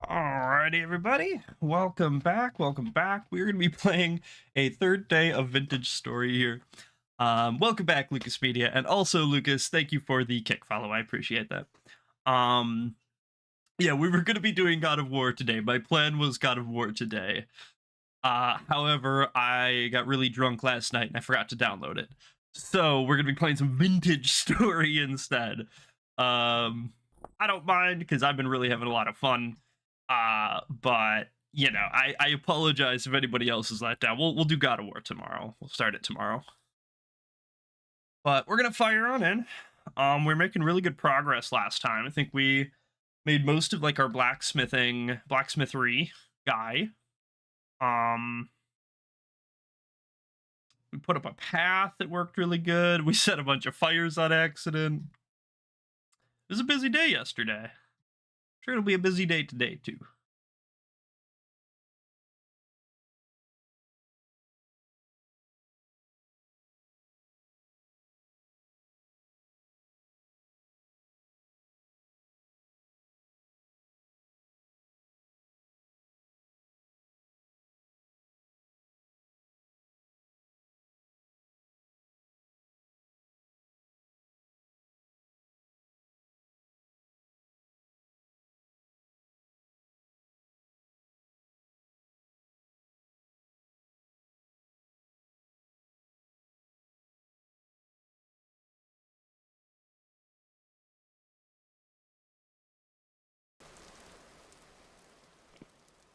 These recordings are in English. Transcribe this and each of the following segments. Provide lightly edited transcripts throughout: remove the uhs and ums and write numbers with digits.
Alrighty, everybody. Welcome back. Welcome back. We're going to be playing a third day of Vintage Story here. Welcome back, Lucas Media. And also, Lucas, thank you for the kick follow. I appreciate that. Yeah, we were going to be doing God of War today. My plan was God of War today. However, I got really drunk last night and I forgot to download it. So we're going to be playing some Vintage Story instead. I don't mind because I've been really having a lot of fun. But you know, I apologize if anybody else is let down. We'll do God of War tomorrow. We'll start it tomorrow. But we're gonna fire on in. We're making really good progress last time. I think we made most of like our blacksmithery guy. We put up a path that worked really good. We set a bunch of fires on accident. It was a busy day yesterday. I'm sure it'll be a busy day today too.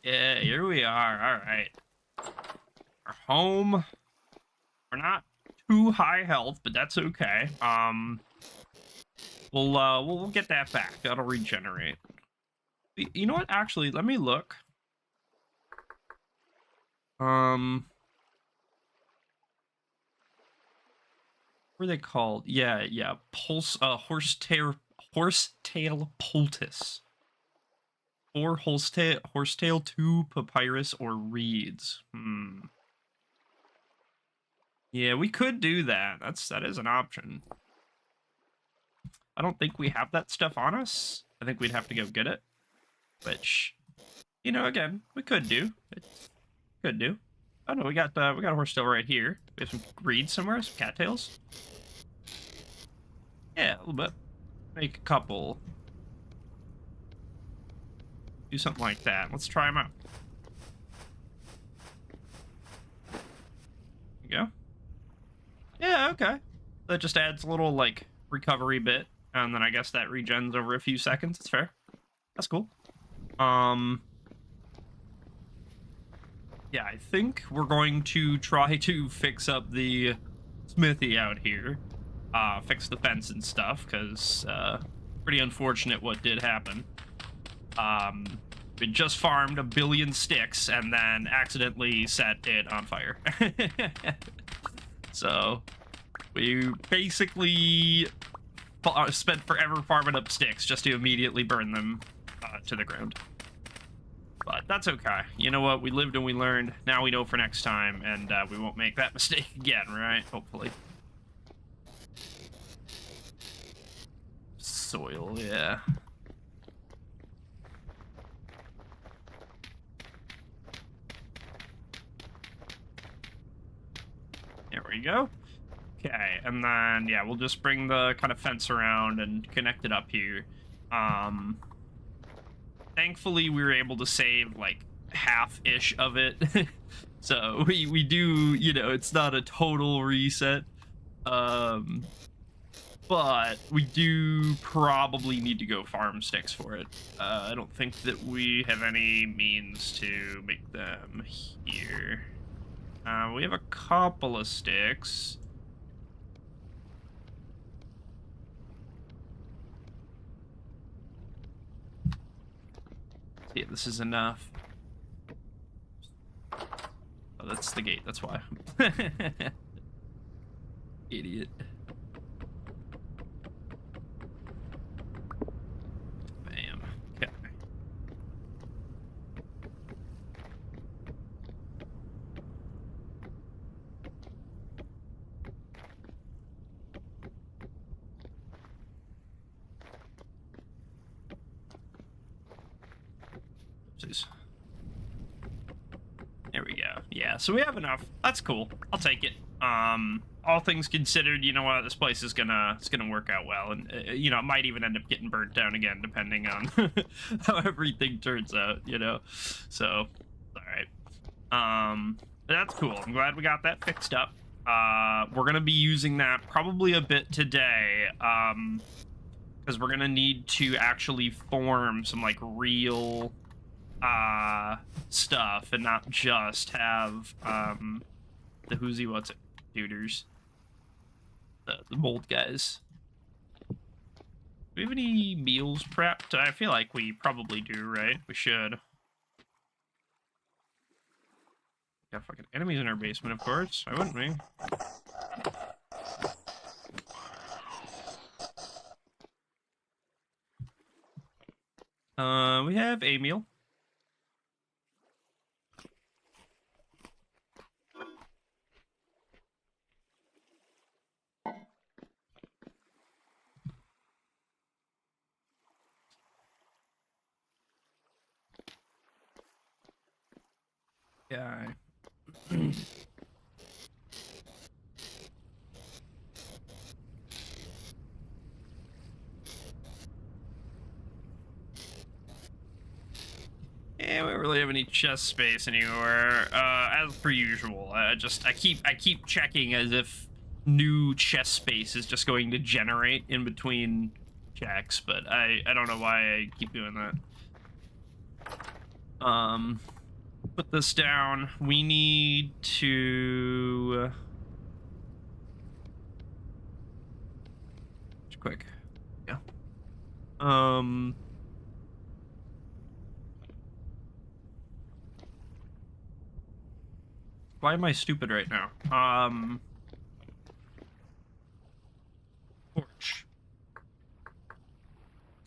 Yeah, here we are. All right. We're home. We're not too high health, but that's okay. We'll get that back. That'll regenerate. You know what? Actually, let me look. What are they called? Yeah. Horsetail poultice. Or horsetail, 2 papyrus or reeds. Yeah, we could do that. That is an option. I don't think we have that stuff on us. I think we'd have to go get it. Which, you know, again, we could do. Could do. Oh no, we got a horsetail right here. We have some reeds somewhere, some cattails. Yeah, a little bit. Make a couple. Do something like that. Let's try them out. There you go. Yeah, okay. That just adds a little, like, recovery bit. And then I guess that regens over a few seconds. It's fair. That's cool. Yeah, I think we're going to try to fix up the smithy out here. Fix the fence and stuff, because, pretty unfortunate what did happen. We just farmed 1 billion sticks and then accidentally set it on fire. So, we basically spent forever farming up sticks just to immediately burn them to the ground. But that's okay. You know what? We lived and we learned. Now we know for next time, and we won't make that mistake again, right? Hopefully. Soil, yeah. There we go. Okay, and then, yeah, we'll just bring the kind of fence around and connect it up here. Thankfully, we were able to save, like, half-ish of it. So, we do, you know, it's not a total reset. But we do probably need to go farm sticks for it. I don't think that we have any means to make them here. We have a couple of sticks. Yeah, this is enough. Oh, that's the gate, that's why. Idiot. Bam. Okay. Oopsies. There we go. Yeah, so we have enough. That's cool. I'll take it. All things considered, you know what? This place is gonna work out well, and you know, it might even end up getting burnt down again, depending on how everything turns out. You know, so all right. But that's cool. I'm glad we got that fixed up. We're gonna be using that probably a bit today, because we're gonna need to actually form some like real stuff and not just have the tutors, the mold guys. Do we have any meals prepped? I feel like we probably do, right? We should. Got fucking enemies in our basement, of course. Why wouldn't we? We have a meal. Yeah. Yeah, we don't really have any chest space anywhere. As per usual, I keep checking as if new chest space is just going to generate in between checks, but I don't know why I keep doing that. Put this down. We need to quick. Yeah. Why am I stupid right now? Forge.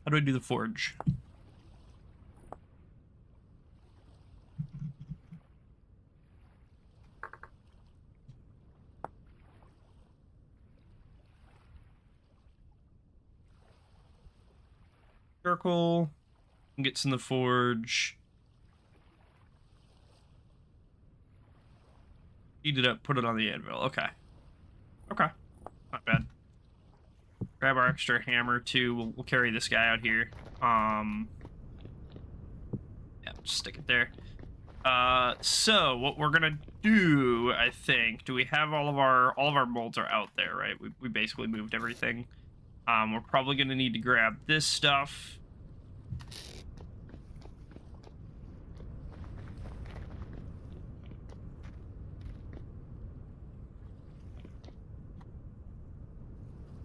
How do I do the forge? Circle. Gets in the forge. Heat it up, put it on the anvil. Okay. Okay. Not bad. Grab our extra hammer too. We'll carry this guy out here. Yeah, just stick it there. So what we're gonna do, I think, do we have all of our molds are out there, right? We basically moved everything. We're probably gonna need to grab this stuff.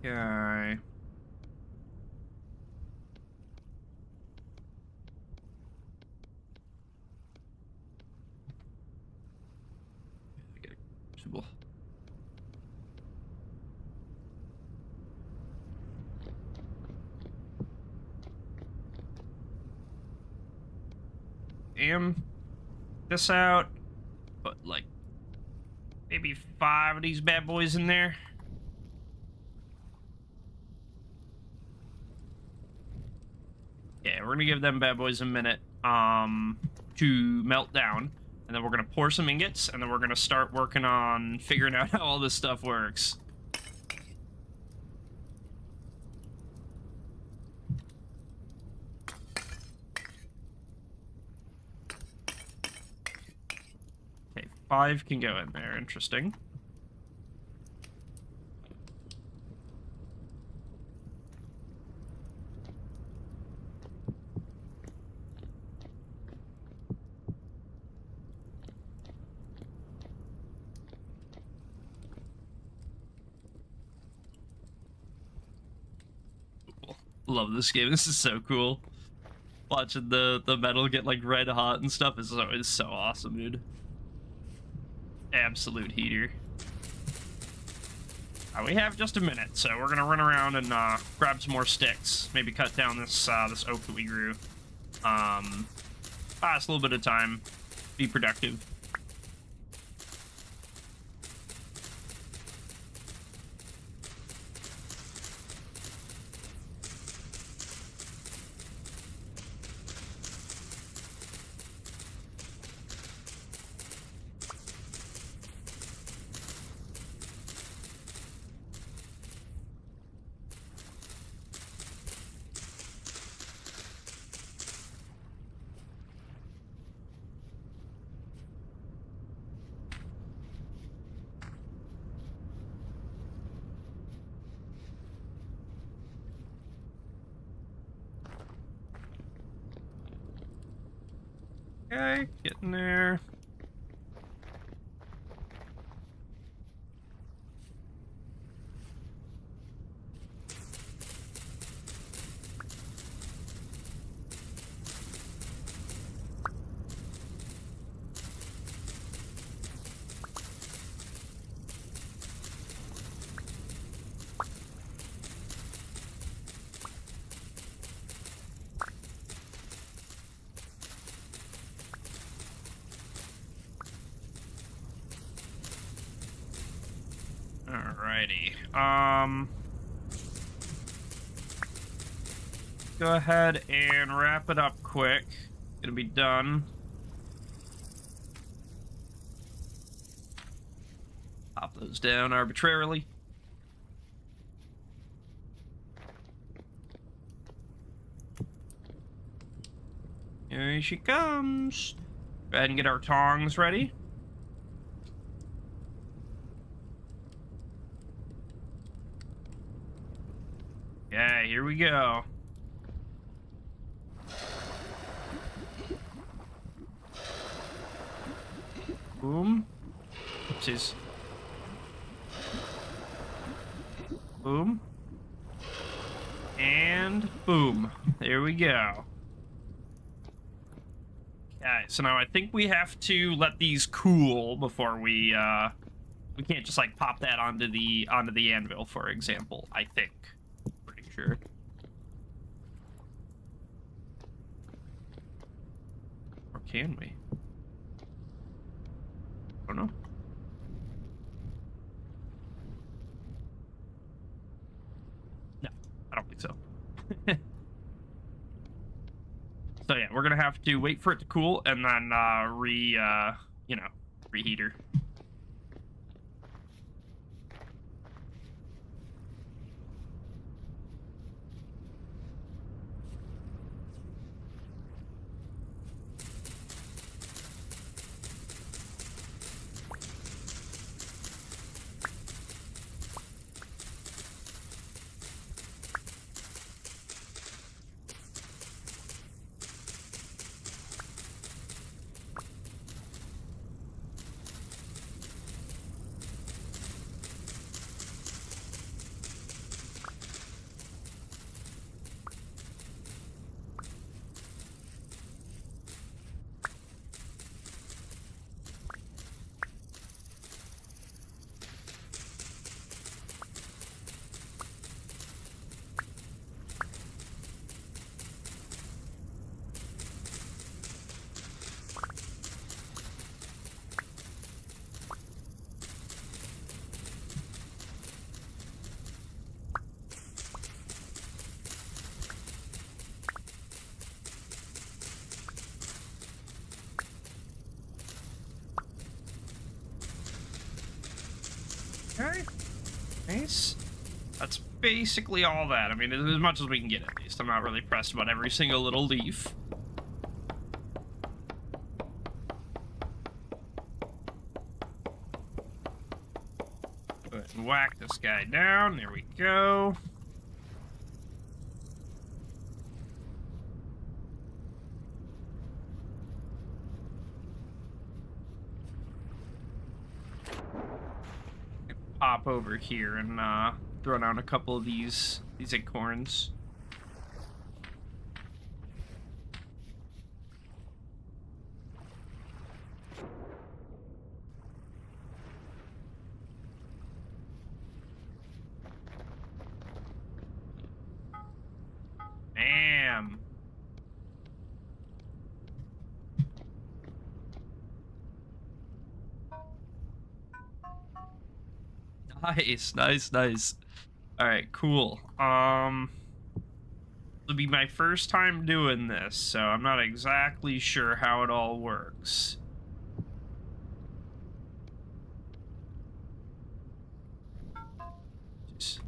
Okay. This out. Put like maybe 5 of these bad boys in there. Yeah, we're gonna give them bad boys a minute to melt down, and then we're gonna pour some ingots, and then we're gonna start working on figuring out how all this stuff works. Okay, 5 can go in there. Interesting. Love this game. This is so cool. Watching the metal get like red hot and stuff is so awesome, dude. Absolute heater. We have just a minute, so we're gonna run around and grab some more sticks. Maybe cut down this this oak that we grew. Pass a little bit of time. Be productive. Okay, getting there. Alrighty. Go ahead and wrap it up quick. Gonna be done. Pop those down arbitrarily. Here she comes. Go ahead and get our tongs ready. Yeah, here we go. Boom. Oopsies. Boom. And boom. There we go. Okay, so now I think we have to let these cool before we can't just like pop that onto the anvil, for example, I think. Pretty sure. Or can we? I don't know. No, I don't think so. So yeah, we're gonna have to wait for it to cool and then reheat her. Okay. Nice. That's basically all that. I mean, as much as we can get at least. I'm not really pressed about every single little leaf. Go ahead and whack this guy down. There we go. Pop over here and throw down a couple of these acorns. Bam. Nice, nice, nice. All right, cool. It'll be my first time doing this, so I'm not exactly sure how it all works. Just...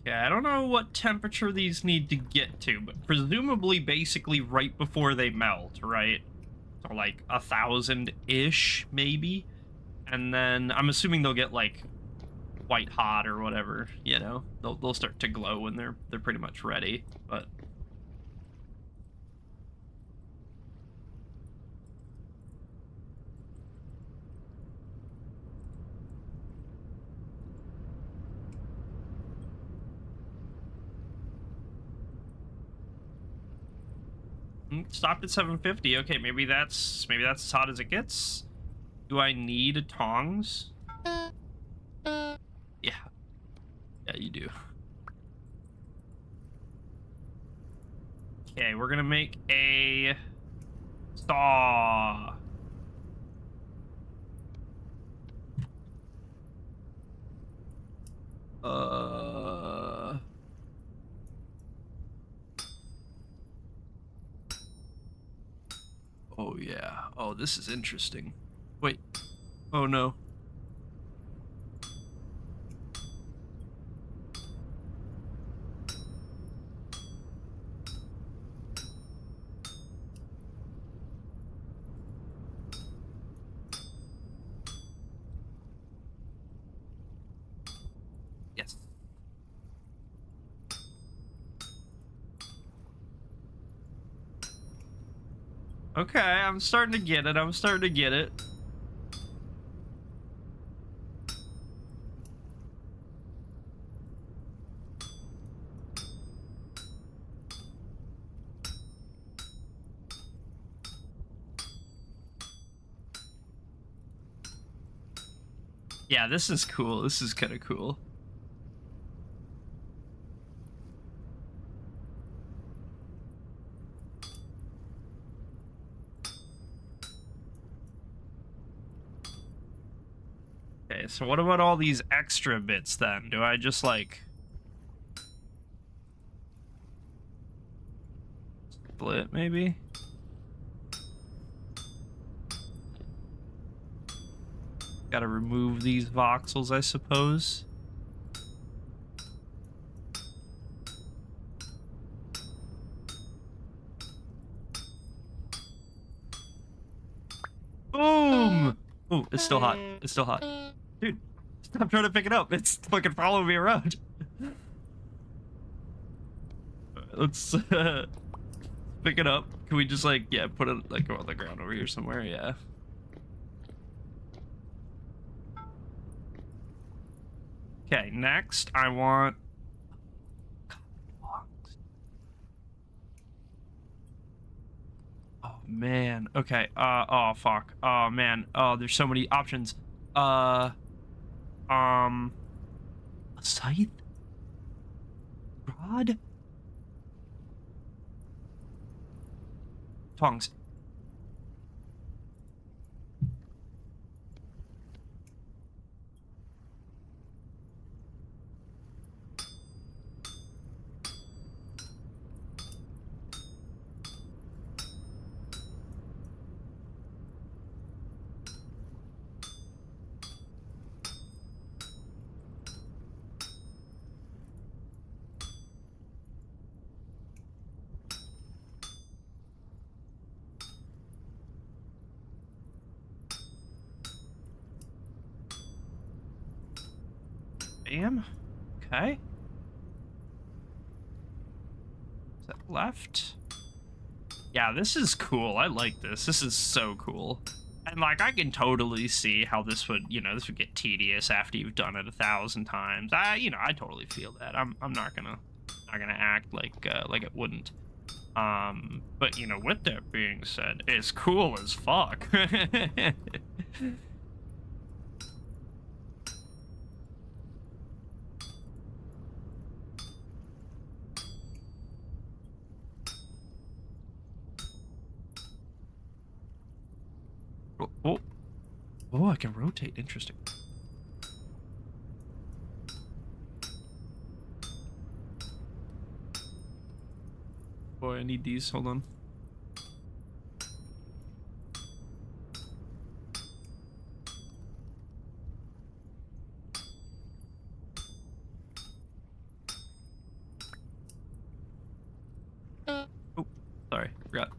Yeah, I don't know what temperature these need to get to, but presumably basically right before they melt, right? So like 1,000-ish, maybe. And then I'm assuming they'll get like white hot or whatever, you know. They'll start to glow when they're pretty much ready. But stopped at 750. Okay, maybe that's as hot as it gets. Do I need tongs? Yeah. Yeah, you do. Okay, we're gonna make a saw. Oh yeah. Oh, this is interesting. Wait. Oh no. Yes. Okay, I'm starting to get it. I'm starting to get it. Yeah, this is cool. This is kind of cool. Okay, so what about all these extra bits then? Do I just like split maybe? Gotta remove these voxels, I suppose. Boom! Oh, it's still hot. It's still hot. Dude, stop trying to pick it up. It's fucking following me around. Let's pick it up. Can we just like, yeah, put it like on the ground over here somewhere? Yeah. Okay, next I want... Oh man. Okay. Oh fuck. Oh man. Oh, there's so many options. A scythe? Rod? Tongs. Bam. Okay. Is that left? Yeah, this is cool. I like this. This is so cool. And like, I can totally see how this would, you know, this would get tedious after you've done it 1,000 times. I totally feel that. I'm not gonna act like it wouldn't. But you know, with that being said, it's cool as fuck. Oh, I can rotate. Interesting. Boy, I need these. Hold on. forgot.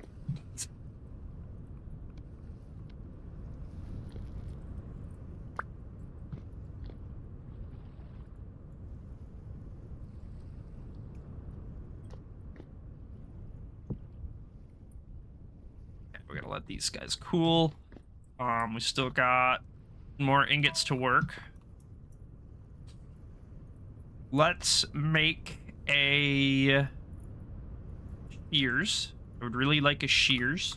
Okay, we're gonna let these guys cool. We still got more ingots to work. Let's make a shears. I would really like a shears.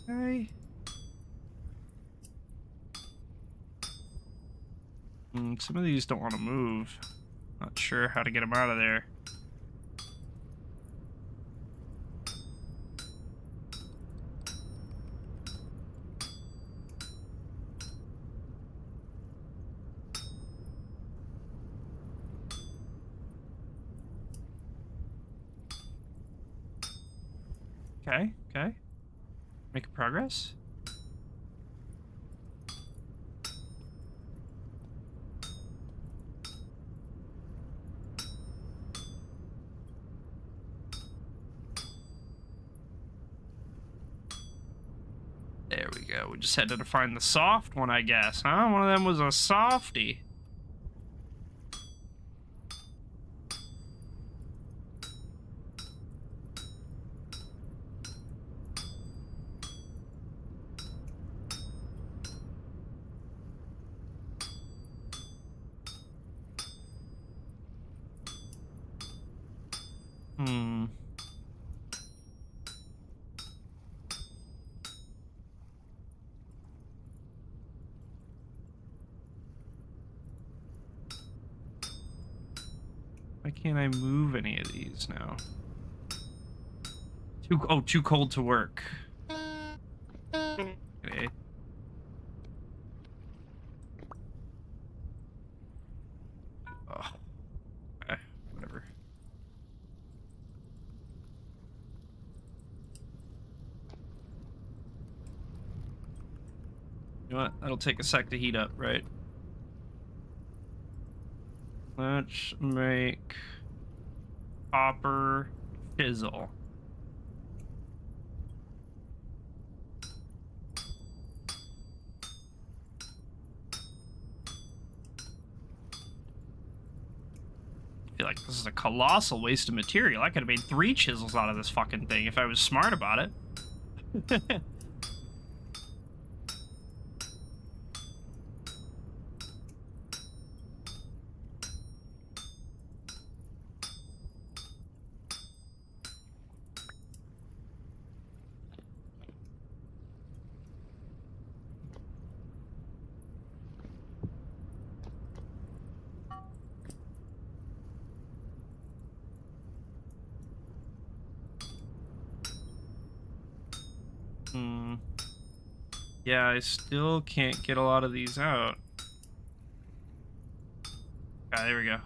Okay. Some of these don't want to move. Not sure how to get them out of there. Okay, okay. Making progress. There we go. We just had to find the soft one, I guess, huh? One of them was a softie. Why can't I move any of these now? Too cold to work. Okay. Oh. Whatever. You know what? That'll take a sec to heat up, right? Let's make copper fizzle. I feel like this is a colossal waste of material. I could have made 3 chisels out of this fucking thing if I was smart about it. Yeah, I still can't get a lot of these out. Ah, there we go.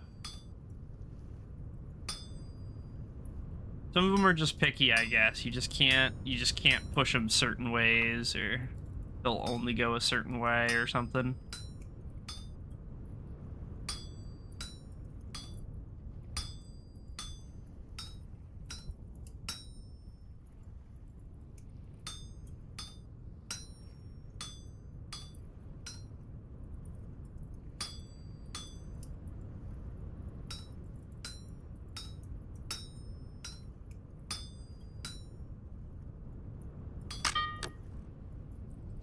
Some of them are just picky, I guess. You just can't push them certain ways, or they'll only go a certain way or something.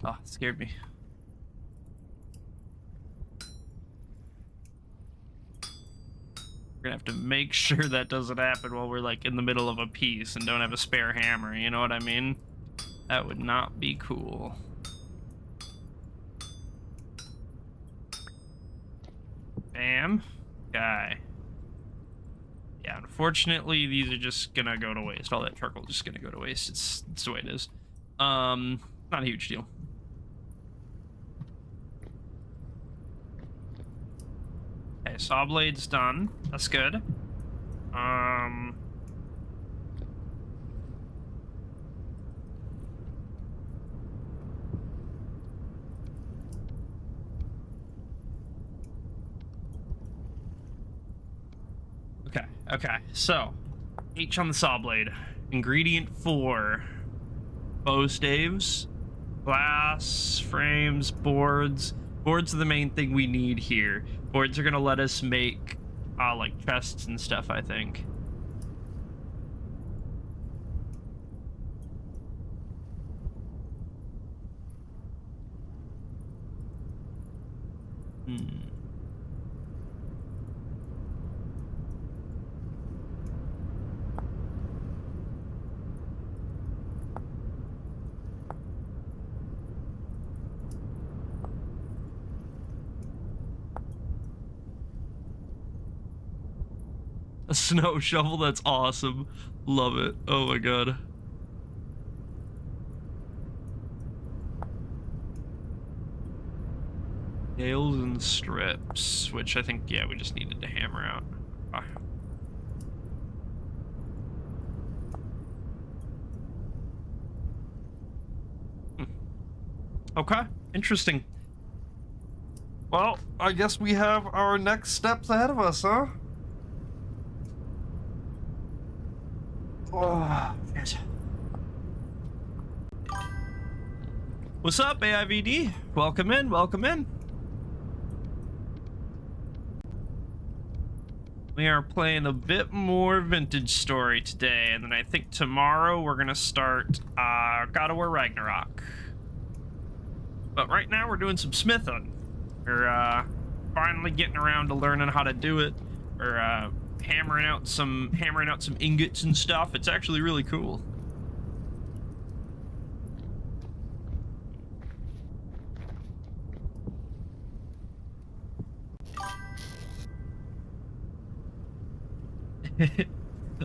Oh, it scared me. We're gonna have to make sure that doesn't happen while we're like in the middle of a piece and don't have a spare hammer, you know what I mean? That would not be cool. Bam. Guy. Yeah, unfortunately, these are just gonna go to waste. All that charcoal is just gonna go to waste. It's the way it is. Not a huge deal. Okay, saw blade's done. That's good. Okay, so H on the saw blade. Ingredient 4. Bow staves, glass, frames, boards. Boards are the main thing we need here. Boards are gonna let us make like chests and stuff, I think. A snow shovel, that's awesome. Love it. Oh my god. Nails and strips, which I think, yeah, we just needed to hammer out. Okay, interesting. Well, I guess we have our next steps ahead of us, huh? Oh, shit. What's up, AIVD? Welcome in, welcome in. We are playing a bit more Vintage Story today, and then I think tomorrow we're gonna start God of War Ragnarok. But right now we're doing some smithing. We're finally getting around to learning how to do it. We're hammering out some ingots and stuff. It's actually really cool.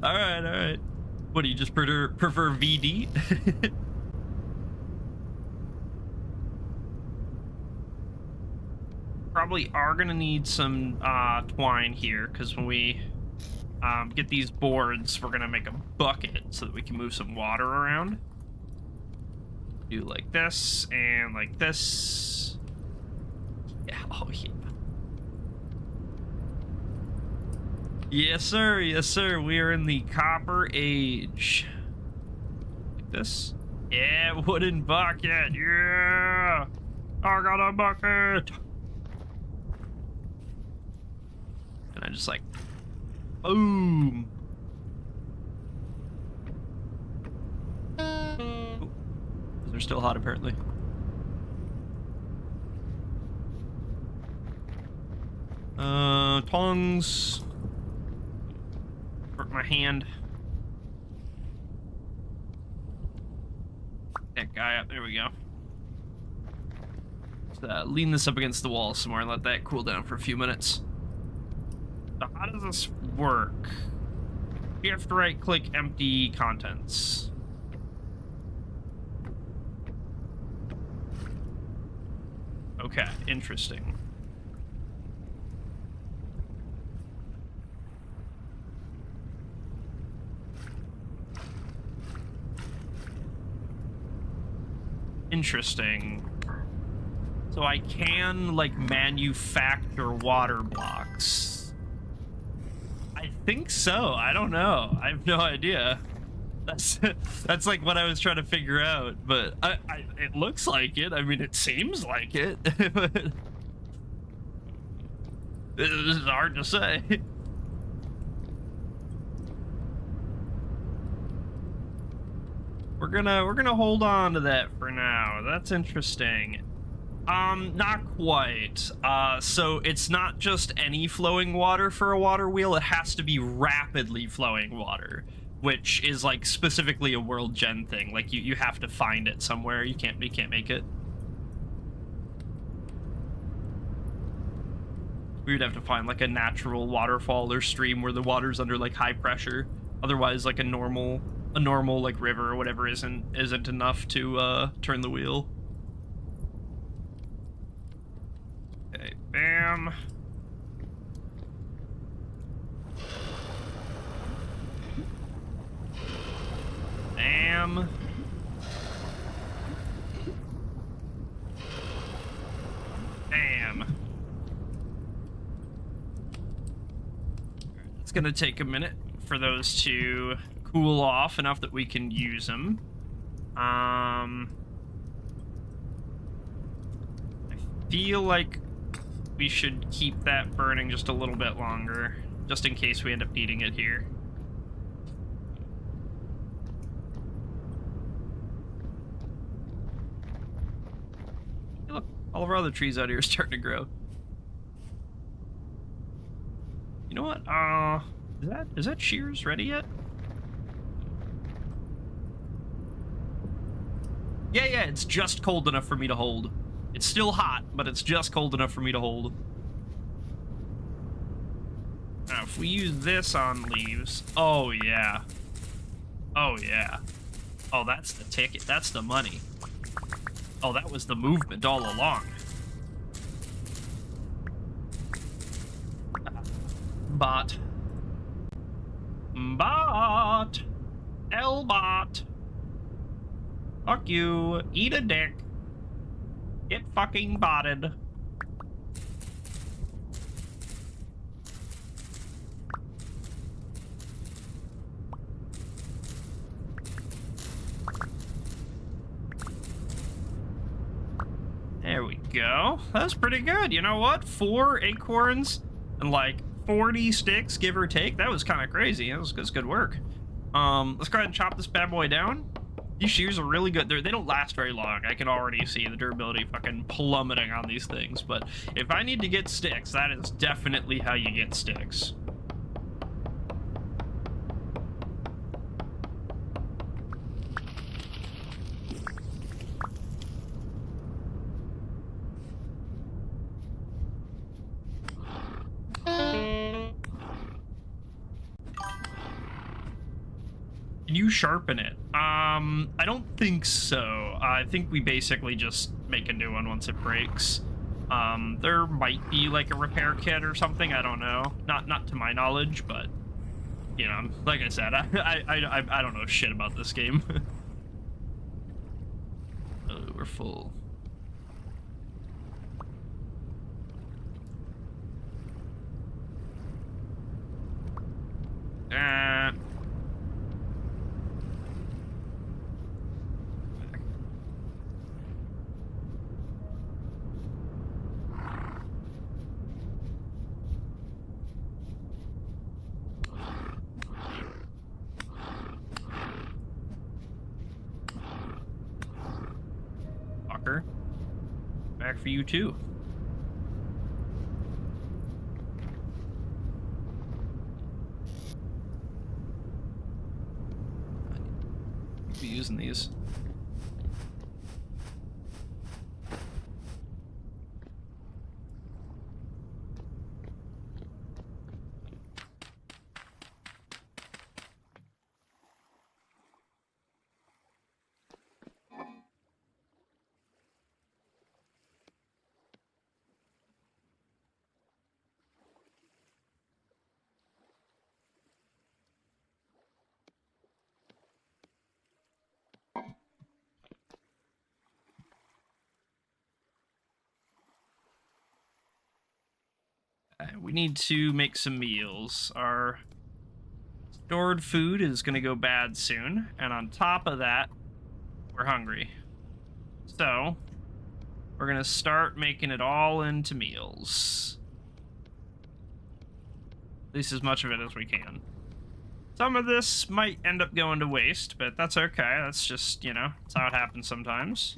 all right. What do you just prefer VD? Probably are gonna need some twine here, because when we get these boards, we're gonna make a bucket so that we can move some water around. Do like this and like this. Yeah, oh yeah. Yes sir, we are in the Copper Age. Like this. Yeah, wooden bucket, yeah! I got a bucket! And I just like, boom. Oh, they're still hot apparently. Tongs. Hurt my hand. That guy up, there we go. Let's lean this up against the wall some more and let that cool down for a few minutes. So how does this work? You have to right-click empty contents. Okay, interesting. Interesting. So I can, like, manufacture water blocks. I think so. I don't know. I have no idea. That's like what I was trying to figure out, but it looks like it. I mean, it seems like it. But this is hard to say. We're gonna hold on to that for now. That's interesting. Not quite. So it's not just any flowing water for a water wheel, it has to be rapidly flowing water, which is like specifically a world gen thing. Like you have to find it somewhere. You can't make it. We would have to find like a natural waterfall or stream where the water's under like high pressure. Otherwise, like a normal like river or whatever isn't enough to turn the wheel. Okay, bam. Bam. Bam. It's gonna take a minute for those to cool off enough that we can use them. I feel like we should keep that burning just a little bit longer, just in case we end up needing it here. Hey, look, all of our other trees out here are starting to grow. You know what? Is that shears ready yet? Yeah, it's just cold enough for me to hold. It's still hot, but it's just cold enough for me to hold. Now, if we use this on leaves... Oh, yeah. Oh, yeah. Oh, that's the ticket. That's the money. Oh, that was the movement all along. Bot. Bot. L-bot. Fuck you. Eat a dick. Get fucking botted. There we go. That's pretty good. You know what? 4 acorns and like 40 sticks, give or take. That was kind of crazy. That was good work. Let's go ahead and chop this bad boy down. These shears are really good. They don't last very long. I can already see the durability fucking plummeting on these things. But if I need to get sticks, that is definitely how you get sticks. Can you sharpen it? I don't think so. I think we basically just make a new one once it breaks. There might be like a repair kit or something. I don't know. Not to my knowledge, but you know, like I said, I don't know shit about this game. Oh, we're full. Fucker. Back for you too. Be using these. We need to make some meals. Our stored food is going to go bad soon, and on top of that, we're hungry. So, we're going to start making it all into meals. At least as much of it as we can. Some of this might end up going to waste, but that's okay. That's just, you know, that's how it happens sometimes.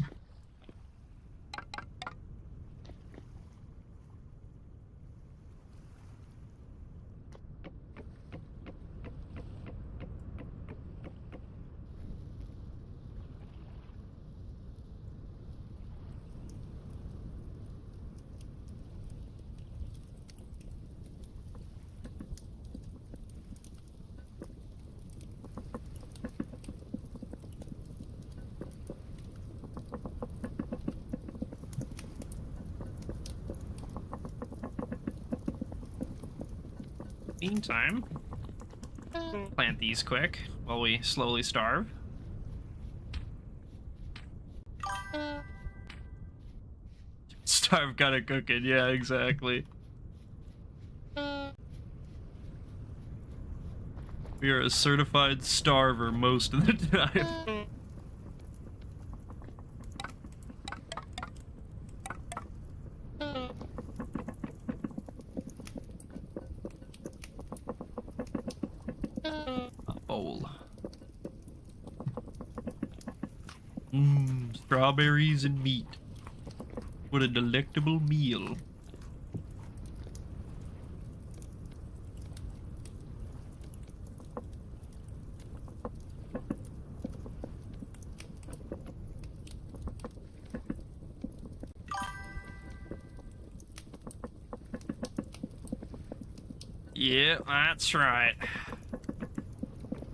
Meantime, plant these quick while we slowly starve. Starve gotta cook it. Yeah, exactly. We are a certified starver most of the time. A bowl. Strawberries and meat. What a delectable meal. Yeah, that's right.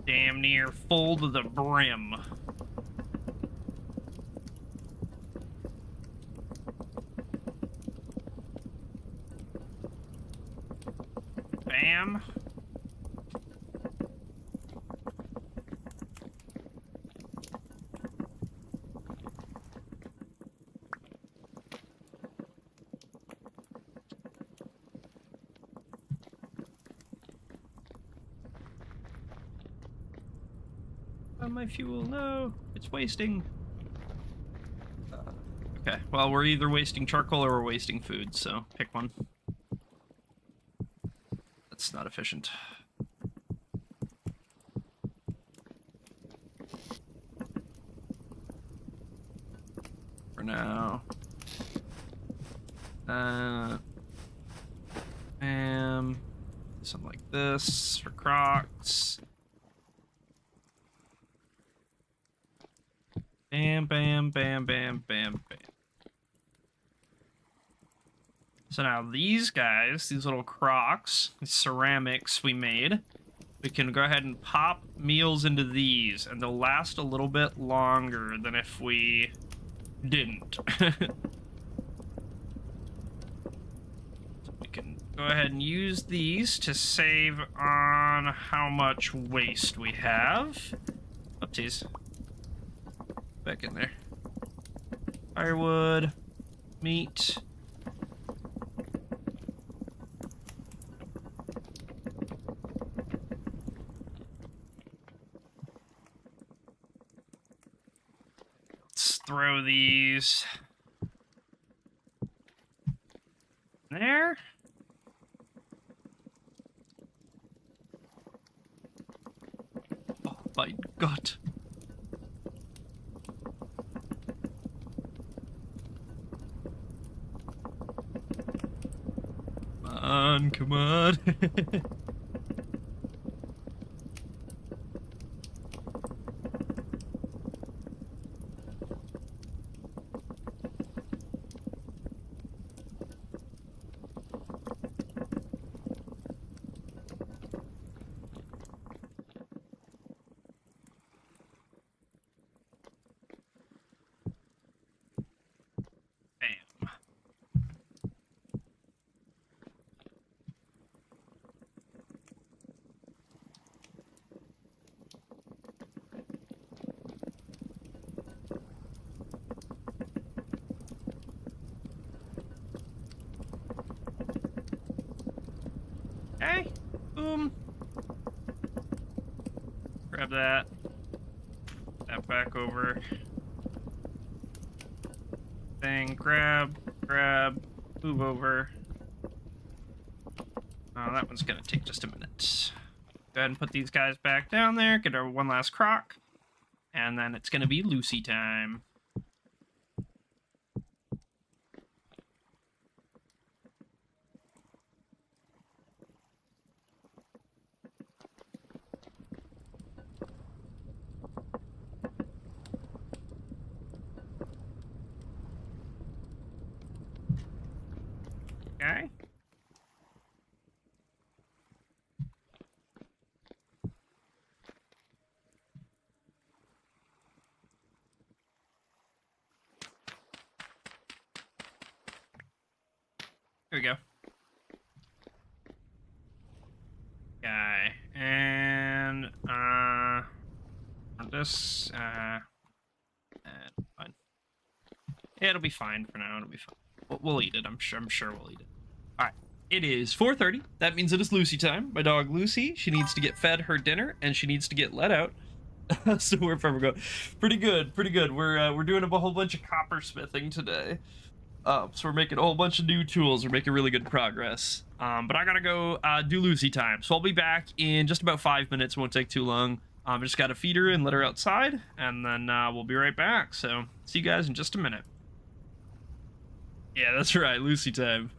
Damn near full to the brim. Bam. My fuel, no, it's wasting. Okay, well, we're either wasting charcoal or we're wasting food, so pick one. That's not efficient. For now. Something like this for Crocs. Bam, bam, bam, bam, bam, bam. So now these guys, these little Crocs, these ceramics we made, we can go ahead and pop meals into these, and they'll last a little bit longer than if we didn't. We can go ahead and use these to save on how much waste we have. Oopsies. Back in there. Firewood, meat. Let's throw these there. Oh my god. Come on. Okay, boom. Grab that. That back over. Thing, grab, move over. Oh, that one's gonna take just a minute. Go ahead and put these guys back down there, get our one last crock, and then it's gonna be Lucy time. Okay. Here we go. guy. And this fine. Yeah, it'll be fine for now. It'll be fine. We'll eat it. I'm sure we'll eat it. All right. It is 4:30. That means it is Lucy time. My dog Lucy. She needs to get fed her dinner and she needs to get let out. So we're going. Pretty good. Pretty good. We're doing a whole bunch of coppersmithing today. So we're making a whole bunch of new tools. We're making really good progress. But I gotta go do Lucy time. So I'll be back in just about 5 minutes. Won't take too long. I just gotta feed her and let her outside, and then we'll be right back. So see you guys in just a minute. Yeah, that's right, Lucy time.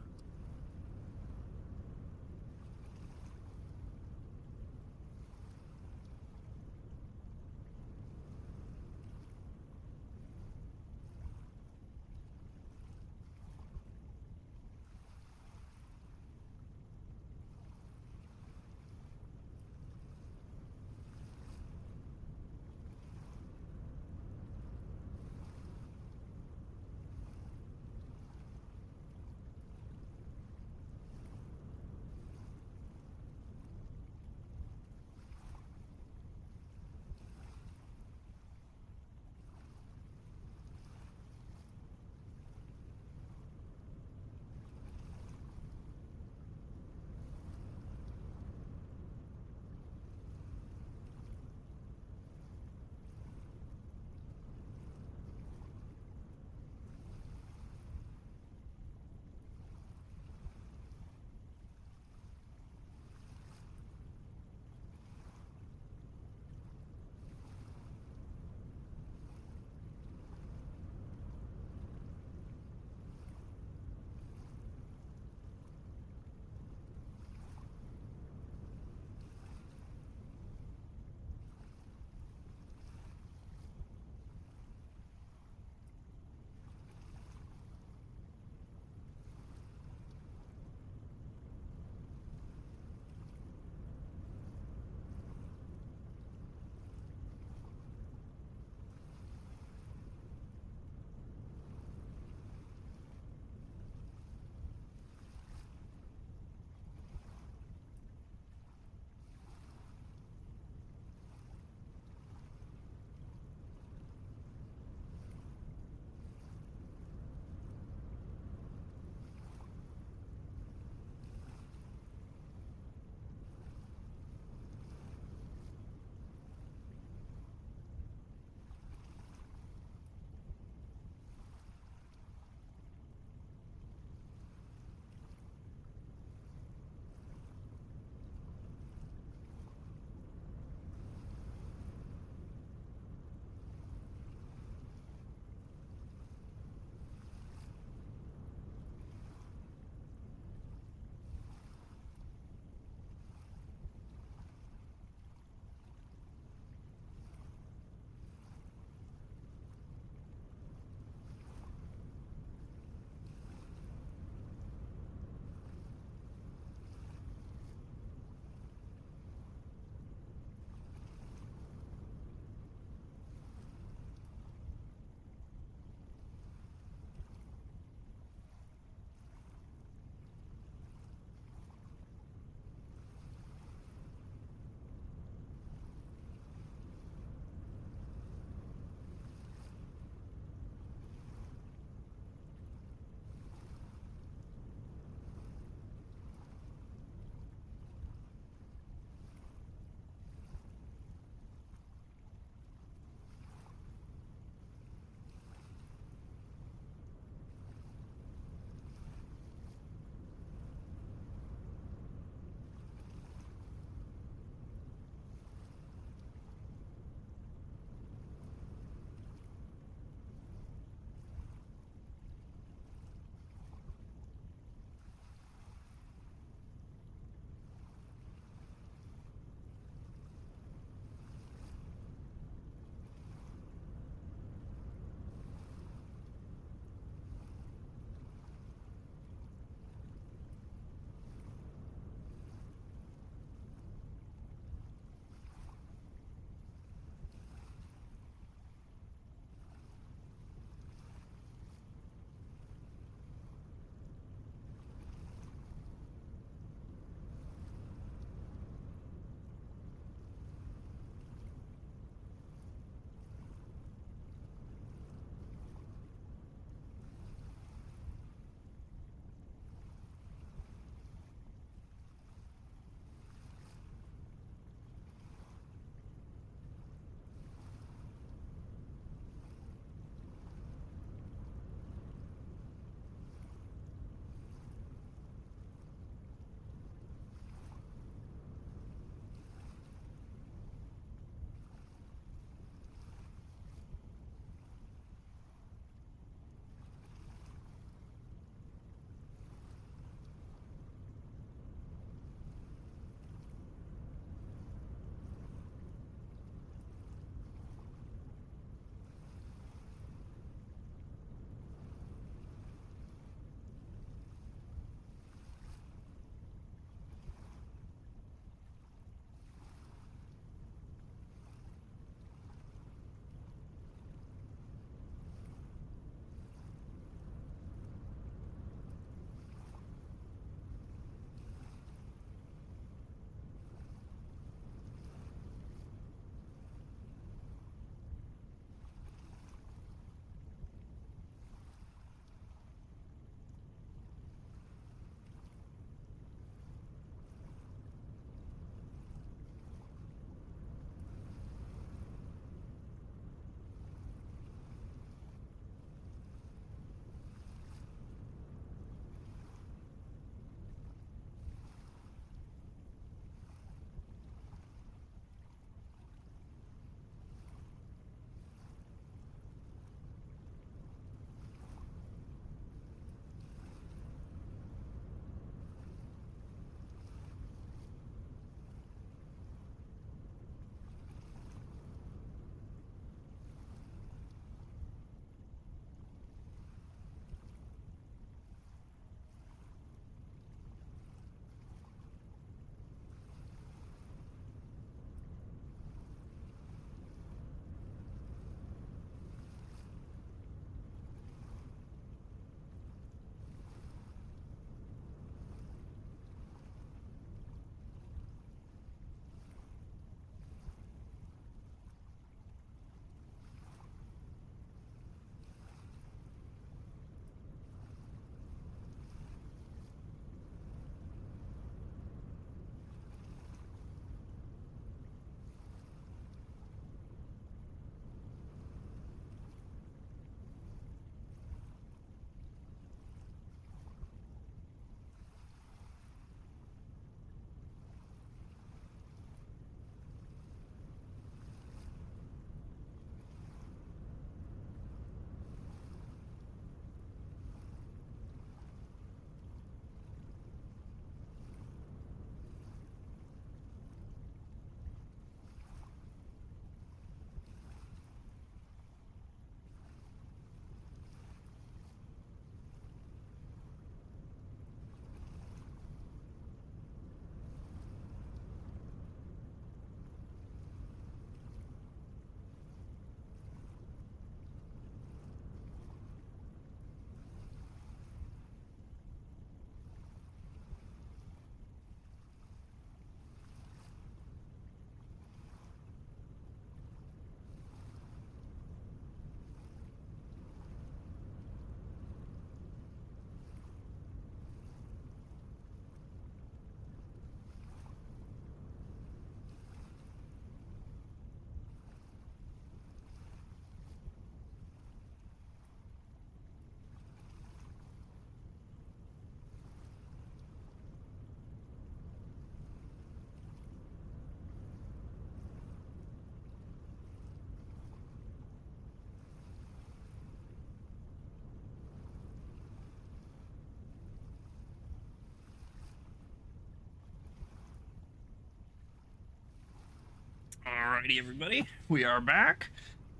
Alrighty, everybody, we are back.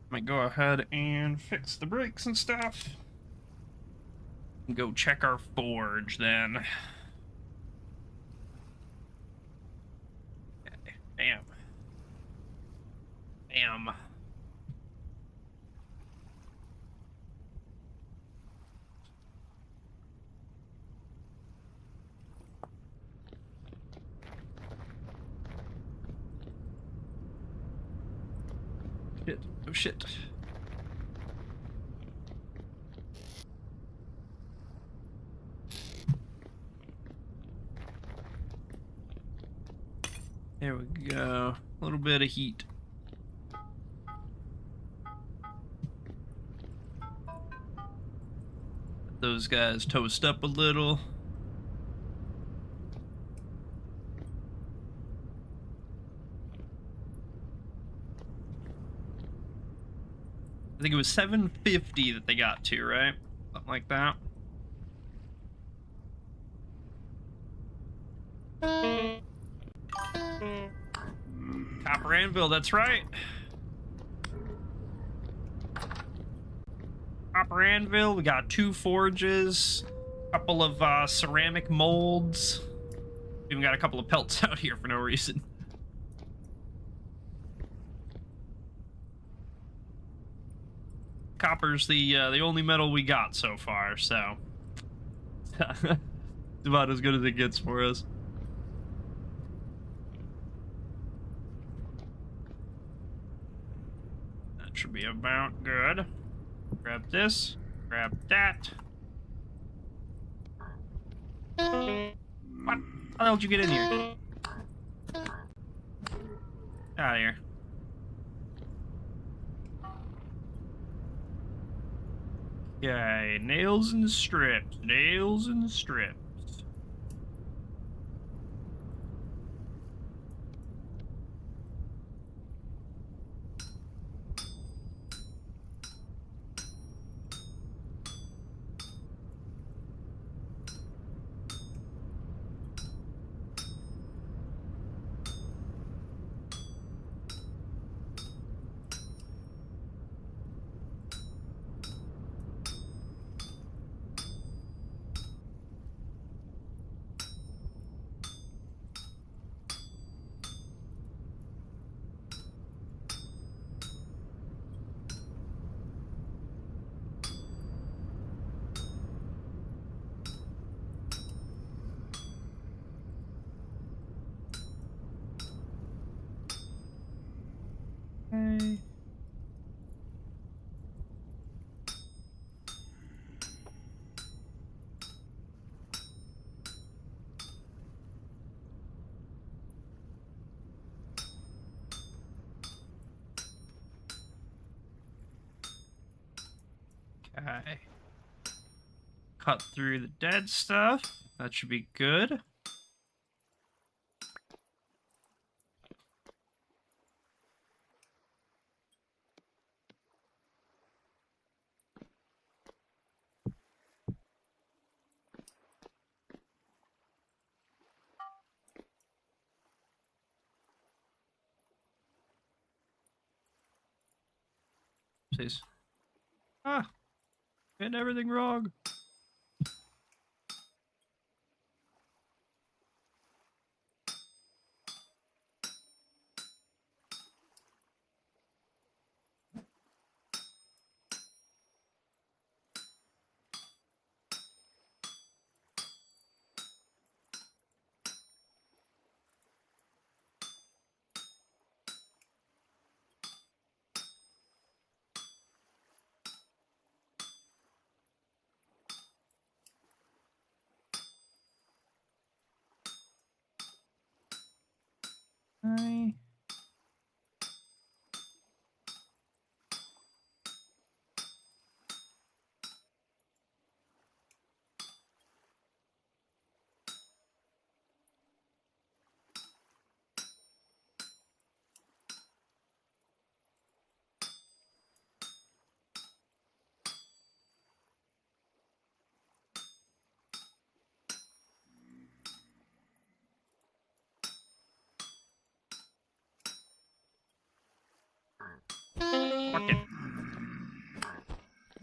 Might go ahead and fix the brakes and stuff. Go check our forge then. Okay, bam. Bam. Shit. Oh shit. There we go. A little bit of heat. Let those guys toast up a little. I think it was 750 that they got to, right? Something like that. Copper anvil, that's right. Copper anvil, we got 2 forges, a couple of ceramic molds. Even got a couple of pelts out here for no reason. Copper's the only metal we got so far, so it's about as good as it gets for us. That should be about good. Grab this, grab that. What? How the hell did you get in here? Out of here. Okay, nails and strips, nails and strips. Okay. Okay. Cut through the dead stuff. That should be good. Please. Ah, getting everything wrong.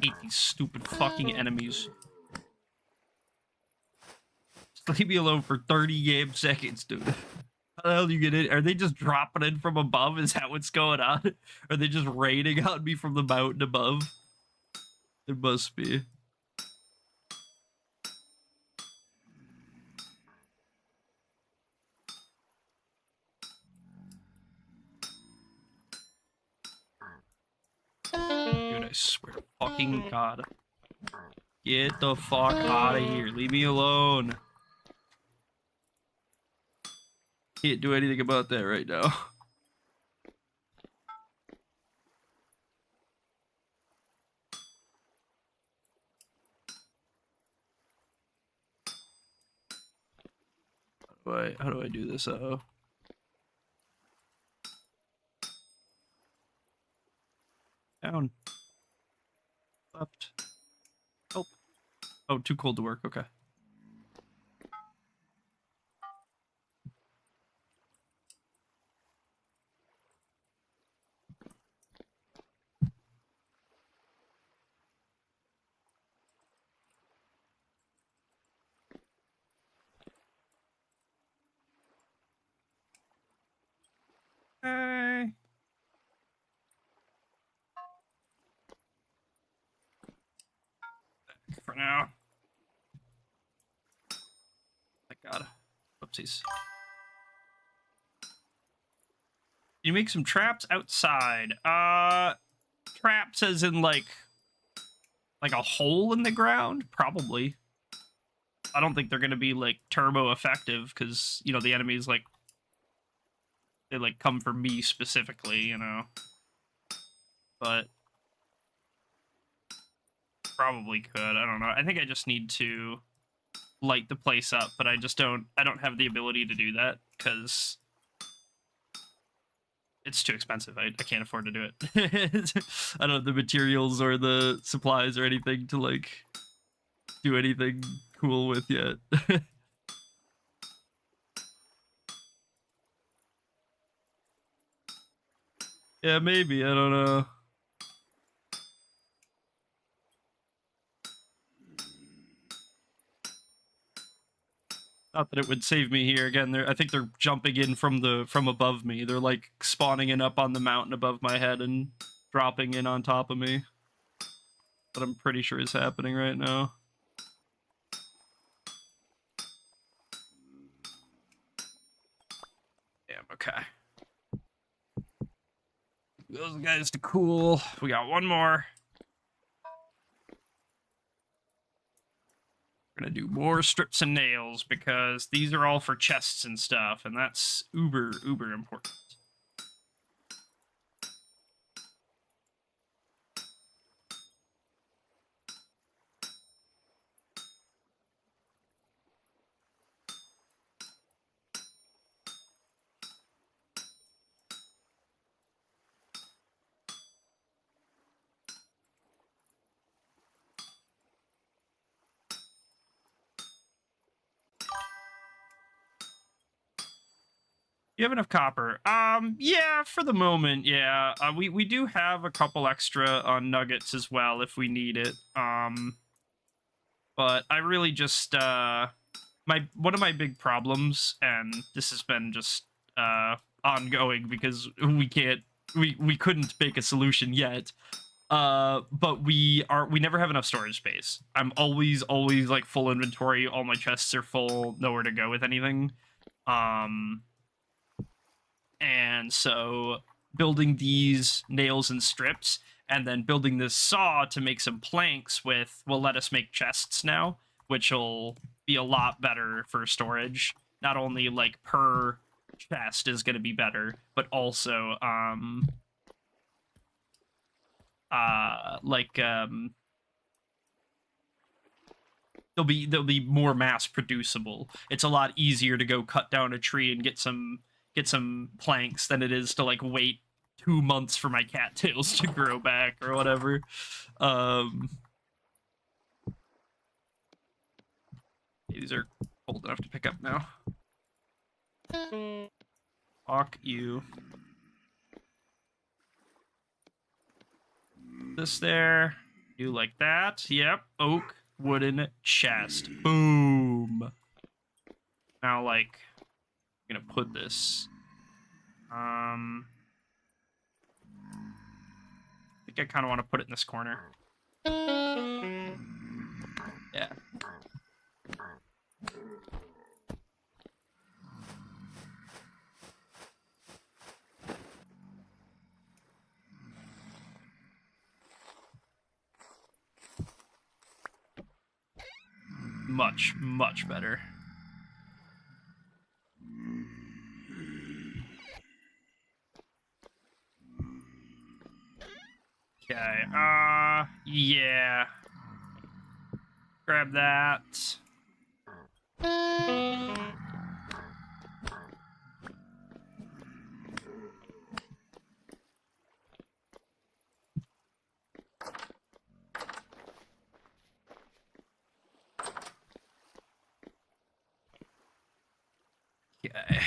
hate these stupid fucking enemies. Just leave me alone for 30 game seconds, dude. How the hell do you get in? Are they just dropping in from above? Is that what's going on? Are they just raining on me from the mountain above? It must be. Dude, I swear to fucking God. Get the fuck out of here. Leave me alone. Can't do anything about that right now. How do I do this? Down. Left. Oh. Oh, too cold to work. Okay. Hey. For now. Thank God. Whoopsies. You make some traps outside. Traps as in like a hole in the ground? Probably. I don't think they're gonna be like turbo effective because, you know, the enemies like they like come for me specifically, you know. But probably could. I don't know. I think I just need to light the place up, but I don't have the ability to do that because it's too expensive. I can't afford to do it. I don't have the materials or the supplies or anything to like do anything cool with yet. Yeah, maybe. I don't know. Not that it would save me here. Again, I think they're jumping in from above me. They're like spawning in up on the mountain above my head and dropping in on top of me. But I'm pretty sure is happening right now. Damn, okay. Those guys to cool. We got one more. We're gonna do more strips and nails because these are all for chests and stuff, and that's uber important. You have enough copper? Yeah, for the moment, yeah. We do have a couple extra nuggets as well if we need it. But I really just one of my big problems, and this has been just ongoing because we couldn't make a solution yet. But we never have enough storage space. I'm always like full inventory. All my chests are full, nowhere to go with anything. And so building these nails and strips and then building this saw to make some planks with will let us make chests now, which will be a lot better for storage. Not only like per chest is going to be better, but also they'll be more mass producible. It's a lot easier to go cut down a tree and get some planks than it is to like wait 2 months for my cattails to grow back or whatever. These are old enough to pick up now. Fuck you. This there. Do like that. Yep. Oak wooden chest. Boom. Now, like, I'm gonna put this. I think I kind of want to put it in this corner. Yeah. Much, much better. Okay, yeah. Grab that. Okay,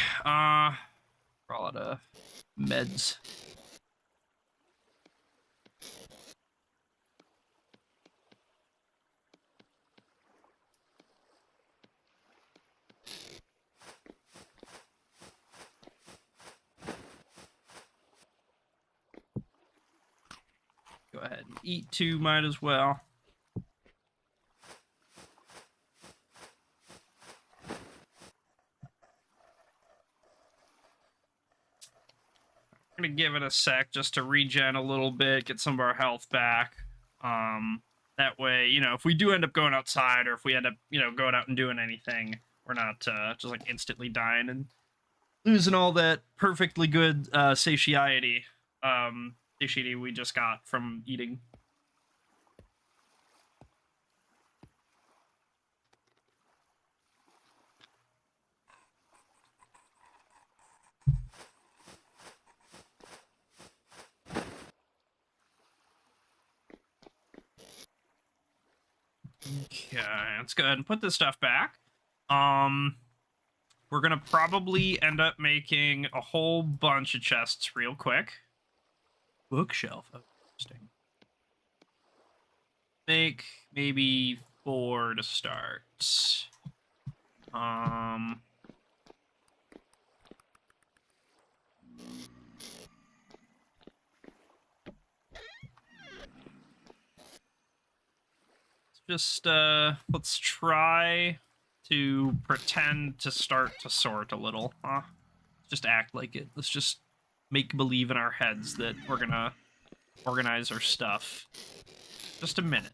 we're all out of meds. Go ahead and eat too, might as well. I'm gonna give it a sec just to regen a little bit, get some of our health back. That way, you know, if we do end up going outside or if we end up, you know, going out and doing anything, we're not just like instantly dying and losing all that perfectly good satiety we just got from eating. Okay, let's go ahead and put this stuff back. We're gonna probably end up making a whole bunch of chests real quick. Bookshelf, oh, interesting. Make maybe 4 to start. Just let's try to pretend to start to sort a little. Just act like it. Let's just make believe in our heads that we're gonna organize our stuff. Just a minute.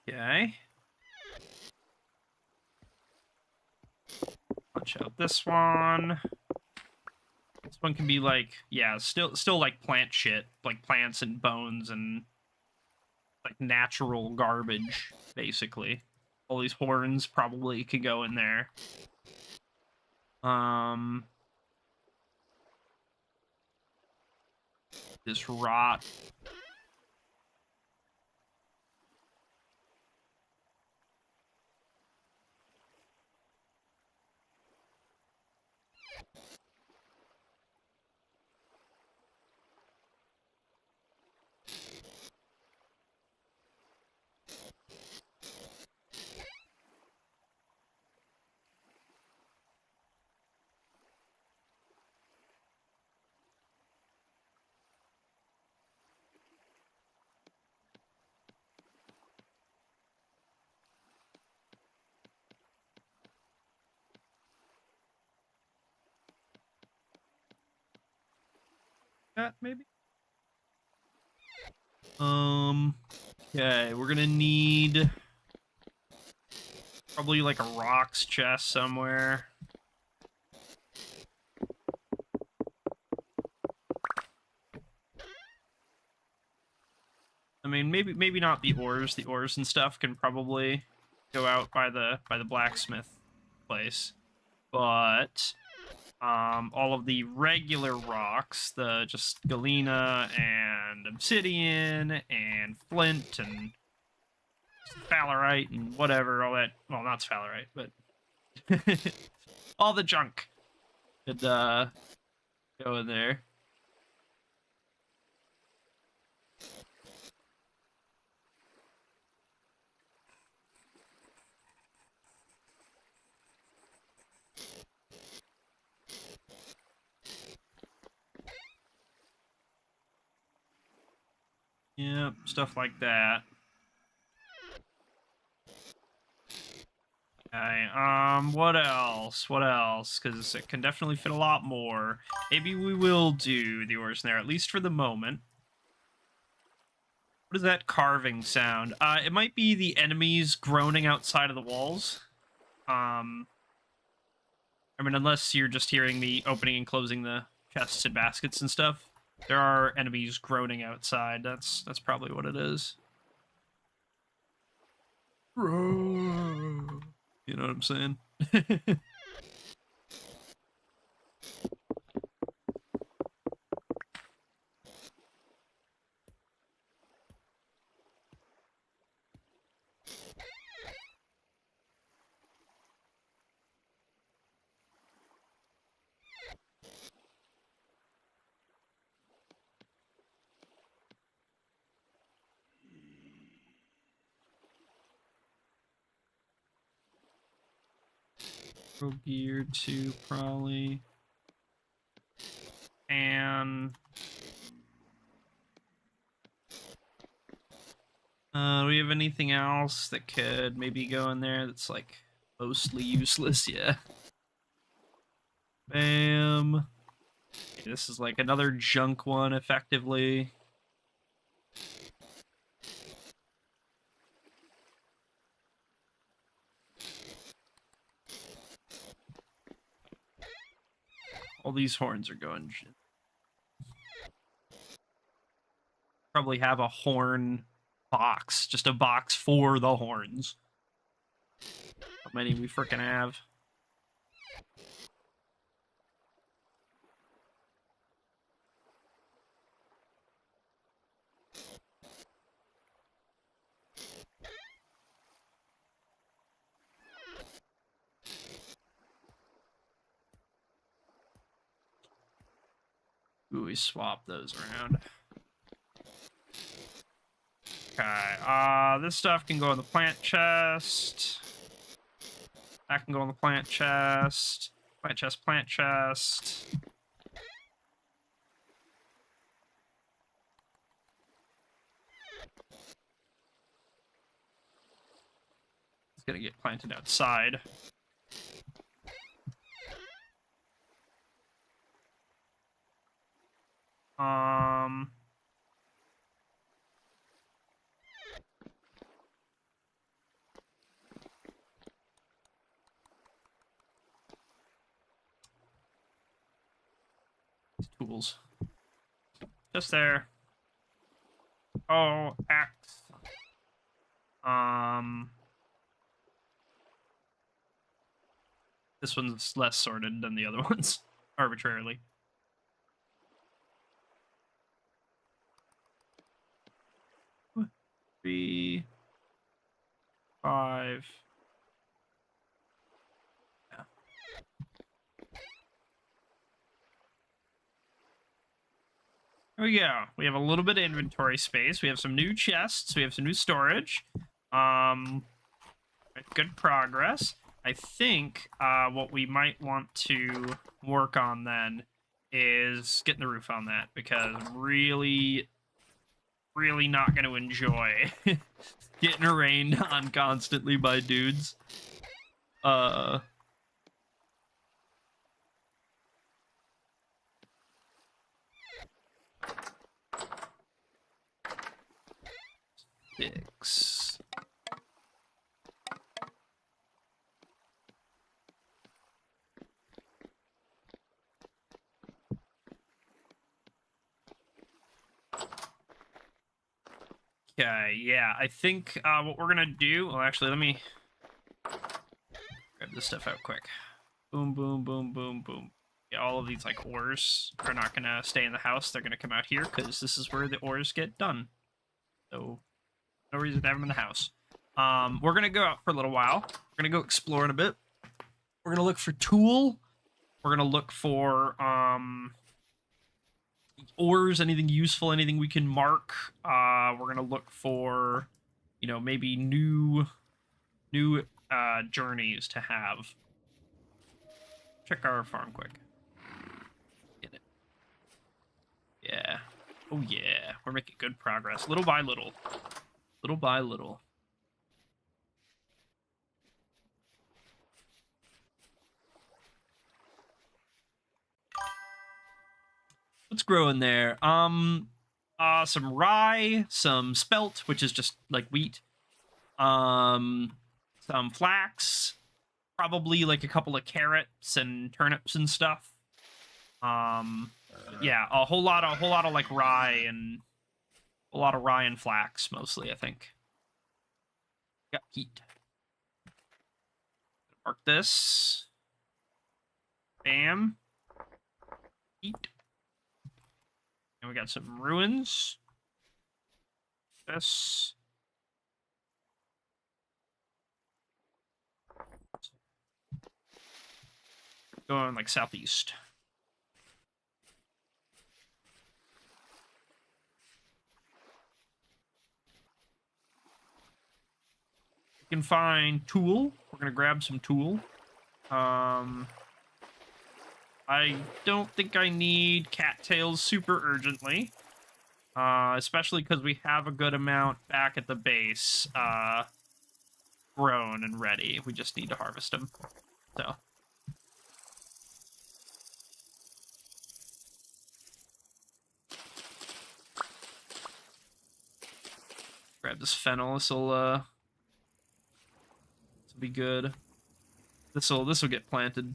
Okay. Punch out this one. This one can be like, yeah, still like plant shit, like plants and bones and like natural garbage, basically. All these horns probably could go in there. This rot. That maybe. Okay, we're gonna need probably like a rocks chest somewhere. I mean, maybe not the ores. The ores and stuff can probably go out by the blacksmith place, but all of the regular rocks, the just galena and obsidian and flint and sphalerite and whatever, all that. Well, not sphalerite, but all the junk could go in there. Yep, stuff like that. Okay, what else? What else? Because it can definitely fit a lot more. Maybe we will do the ores in there, at least for the moment. What is that carving sound? It might be the enemies groaning outside of the walls. I mean, unless you're just hearing me opening and closing the chests and baskets and stuff. There are enemies groaning outside. That's probably what it is. You know what I'm saying? Gear to probably. And do we have anything else that could maybe go in there that's like mostly useless? Yeah. Bam. Okay, this is like another junk one, effectively. All these horns are going. Probably have a horn box, just a box for the horns. How many we freaking have? Ooh, we swap those around. Okay, this stuff can go in the plant chest. That can go in the plant chest. Plant chest, plant chest. It's gonna get planted outside. Tools. Just there. Oh, axe. This one's less sorted than the other ones, arbitrarily. Three, 5. Yeah. There we go. We have a little bit of inventory space. We have some new chests. We have some new storage. Good progress. I think what we might want to work on then is getting the roof on that, because I'm really not going to enjoy getting rained on constantly by dudes. Six. Okay, yeah, I think what we're gonna do. Well, actually, let me grab this stuff out quick. Boom, boom, boom, boom, boom. Yeah, all of these like ores are not gonna stay in the house. They're gonna come out here because this is where the ores get done. So no reason to have them in the house. We're gonna go out for a little while. We're gonna go exploring a bit. We're gonna look for tool. We're gonna look for ores, anything useful, anything we can mark. We're gonna look for, you know, maybe new journeys to have. Check our farm quick. Get it. Yeah. Oh yeah. We're making good progress. Little by little. Little by little. What's growing there? Some rye, some spelt, which is just like wheat. Some flax, probably like a couple of carrots and turnips and stuff. Yeah, a whole lot of like rye and a lot of rye and flax mostly, I think. Got heat. Mark this. Bam. Heat. And we got some ruins. This. Going like southeast. We can find tool. We're gonna grab some tool. I don't think I need cattails super urgently. Especially because we have a good amount back at the base, grown and ready. We just need to harvest them. So. Grab this fennel. This'll be good. This'll get planted.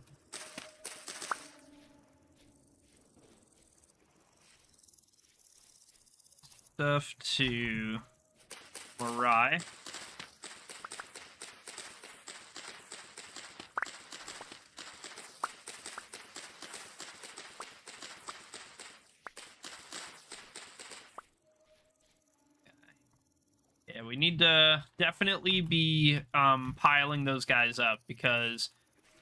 Stuff to more rye. Yeah, we need to definitely be piling those guys up because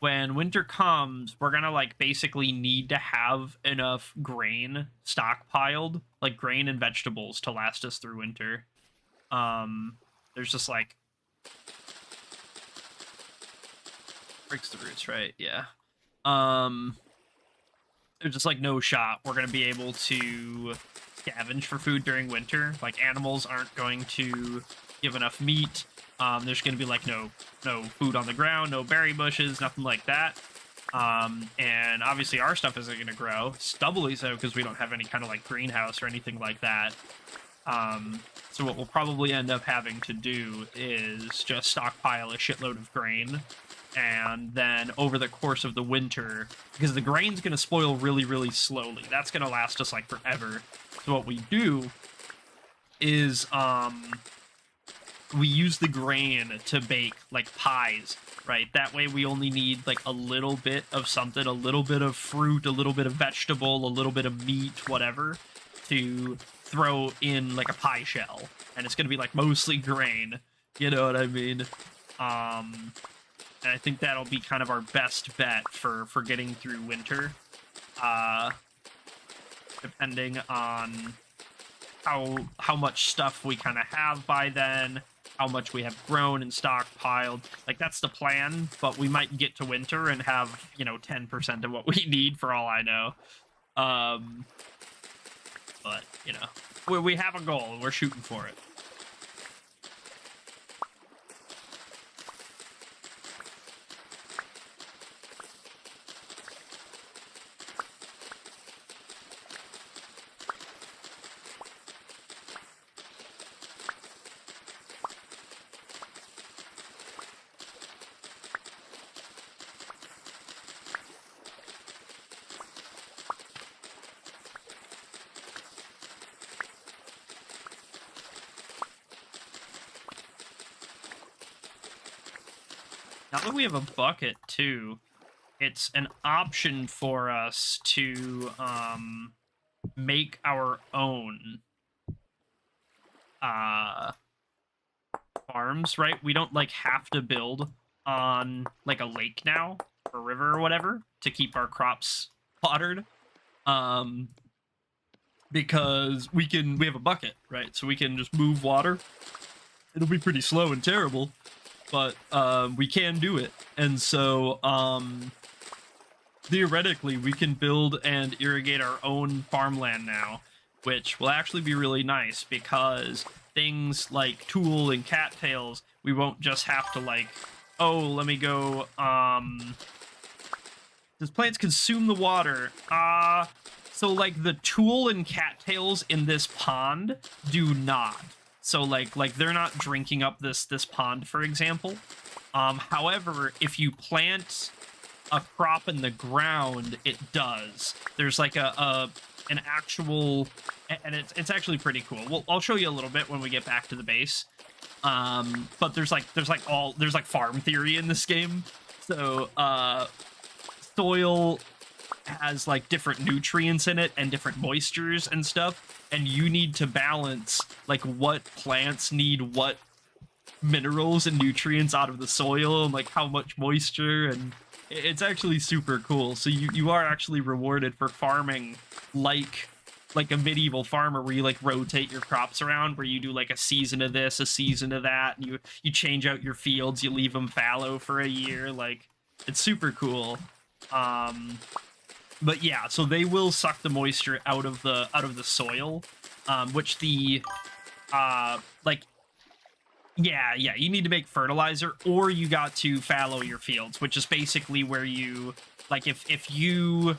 when winter comes, we're gonna like basically need to have enough grain stockpiled, like grain and vegetables, to last us through winter. There's just like breaks the roots, right? Yeah. There's just like no shot we're gonna be able to scavenge for food during winter. Like animals aren't going to give enough meat. There's going to be like no food on the ground, no berry bushes, nothing like that. And obviously our stuff isn't going to grow. It's doubly so because we don't have any kind of like greenhouse or anything like that. So what we'll probably end up having to do is just stockpile a shitload of grain. And then over the course of the winter, because the grain's going to spoil really, really slowly. That's going to last us like forever. So what we do is we use the grain to bake like pies, right? That way we only need like a little bit of something, a little bit of fruit, a little bit of vegetable, a little bit of meat, whatever, to throw in like a pie shell. And it's going to be like mostly grain, you know what I mean? And I think that'll be kind of our best bet for getting through winter. Depending on how much stuff we kind of have by then, how much we have grown and stockpiled. Like, that's the plan, but we might get to winter and have, 10% of what we need for all I know. But, we have a goal and we're shooting for it. Now that we have a bucket, too, it's an option for us to make our own farms, right? We don't like have to build on like a lake now or river or whatever to keep our crops watered. Because we have a bucket, right? So we can just move water. It'll be pretty slow and terrible, but we can do it. And so theoretically we can build and irrigate our own farmland now, which will actually be really nice because things like Tool and Cattails, we won't just have to like, oh, let me go, does plants consume the water? So like the Tool and Cattails in this pond do not. So like they're not drinking up this pond, for example. However, if you plant a crop in the ground, it does. There's like an actual, and it's actually pretty cool. Well, I'll show you a little bit when we get back to the base. But there's like farm theory in this game. So soil has like different nutrients in it and different moistures and stuff, and you need to balance like what plants need what minerals and nutrients out of the soil and like how much moisture, and it's actually super cool. So you are actually rewarded for farming like a medieval farmer, where you like rotate your crops around, where you do like a season of this, a season of that, and you change out your fields, you leave them fallow for a year. Like, it's super cool. But yeah, so they will suck the moisture out of the soil, which the you need to make fertilizer, or you got to fallow your fields, which is basically where you like if you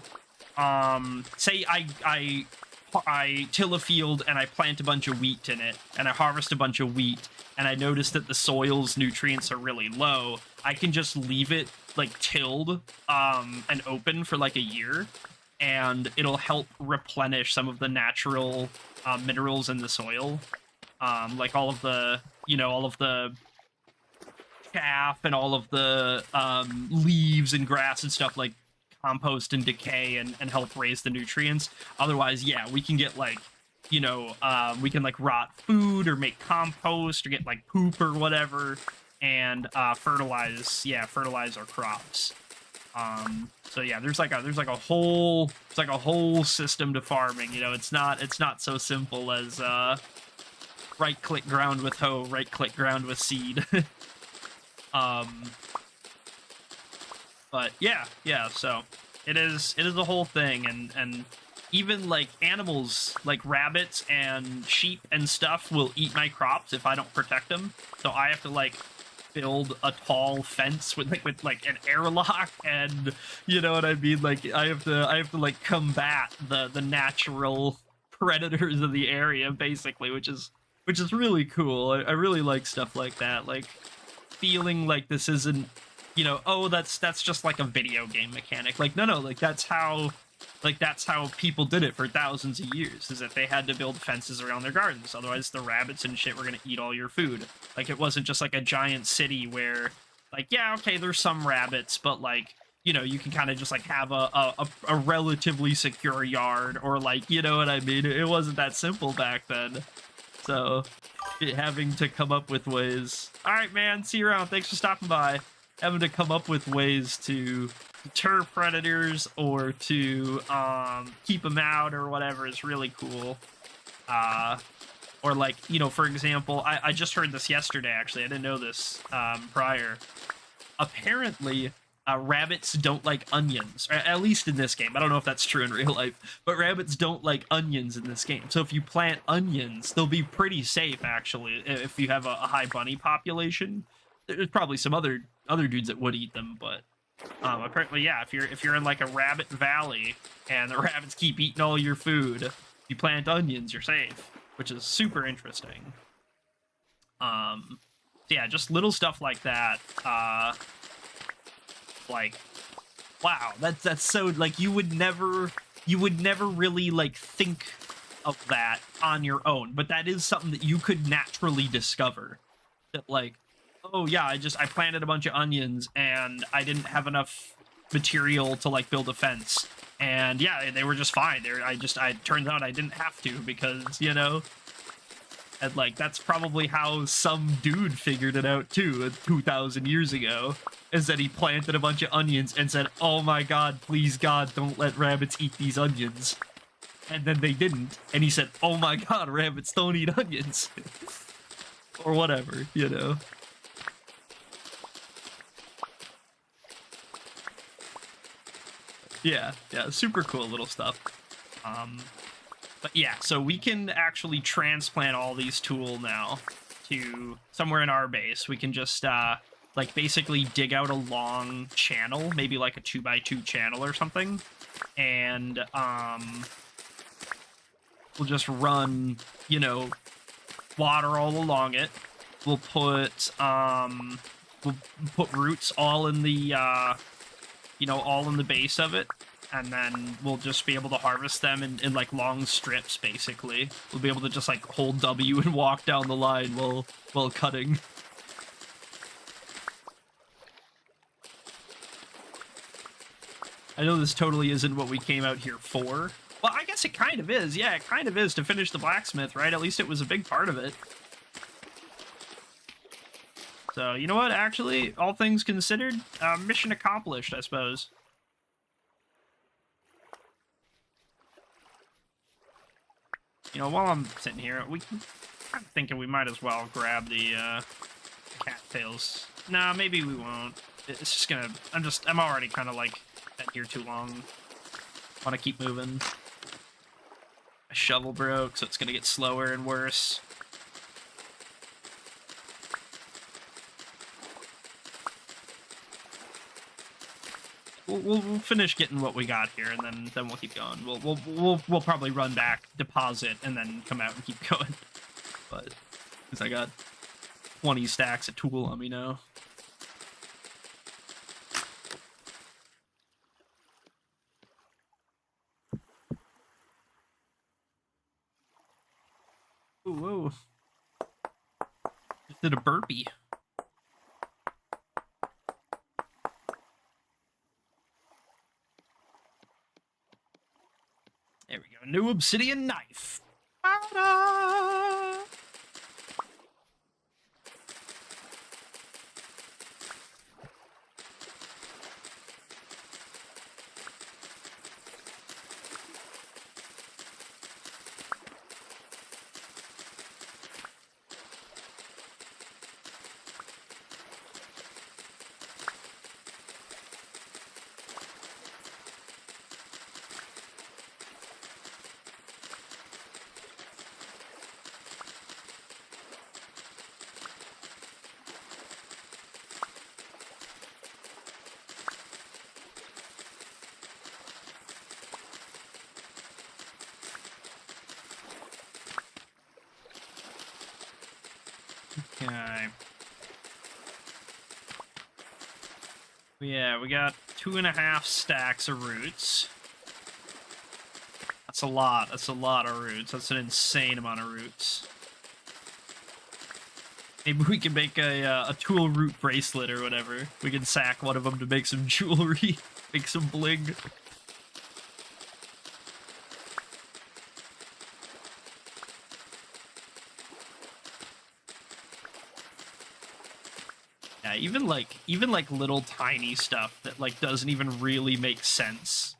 say I till a field and I plant a bunch of wheat in it and I harvest a bunch of wheat and I notice that the soil's nutrients are really low, I can just leave it like tilled and open for like a year, and it'll help replenish some of the natural minerals in the soil, like all of the chaff and all of the leaves and grass and stuff, like compost and decay and help raise the nutrients. Otherwise, yeah, we can get like we can like rot food or make compost or get like poop or whatever, and fertilize our crops. So yeah, there's like a whole system to farming. It's not so simple as right click ground with hoe, right click ground with seed. But yeah, so it is a whole thing, and even like animals like rabbits and sheep and stuff will eat my crops if I don't protect them. So I have to like build a tall fence with an airlock, and you know what I mean? Like I have to like combat the natural predators of the area, basically, which is really cool. I really like stuff like that, like feeling like this isn't, oh, that's just like a video game mechanic. Like no, like that's how people did it for thousands of years, is that they had to build fences around their gardens, otherwise the rabbits and shit were gonna eat all your food. Like it wasn't just like a giant city where like, yeah, okay, there's some rabbits, but like, you can kind of just like have a relatively secure yard, or like, you know what I mean? It wasn't that simple back then. So having to come up with ways. All right, man, see you around. Thanks for stopping by. Having to come up with ways to deter predators or to keep them out or whatever is really cool. Or like, for example, I just heard this yesterday, actually. I didn't know this prior. Apparently, rabbits don't like onions, or at least in this game. I don't know if that's true in real life, but rabbits don't like onions in this game. So if you plant onions, they'll be pretty safe, actually, if you have a high bunny population. There's probably some other dudes that would eat them, but apparently, yeah, if you're in like a rabbit valley and the rabbits keep eating all your food, if you plant onions, you're safe, which is super interesting. Yeah, just little stuff like that. Like, wow, that's so, like, you would never really like think of that on your own, but that is something that you could naturally discover. That like, oh yeah, I planted a bunch of onions and I didn't have enough material to like build a fence. And yeah, they were just fine. I turns out I didn't have to because, you know, and like that's probably how some dude figured it out too 2,000 years ago, is that he planted a bunch of onions and said, "Oh my god, please God, don't let rabbits eat these onions." And then they didn't, and he said, "Oh my god, rabbits don't eat onions." Or whatever, you know. Yeah, super cool little stuff. But yeah, so we can actually transplant all these tools now to somewhere in our base. We can just like basically dig out a long channel, maybe like a 2x2 channel or something, and we'll just run, you know, water all along it. We'll put roots all in the you know, all in the base of it, and then we'll just be able to harvest them in like long strips. Basically, we'll be able to just like hold W and walk down the line while cutting. I know this totally isn't what we came out here for. Well, I guess it kind of is. Yeah, it kind of is, to finish the blacksmith, right? At least it was a big part of it. So, you know what? Actually, all things considered, mission accomplished, I suppose. You know, while I'm sitting here, I'm thinking we might as well grab the cattails. Nah, maybe we won't. It's just gonna... I'm already kind of, like, been here too long. Want to keep moving. My shovel broke, so it's gonna get slower and worse. We'll finish getting what we got here, and then we'll keep going. We'll probably run back, deposit, and then come out and keep going. But because I got 20 stacks of tool on me now. Ooh, whoa! Just did a burpee. There we go. New obsidian knife. Ta-da! Okay. Yeah, we got 2.5 stacks of roots. That's a lot. That's a lot of roots. That's an insane amount of roots. Maybe we can make a tool root bracelet or whatever. We can sack one of them to make some jewelry, make some bling. Yeah, even like little tiny stuff that like doesn't even really make sense.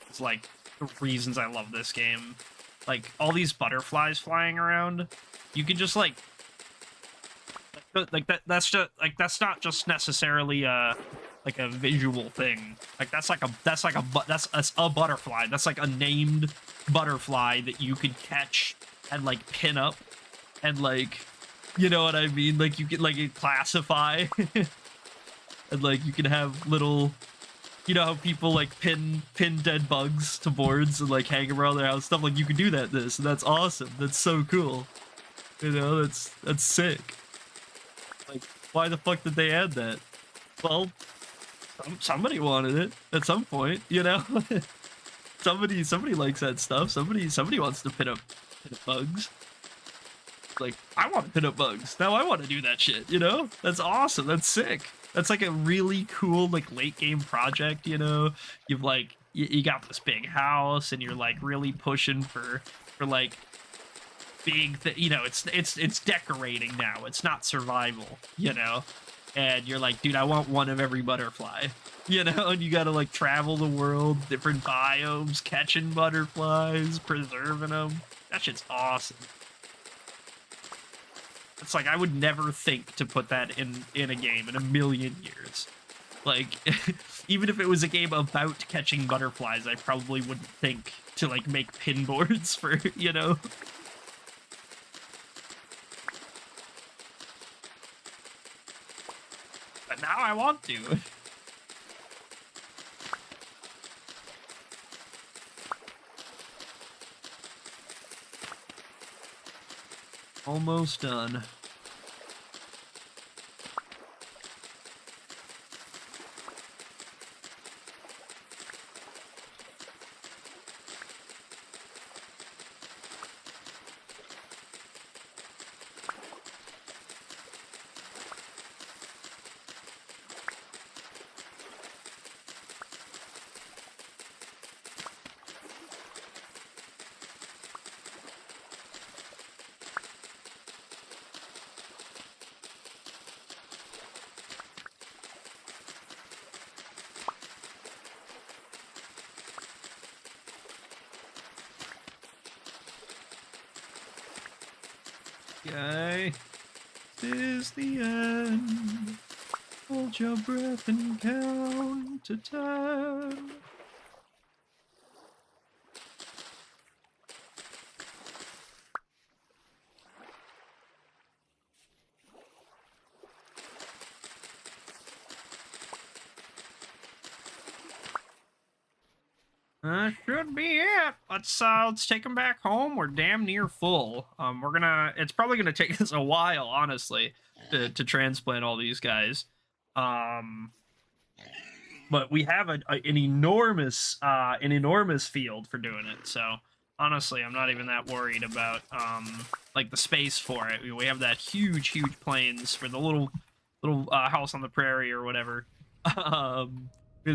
It's like the reasons I love this game. Like all these butterflies flying around, you can just like that's just like that's not just necessarily like a visual thing. Like that's a butterfly. That's like a named butterfly that you could catch and like pin up and like, you know what I mean? Like you can like classify and like you can have little, you know how people like pin dead bugs to boards and like hang around their house, stuff like you can do that and that's awesome. That's so cool. You know, that's sick. Like, why the fuck did they add that? Well, somebody wanted it at some point, you know? somebody likes that stuff. Somebody wants to pin up bugs. Like, I want to pin up bugs. Now I want to do that shit, you know? That's awesome. That's sick. That's like a really cool like late game project, you know. You've like you got this big house and you're like really pushing for like you know, it's decorating now. It's not survival, you know. And you're like, dude, I want one of every butterfly. You know, and you gotta like travel the world, different biomes, catching butterflies, preserving them. That shit's awesome. It's like I would never think to put that in a game in a million years. Like, even if it was a game about catching butterflies, I probably wouldn't think to like make pin boards for, you know. But now I want to. Almost done. Okay. This is the end. Hold your breath and count to 10. Should be it. Let's take them back home. We're damn near full. It's probably gonna take us a while, honestly, to transplant all these guys. But we have an enormous field for doing it. So honestly, I'm not even that worried about like the space for it. We have that huge plains for the little house on the prairie or whatever. We have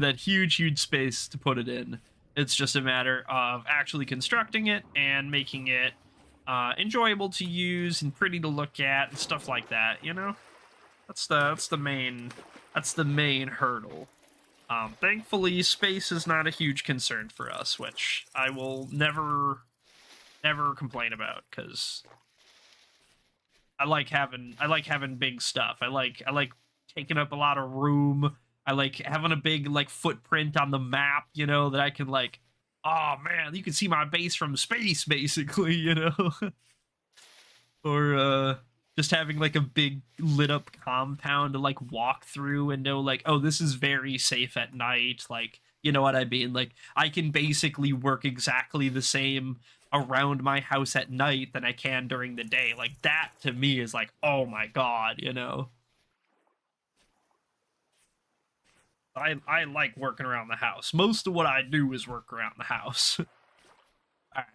that huge space to put it in. It's just a matter of actually constructing it and making it enjoyable to use and pretty to look at and stuff like that. You know, that's the main hurdle. Thankfully, space is not a huge concern for us, which I will never complain about because I like having big stuff. I like taking up a lot of room. I like having a big like footprint on the map, you know, that I can like, oh man, you can see my base from space, basically, you know. Or just having like a big lit up compound to like walk through and know like, oh, this is very safe at night. Like, you know what I mean? Like I can basically work exactly the same around my house at night than I can during the day. Like that to me is like, oh my god, you know. I like working around the house. Most of what I do is work around the house. All right.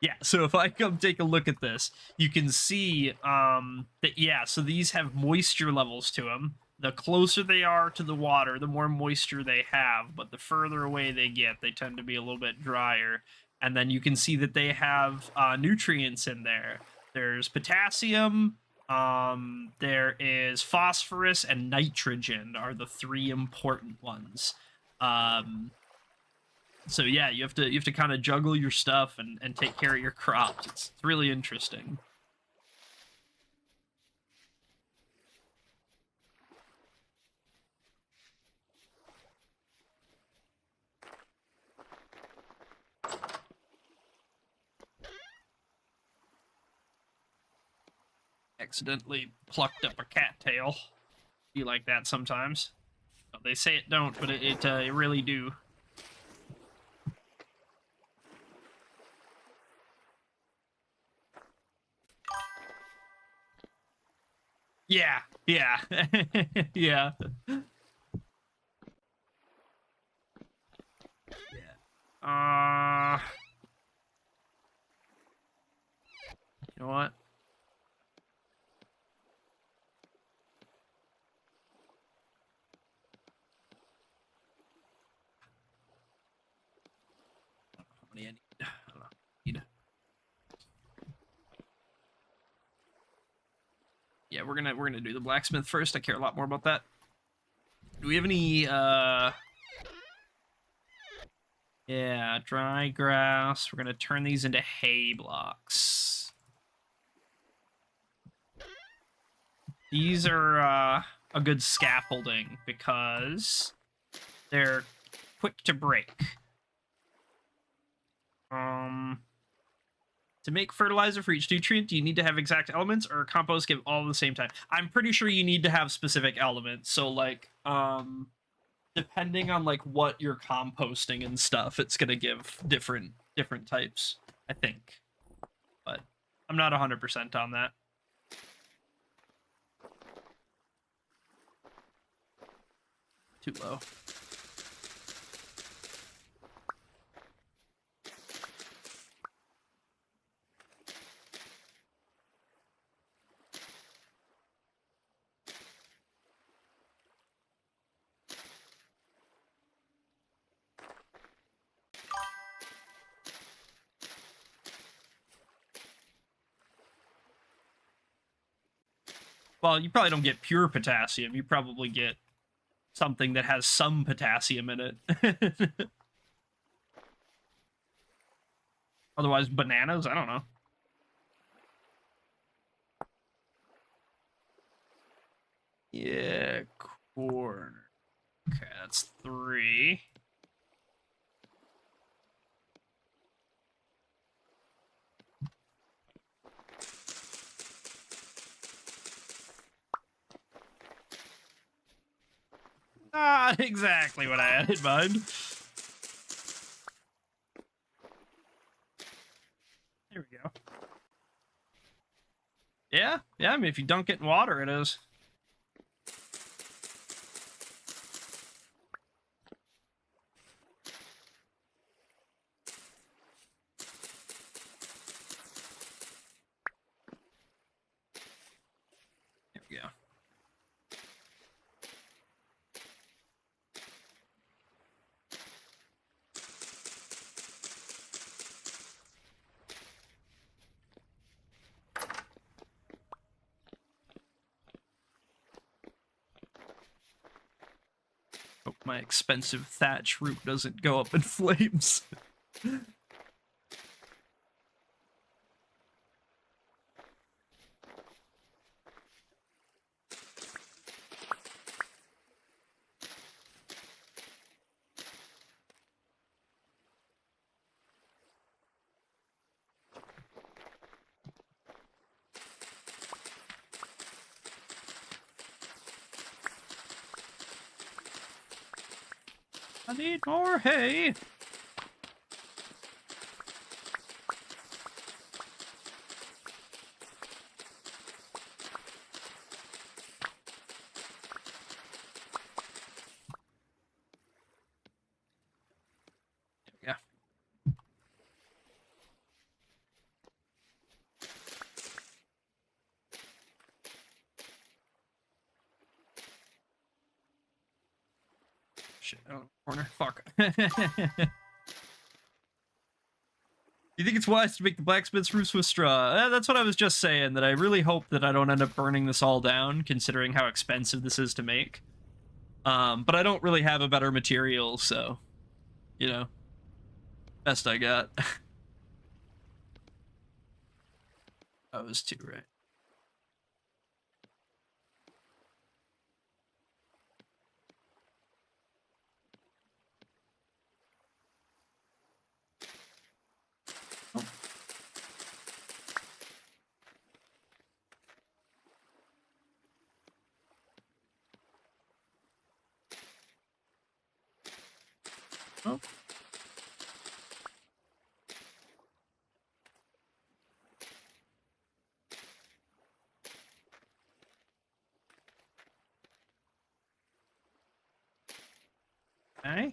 Yeah, so if I come take a look at this, you can see that, yeah, so these have moisture levels to them. The closer they are to the water, the more moisture they have, but the further away they get, they tend to be a little bit drier. And then you can see that they have nutrients in there. There's potassium, there is phosphorus and nitrogen are the three important ones. So yeah, you have to kind of juggle your stuff and take care of your crops. It's really interesting. Accidentally plucked up a cattail. Be like that sometimes. Well, they say it don't, but it really do. Yeah, yeah, yeah. Yeah. You know what? many I need. I don't know. Need. Yeah, we're gonna do the blacksmith first. I care a lot more about that. Do we have any yeah, dry grass. We're gonna turn these into hay blocks. These are a good scaffolding because they're quick to break. To make fertilizer for each nutrient, do you need to have exact elements, or compost give all at the same time? I'm pretty sure you need to have specific elements. So like, depending on like what you're composting and stuff, it's gonna give different types, I think. But I'm not 100% on that. Too low. Well, you probably don't get pure potassium. You probably get something that has some potassium in it. Otherwise, bananas? I don't know. Yeah, corn. Okay, that's 3. Not exactly what I had in mind. There we go. Yeah, I mean, if you dunk it in water, it is. There we go. Hope my expensive thatch roof doesn't go up in flames. I need more hay. Yeah. Shit, oh, corner. Fuck. You think it's wise to make the blacksmith's roofs with straw? That's what I was just saying, that I really hope that I don't end up burning this all down, considering how expensive this is to make. But I don't really have a better material, so, you know, best I got. That was 2, right? Oh. Oh. Okay.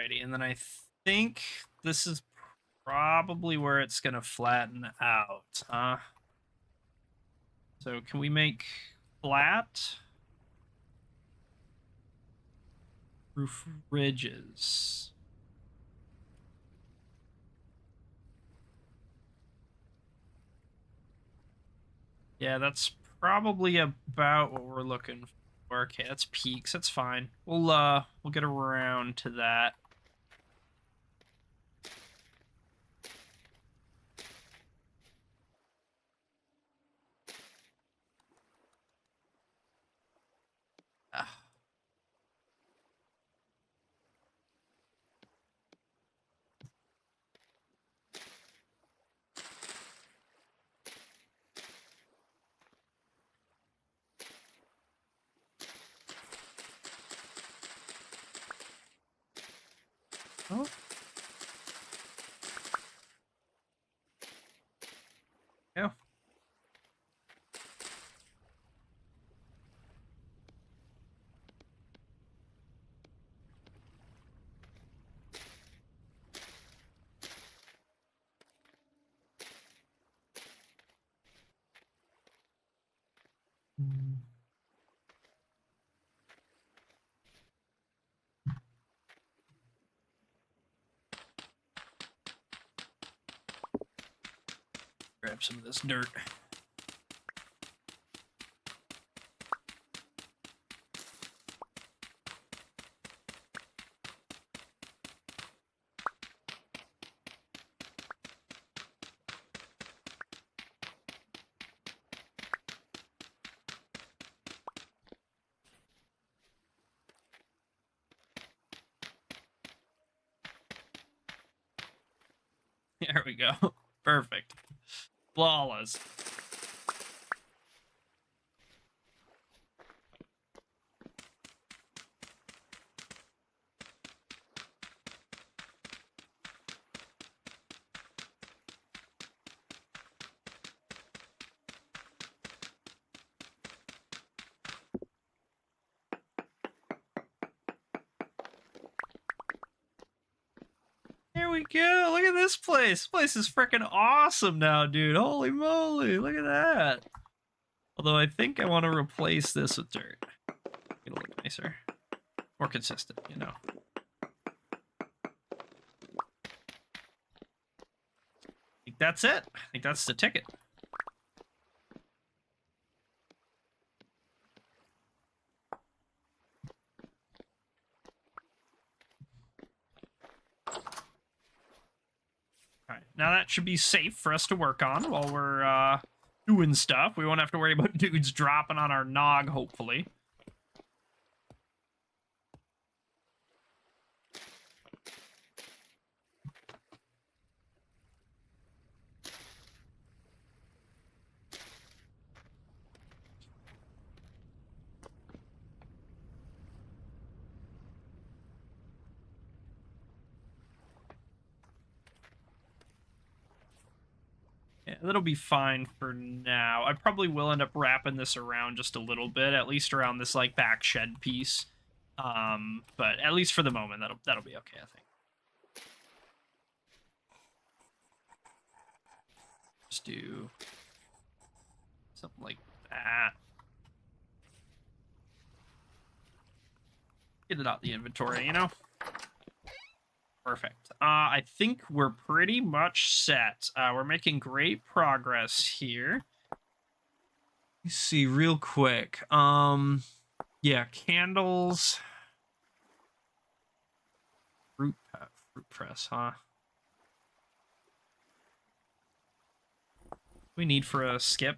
Alrighty, and then I think this is probably where it's gonna flatten out, huh? So can we make flat roof ridges? Yeah, that's probably about what we're looking for. Okay, that's peaks. That's fine. We'll get around to that. Ah. Oh. Yeah. Grab some of this dirt. There we go. Perfect. Flawless. There we go. Look at this place. This place is freaking awesome now, dude. Holy moly. Look at that. Although I think I want to replace this with dirt. It'll look nicer. More consistent, you know. I think that's it. I think that's the ticket. All right, now that should be safe for us to work on while we're doing stuff. We won't have to worry about dudes dropping on our nog, hopefully. Yeah, that'll be fine for now. I probably will end up wrapping this around just a little bit, at least around this like back shed piece. But at least for the moment, that'll be okay, I think. Just do something like that. Get it out the inventory, you know? Perfect. I think we're pretty much set. We're making great progress here. Let's see real quick. Yeah, candles. Fruit press, huh? We need for a skip.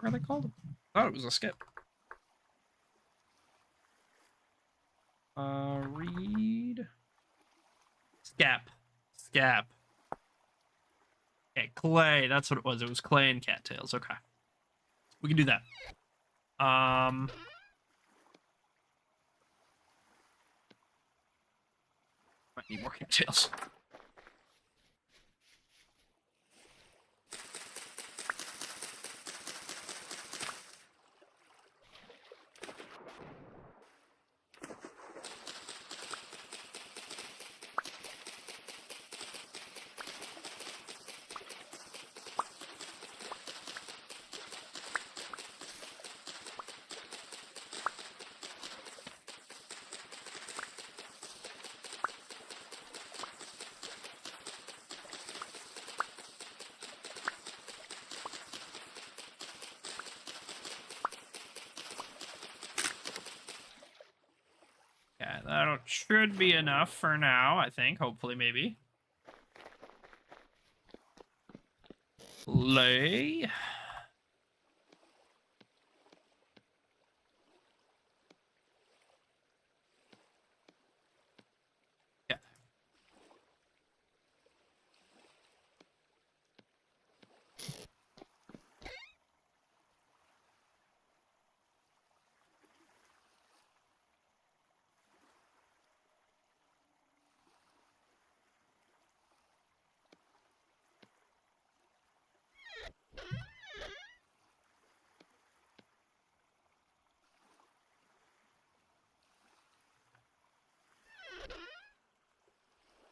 What are they called? I thought it was a skip. Read. Scap. Scap. Okay, clay. That's what it was. It was clay and cattails. Okay. We can do that. Need more cattails. Yeah, that should be enough for now, I think. Hopefully, maybe. Lay. Yeah.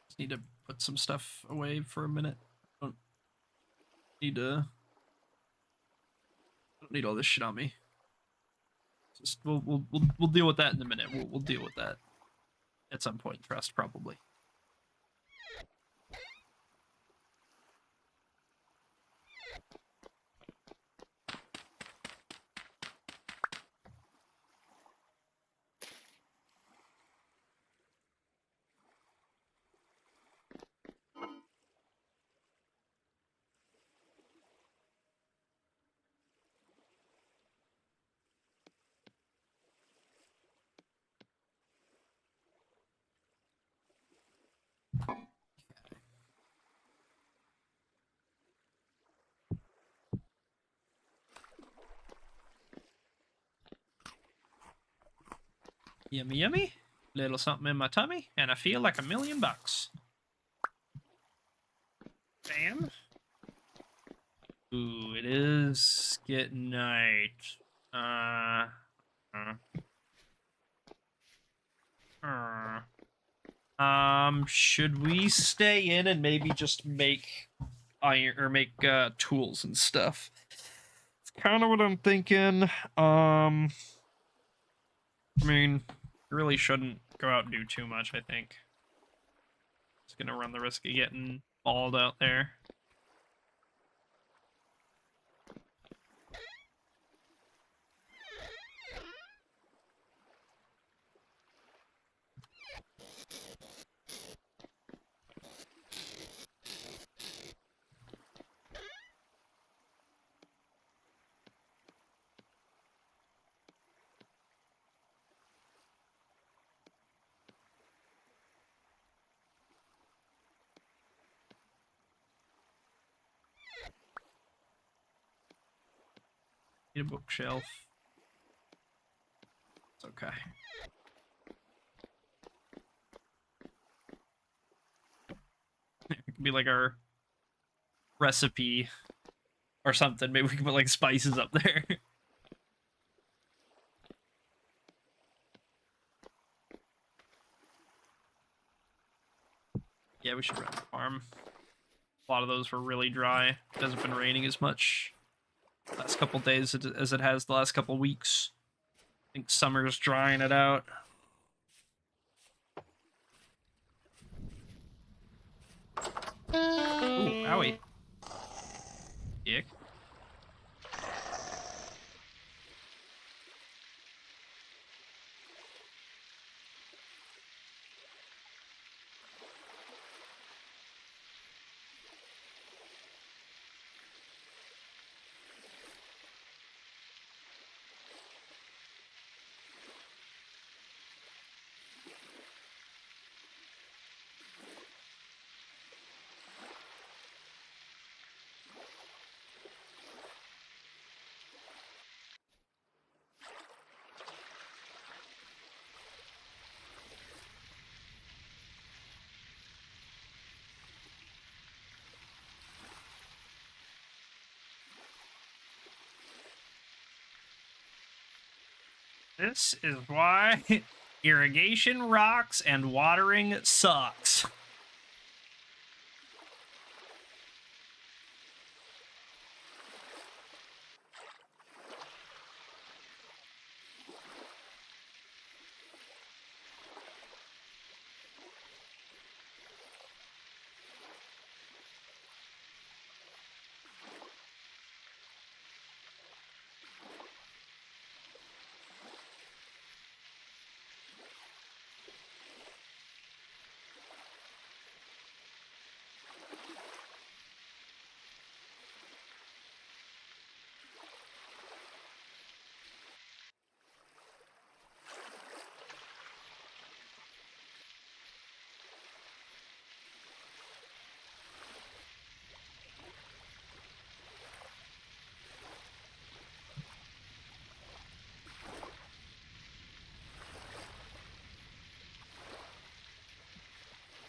Just need to put some stuff away for a minute. Don't need to. Don't need all this shit on me. Just we'll deal with that in a minute. We'll deal with that at some point. Trust probably. Yummy, yummy. Little something in my tummy, and I feel like $1,000,000. Bam. Ooh, it is getting night. Should we stay in and maybe just make iron or make tools and stuff? It's kind of what I'm thinking. I mean, really shouldn't go out and do too much, I think. Just gonna run the risk of getting mauled out there. Need a bookshelf. It's okay. It could be like our recipe or something. Maybe we can put like spices up there. Yeah, we should run the farm. A lot of those were really dry. It hasn't been raining as much last couple days as it has the last couple weeks. I think summer's drying it out. Ooh, owie. Dick. This is why irrigation rocks and watering sucks.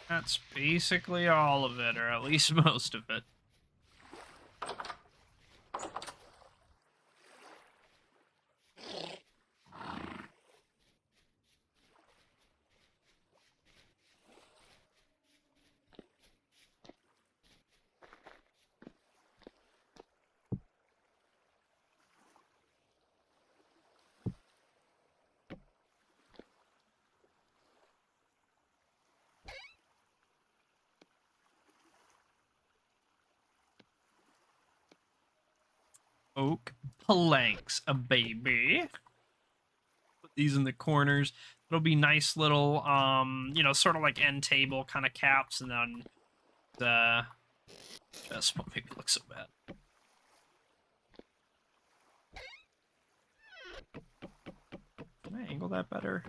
That's basically all of it, or at least most of it. Oak planks, a baby. Put these in the corners. It'll be nice little, sort of like end table kind of caps, and then the just won't make it look so bad. Can I angle that better?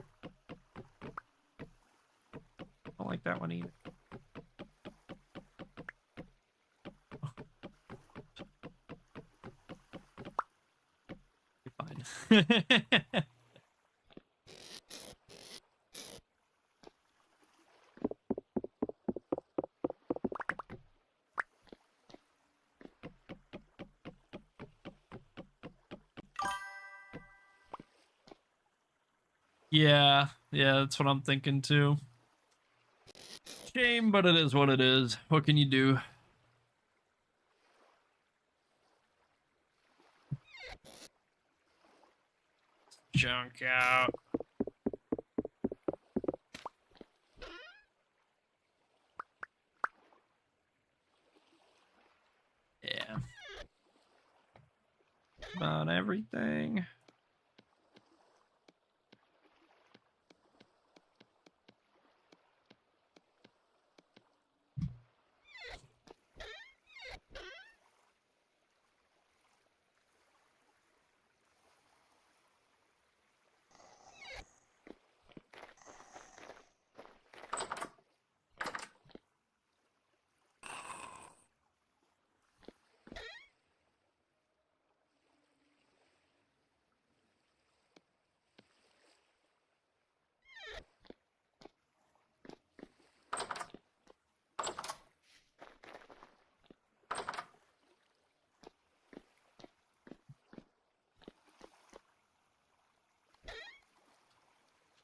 Don't like that one either. Fine. Yeah, that's what I'm thinking too. Shame, but it is what it is. What can you do? Junk out. Yeah. About everything.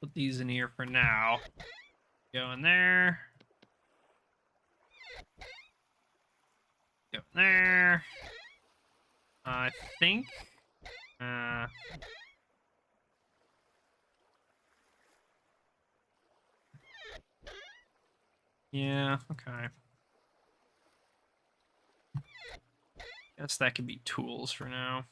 Put these in here for now. Go in there. Go in there. I think. Yeah, okay. Guess that could be tools for now.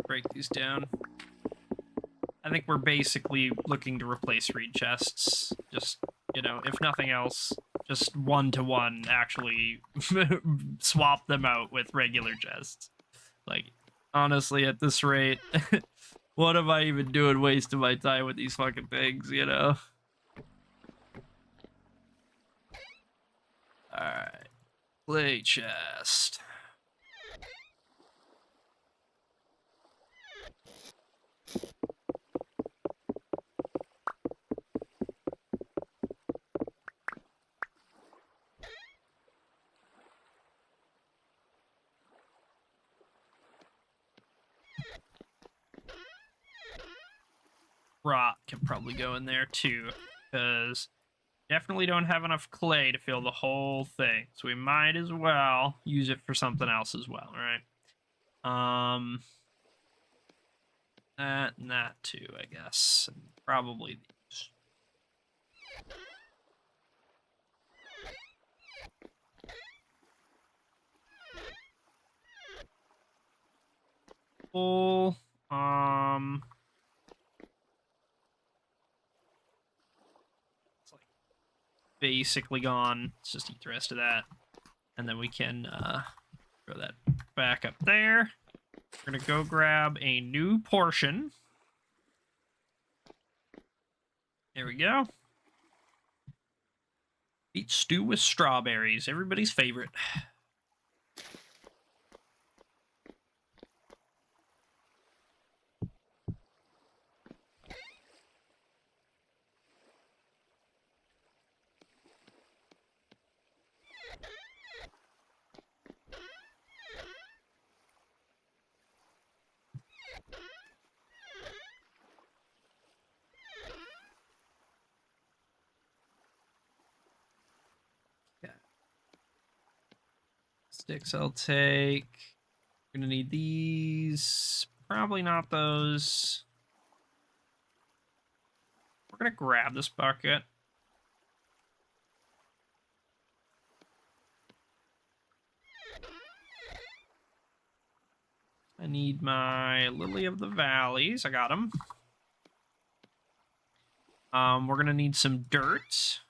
break these down. I think we're basically looking to replace reed chests. Just, you know, if nothing else, just one-to-one actually swap them out with regular chests. Like, honestly, at this rate, what am I even doing wasting my time with these fucking things, you know? Alright. Clay chest. Rock can probably go in there too, because definitely don't have enough clay to fill the whole thing, so we might as well use it for something else as well, right? That and that too, I guess, and probably these. Full, basically gone. Let's just eat the rest of that. And then we can throw that back up there. We're going to go grab a new portion. There we go. Beet stew with strawberries. Everybody's favorite. Sticks I'll take. We're gonna need these. Probably not those. We're gonna grab this bucket. I need my Lily of the Valleys. I got them. We're gonna need some dirt.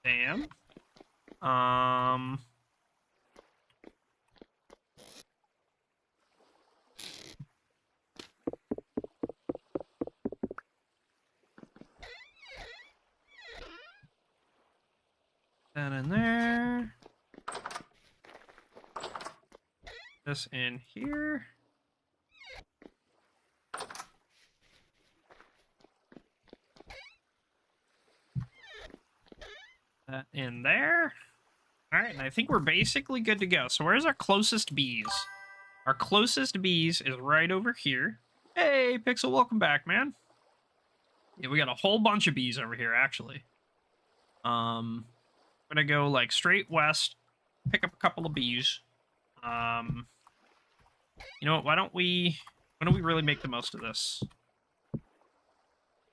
Bam. That in there. This in here. That in there. All right, and I think we're basically good to go. So where's our closest bees? Our closest bees is right over here. Hey, Pixel, welcome back, man. Yeah, we got a whole bunch of bees over here, actually. I'm gonna go like straight west, pick up a couple of bees. You know what? Why don't we really make the most of this?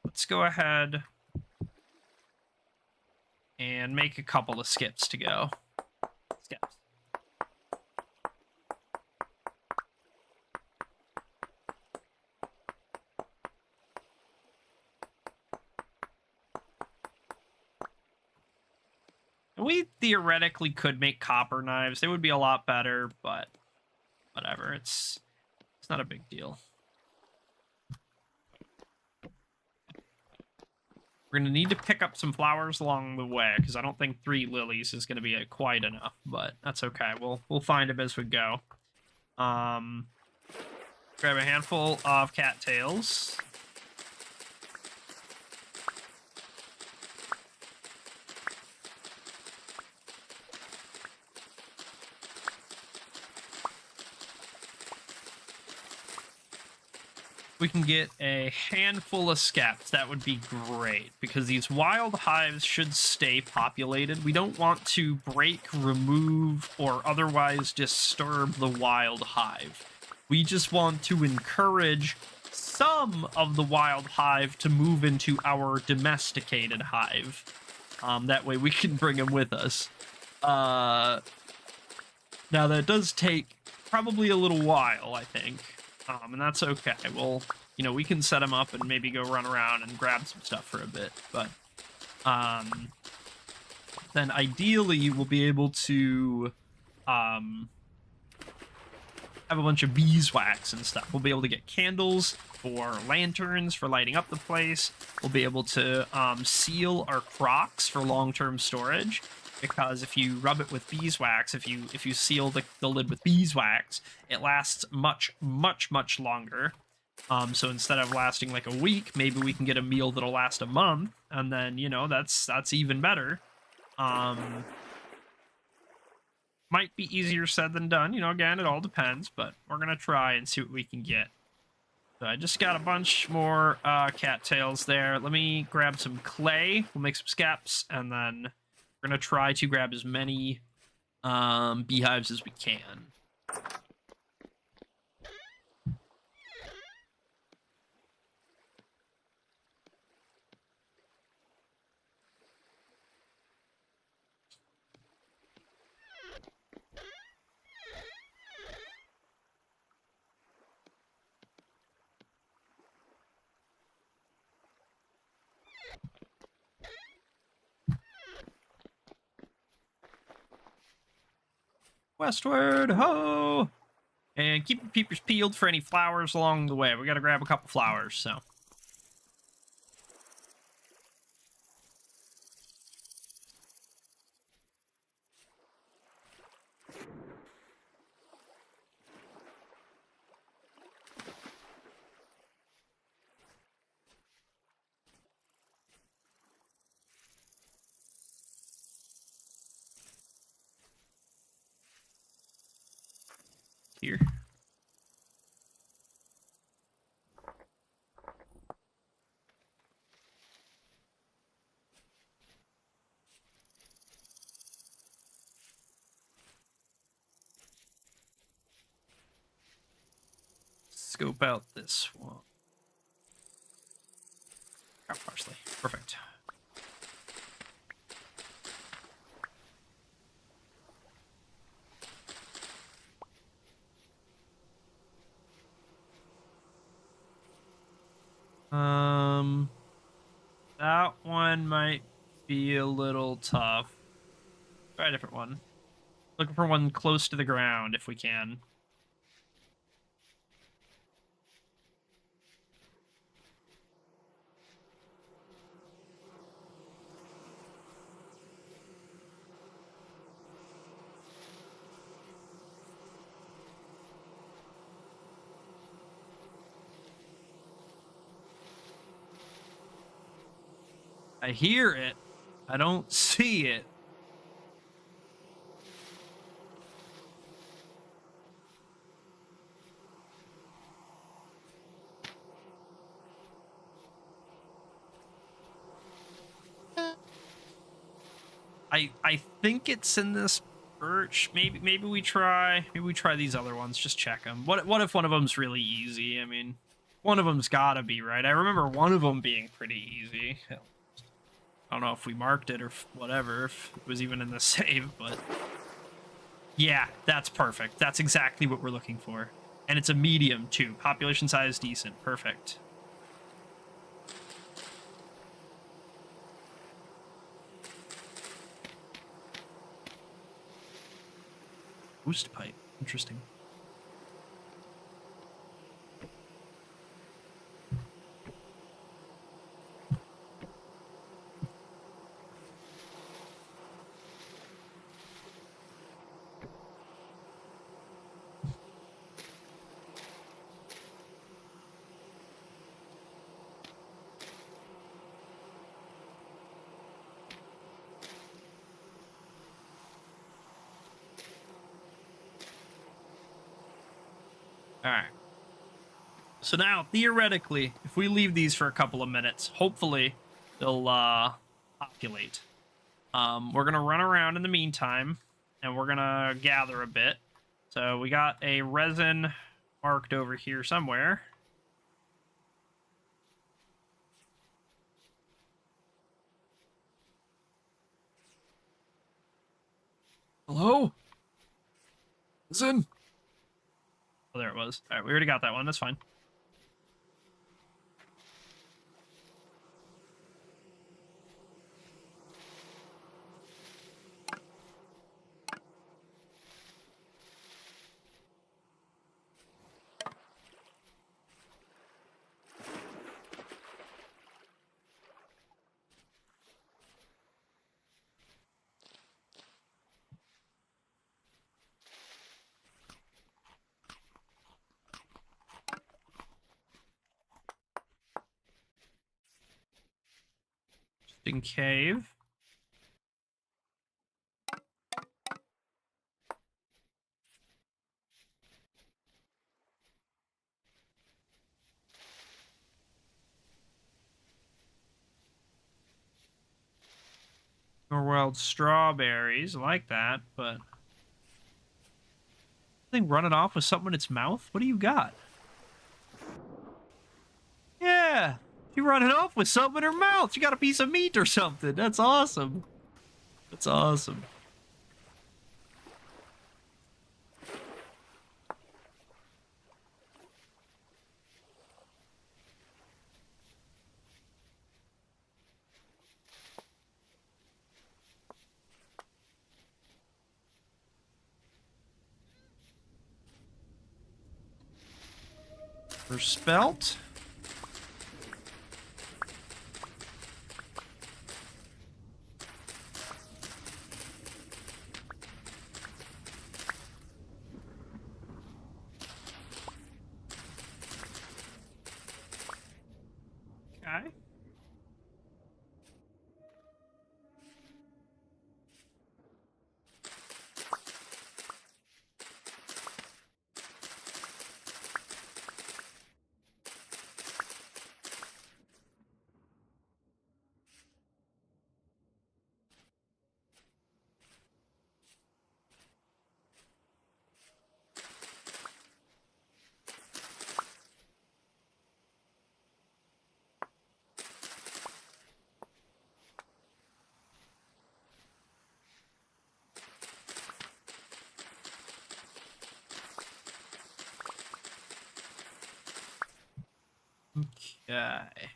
Let's go ahead and make a couple of skips to go. Skips. We theoretically could make copper knives. They would be a lot better, but whatever. It's not a big deal. We're going to need to pick up some flowers along the way, because I don't think 3 lilies is going to be quite enough, but that's okay. We'll find them as we go. Grab a handful of cattails. We can get a handful of skeps. That would be great, because these wild hives should stay populated. We don't want to break, remove, or otherwise disturb the wild hive. We just want to encourage some of the wild hive to move into our domesticated hive. That way we can bring them with us. Now that does take probably a little while, I think. And that's okay. Well, we can set them up and maybe go run around and grab some stuff for a bit. But then ideally we'll be able to have a bunch of beeswax and stuff. We'll be able to get candles for lanterns for lighting up the place. We'll be able to seal our crocks for long-term storage, because if you rub it with beeswax, if you seal the lid with beeswax, it lasts much longer. So instead of lasting like a week, maybe we can get a meal that'll last a month, and then that's even better. Might be easier said than done. Again, it all depends, but we're gonna try and see what we can get. So I just got a bunch more cattails there. Let me grab some clay. We'll make some scaps, and then we're gonna try to grab as many beehives as we can. Westward, ho! And keep your peepers peeled for any flowers along the way. We gotta grab a couple flowers, so. Here. Scope out this one. Parsley. Perfect. That one might be a little tough. Try a different one. Looking for one close to the ground if we can. I hear it. I don't see it. I think it's in this birch. Maybe we try these other ones. Just check them. What if one of them's really easy? I mean, one of them's gotta be, right? I remember one of them being pretty easy. I don't know if we marked it or whatever, if it was even in the save, but yeah, that's perfect. That's exactly what we're looking for. And it's a medium too. Population size decent. Perfect. Boost pipe. Interesting. Alright. So now, theoretically, if we leave these for a couple of minutes, hopefully they'll populate. We're going to run around in the meantime, and we're going to gather a bit. So we got a resin marked over here somewhere. Hello? Resin? Oh, Oh, there it was. All right, we already got that one. That's fine. In cave. More wild strawberries. I like that, but thing running off with something in its mouth? What do you got? Yeah, she running off with something in her mouth. She got a piece of meat or something. That's awesome. That's awesome. Her spelt. Okay. Okay.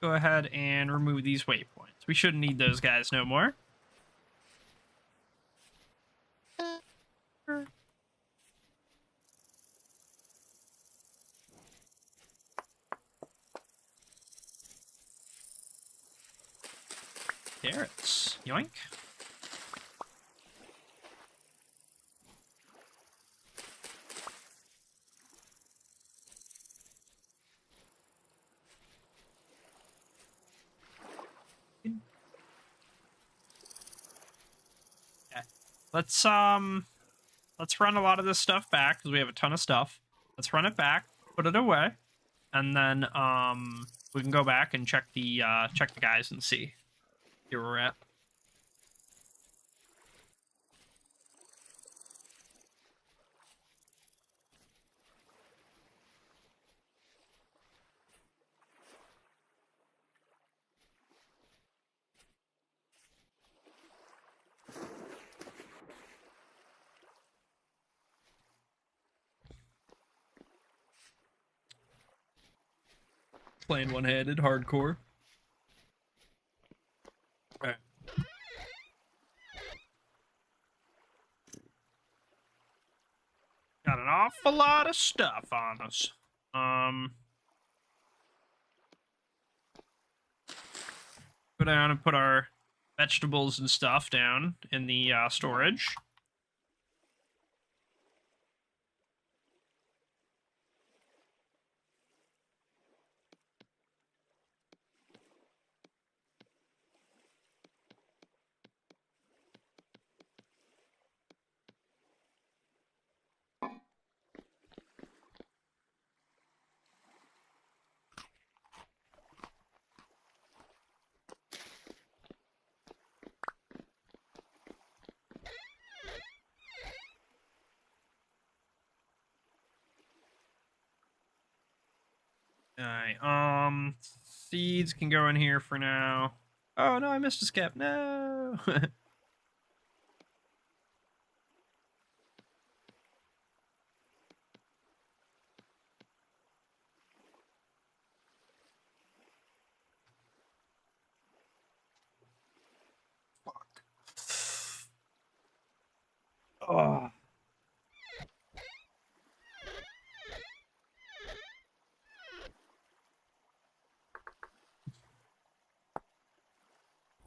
Go ahead and remove these waypoints. We shouldn't need those guys no more. Carrots. Yoink. Okay. Let's run a lot of this stuff back because we have a ton of stuff. Let's run it back, put it away, and then we can go back and check the guys and see where we're at. Playing one-handed, hardcore. Okay. Got an awful lot of stuff on us. Go down and put our vegetables and stuff down in the storage. Okay. Seeds can go in here for now. Oh no, I missed a skip. No. Oh.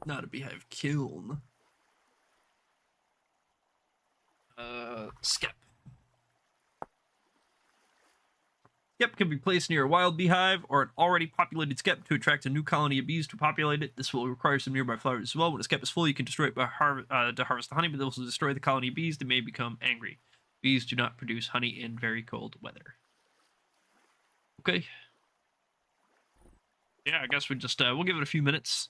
Not a beehive kiln. Skep. Skep can be placed near a wild beehive or an already populated skep to attract a new colony of bees to populate it. This will require some nearby flowers as well. When a skep is full, you can destroy it by to harvest the honey, but this will destroy the colony of bees. They may become angry. Bees do not produce honey in very cold weather. Okay. Yeah, I guess we just we'll give it a few minutes.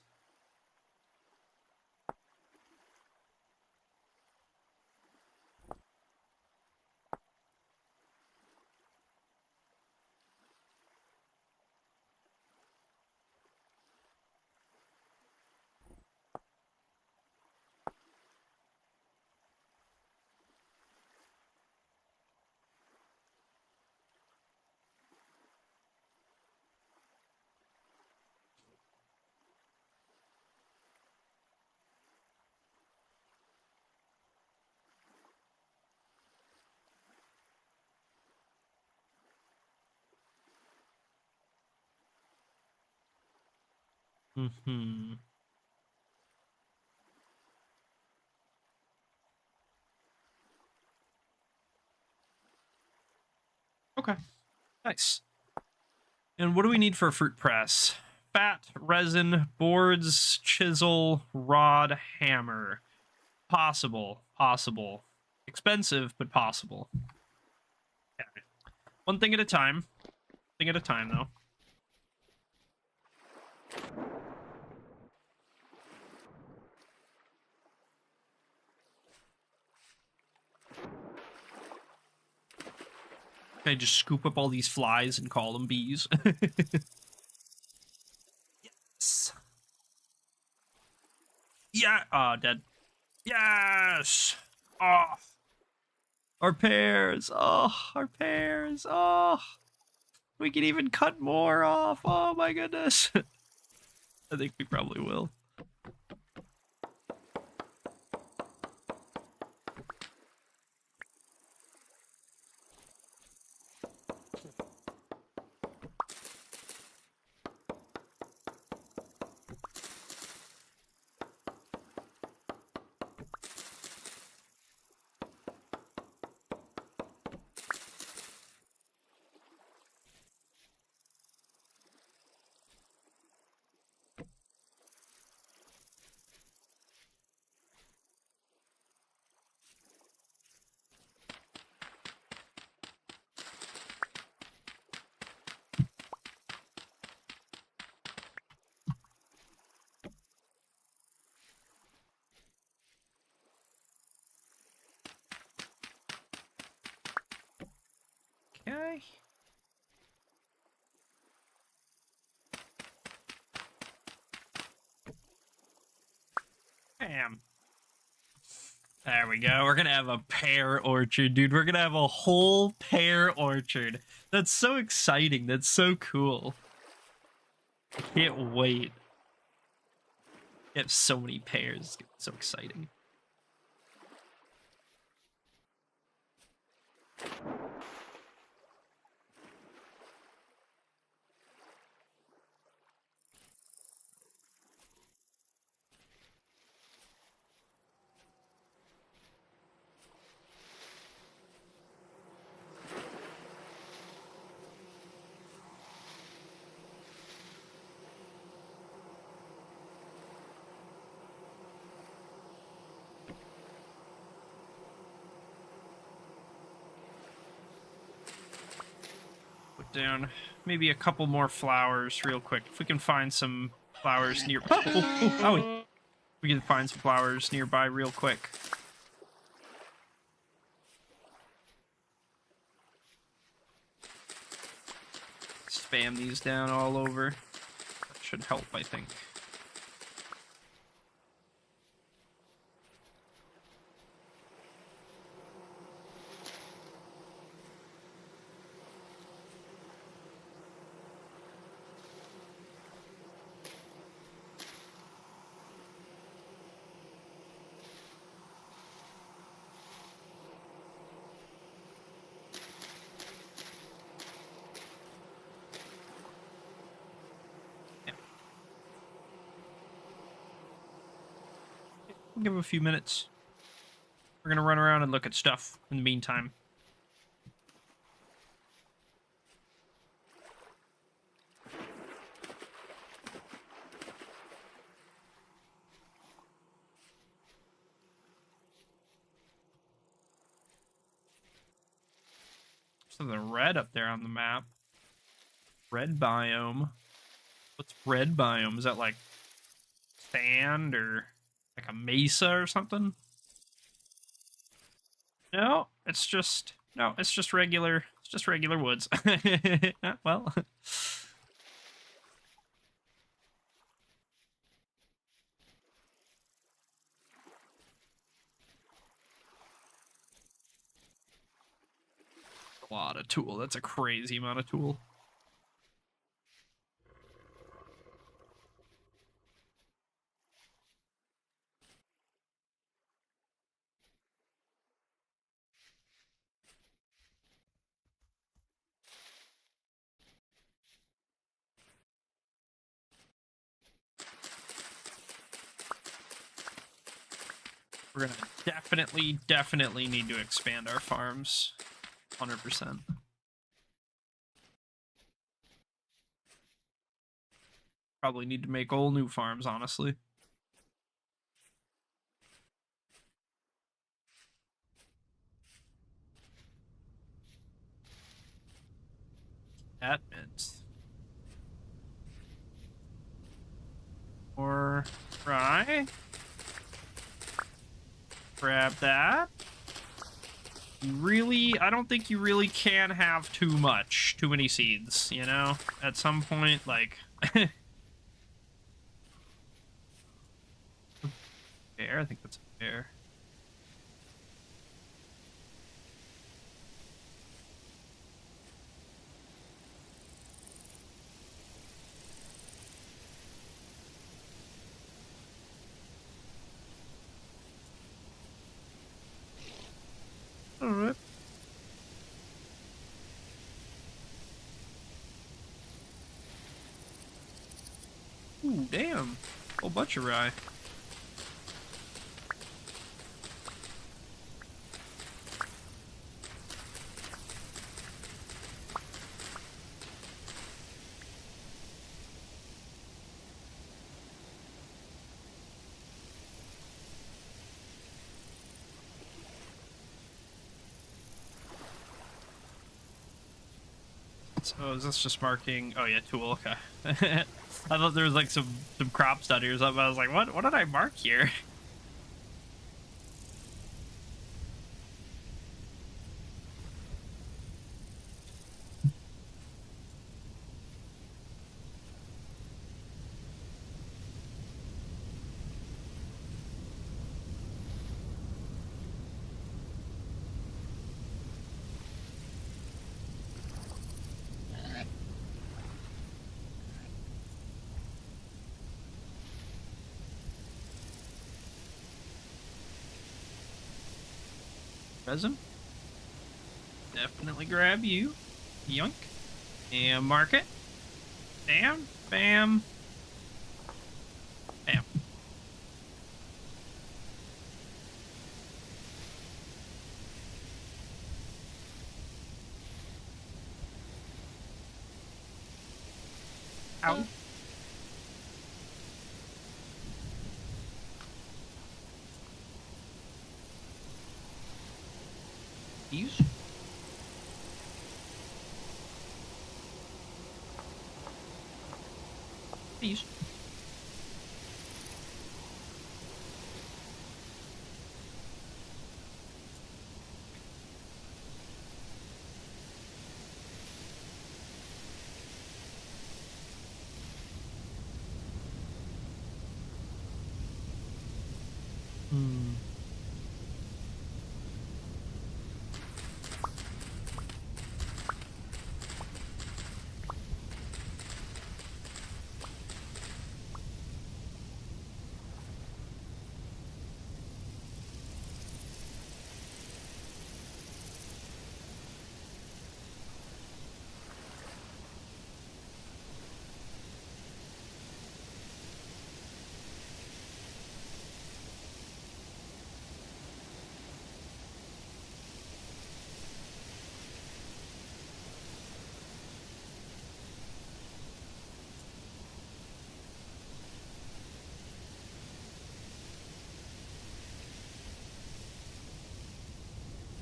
Mm-hmm. Okay. Nice. And what do we need for a fruit press? Fat, resin, boards, chisel, rod, hammer. Possible. Possible. Expensive, but possible. Okay. One thing at a time. Thing at a time, though. Can I just scoop up all these flies and call them bees? Yes. Yeah. Oh, dead. Yes. Oh. Our pears. Oh, our pears. Oh. We can even cut more off. Oh my goodness. I think we probably will. Okay. Bam. There we go. We're gonna have a pear orchard, dude. We're gonna have a whole pear orchard. That's so exciting. That's so cool. I can't wait. We have so many pears. It's so exciting. Put down maybe a couple more flowers real quick. If we can find some flowers near... Oh, we can find some flowers nearby real quick. spam these down all over. That should help, I think. Give it a few minutes. We're gonna run around and look at stuff in the meantime. Something red up there on the map. Red biome. What's red biome? Is that like sand or like a mesa or something? No, it's just regular. It's just regular woods. Well, a lot of tool. That's a crazy amount of tool. We're gonna definitely need to expand our farms. 100%. Probably need to make all new farms, honestly. That meant more rye. Grab that. Really, I don't think you really can have too many seeds, you know? At some point, like... Bear? I think that's a bear. Alright. Ooh, damn. Whole bunch of rye. So is this just marking? Oh yeah, tool. Okay. I thought there was like some crop study or something. I was like, what did I mark here? Resin. Definitely grab you. Yoink. And mark it. Bam. Bam. Bam. Ow. These. These. Hmm.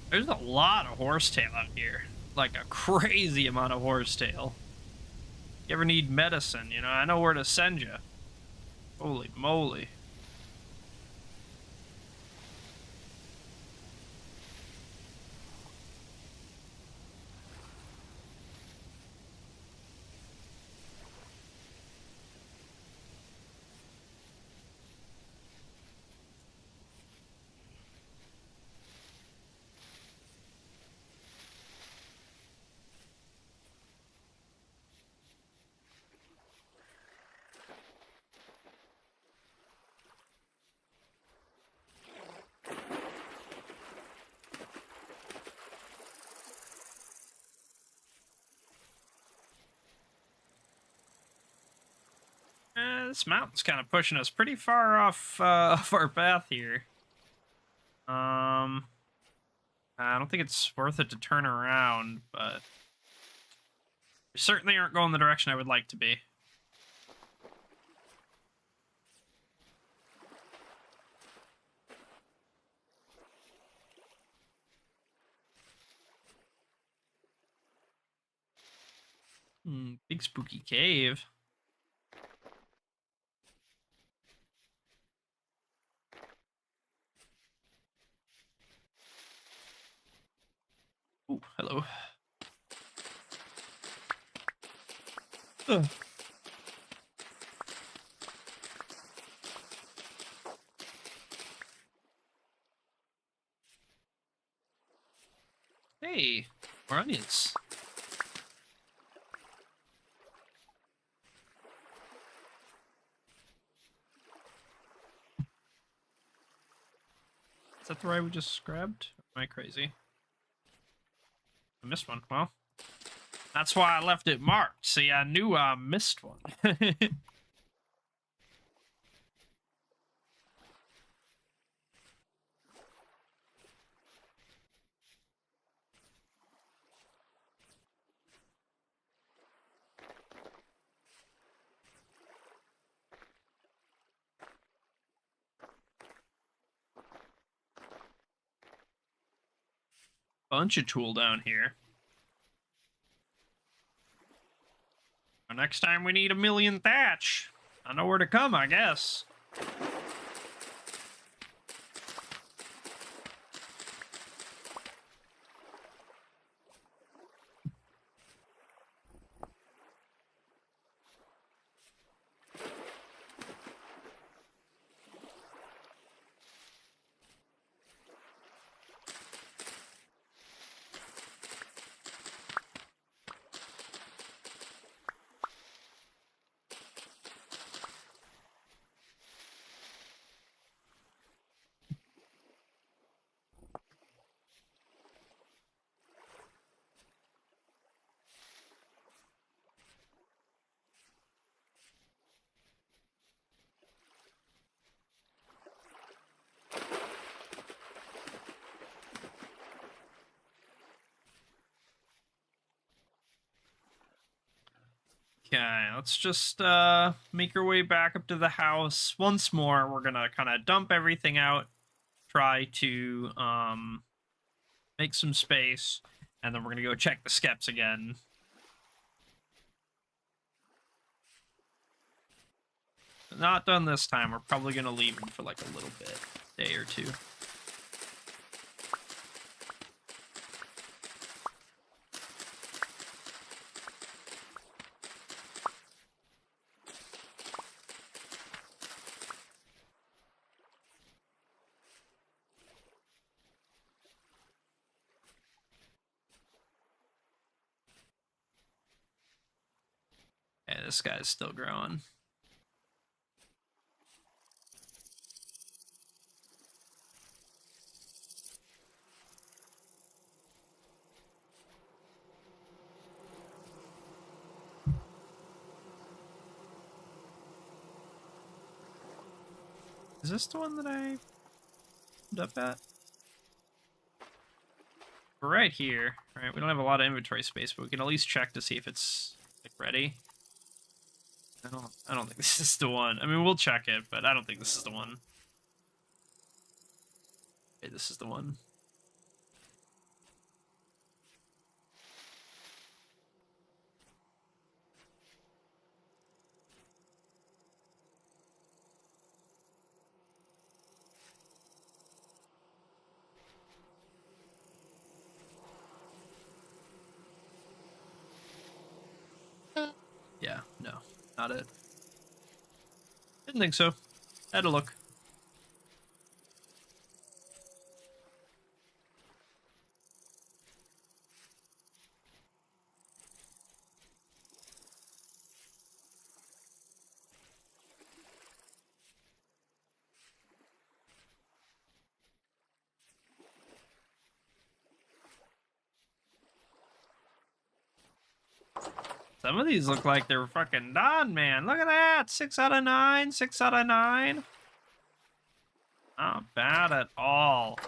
There's a lot of horsetail out here. Like a crazy amount of horsetail. You ever need medicine, you know, I know where to send you. Holy moly. This mountain's kind of pushing us pretty far off off our path here. I don't think it's worth it to turn around, but we certainly aren't going the direction I would like to be. Big spooky cave. Ooh, hello. Ugh. Hey, more onions. Is that the right we just grabbed? Am I crazy? I missed one. Well, that's why I left it marked. See, I knew I missed one. Bunch of tool down here. Next time we need 1,000,000 thatch. I know where to come, I guess. Okay, let's just make our way back up to the house. Once more, we're gonna kind of dump everything out, try to make some space, and then we're gonna go check the skeps again. Not done this time. We're probably gonna leave them for like a little bit, day or two. this guy's still growing. Is this the one that I ended up at? We're right here, right? We don't have a lot of inventory space, but we can at least check to see if it's like ready. I don't think this is the one. I mean, we'll check it, but I don't think this is the one. Okay, this is the one. Yeah, no, not it. Didn't think so. Had to look. Some of these look like they're fucking done, man. Look at that. 6 out of 9. 6 out of 9. Not bad at all.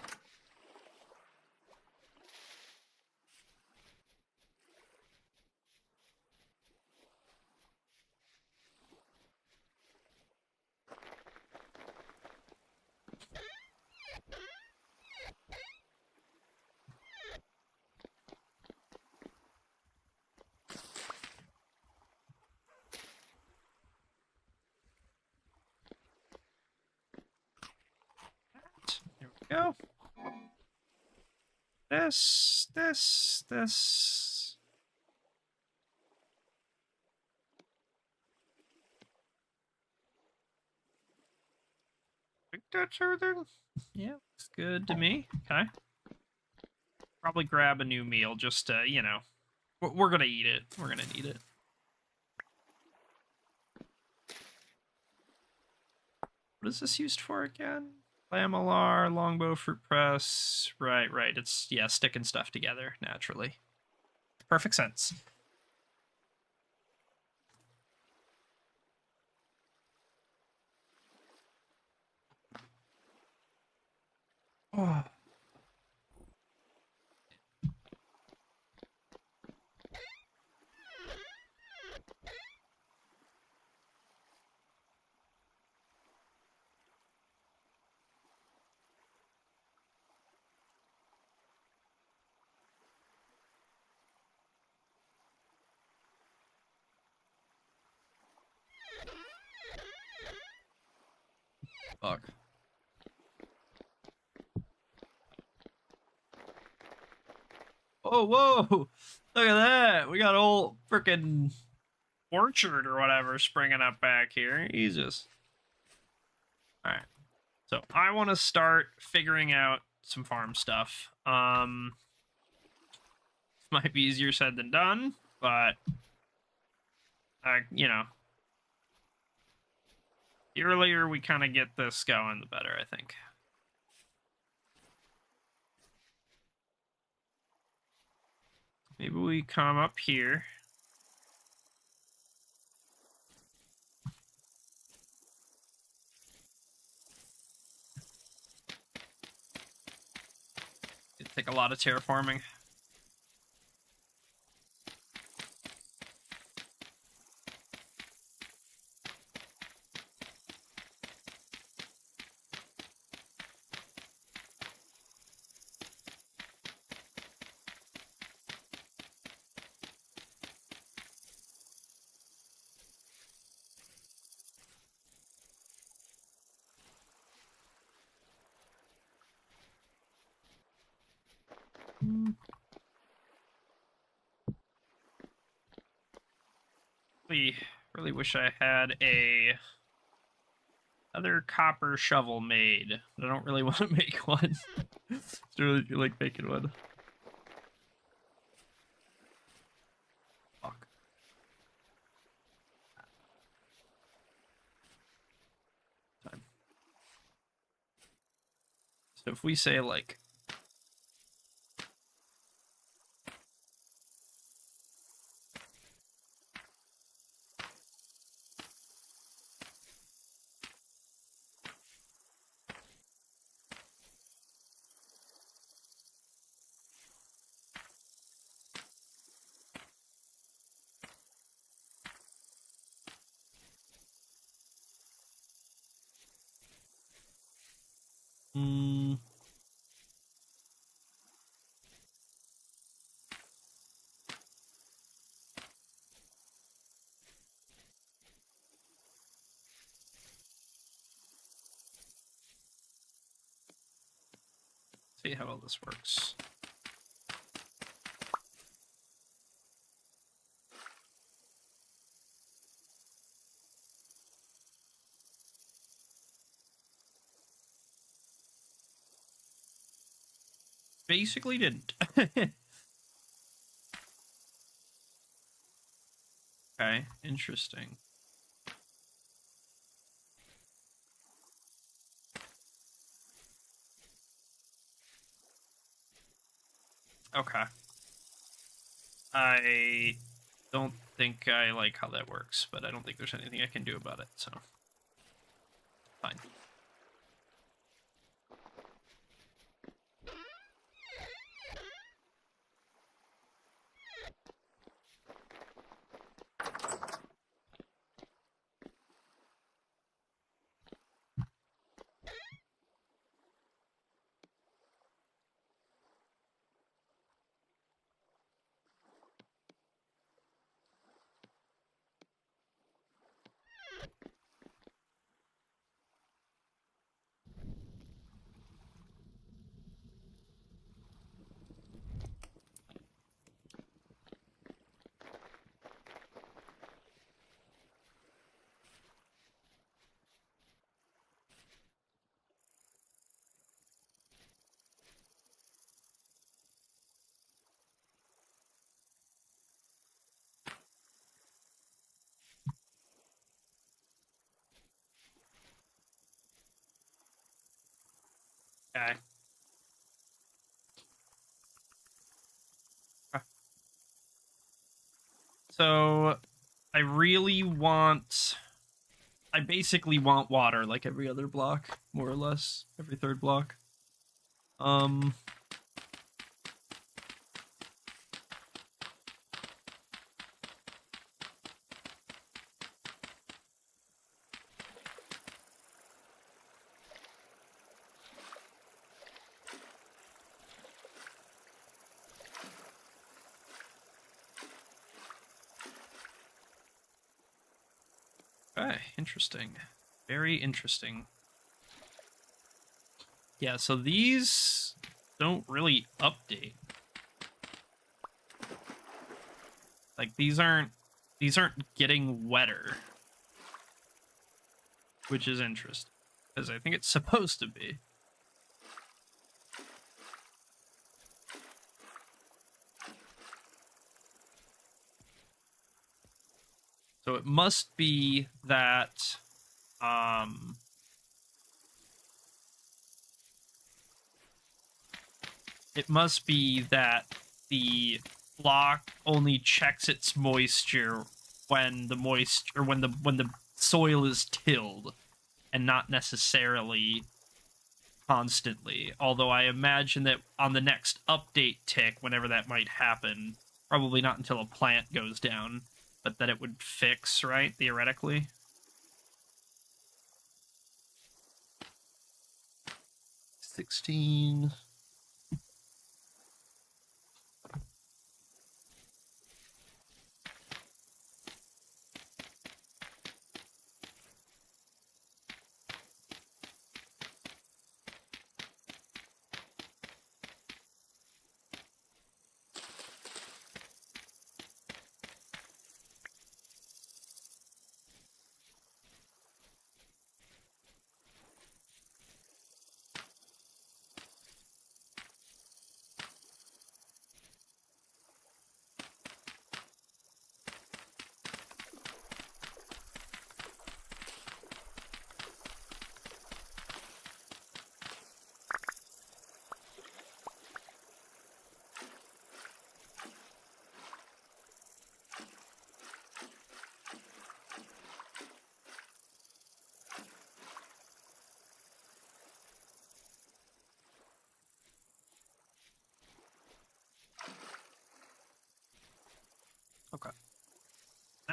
There we go. This. I think that's everything. Yeah, looks good to me. Okay. Probably grab a new meal just to, you know, we're gonna eat it. We're gonna need it. What is this used for again? Lamellar, longbow, fruit press. Right. It's, yeah, sticking stuff together naturally. Perfect sense. Oh. Fuck. Oh, whoa! Look at that! We got a whole freaking orchard or whatever springing up back here. Jesus. Alright. So, I want to start figuring out some farm stuff. Might be easier said than done, but... you know... The earlier we kind of get this going, the better, I think. Maybe we come up here. It'd take a lot of terraforming. Really wish I had another copper shovel made, but I don't really want to make one. Just really feel like making one. Fuck. So if we say like see how all this works. Basically didn't. Okay, interesting. Okay. I don't think I like how that works, but I don't think there's anything I can do about it, so fine. Okay. So I really want... I basically want water like every other block, more or less. Every third block. Okay, interesting. Very interesting. Yeah, so these don't really update. Like these aren't getting wetter. Which is interesting. Because I think it's supposed to be. So it must be that it must be that the block only checks its moisture when the soil is tilled and not necessarily constantly. Although I imagine that on the next update tick, whenever that might happen, probably not until a plant goes down, but that it would fix, right? Theoretically. 16.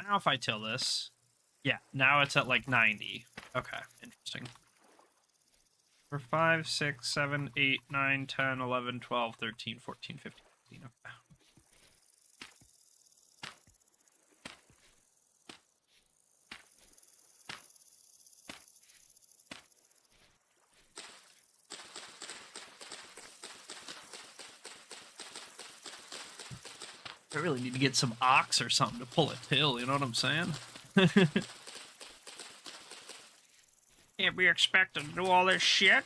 now if I till this, yeah, now it's at like 90. Okay, interesting. For 5, 6, 7, 8, 9, 10, 11, 12, 13, 14, 15, 16. Okay. I really need to get some ox or something to pull a till, you know what I'm saying? Can't be expected to do all this shit.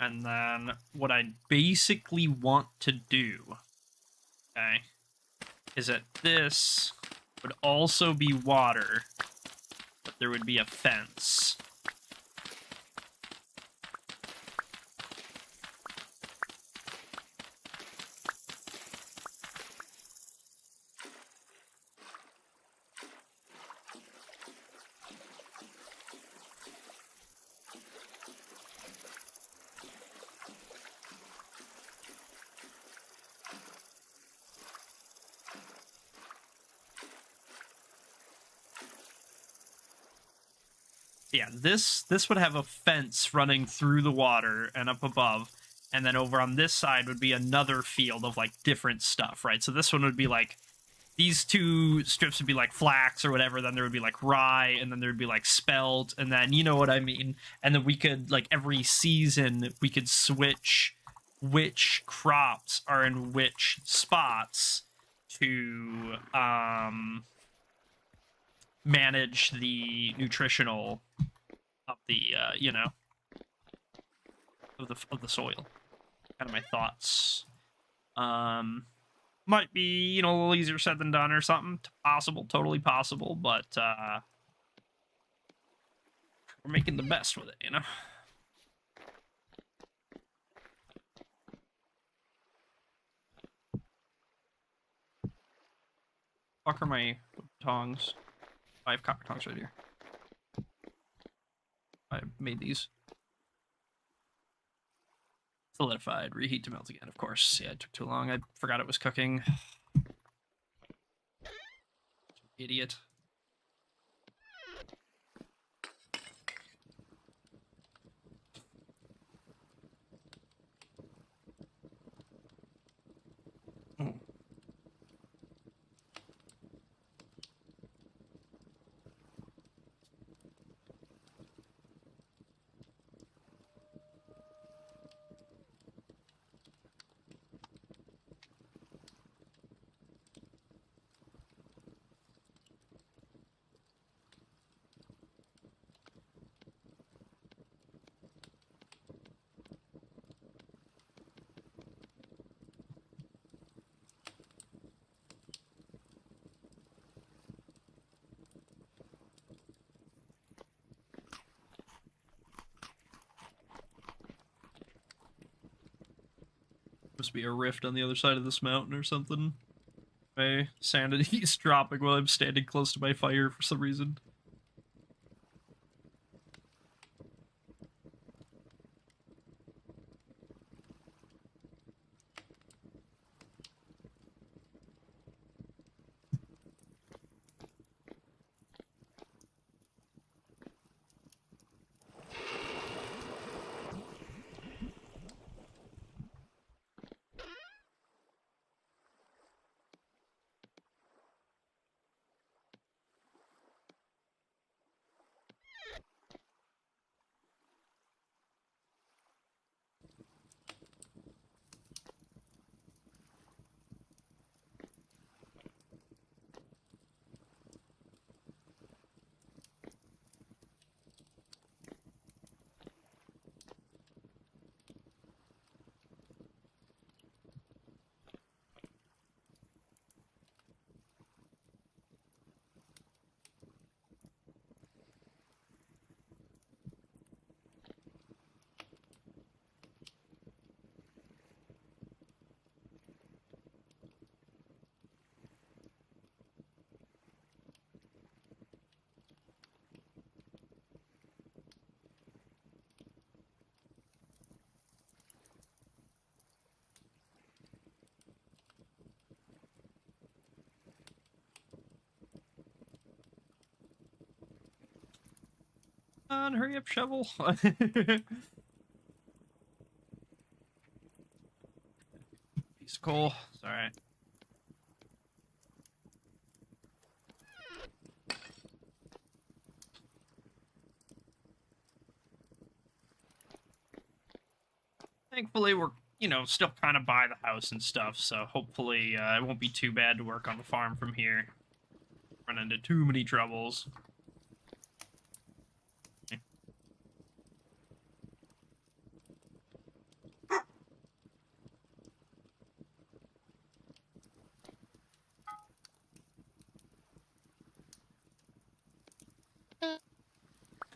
And then what I basically want to do, okay, is that this would also be water, but there would be a fence. Yeah, this would have a fence running through the water and up above, and then over on this side would be another field of like different stuff, right? So this one would be like, these two strips would be like flax or whatever, then there would be like rye, and then there would be like spelt, and then you know what I mean. And then we could, like, every season we could switch which crops are in which spots to manage the nutritional of the you know, of the soil. Kind of my thoughts. Might be, you know, a little easier said than done or something. Possible, totally possible, but we're making the best with it, you know. Fuck are my tongs? I have copper tongs right here. I made these. Solidified. Reheat to melt again, of course. Yeah, it took too long. I forgot it was cooking. Idiot. Must be a rift on the other side of this mountain or something. My sanity is dropping while I'm standing close to my fire for some reason. on, hurry up, shovel. Piece of coal. It's all right. Thankfully, we're, still kind of by the house and stuff, so hopefully it won't be too bad to work on the farm from here. Run into too many troubles.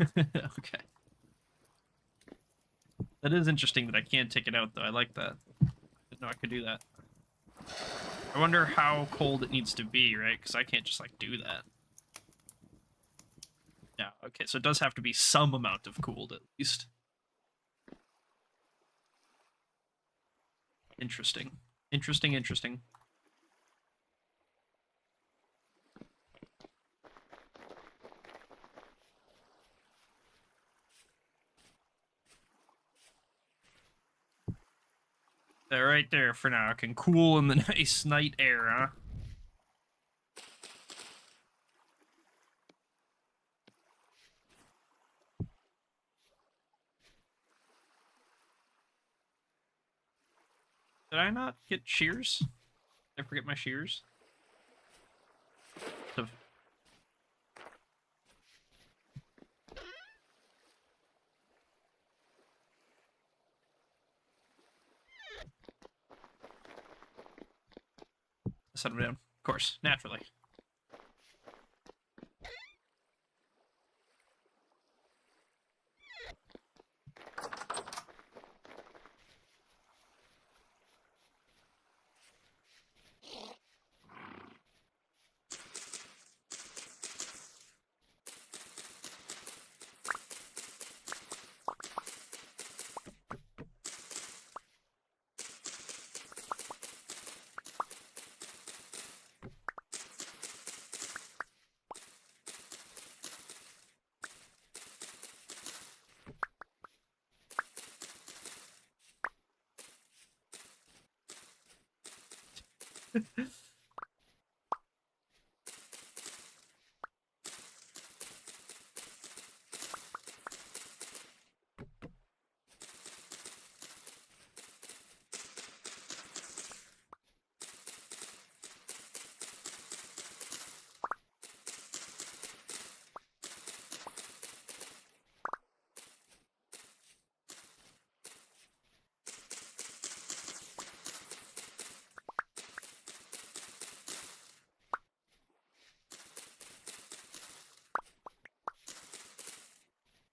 Okay. That is interesting that I can't take it out, though. I like that. Didn't know I could do that. I wonder how cold it needs to be, right? Because I can't just, do that. Yeah, okay, so it does have to be some amount of cooled, at least. Interesting. Interesting. They're right there for now. It can cool in the nice night air, huh? Did I not get shears? Did I forget my shears? Set them down. Of course, naturally.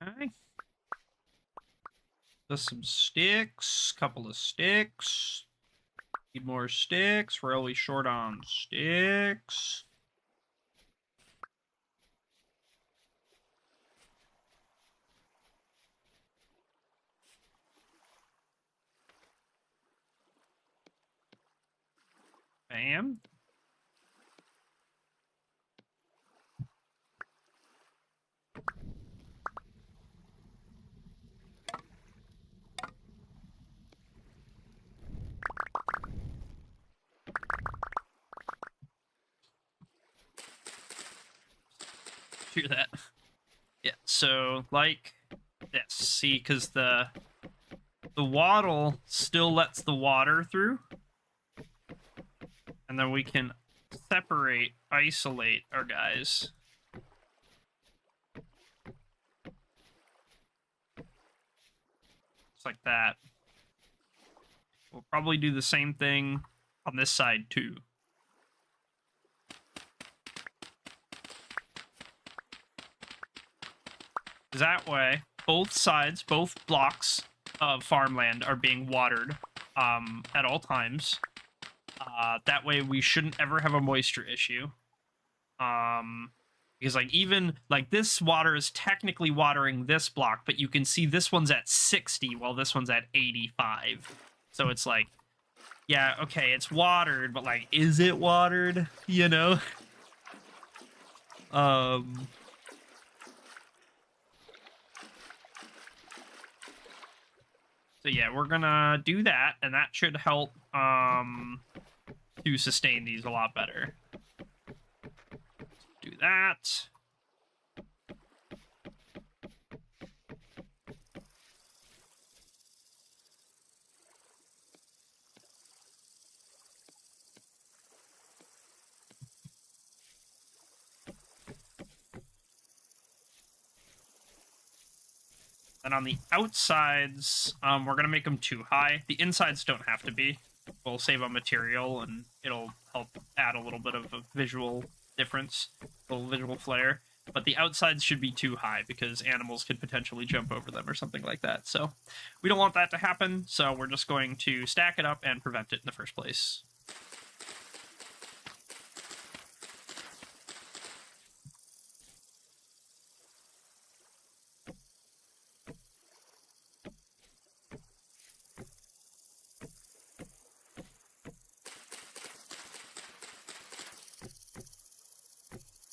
Okay. Just some sticks, couple of sticks. Need more sticks. We're always short on sticks. Bam. Hear that? Yeah, so like this. See, because the wattle still lets the water through. And then we can isolate our guys. Just like that. We'll probably do the same thing on this side too. That way, both sides, both blocks of farmland are being watered at all times. That way we shouldn't ever have a moisture issue. Because even this water is technically watering this block, but you can see this one's at 60 while this one's at 85. So it's yeah, okay, it's watered, but is it watered? So yeah, we're gonna do that, and that should help to sustain these a lot better. Do that. And on the outsides, we're going to make them too high. The insides don't have to be. We'll save on material, and it'll help add a little bit of a visual difference, a little visual flair. But the outsides should be too high because animals could potentially jump over them or something like that. So we don't want that to happen, so we're just going to stack it up and prevent it in the first place.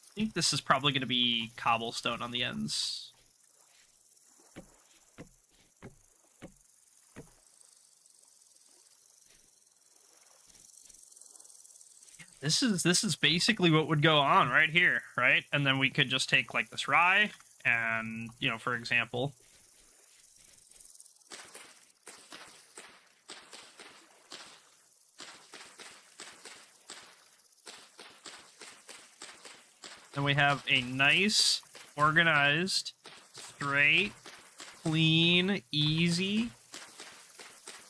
I think this is probably going to be cobblestone on the ends. This is basically what would go on right here, right? And then we could just take like this rye and, you know, for example, and we have a nice, organized, straight, clean, easy,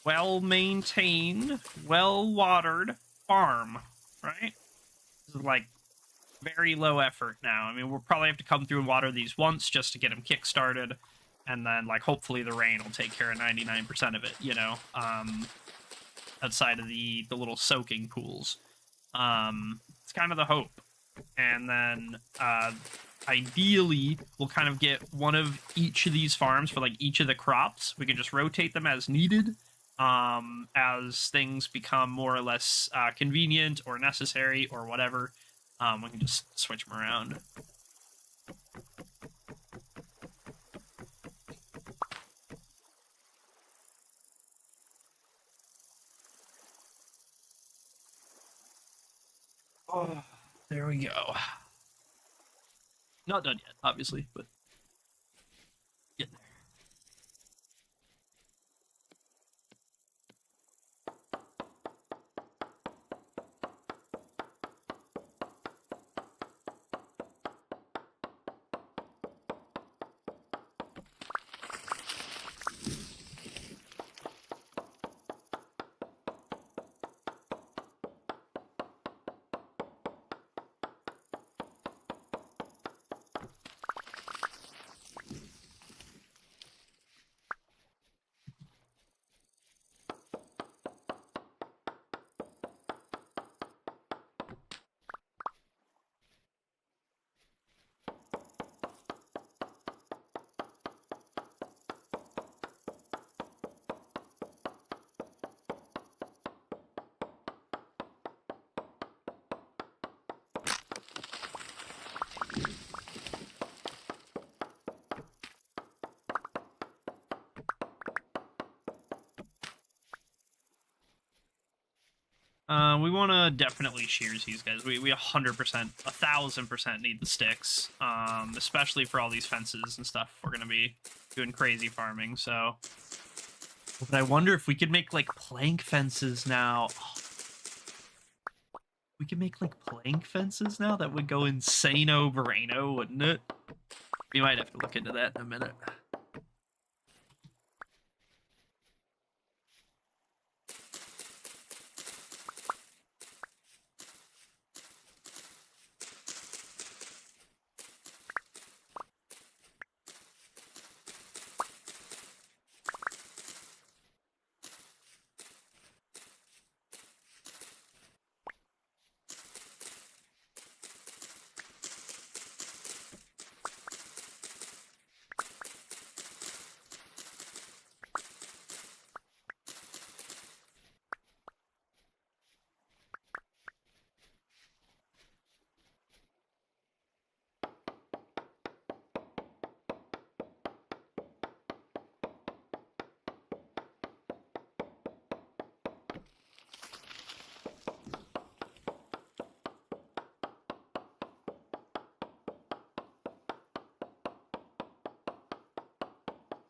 well-maintained, well-watered farm, right? This is like very low effort now. I mean, we'll probably have to come through and water these once just to get them kick-started, and then, like, hopefully the rain will take care of 99% of it, you know, outside of the little soaking pools. It's kind of the hope. And then ideally we'll kind of get one of each of these farms for like each of the crops. We can just rotate them as needed as things become more or less convenient or necessary or whatever. We can just switch them around. Oh, there we go. Not done yet, obviously, but getting there. We want to definitely shears these guys. We 100%, 1,000% need the sticks, especially for all these fences and stuff. We're gonna be doing crazy farming, so. But I wonder if we could make like plank fences now. We could make like plank fences now. That would go insano Verano, wouldn't it? We might have to look into that in a minute.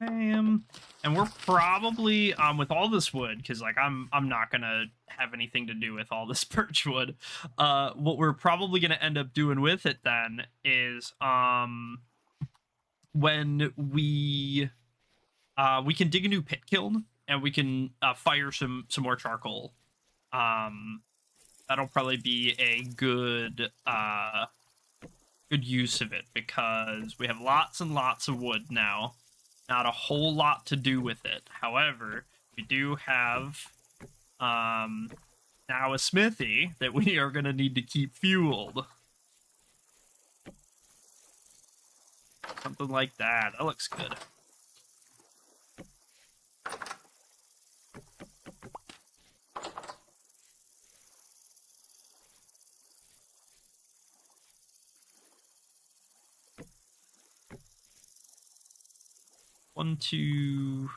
And we're probably with all this wood, because like I'm not gonna have anything to do with all this birch wood. What we're probably gonna end up doing with it then is when we can dig a new pit kiln and we can fire some more charcoal. That'll probably be a good use of it, because we have lots and lots of wood now. Not a whole lot to do with it. However, we do have now a smithy that we are going to need to keep fueled. Something like that. That looks good. One, two,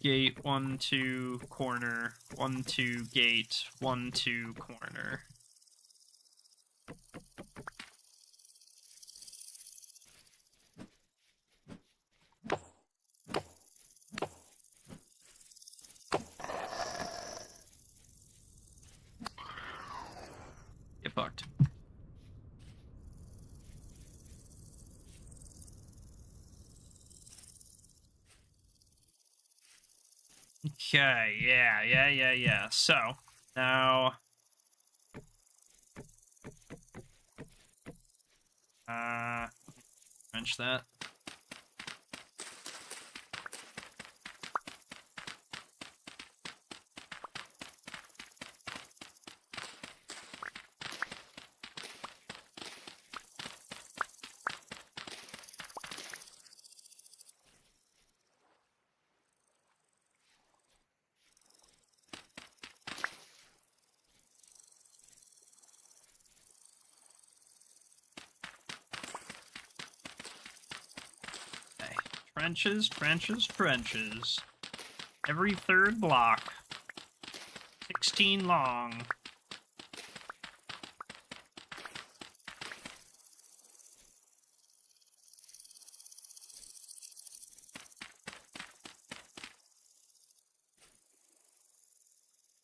gate, 1, 2, corner, 1, 2, gate, 1, 2, corner. Get fucked. Okay, yeah. So, now... wrench that. Trenches. Every third block. 16 long.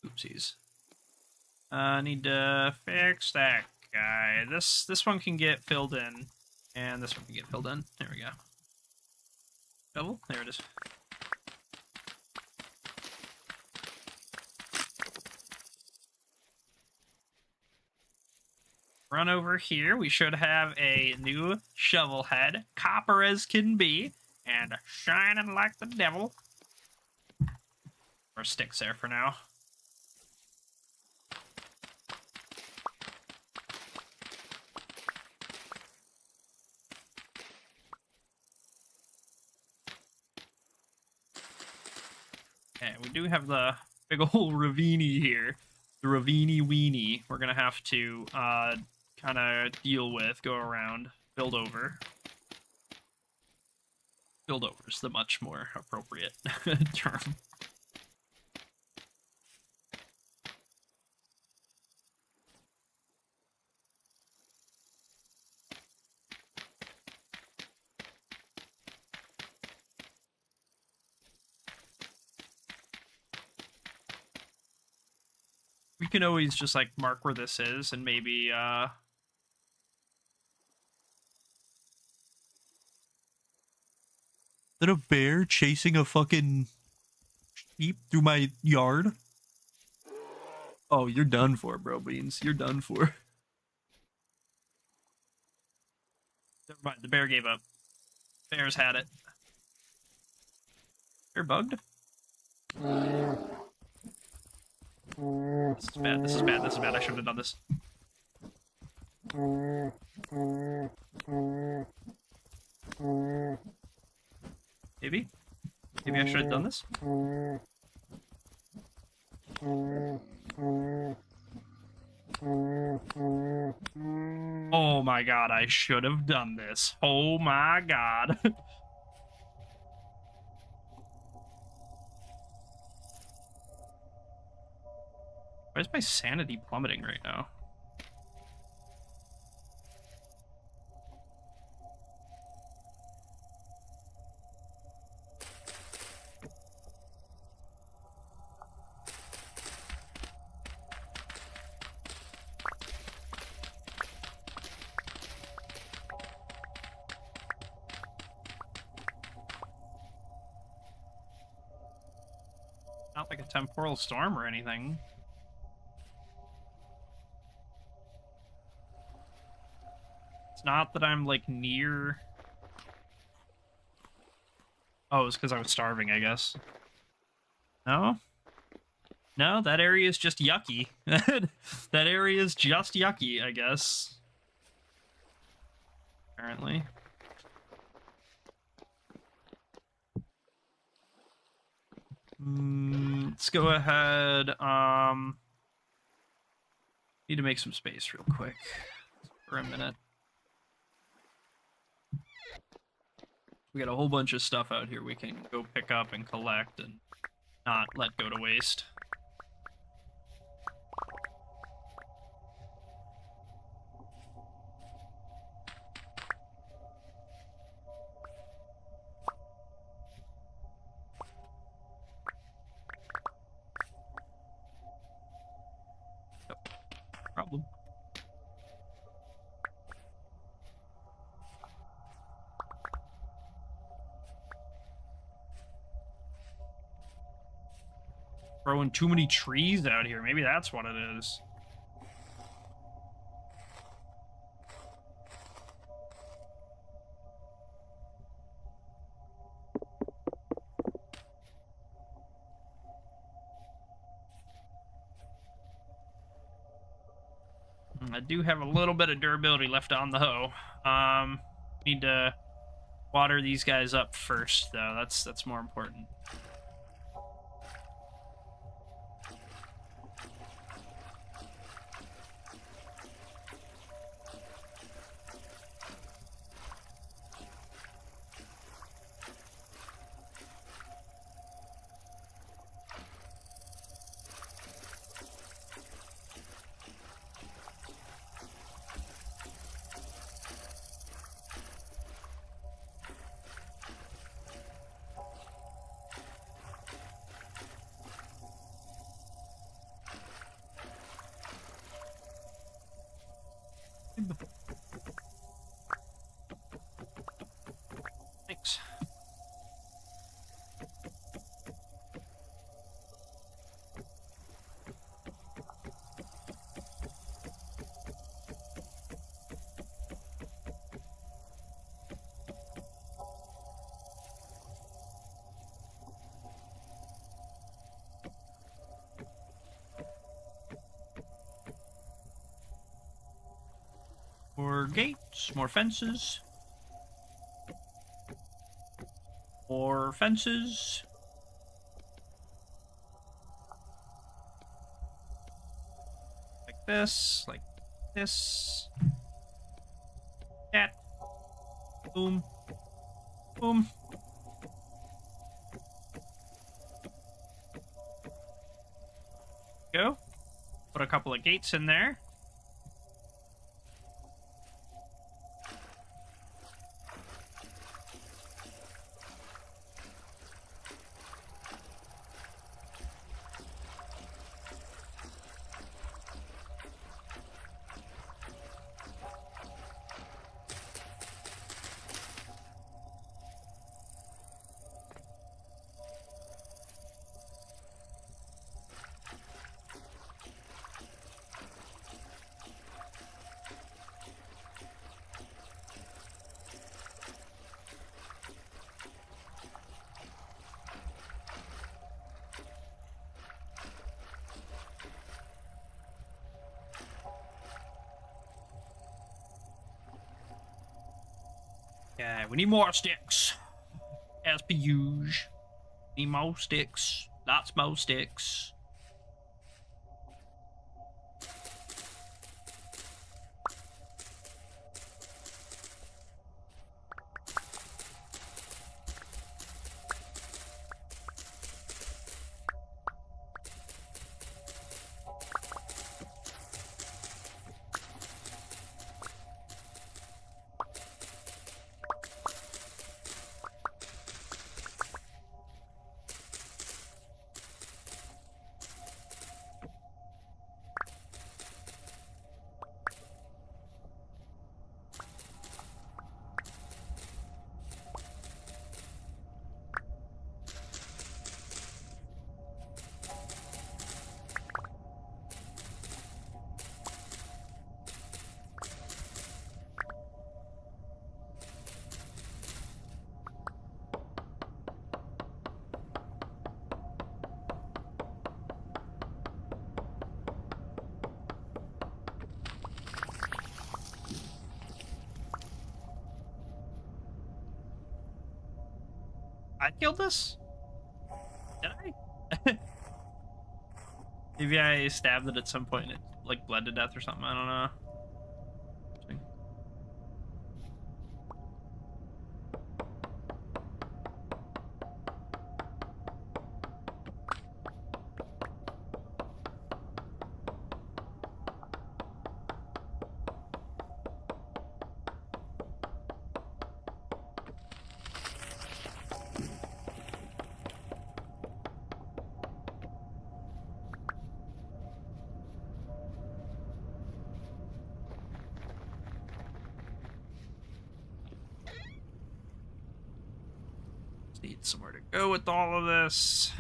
Oopsies. I need to fix that guy. This one can get filled in. And this one can get filled in. There we go. Double? There it is. Run over here. We should have a new shovel head. Copper as can be. And shining like the devil. Or sticks there for now. Okay, we do have the big old ravini here. The ravini weenie. We're gonna have to kind of deal with, go around, build over. Build over is the much more appropriate term. We can always just like mark where this is and maybe Is that a bear chasing a fucking sheep through my yard? Oh, you're done for, bro, Beans. You're done for. Never mind, the bear gave up. Bears had it. Bear bugged? This is bad, this is bad, this is bad. I shouldn't have done this. Maybe? Maybe I should have done this? Oh my god, I should have done this. Oh my god. Why is my sanity plummeting right now? Not like a temporal storm or anything. It's not that I'm, like, near... Oh, it's because I was starving, I guess. No? No, that area is just yucky. That area is just yucky, I guess. Apparently. Let's go ahead. Need to make some space real quick for a minute. We got a whole bunch of stuff out here we can go pick up and collect and not let go to waste. Yep. Problem. Growing too many trees out here. Maybe that's what it is. I do have a little bit of durability left on the hoe. Need to water these guys up first, though. That's more important. Thanks. More gates, more fences. More fences. Like this, like this. That. Boom. Boom. Go. Put a couple of gates in there. Yeah, we need more sticks. As per usual. Need more sticks. Lots more sticks. I killed this? Did I? Maybe I stabbed it at some point and it like bled to death or something. I don't know. Need somewhere to go with all of this.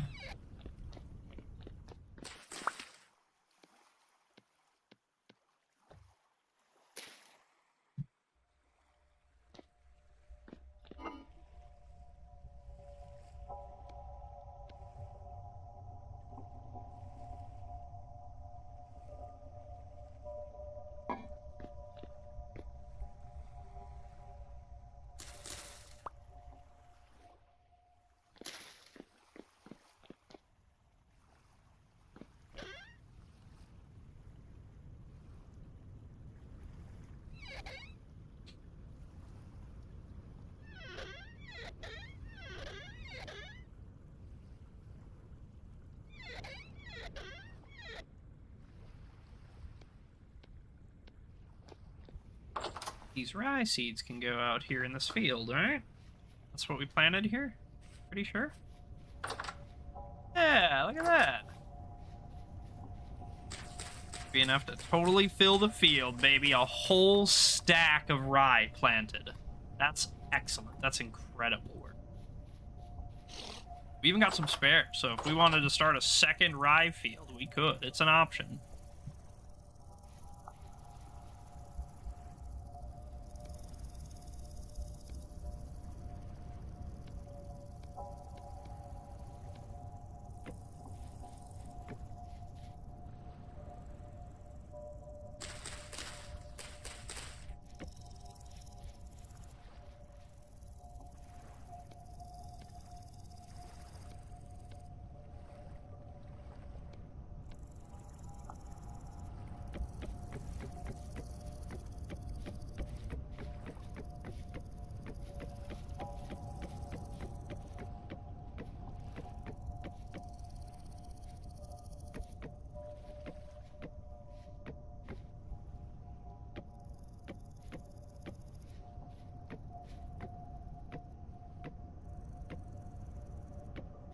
These rye seeds can go out here in this field, right? That's what we planted here? Pretty sure? Yeah, look at that. Be enough to totally fill the field, baby. A whole stack of rye planted. That's excellent. That's incredible work. We even got some spares, so if we wanted to start a second rye field, we could. It's an option.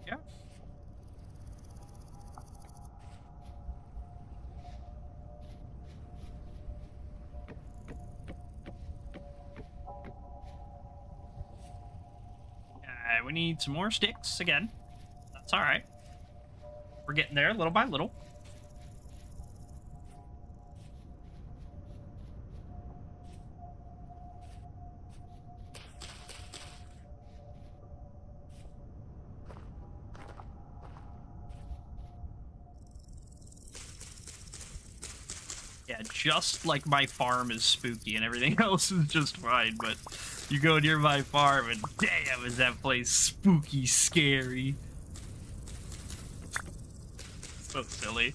Yeah. We need some more sticks again. That's all right. We're getting there little by little. Yeah, just like my farm is spooky and everything else is just fine, but you go near my farm and damn, is that place spooky scary. So silly.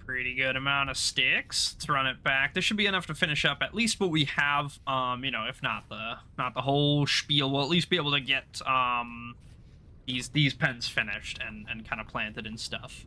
pretty good amount of sticks. Let's run it back. This should be enough to finish up at least what we have. You know, if not the whole spiel, we'll at least be able to get these pens finished and kind of planted and stuff.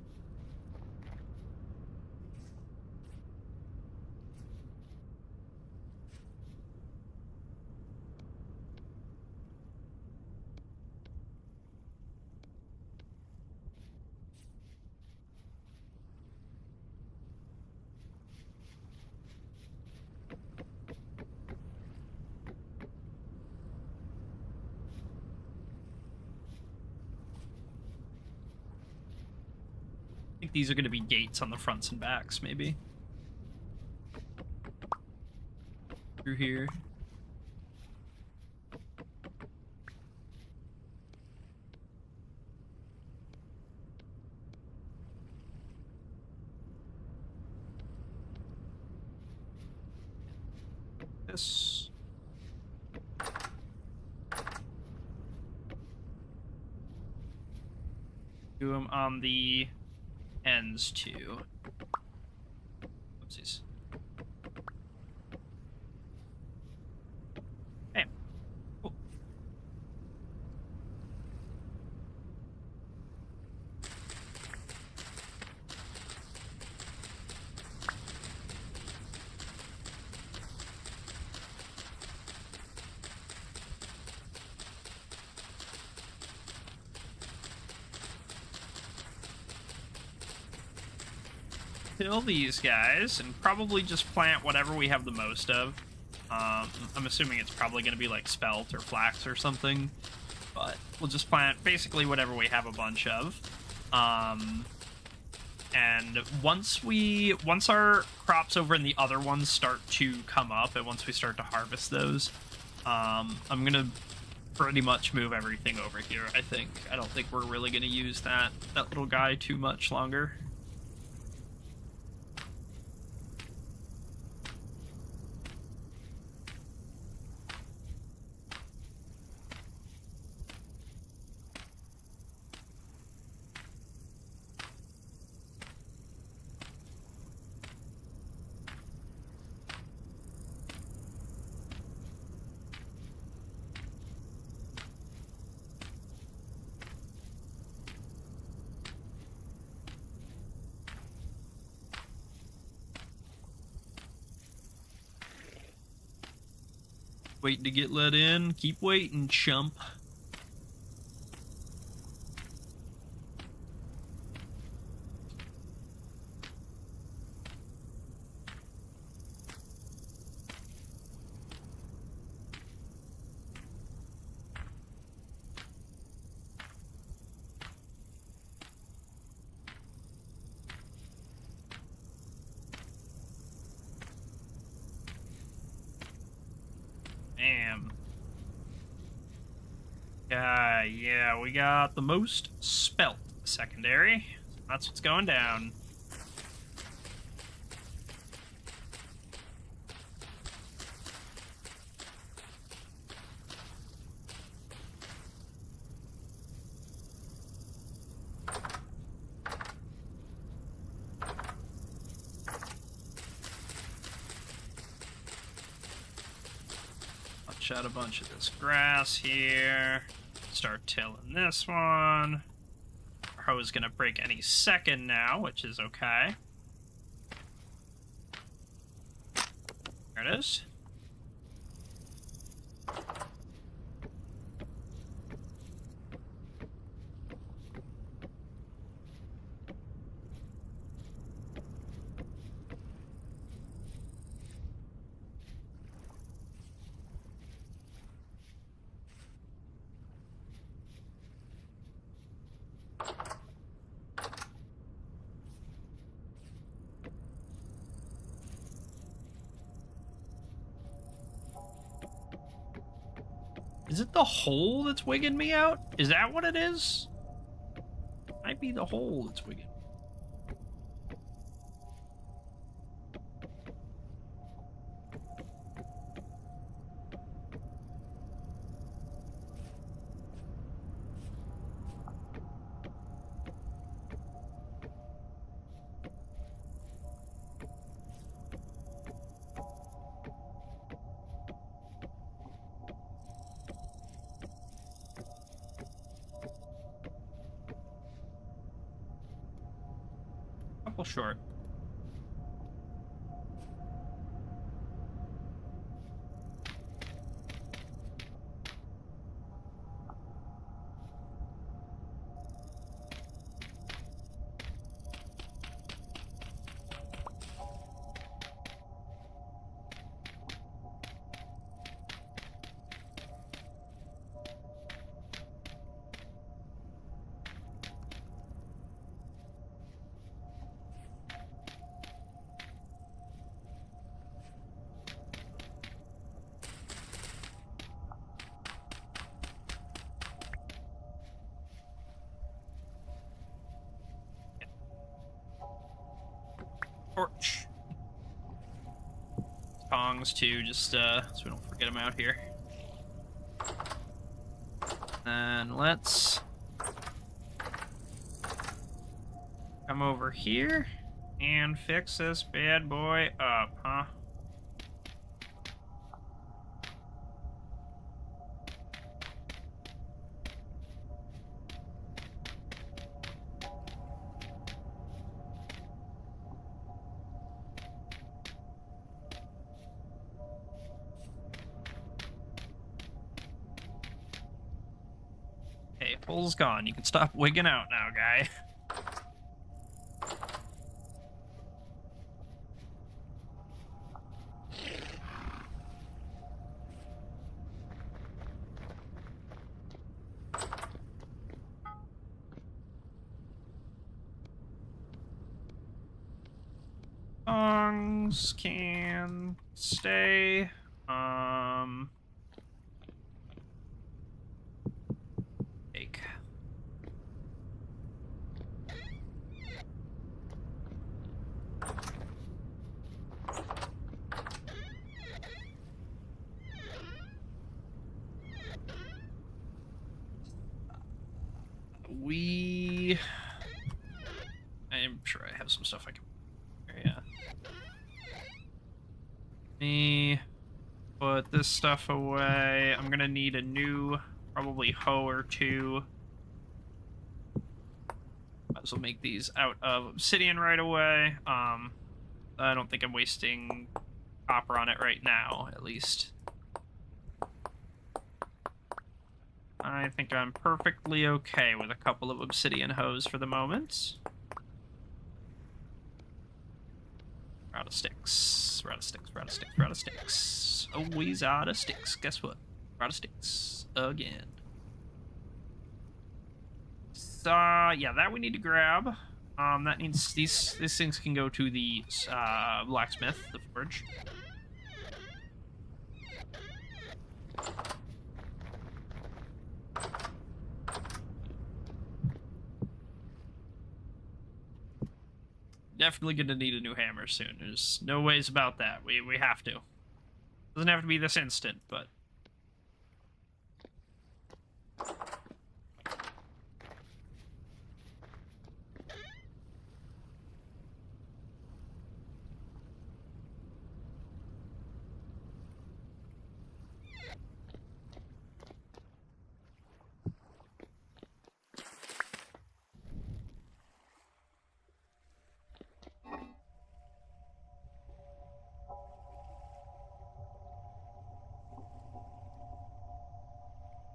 I think these are going to be gates on the fronts and backs, maybe. Through here. This. Do them on the ends too. Oopsies. Hey. Cool. Kill these guys and probably just plant whatever we have the most of. I'm assuming it's probably going to be like spelt or flax or something, but we'll just plant basically whatever we have a bunch of. And once our crops over in the other ones start to come up, and once we start to harvest those, I'm gonna pretty much move everything over here. I don't think we're really gonna use that little guy too much longer. Waiting to get let in. Keep waiting, chump. Damn. Yeah, we got the most spelt secondary. That's what's going down. Out a bunch of this grass here. Start tilling this one. Our hoe is gonna break any second now, which is okay. There it is. Is it the hole that's wigging me out? Is that what it is? Might be the hole that's wigging. couple short. Torch. Tongs too, just so we don't forget them out here. And let's come over here and fix this bad boy up, huh? Hey, hole's gone. You can stop wigging out now, guy. Songs can stay. Take. I'm sure I have some stuff I can. Yeah. Me put this stuff away. I'm gonna need a new, probably hoe or two. Might as well make these out of obsidian right away. I don't think I'm wasting copper on it right now, at least. I think I'm perfectly okay with a couple of obsidian hoes for the moment. We're out of sticks. We're out of sticks. We're out of sticks. We're out of sticks. Always out of sticks. Guess what? We're out of sticks. Again. So, yeah, that we need to grab. That needs... These things can go to the blacksmith, the forge. Definitely gonna need a new hammer soon. There's no ways about that. We have to. Doesn't have to be this instant, but...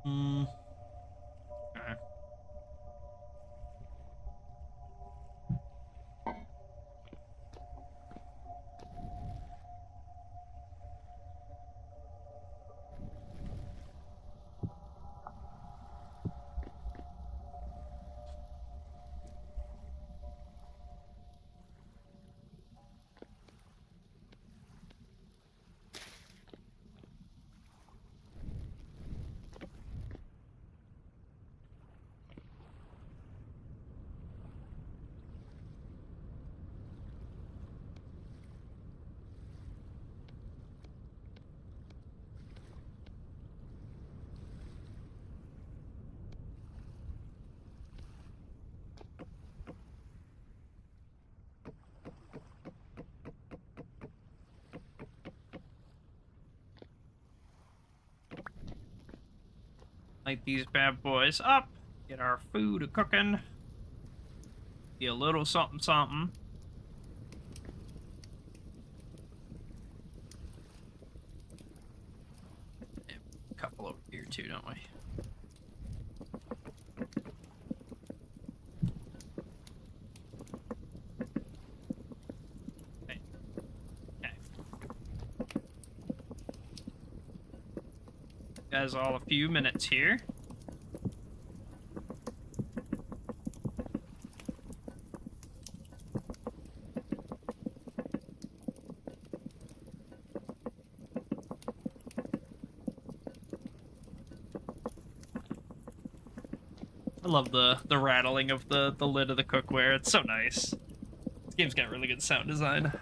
Okay. Light these bad boys up. Get our food a cooking. Be a little something something. too, don't we? Okay. Okay. Guys, all a few minutes here. I love the rattling of the lid of the cookware. It's so nice. This game's got really good sound design.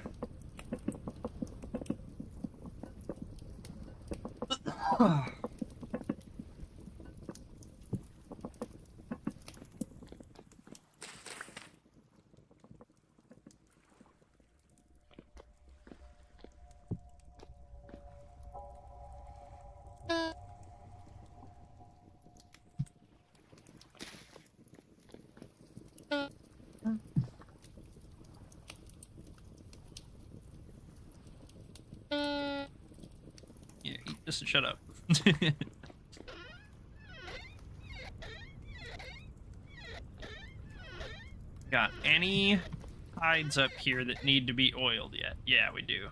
Yeah, eat this and shut up. Got any hides up here that need to be oiled yet? Yeah, we do.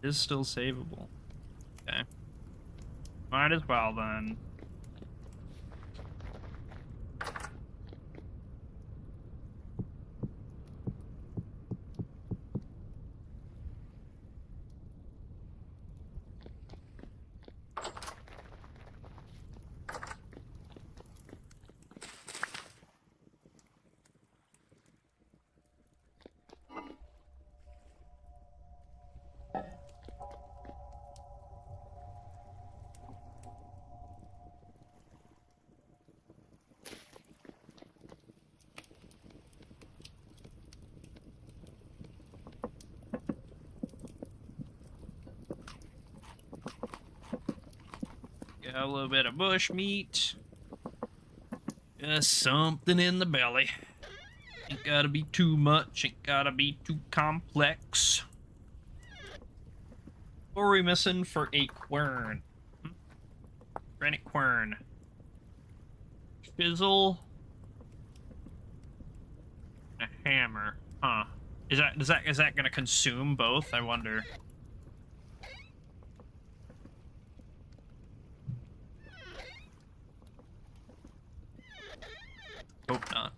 It is still savable. Okay. Might as well then. Got a little bit of bush meat. Just something in the belly. Ain't gotta be too much, ain't gotta be too complex. What are we missing for a quern? Granite quern. Chisel. A hammer. Huh. Is that gonna consume both? I wonder. Hope not.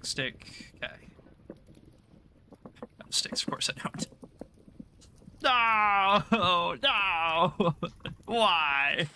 Stick. Okay. Sticks, of course I don't. No! Why?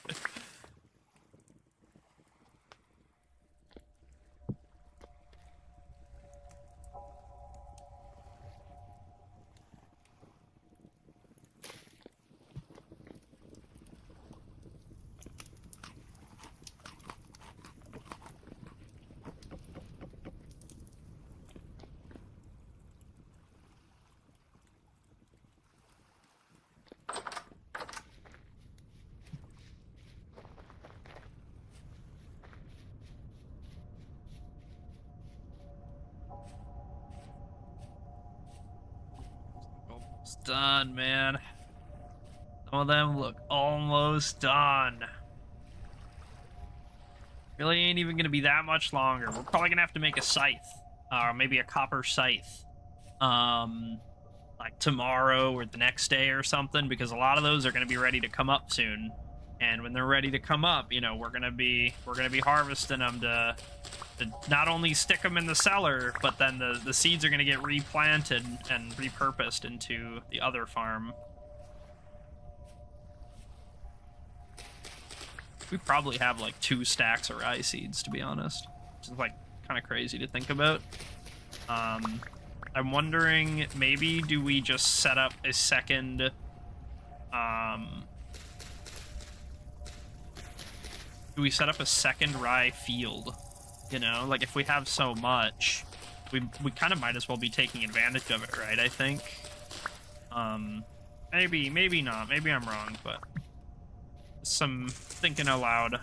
Almost done, man. Some of them look almost done. Really ain't even gonna be that much longer. We're probably gonna have to make a scythe. Or maybe a copper scythe. Like tomorrow or the next day or something, because a lot of those are gonna be ready to come up soon. And when they're ready to come up, you know, we're gonna be harvesting them to not only stick them in the cellar, but then the seeds are gonna get replanted and repurposed into the other farm. We probably have like 2 stacks of rye seeds, to be honest, which is like kind of crazy to think about. I'm wondering, maybe do we just set up a second do we set up a second rye field? You know, like if we have so much, we kind of might as well be taking advantage of it, right? I think. Maybe not. Maybe I'm wrong, but some thinking aloud.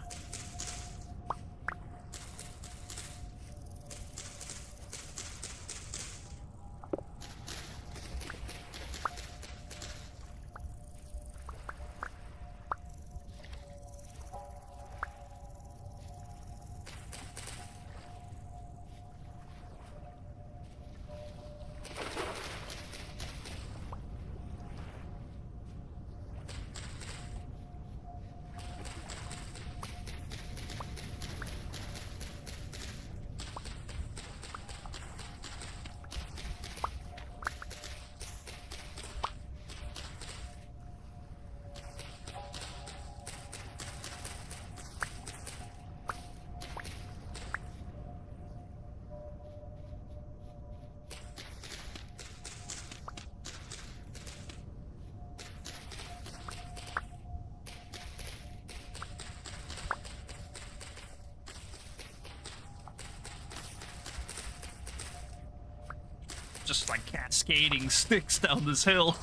Just like cascading sticks down this hill.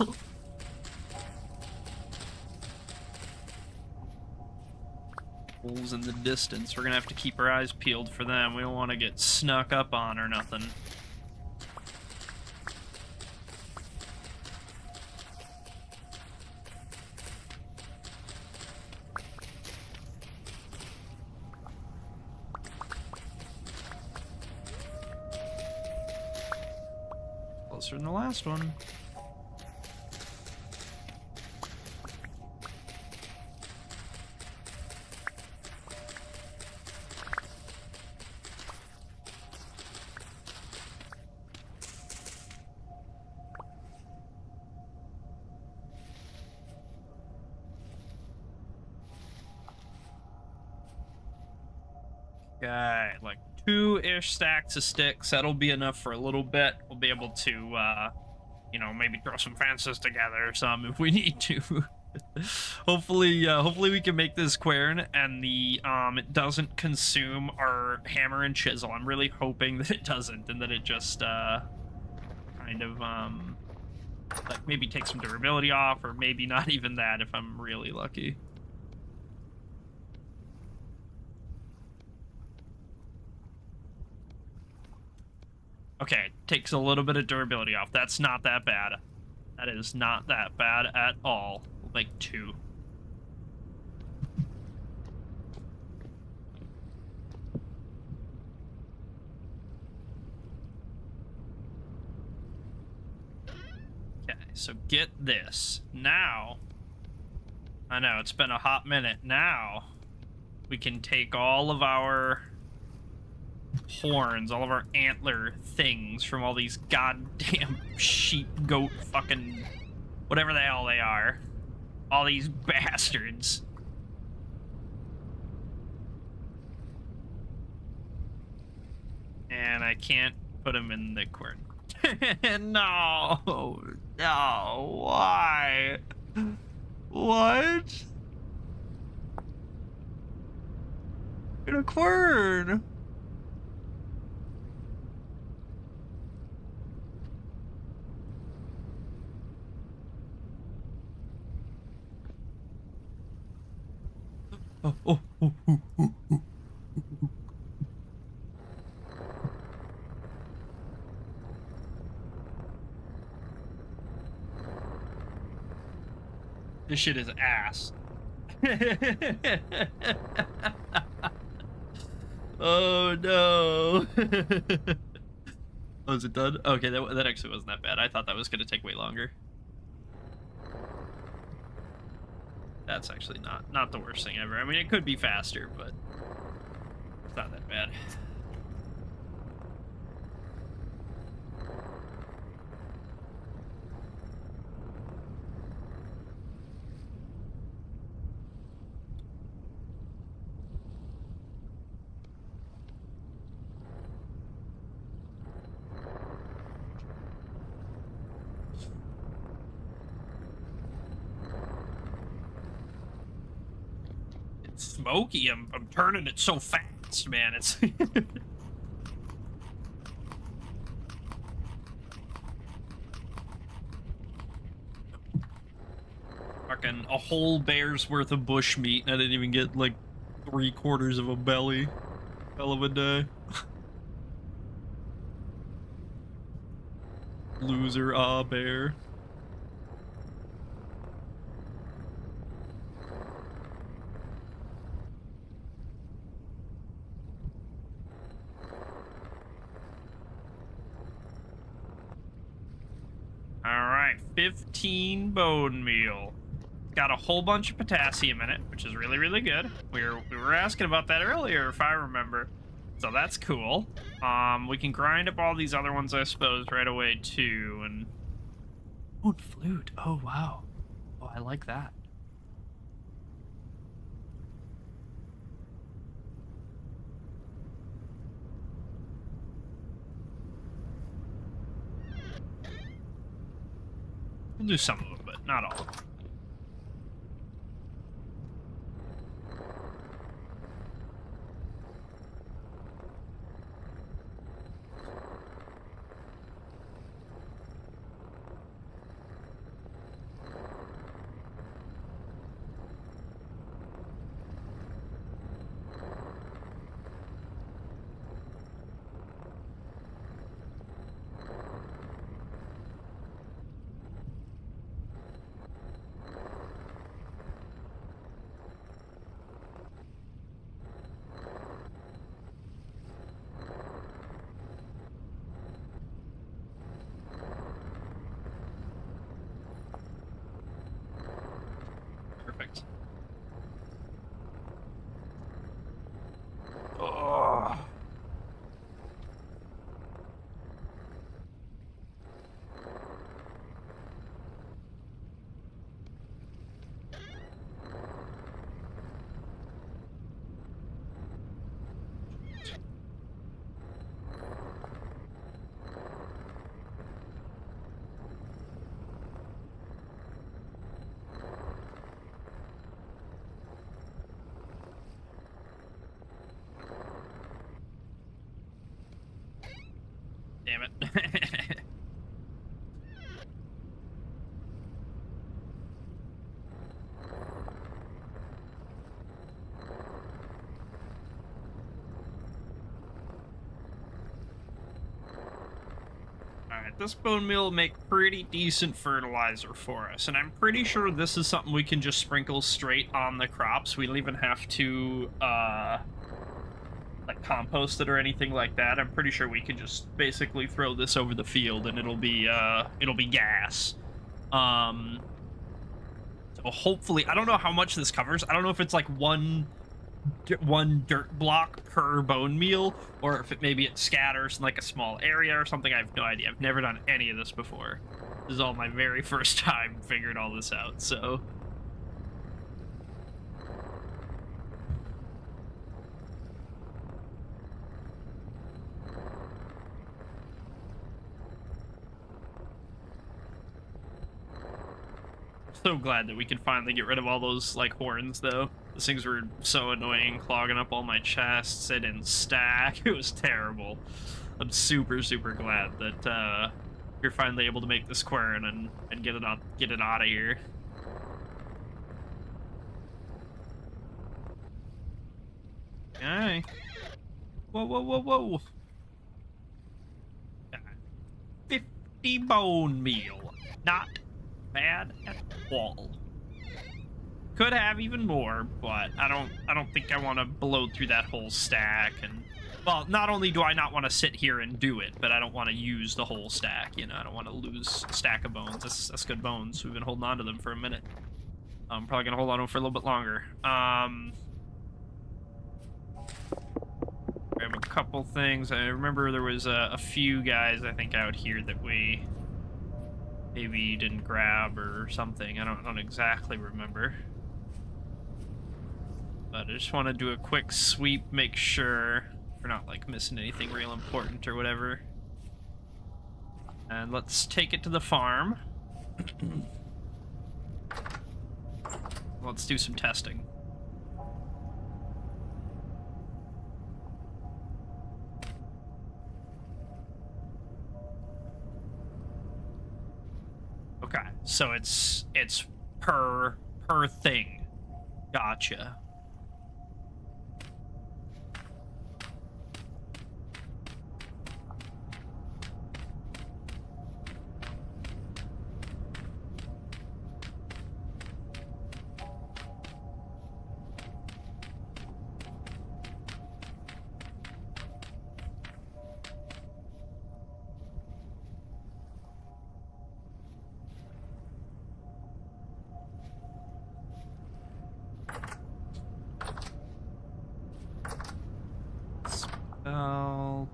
Wolves in the distance. We're gonna have to keep our eyes peeled for them. We don't want to get snuck up on or nothing. Closer than the last one. Okay, like 2-ish stacks of sticks. That'll be enough for a little bit. We'll be able to, you know, maybe throw some fences together or something if we need to. Hopefully we can make this quern and the it doesn't consume our hammer and chisel. I'm really hoping that it doesn't, and that it just kind of like maybe take some durability off, or maybe not even that if I'm really lucky. Okay, takes a little bit of durability off. That's not that bad. That is not that bad at all. We'll make 2. Okay, so get this. Now, I know, it's been a hot minute. Now, we can take all of our horns, all of our antler things from all these goddamn sheep, goat, fucking whatever the hell they are. All these bastards. And I can't put them in the quern. No, no, why? What? In a quern. Oh. This shit is ass. Oh no. Oh, is it done? Okay, that actually wasn't that bad. I thought that was gonna take way longer. That's actually not the worst thing ever. I mean, it could be faster, but it's not that bad. Smoky, I'm turning it so fast, man. It's Fucking a whole bear's worth of bush meat, and I didn't even get like 3/4 of a belly. Hell of a day. Loser, bear. All right, 15 bone meal. Got a whole bunch of potassium in it, which is really, really good. We were asking about that earlier, if I remember. So that's cool. We can grind up all these other ones, I suppose, right away too. And Oh, flute. Oh, wow. Oh, I like that. we'll do some of them, but not all of them. Perfect. Oh. Damn it. Alright, this bone meal will make pretty decent fertilizer for us, and I'm pretty sure this is something we can just sprinkle straight on the crops. We don't even have to, like, compost it or anything like that. I'm pretty sure we can just basically throw this over the field and it'll be gas. So hopefully, I don't know how much this covers. I don't know if it's like one dirt block per bone meal, or if maybe it scatters in like a small area or something. I have no idea. I've never done any of this before. This is all my very first time figuring all this out, so. So glad that we could finally get rid of all those, like, horns, though. Those things were so annoying, clogging up all my chests. They didn't stack. It was terrible. I'm super, super glad that you're finally able to make this quern and get it out of here. Okay. Whoa, whoa, whoa, whoa. 50 bone meal. Not bad at all. Could have even more, but I don't think I want to blow through that whole stack. And, well, not only do I not want to sit here and do it, but I don't want to use the whole stack. You know, I don't want to lose a stack of bones. That's good bones. We've been holding on to them for a minute. I'm probably gonna hold on to them for a little bit longer. Grab a couple things. I remember there was a few guys, I think, out here that we maybe didn't grab or something. I don't exactly remember. But I just want to do a quick sweep, make sure we're not, like, missing anything real important or whatever. And let's take it to the farm. Let's do some testing. Okay, so it's per per thing. Gotcha. Belt.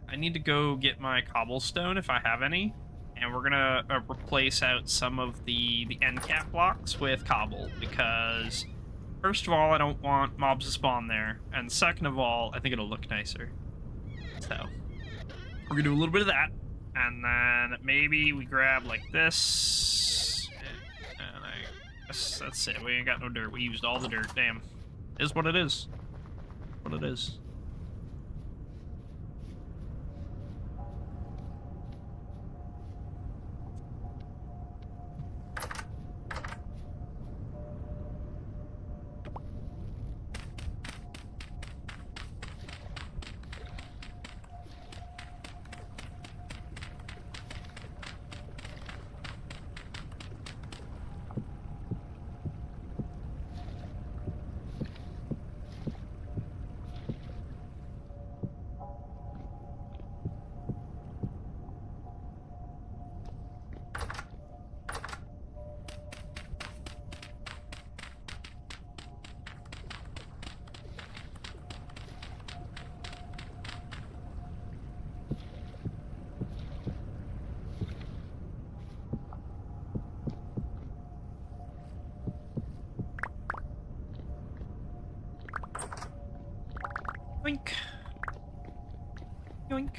I need to go get my cobblestone if I have any, and we're gonna replace out some of the end cap blocks with cobble, because first of all, I don't want mobs to spawn there, and second of all, I think it'll look nicer. So we're gonna do a little bit of that, and then maybe we grab like this, and I guess that's it. We ain't got no dirt. We used all the dirt. Damn, is what it is. What it is. Yoink. Yoink.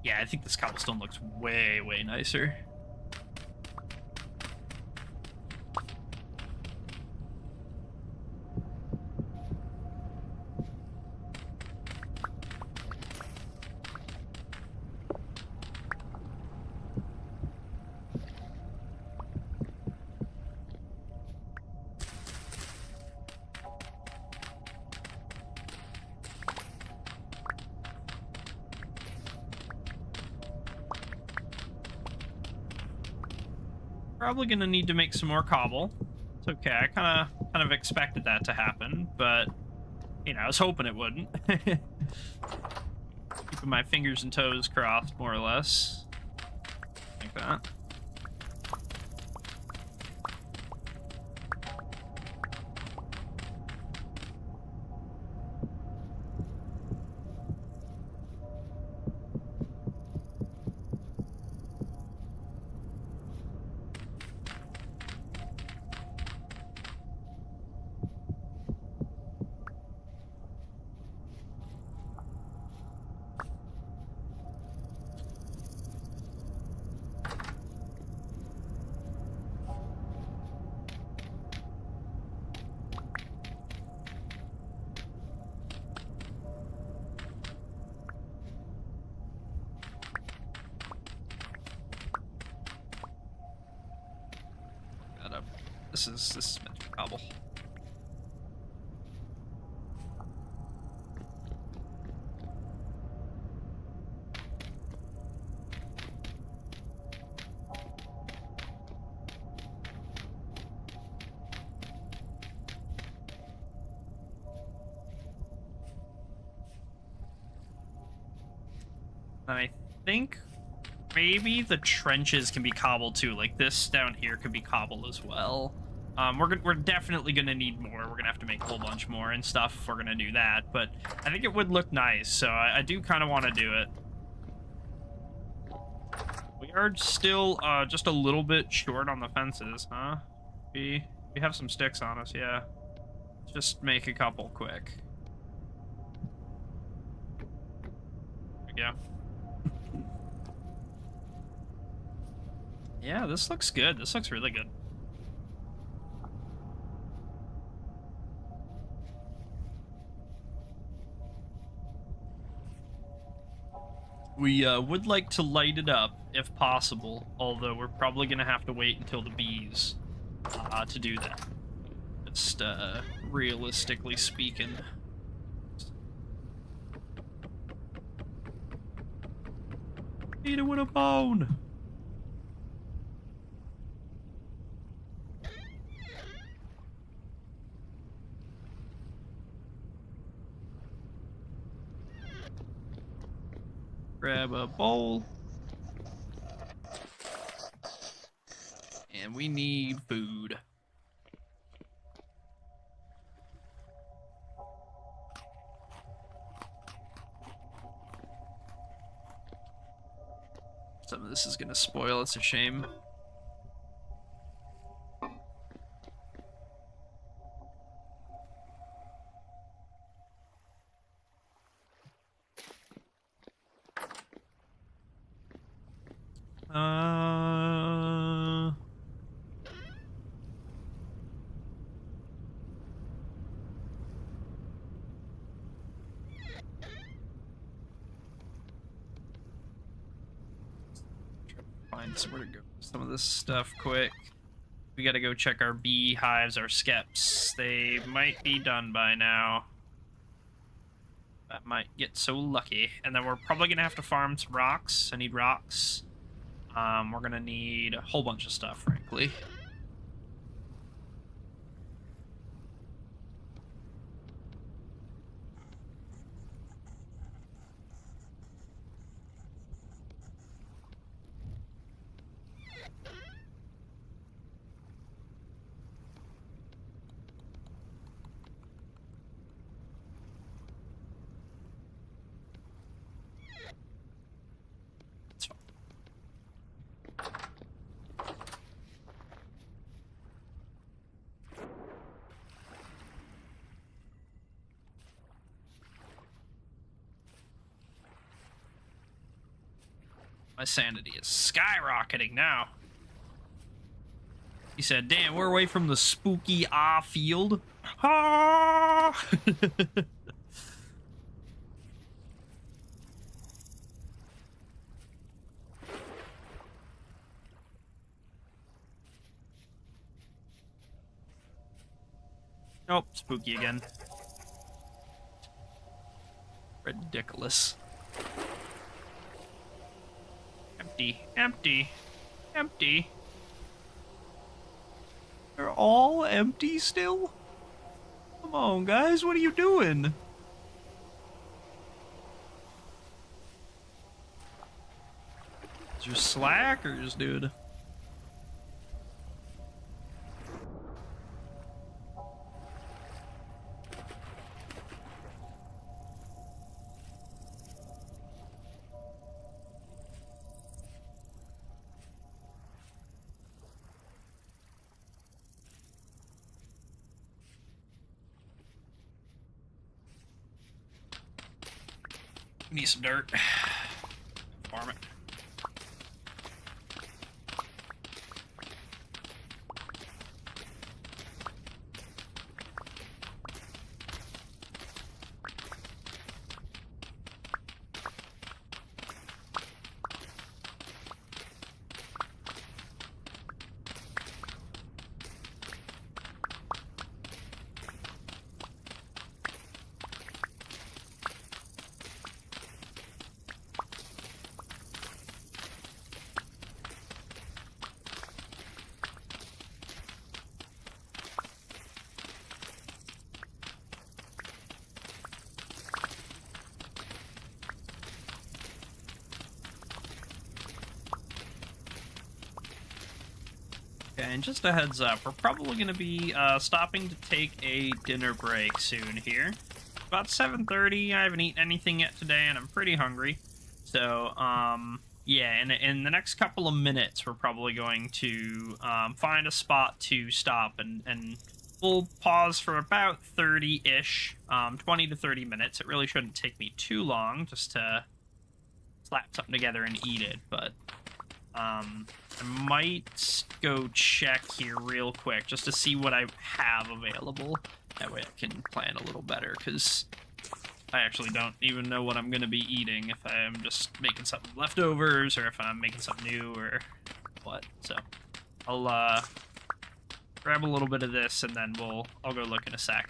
Yeah, I think this cobblestone looks way, way nicer. Probably gonna need to make some more cobble. It's okay. I kind of expected that to happen, but you know, I was hoping it wouldn't. Keeping my fingers and toes crossed, more or less, like that. This is meant to be cobble. I think maybe the trenches can be cobble too. Like this down here could be cobble as well. We're definitely gonna need more. We're gonna have to make a whole bunch more and stuff if we're gonna do that. But I think it would look nice, so I do kind of want to do it. We are still just a little bit short on the fences, huh? We have some sticks on us, yeah. Just make a couple quick. There we go. Yeah, this looks good. This looks really good. We would like to light it up if possible, although we're probably going to have to wait until the bees to do that. Just realistically speaking. Eat it with a bone. Grab a bowl. And we need food. Some of this is gonna spoil, it's a shame. Find somewhere to go. Some of this stuff quick. We gotta go check our beehives, our skeps. They might be done by now. That might get so lucky. And then we're probably gonna have to farm some rocks. I need rocks. We're gonna need a whole bunch of stuff, frankly. My sanity is skyrocketing now. He said, damn, we're away from the spooky field. Ah! Nope, spooky again. Ridiculous. Empty, empty, empty. They're all empty still? Come on, guys, what are you doing? Is your slackers, dude? We need some dirt. Farm it. And just a heads up, we're probably going to be stopping to take a dinner break soon here. About 7:30, I haven't eaten anything yet today, and I'm pretty hungry. So, yeah, in the next couple of minutes, we're probably going to find a spot to stop, and we'll pause for about 30-ish, 20 to 30 minutes. It really shouldn't take me too long just to slap something together and eat it, but... I might go check here real quick just to see what I have available. That way I can plan a little better, because I actually don't even know what I'm going to be eating, if I'm just making something leftovers or if I'm making something new or what. So I'll grab a little bit of this and then I'll go look in a sec.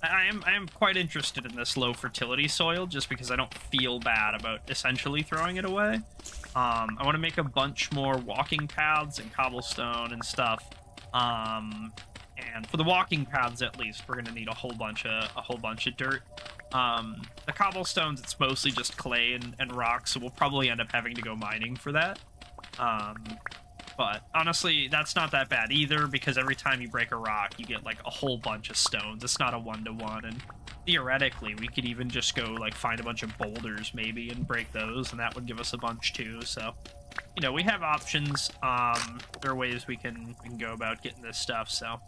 I am quite interested in this low fertility soil just because I don't feel bad about essentially throwing it away. I want to make a bunch more walking paths and cobblestone and stuff. And for the walking paths, at least, we're gonna need a whole bunch of dirt. The cobblestones, it's mostly just clay and rocks, so we'll probably end up having to go mining for that. But honestly, that's not that bad either, because every time you break a rock, you get like a whole bunch of stones. It's not a one-to-one, and theoretically, we could even just go like find a bunch of boulders maybe and break those, and that would give us a bunch too. So, you know, we have options. There are ways we can go about getting this stuff. So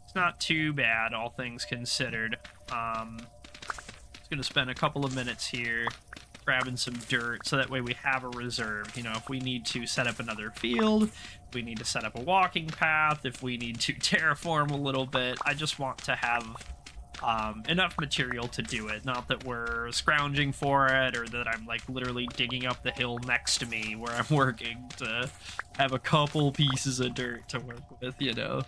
it's not too bad, all things considered. Just gonna spend a couple of minutes here grabbing some dirt so that way we have a reserve. You know, if we need to set up another field, if we need to set up a walking path, if we need to terraform a little bit, I just want to have enough material to do it. Not that we're scrounging for it or that I'm like literally digging up the hill next to me where I'm working to have a couple pieces of dirt to work with, you know.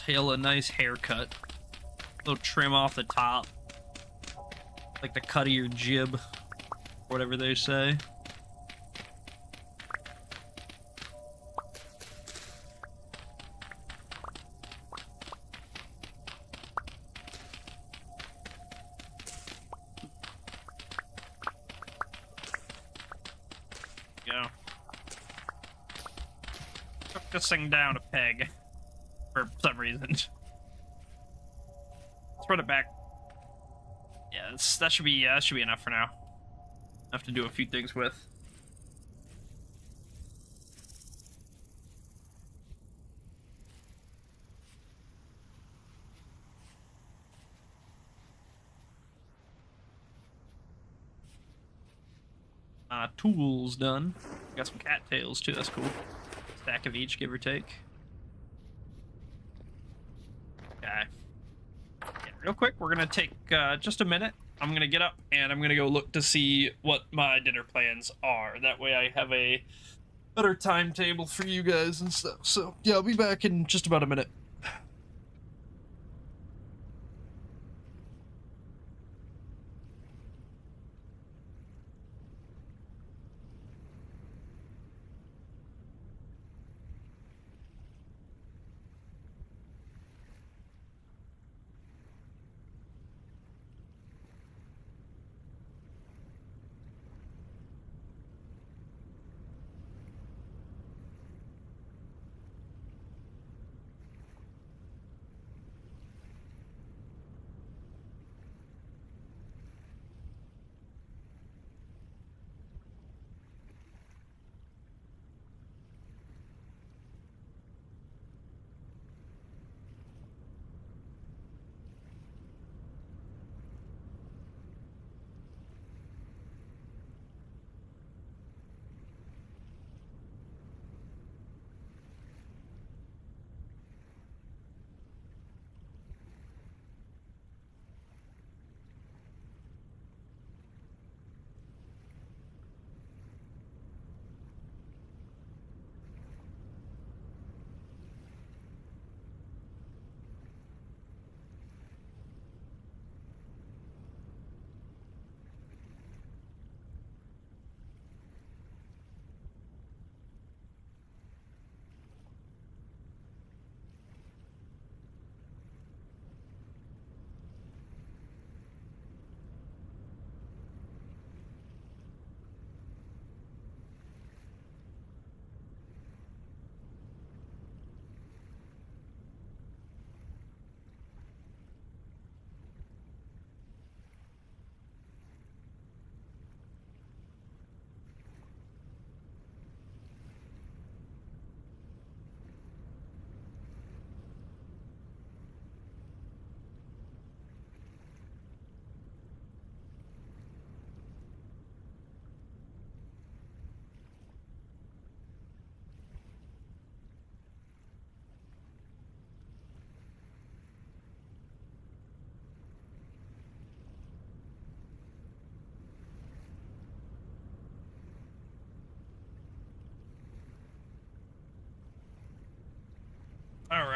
Hail a nice haircut. Little trim off the top. Like the cut of your jib. Whatever they say. Go. Took this thing down a peg. For some reason. Let's run it back. Yeah, that should be enough for now. Enough to do a few things with. Tools done. Got some cattails too, that's cool. Stack of each, give or take. Okay. Yeah, real quick, we're gonna take just a minute. I'm gonna get up and I'm gonna go look to see what my dinner plans are. That way I have a better timetable for you guys and stuff. So yeah, I'll be back in just about a minute.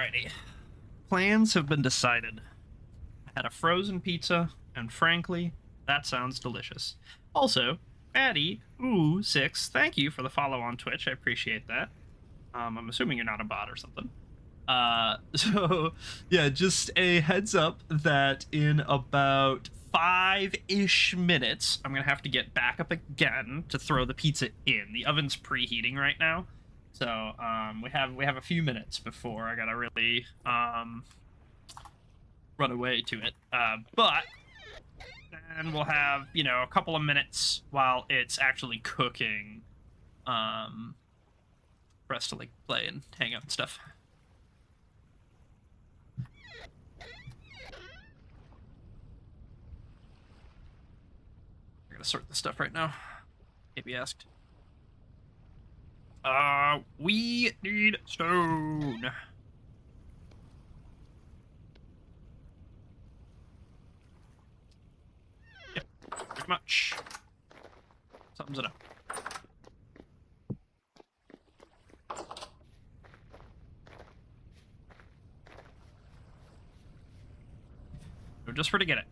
Alrighty. Plans have been decided. I had a frozen pizza, and frankly, that sounds delicious. Also, Maddie6, thank you for the follow on Twitch. I appreciate that. I'm assuming you're not a bot or something. So yeah, just a heads up that in about 5-ish minutes, I'm gonna have to get back up again to throw the pizza in. The oven's preheating right now, so we have a few minutes before I gotta really run away to it. But then we'll have, you know, a couple of minutes while it's actually cooking, for us to like play and hang out and stuff. I gotta sort this stuff right now. Can't be asked. We need stone. Yep, pretty much. Sums it up. So just for to get it.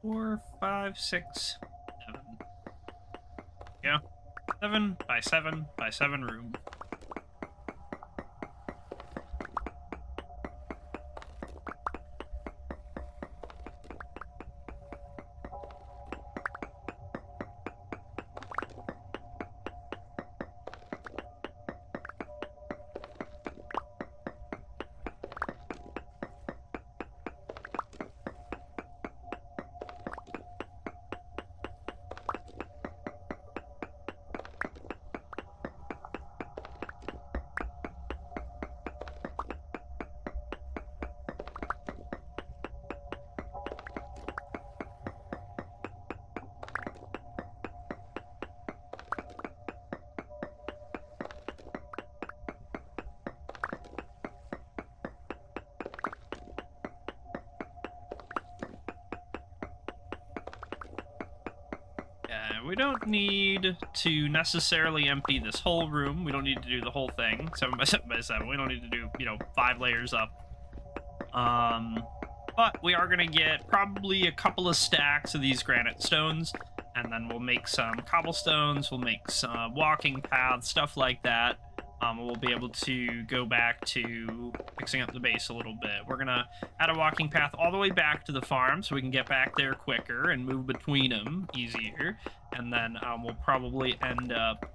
Four, 5, 6, 7. Yeah. 7 by 7 by 7 room. We don't need to necessarily empty this whole room. We don't need to do the whole thing, 7 by 7 by 7. We don't need to do, you know, 5 layers up. But we are gonna get probably a couple of stacks of these granite stones, and then we'll make some cobblestones, we'll make some walking paths, stuff like that. We'll be able to go back to fixing up the base a little bit. We're gonna add a walking path all the way back to the farm so we can get back there quicker and move between them easier. And then we'll probably end up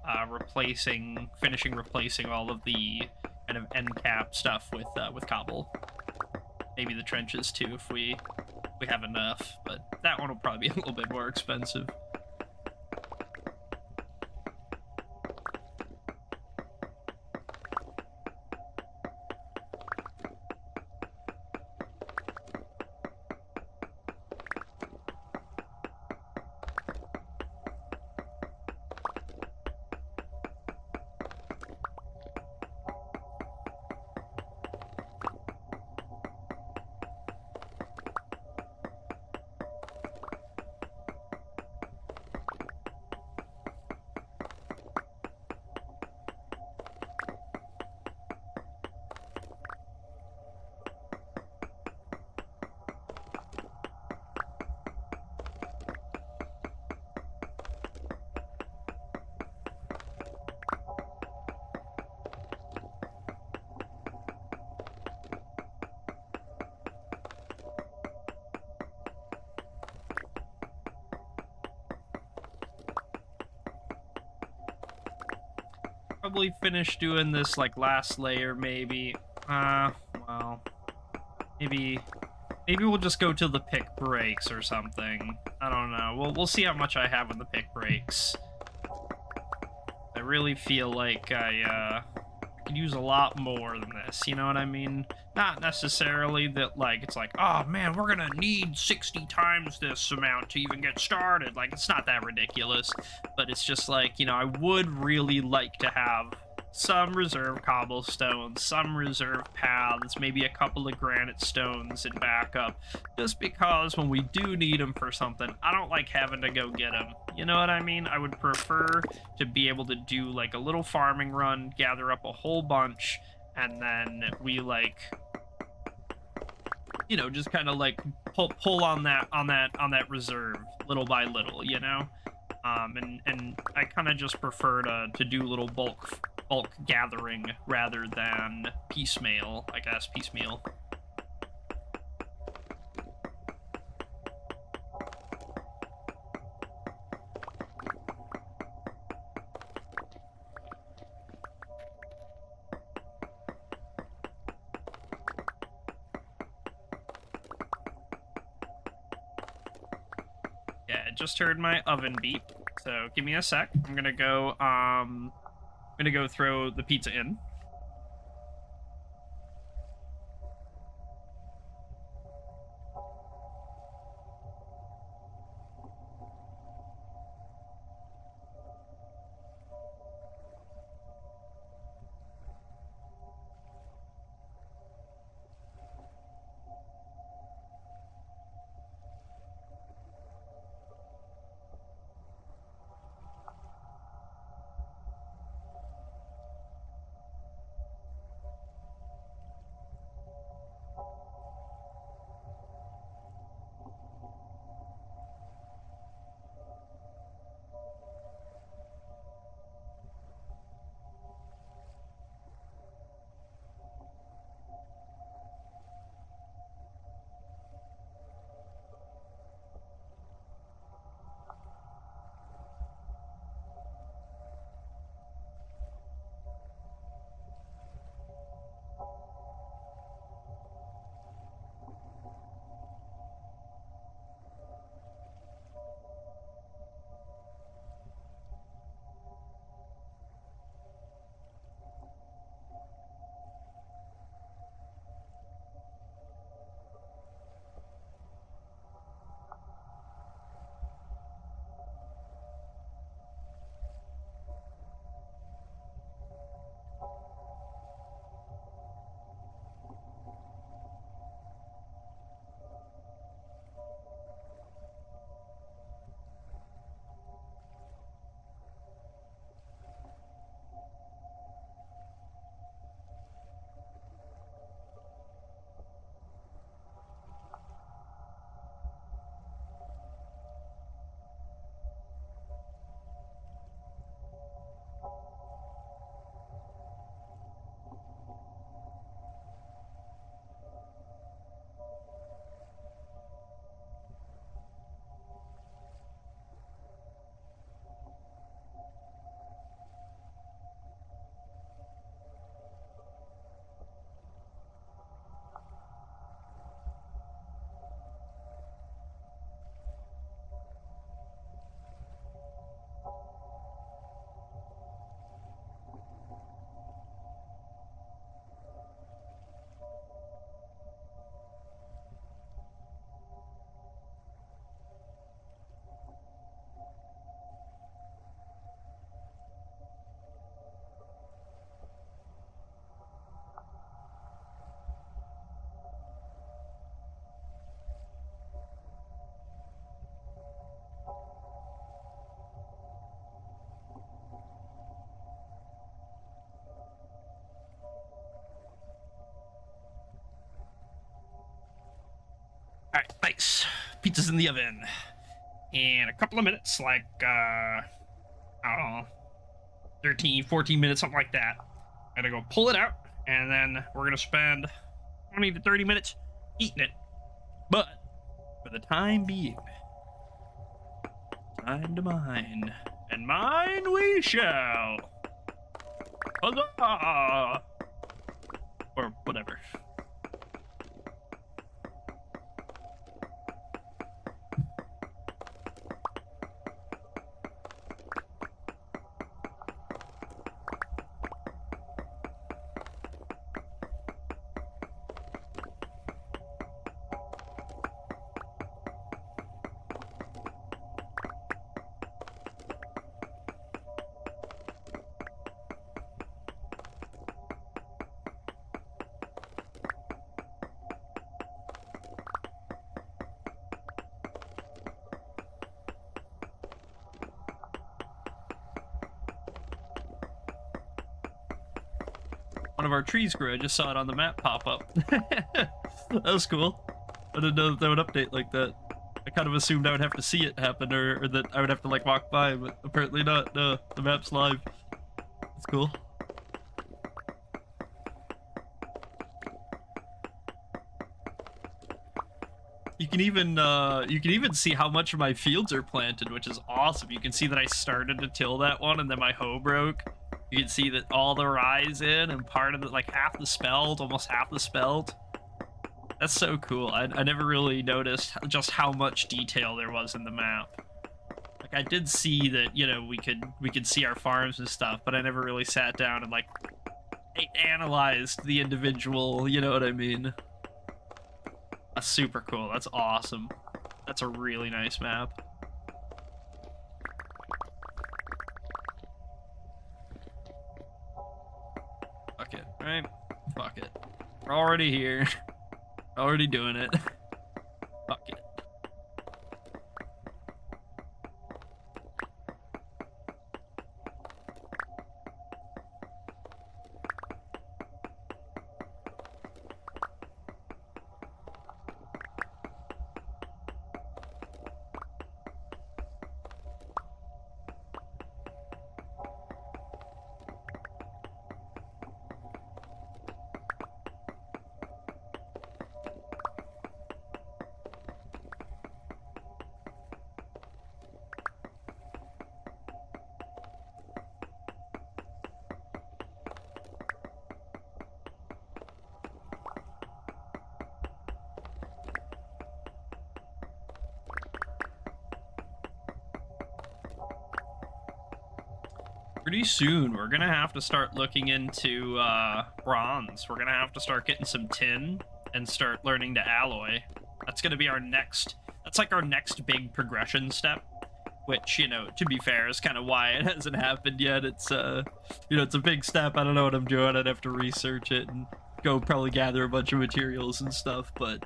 finishing replacing all of the kind of end cap stuff with cobble. Maybe the trenches too if we have enough, but that one will probably be a little bit more expensive. Probably finish doing this like last layer maybe. Well, maybe we'll just go till the pick breaks or something. I don't know. We'll see how much I have when the pick breaks. I really feel like I could use a lot more than this, you know what I mean? Not necessarily that, like, it's like, oh man, we're gonna need 60 times this amount to even get started. Like, it's not that ridiculous, but it's just like, you know, I would really like to have some reserve cobblestones, some reserve paths, maybe a couple of granite stones in backup, just because when we do need them for something, I don't like having to go get them. You know what I mean? I would prefer to be able to do like a little farming run, gather up a whole bunch, and then we like, you know, just kind of like pull on that reserve little by little, you know. And I kind of just prefer to do little bulk gathering rather than piecemeal, I guess, piecemeal. Yeah, I just heard my oven beep, so give me a sec. I'm gonna go throw the pizza in. All right, nice. Pizza's in the oven. In a couple of minutes, like, I don't know, 13, 14 minutes, something like that. I'm gonna go pull it out, and then we're gonna spend 20 to 30 minutes eating it. But for the time being, time to mine. And mine we shall. Huzzah! Or whatever. one of our trees grew. I just saw it on the map pop up. That was cool. I didn't know that would update like that. I kind of assumed I would have to see it happen, or that I would have to like walk by, but apparently not. No, the map's live. It's cool. You can even see how much of my fields are planted, which is awesome. You can see that I started to till that one, and then my hoe broke. You can see that all the rye's in, and part of it, like half the spelled, almost half the spelled. That's so cool. I never really noticed just how much detail there was in the map. Like I did see that, you know, we could see our farms and stuff, but I never really sat down and like analyzed the individual, you know what I mean? That's super cool. That's awesome. That's a really nice map. Fuck it, right? Fuck it. We're already here. Already doing it. Fuck it. Pretty soon, we're gonna have to start looking into bronze. We're gonna have to start getting some tin and start learning to alloy. That's gonna be our next. That's like our next big progression step. Which, you know, to be fair, is kind of why it hasn't happened yet. It's you know, it's a big step. I don't know what I'm doing. I'd have to research it and go probably gather a bunch of materials and stuff. But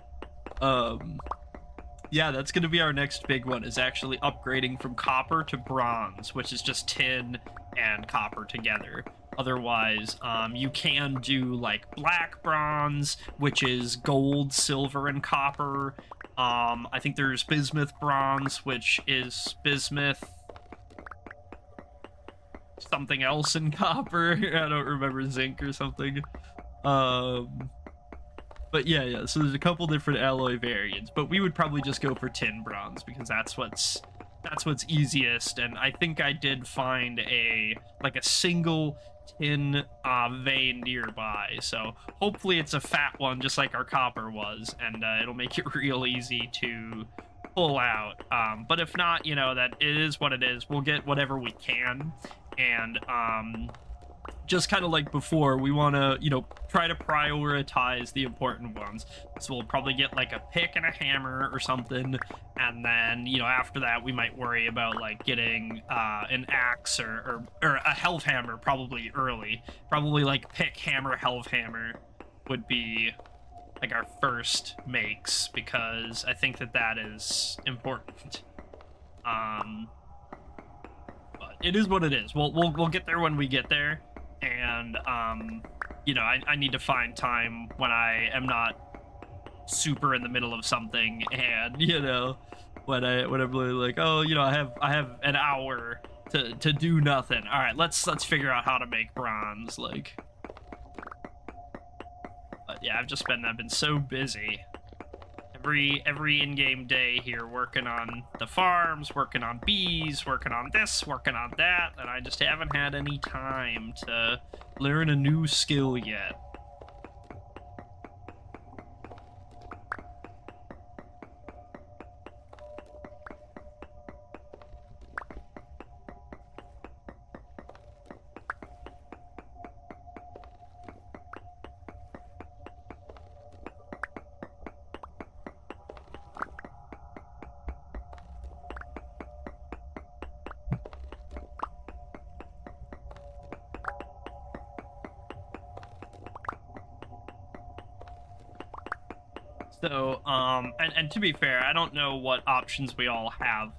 yeah, that's gonna be our next big one. Is actually upgrading from copper to bronze, which is just tin and copper together. Otherwise, you can do like black bronze, which is gold, silver, and copper. I think there's bismuth bronze, which is bismuth something else in copper. I don't remember, zinc or something. But yeah, so there's a couple different alloy variants, but we would probably just go for tin bronze because that's what's easiest. And I think I did find a single tin vein nearby, so hopefully it's a fat one just like our copper was, and it'll make it real easy to pull out. But if not, you know, that it is what it is. We'll get whatever we can, and just kind of like before, we want to, you know, try to prioritize the important ones. So we'll probably get like a pick and a hammer or something, and then, you know, after that we might worry about like getting an axe or a health hammer probably early. Probably like pick, hammer, health hammer would be like our first makes, because I think that is important. But it is what it is. We'll get there when we get there. And you know, I need to find time when I am not super in the middle of something, and you know, when I'm really like, oh, you know, I have an hour to do nothing. All right, let's figure out how to make bronze, like. But yeah, I've been so busy. Every in-game day here, working on the farms, working on bees, working on this, working on that, and I just haven't had any time to learn a new skill yet. So, and to be fair, I don't know what options we all have,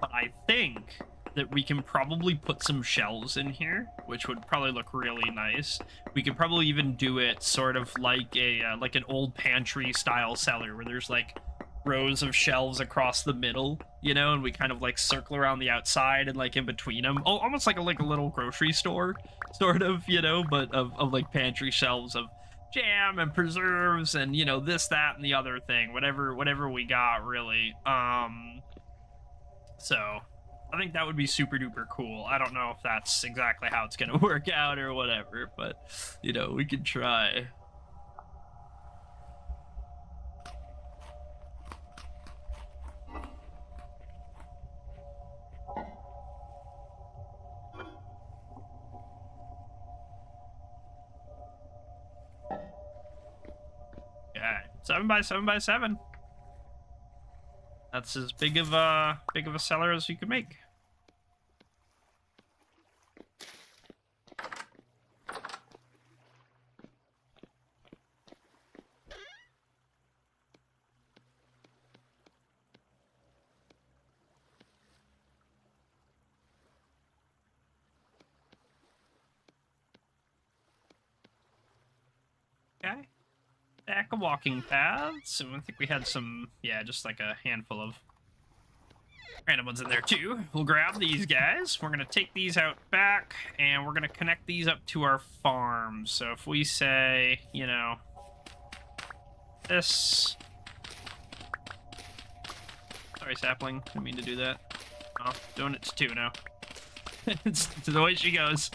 but I think that we can probably put some shelves in here, which would probably look really nice. We could probably even do it sort of like a like an old pantry style cellar, where there's like rows of shelves across the middle, you know, and we kind of like circle around the outside and like in between them, almost like a little grocery store, sort of, you know, but of like pantry shelves of jam and preserves and, you know, this, that, and the other thing, whatever we got, really. So I think that would be super duper cool. I don't know if that's exactly how it's gonna work out or whatever, but, you know, we could try. Okay, 7x7x7. That's as big of a cellar as you could make. Okay. Stack of walking paths. And I think we had some, yeah, just like a handful of random ones in there too. We'll grab these guys. We're gonna take these out back, and we're gonna connect these up to our farm. So if we say, you know, this. Sorry, sapling. Didn't mean to do that. Oh, doing it to 2 now. It's the way she goes.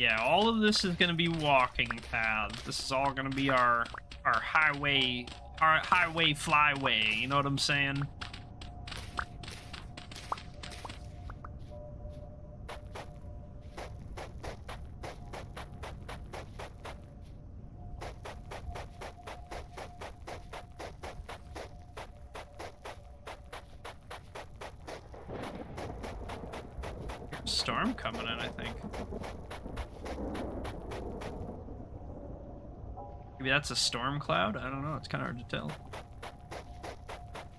Yeah, all of this is going to be walking paths. This is all going to be our highway flyway, you know what I'm saying? Storm coming in, I think. Maybe that's a storm cloud? I don't know. It's kind of hard to tell.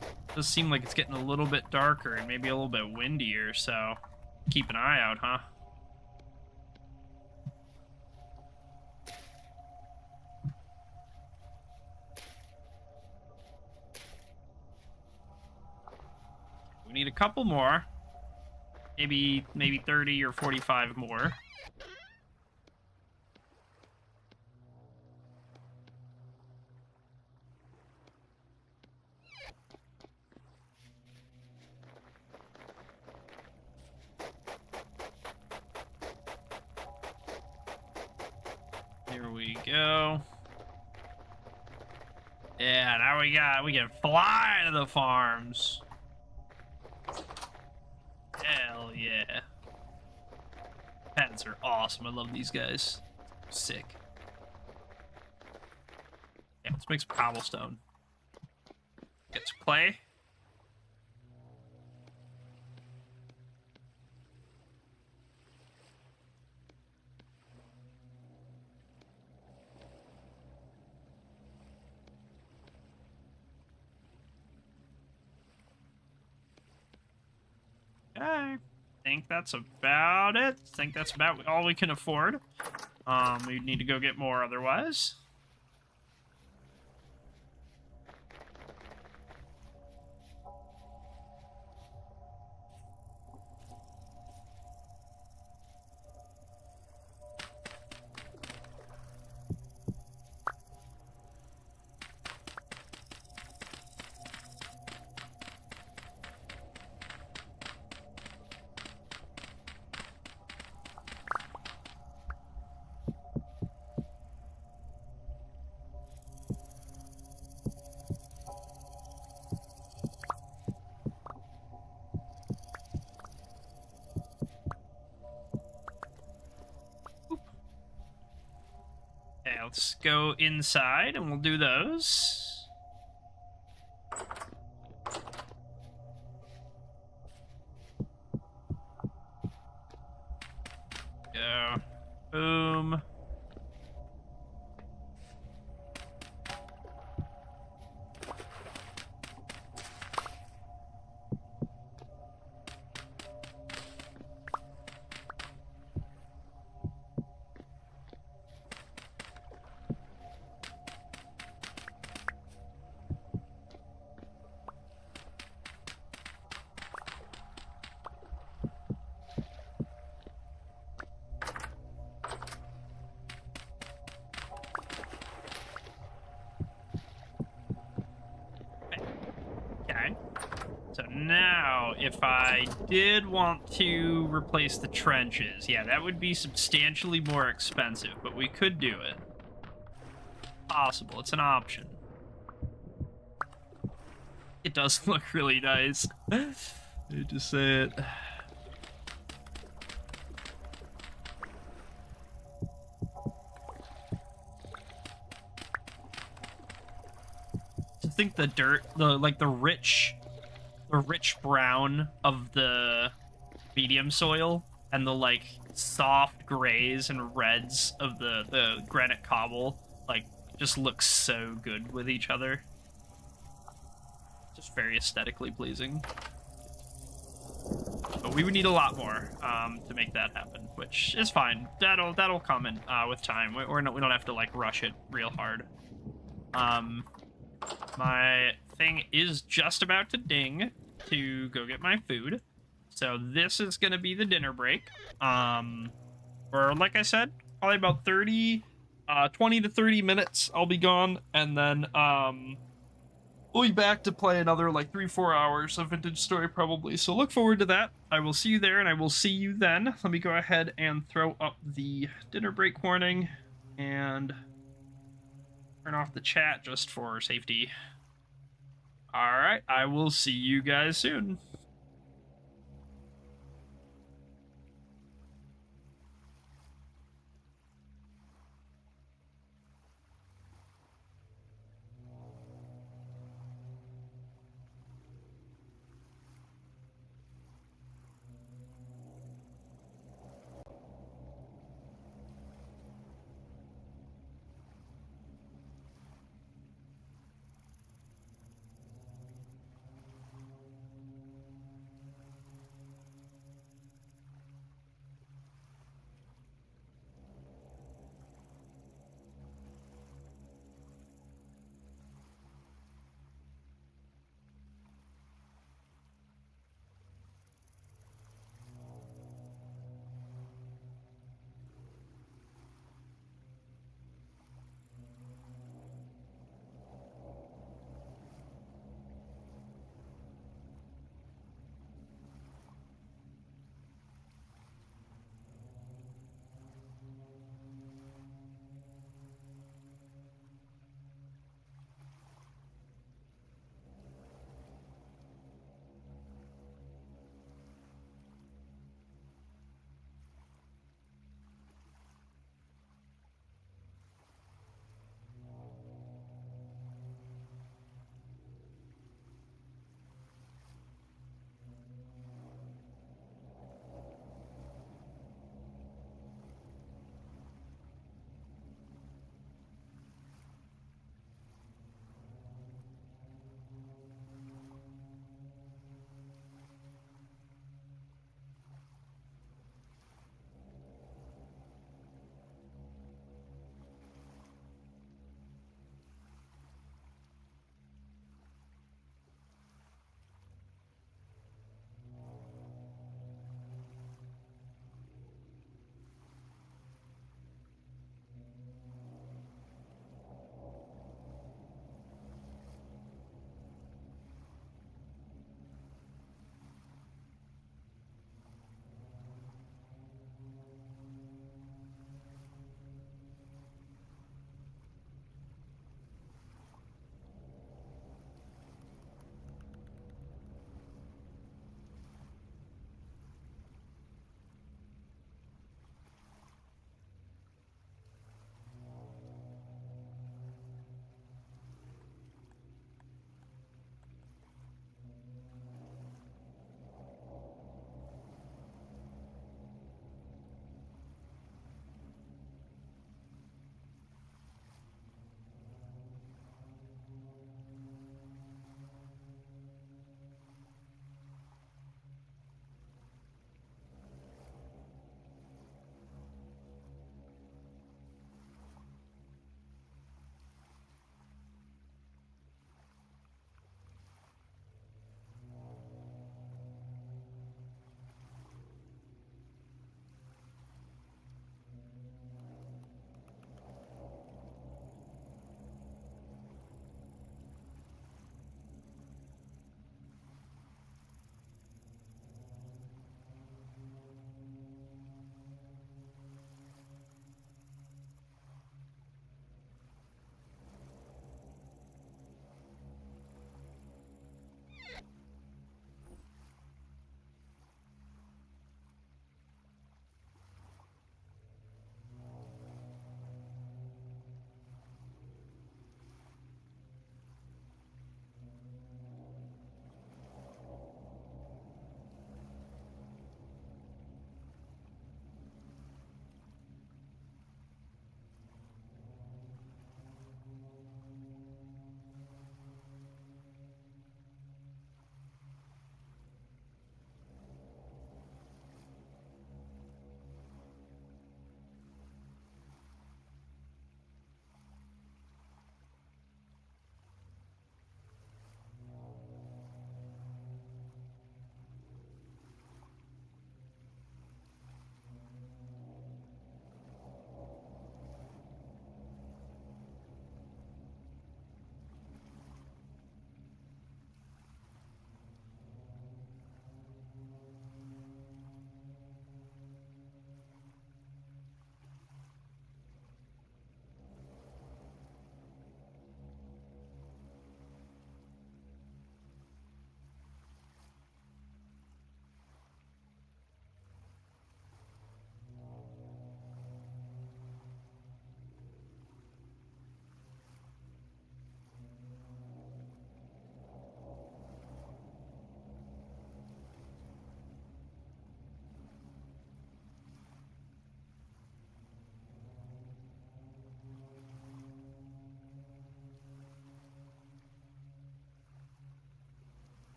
It does seem like it's getting a little bit darker and maybe a little bit windier, so keep an eye out, huh? We need a couple more. Maybe 30 or 45 more. Here we go. Yeah, now we can fly to the farms. Hell yeah. Patents are awesome. I love these guys. Sick. Yeah, let's make some cobblestone. Get some clay. Okay, I think that's about it. I think that's about all we can afford. We need to go get more otherwise. go inside and we'll do those. Go. Boom. Okay. So now, if I did want to replace the trenches, yeah, that would be substantially more expensive, but we could do it. Possible. It's an option. It does look really nice. I hate to say it. I think the dirt, the rich brown of the medium soil and the like soft grays and reds of the granite cobble like just looks so good with each other. Just very aesthetically pleasing. But we would need a lot more to make that happen, which is fine. That'll come in with time. We don't have to like rush it real hard. My thing is just about to ding to go get my food. So this is going to be the dinner break. Or like I said, probably about 20 to 30 minutes I'll be gone. And then we'll be back to play another like 3-4 hours of Vintage Story probably. So look forward to that. I will see you there and I will see you then. Let me go ahead and throw up the dinner break warning and turn off the chat just for safety. All right, I will see you guys soon.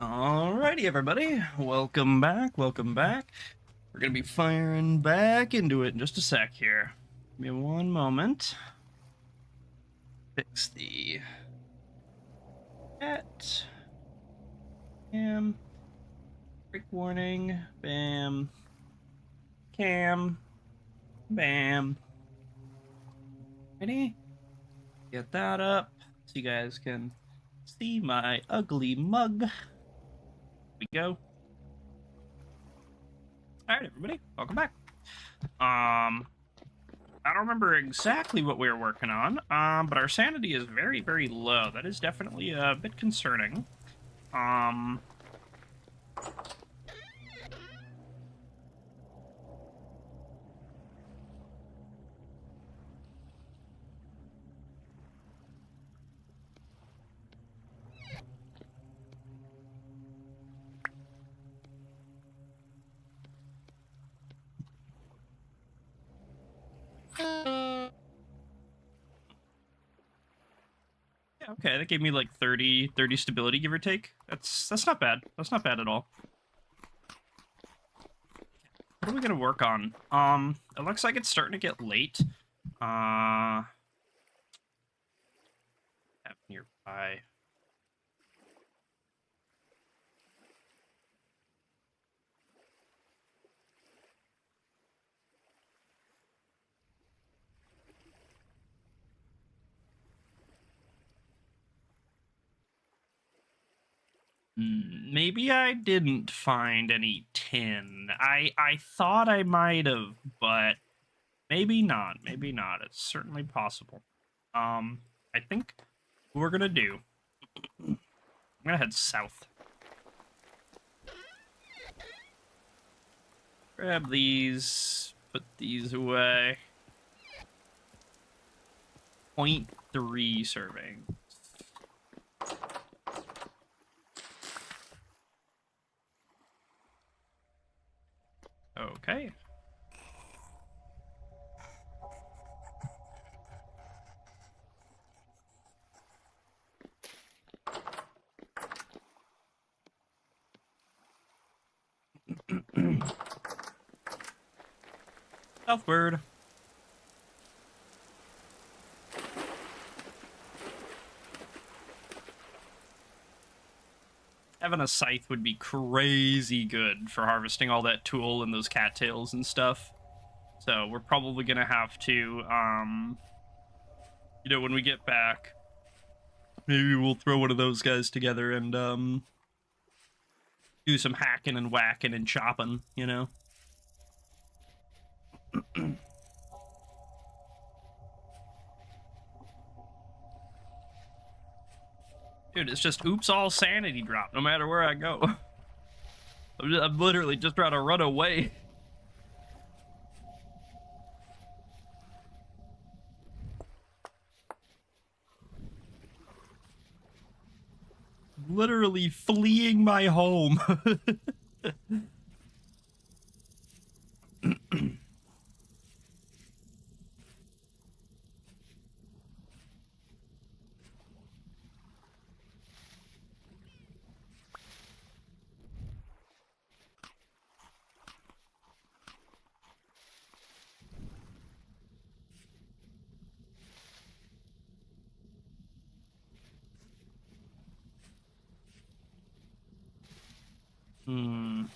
Alrighty, everybody. Welcome back. Welcome back. We're gonna be firing back into it in just a sec here. Give me one moment. Fix the cat. Bam. Break warning. Bam. Cam. Bam. Ready? Get that up so you guys can see my ugly mug. Here we go. Alright, everybody, welcome back. I don't remember exactly what we were working on, but our sanity is very, very low. That is definitely a bit concerning. Yeah, okay, that gave me like 30 stability, give or take. That's not bad. That's not bad at all. What are we gonna work on? It looks like it's starting to get late. Have nearby. Maybe I didn't find any tin. I thought I might have, but maybe not. Maybe not. It's certainly possible. I think what we're gonna do. I'm gonna head south. Grab these. Put these away. 0.3 serving. Okay. Southward. Having a scythe would be crazy good for harvesting all that tool and those cattails and stuff. So we're probably gonna have to, when we get back, maybe we'll throw one of those guys together and, do some hacking and whacking and chopping, you know? Dude, it's just oops all sanity drop no matter where I go. I'm literally just trying to run away. Literally fleeing my home. You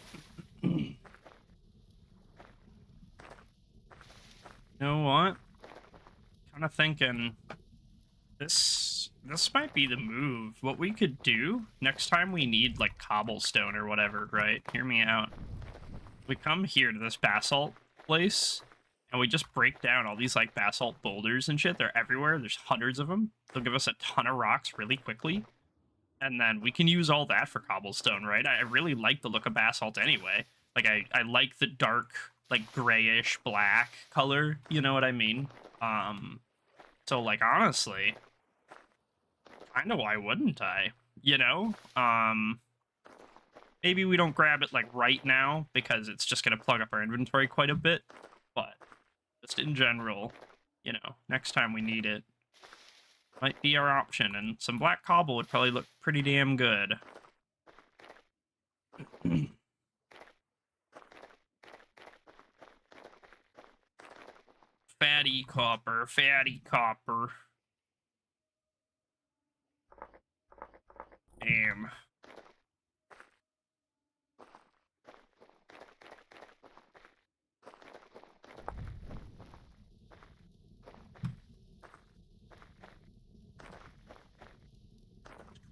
know what? Kind of thinking this might be the move. What we could do next time we need like cobblestone or whatever, right? Hear me out. We come here to this basalt place and we just break down all these like basalt boulders and shit. They're everywhere. There's hundreds of them. They'll give us a ton of rocks really quickly. And then we can use all that for cobblestone, right? I really like the look of basalt anyway. Like, I like the dark, like, grayish black color, you know what I mean? So, like, honestly, kind of why wouldn't I, you know? Maybe we don't grab it, like, right now, because it's just going to plug up our inventory quite a bit, but just in general, you know, next time we need it, might be our option, and some black cobble would probably look pretty damn good. Fatty copper, fatty copper. Damn.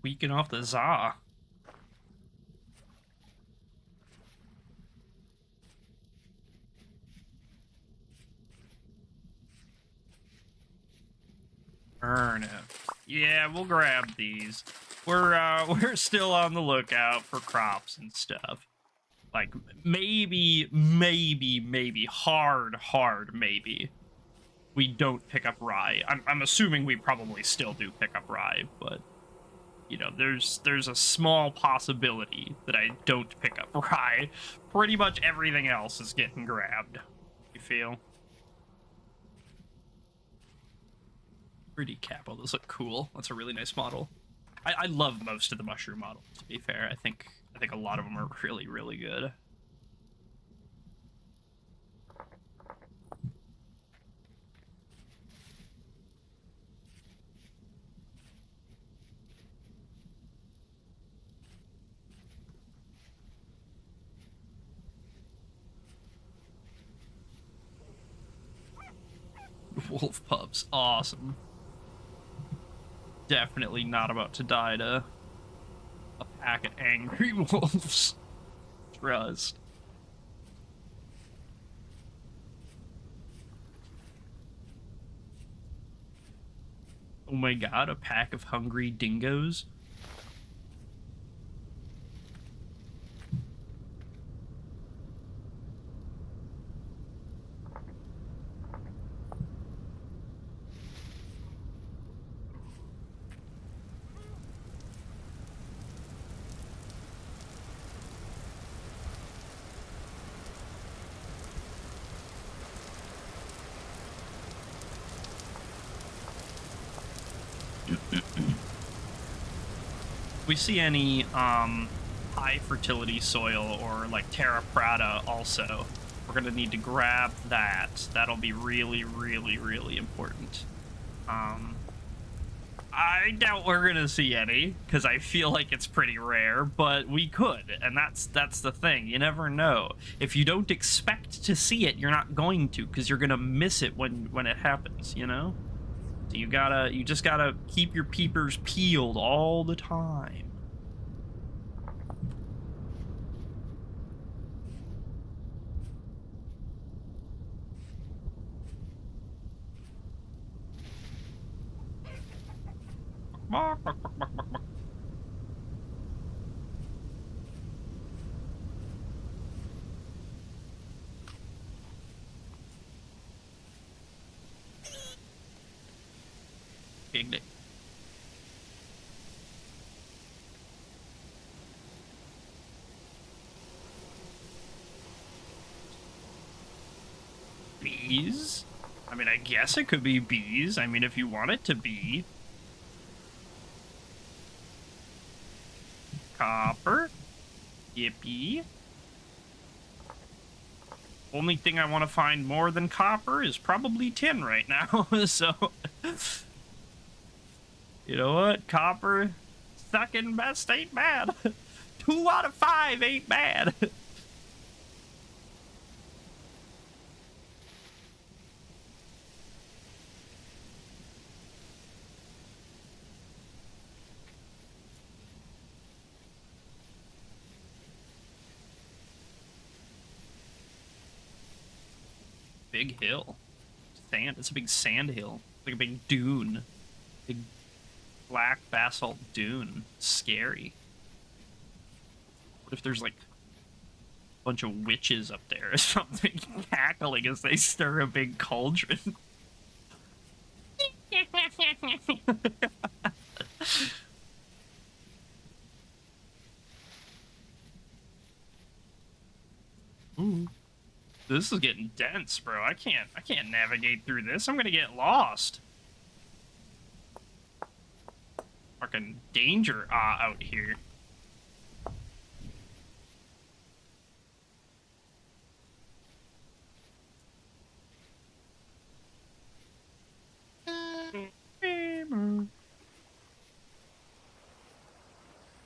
Tweaking off the za. Turnip. Yeah, we'll grab these. We're still on the lookout for crops and stuff. Like maybe hard maybe we don't pick up rye. I'm assuming we probably still do pick up rye, but you know, there's a small possibility that I don't pick up rye. Pretty much everything else is getting grabbed. You feel? Pretty capo. Those look cool. That's a really nice model. I love most of the mushroom models, to be fair. I think a lot of them are really, really good. Wolf pups. Awesome. Definitely not about to die to a pack of angry wolves. Trust. Oh my god, a pack of hungry dingoes? We see any high fertility soil or like terra preta also, we're gonna need to grab that. That'll be really important. I doubt we're gonna see any because I feel like it's pretty rare, but we could, and that's the thing. You never know. If you don't expect to see it, you're not going to, because you're gonna miss it when it happens, you know? So you just gotta keep your peepers peeled all the time. Ignite. Bees? I mean, I guess it could be bees. I mean, if you want it to be. Copper. Yippee. Only thing I want to find more than copper is probably tin right now, so... You know what? Copper, second best ain't bad. 2 out of 5 ain't bad. Big hill. Sand. It's a big sand hill. Like a big dune. Big black basalt dune. Scary. What if there's like a bunch of witches up there or something cackling as they stir a big cauldron? Ooh. This is getting dense, bro. I can't navigate through this. I'm gonna get lost. Fucking danger out here.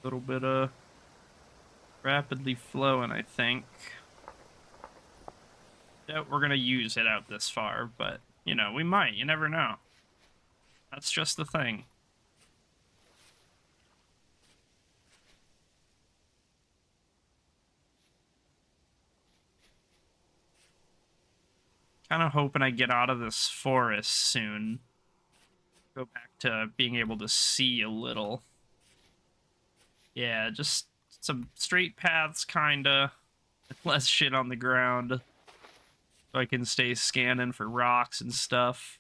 little bit of rapidly flowing, I think. Doubt we're gonna use it out this far, but you know, we might. You never know. That's just the thing. Kind of hoping I get out of this forest soon. Go back to being able to see a little. Yeah, just some straight paths, kinda. Less shit on the ground. So I can stay scanning for rocks and stuff.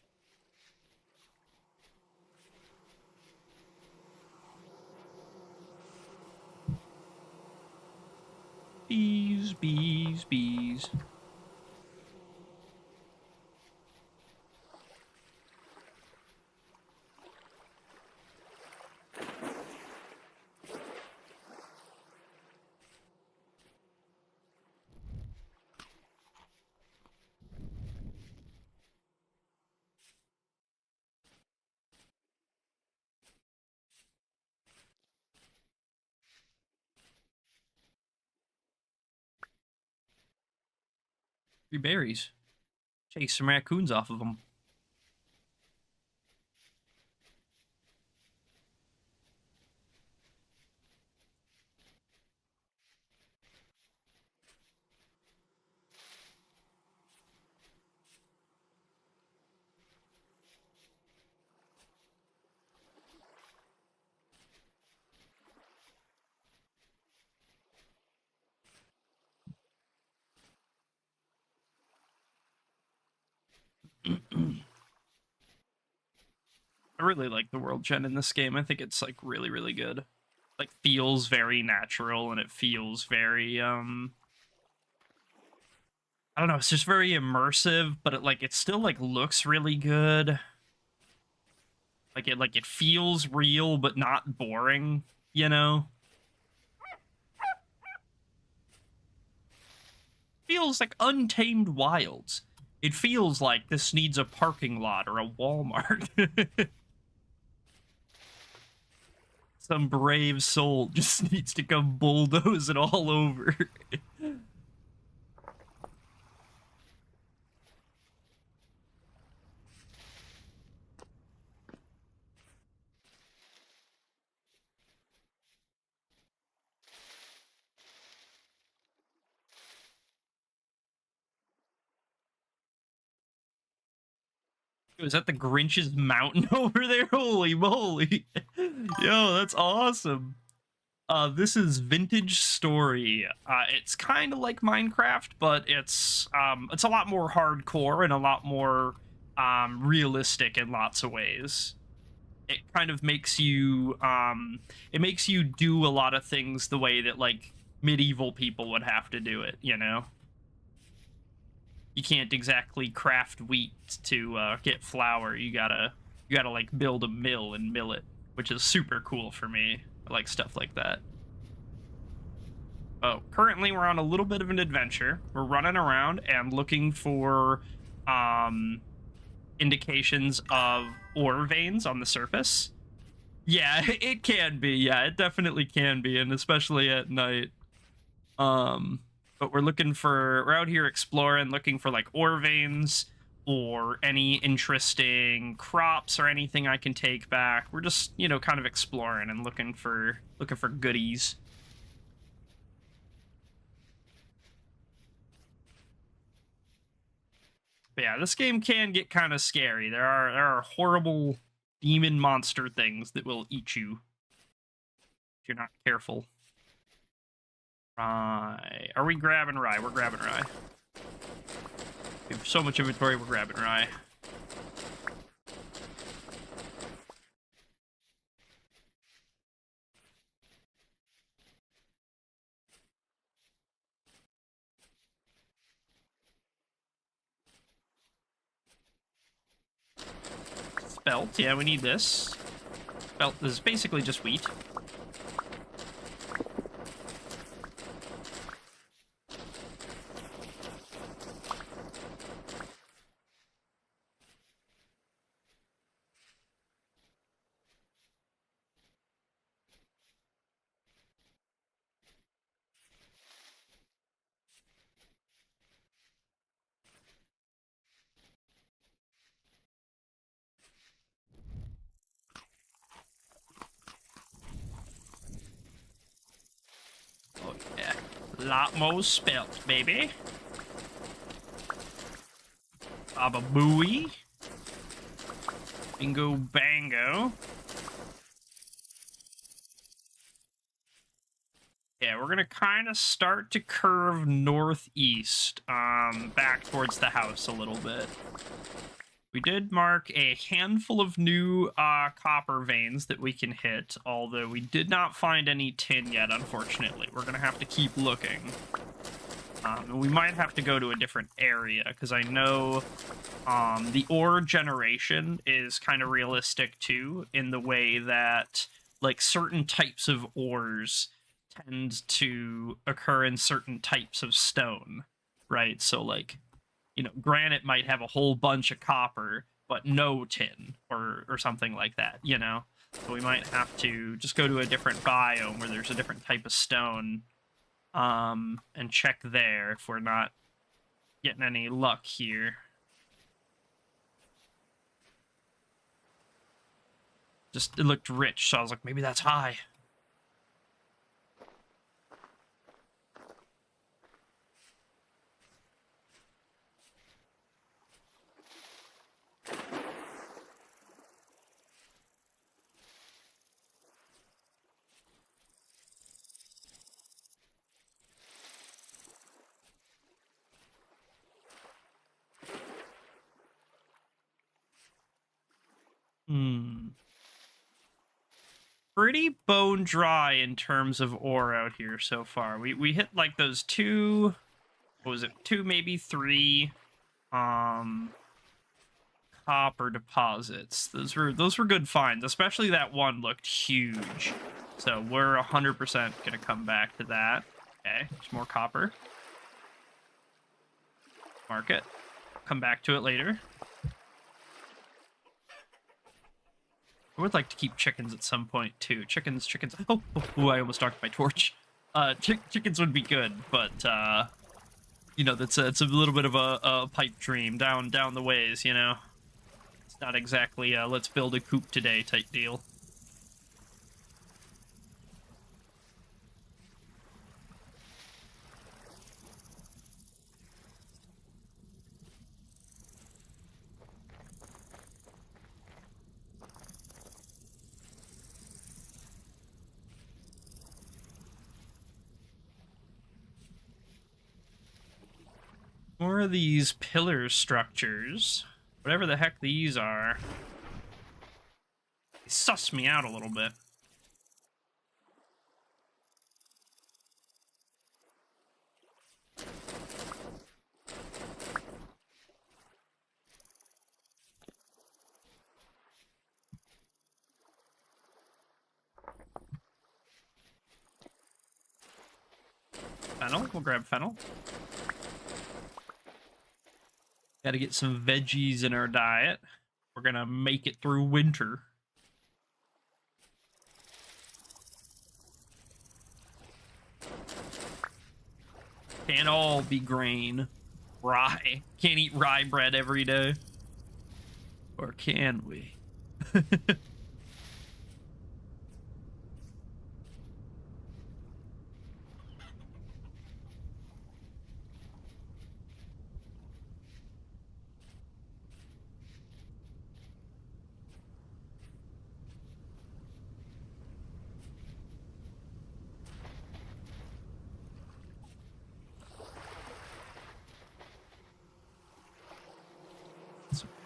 Bees, bees, bees. Three berries. Chase some raccoons off of them. I really like the world gen in this game. I think it's like really, really good. Like feels very natural and it feels very I don't know, it's just very immersive, but it still like looks really good. It feels real but not boring, you know? Feels like Untamed Wilds. It feels like this needs a parking lot or a Walmart. Some brave soul just needs to come bulldoze it all over. Is that the Grinch's mountain over there? Holy moly. Yo, that's awesome. This is Vintage Story. It's kind of like Minecraft, but it's a lot more hardcore and a lot more realistic in lots of ways. It kind of makes you it makes you do a lot of things the way that like medieval people would have to do it, you know? You can't exactly craft wheat to get flour. You gotta like build a mill and mill it, which is super cool for me. I like stuff like that. Oh, currently we're on a little bit of an adventure. We're running around and looking for indications of ore veins on the surface. Yeah, it can be. Yeah, it definitely can be, and especially at night. But we're out here exploring, looking for like ore veins or any interesting crops or anything I can take back. We're just, you know, kind of exploring and looking for goodies. But yeah, this game can get kind of scary. There are horrible demon monster things that will eat you if you're not careful. Rye. Are we grabbing rye? We're grabbing rye. We have so much inventory, we're grabbing rye. Spelt, yeah, we need this. Spelt is basically just wheat. Lot more spelt, baby. Baba Booey. Bingo bango. Yeah, we're gonna kind of start to curve northeast, back towards the house a little bit. We did mark a handful of new copper veins that we can hit, although we did not find any tin yet, unfortunately. We're gonna have to keep looking. And we might have to go to a different area, because I know the ore generation is kind of realistic, too, in the way that, like, certain types of ores tend to occur in certain types of stone, right? So, like, you know, granite might have a whole bunch of copper, but no tin, or something like that, you know? So we might have to just go to a different biome where there's a different type of stone, and check there if we're not getting any luck here. Just, it looked rich, so I was like, maybe that's high. Pretty bone dry in terms of ore out here so far. We hit like those two, what was it, two, maybe three copper deposits. Those were good finds, especially that one looked huge. So we're 100% gonna come back to that. Okay, there's more copper. Mark it. Come back to it later. I would like to keep chickens at some point too. Chickens. Oh, I almost knocked my torch. Chickens would be good, but you know, it's a little bit of a pipe dream down the ways. You know, it's not exactly let's build a coop today type deal. More of these pillar structures, whatever the heck these are, they suss me out a little bit. Fennel, we'll grab fennel. Gotta get some veggies in our diet. We're gonna make it through winter. Can't all be grain. Rye. Can't eat rye bread every day. Or can we?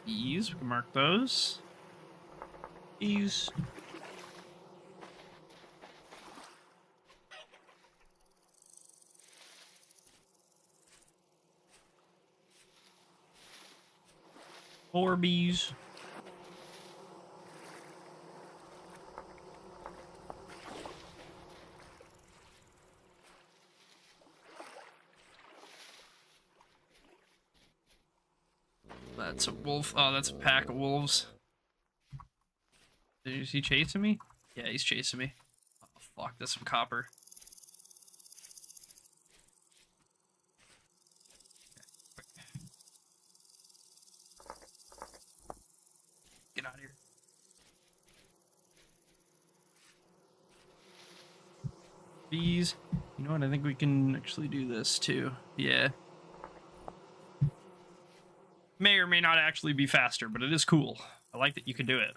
Bees, we can mark those. Bees. More bees. That's a wolf. Oh, that's a pack of wolves. Is he chasing me? Yeah, he's chasing me. Oh, fuck, that's some copper. Get out of here. Bees. You know what? I think we can actually do this too. Yeah. May or may not actually be faster, but it is cool. I like that you can do it.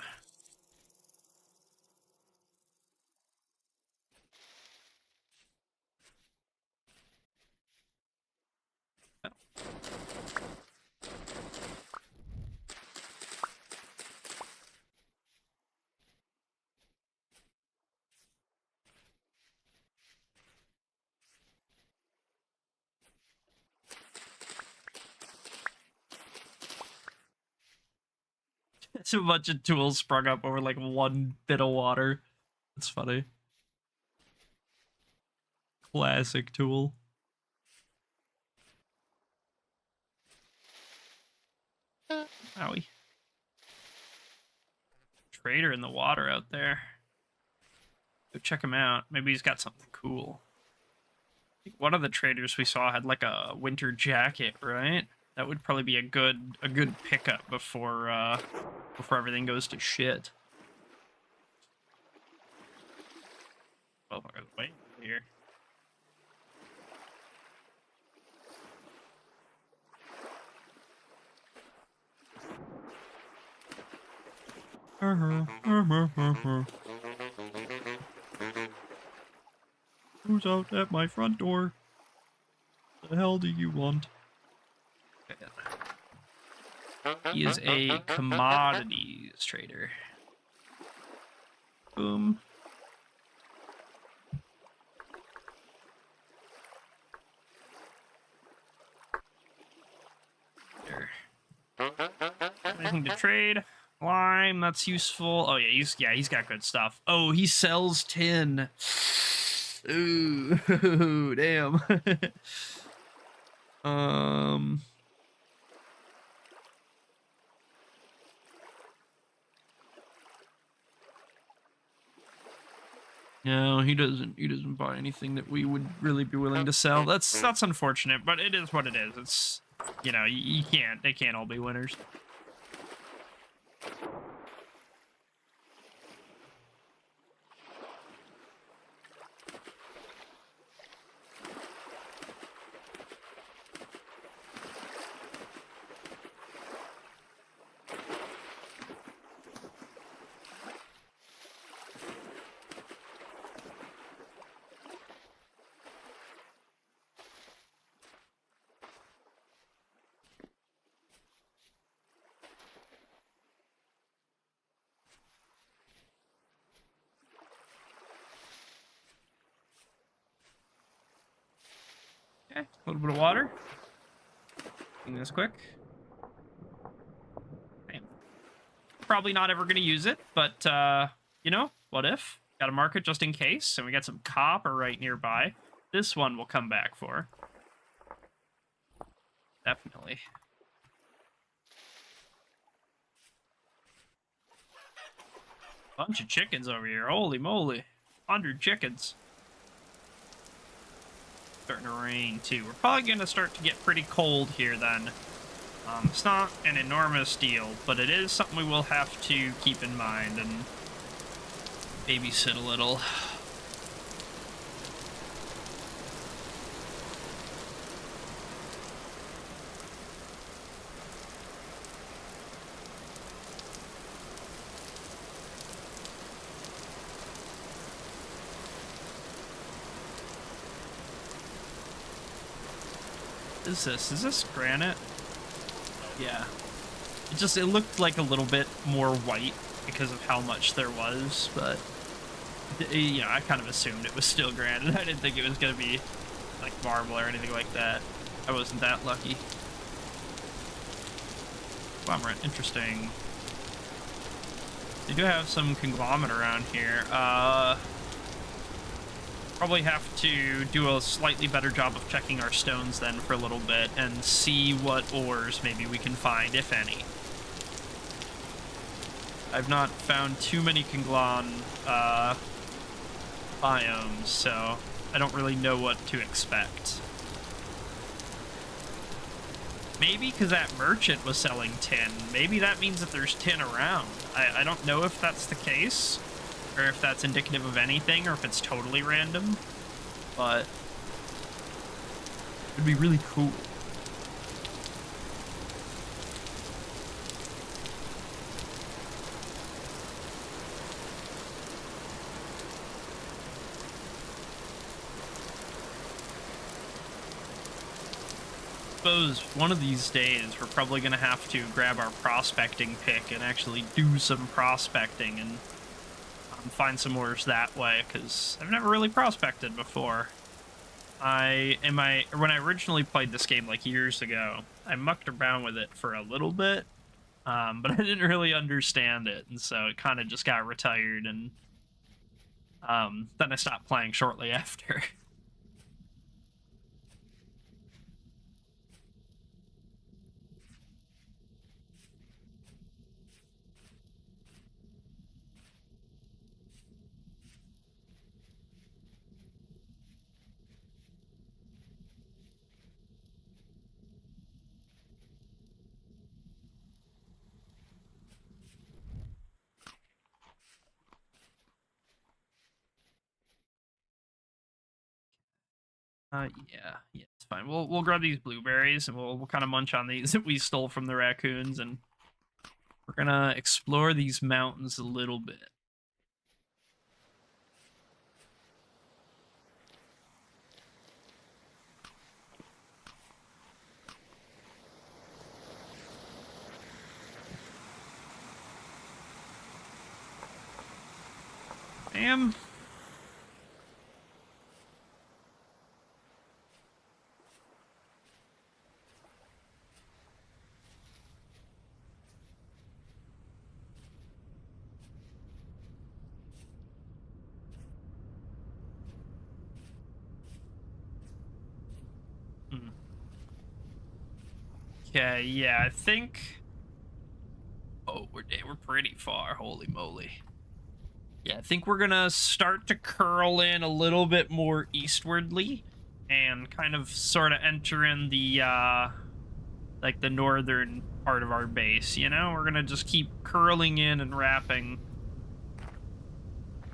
It's a bunch of tools sprung up over like one bit of water. It's funny. Classic tool. Owie. Trader in the water out there. Go check him out. Maybe he's got something cool. I think one of the traders we saw had like a winter jacket, right? That would probably be a good pickup before everything goes to shit. Well, wait here. Who's out at my front door? The hell do you want? He is a commodities trader. Boom. There. Anything to trade? Lime, that's useful. Oh yeah, he's got good stuff. Oh, he sells tin. Ooh, damn. No, he doesn't buy anything that we would really be willing to sell. That's unfortunate, but it is what it is. It's, you know, they can't all be winners. Okay, a little bit of water. Doing this quick. Bam. Probably not ever going to use it, but, you know, what if? Got to mark it just in case, and we got some copper right nearby. This one will come back for. Definitely. Bunch of chickens over here. Holy moly. 100 chickens. Starting to rain too. We're probably going to start to get pretty cold here then. It's not an enormous deal, but it is something we will have to keep in mind and babysit a little. Is this granite? Yeah. It looked like a little bit more white because of how much there was, but you know, I kind of assumed it was still granite. I didn't think it was gonna be like marble or anything like that. I wasn't that lucky. Bummer. Interesting. They do have some conglomerate around here. Probably have to do a slightly better job of checking our stones then for a little bit and see what ores maybe we can find, if any. I've not found too many biomes, so I don't really know what to expect. Maybe because that merchant was selling tin, maybe that means that there's tin around. I don't know if that's the case, or if that's indicative of anything, or if it's totally random, but It'd be really cool. Suppose one of these days we're probably going to have to grab our prospecting pick and actually do some prospecting and find some ores that way, because I've never really prospected before. When I originally played this game like years ago, I mucked around with it for a little bit, but I didn't really understand it, and so it kind of just got retired, and then I stopped playing shortly after. Yeah, it's fine. We'll grab these blueberries and we'll kind of munch on these that we stole from the raccoons, and we're gonna explore these mountains a little bit. Damn. Okay, yeah, I think. Oh, we're pretty far. Holy moly. Yeah, I think we're gonna start to curl in a little bit more eastwardly, and kind of sort of enter in the like the northern part of our base. You know, we're gonna just keep curling in and wrapping.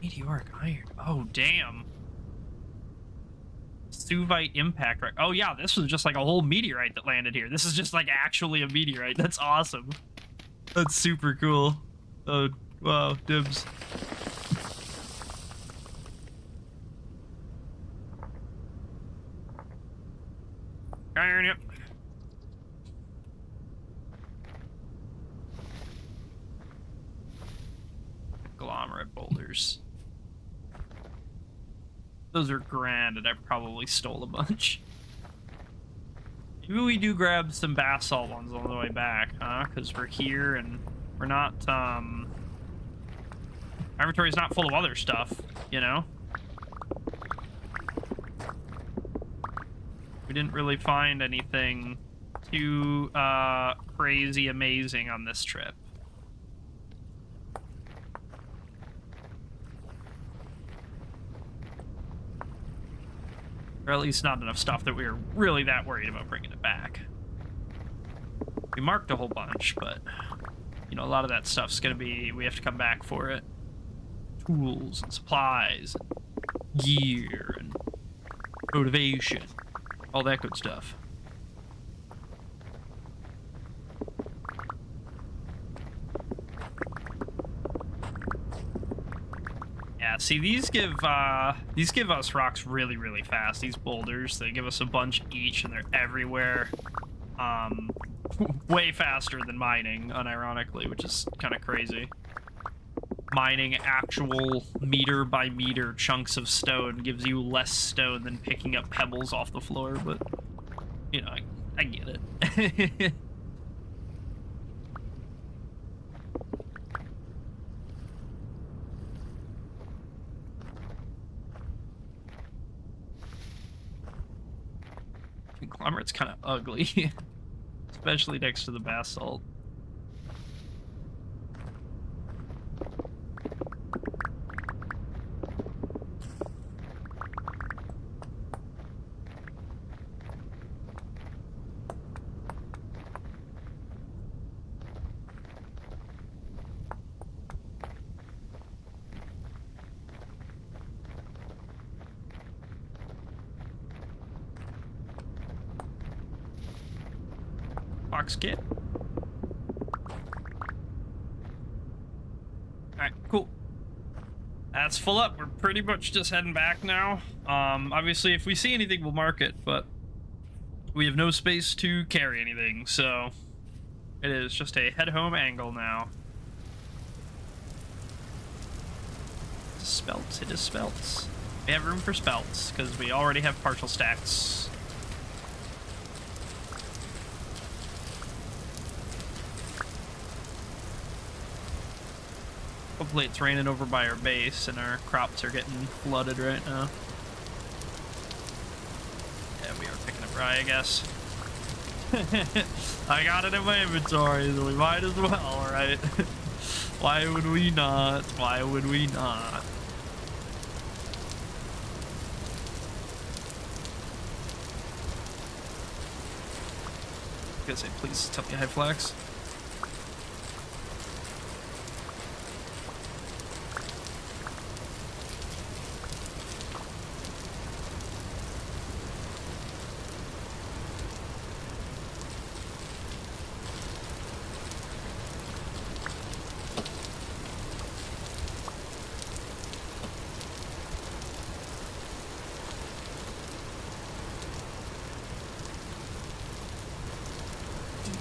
Meteoric iron. Oh, damn. Suvite impact. Oh yeah, this was just like a whole meteorite that landed here. This is just like actually a meteorite. That's awesome. That's super cool. Oh wow, dibs. Iron, yep. Agglomerate boulders. Those are grand, and I probably stole a bunch. Maybe we do grab some basalt ones on the way back, huh? Because we're here and we're not, our inventory's not full of other stuff, you know? We didn't really find anything too, crazy amazing on this trip. Or at least not enough stuff that we were really that worried about bringing it back. We marked a whole bunch, but, you know, a lot of that stuff's gonna be, we have to come back for it. Tools and supplies, and gear, and motivation, all that good stuff. Yeah, see, these give us rocks really, really fast. These boulders, they give us a bunch each, and they're everywhere. Way faster than mining, unironically, which is kind of crazy. Mining actual meter by meter chunks of stone gives you less stone than picking up pebbles off the floor, but, you know, I get it. Conglomerate's kind of ugly, especially next to the basalt. Toolbox kit. Alright, cool. That's full up. We're pretty much just heading back now. Obviously, if we see anything, we'll mark it, but we have no space to carry anything, so it is just a head-home angle now. Spelts. It is spelts. We have room for spelts, because we already have partial stacks. Hopefully it's raining over by our base and our crops are getting flooded right now. Yeah, we are picking up rye, I guess. I got it in my inventory, so we might as well, right? Why would we not? Why would we not? I was gonna say, please tell me high flax.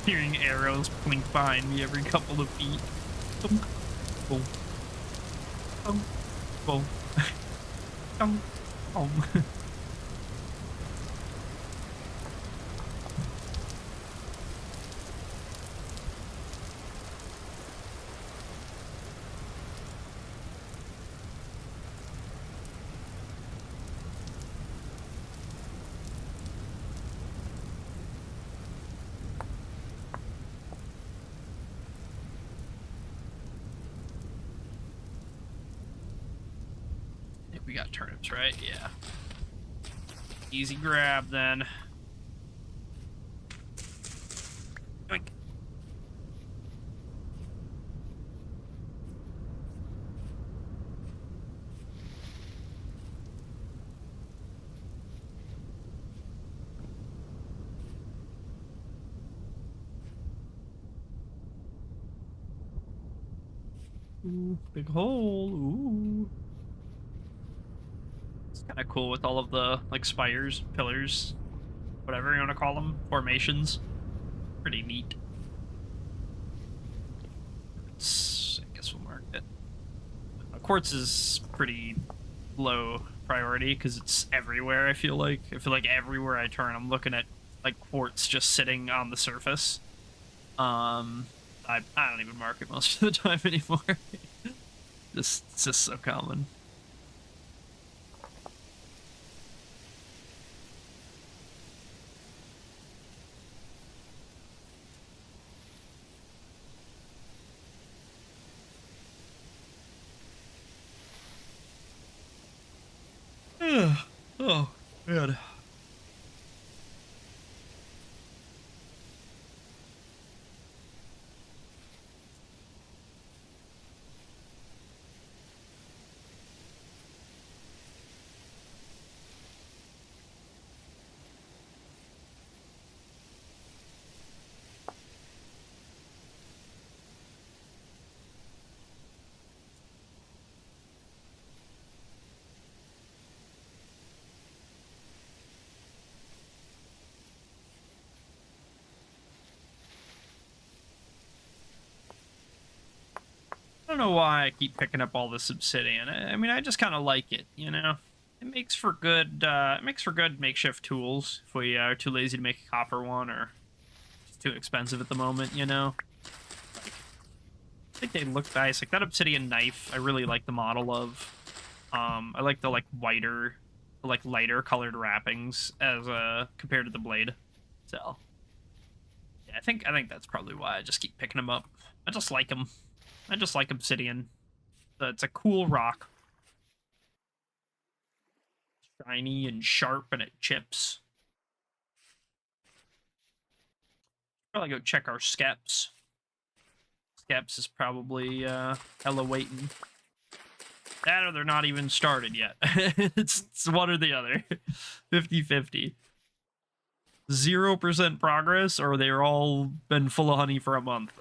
Hearing arrows blink behind me every couple of feet. Boom, boom, boom, boom, boom, boom. We got turnips, right? Yeah. Easy grab then. Yoink. Ooh, big hole. Ooh. Kind of cool with all of the like spires, pillars, whatever you want to call them, formations. Pretty neat. I guess we'll mark it. Quartz is pretty low priority because it's everywhere. I feel like everywhere I turn, I'm looking at like quartz just sitting on the surface. I don't even mark it most of the time anymore. It's just so common. Oh, man. I don't know why I keep picking up all this obsidian. I mean, I just kind of like it, you know? It makes for good makeshift tools if we are too lazy to make a copper one or it's too expensive at the moment, you know? Like, I think they look nice. Like that obsidian knife, I really like the model of. I like the lighter colored wrappings as compared to the blade. So yeah, I think that's probably why I just keep picking them up. I just like them. I just like obsidian. It's a cool rock. Shiny and sharp and it chips. Probably go check our skeps. Skeps is probably hella waiting. That or they're not even started yet. It's one or the other. 50-50. 0% progress, or they're all been full of honey for a month.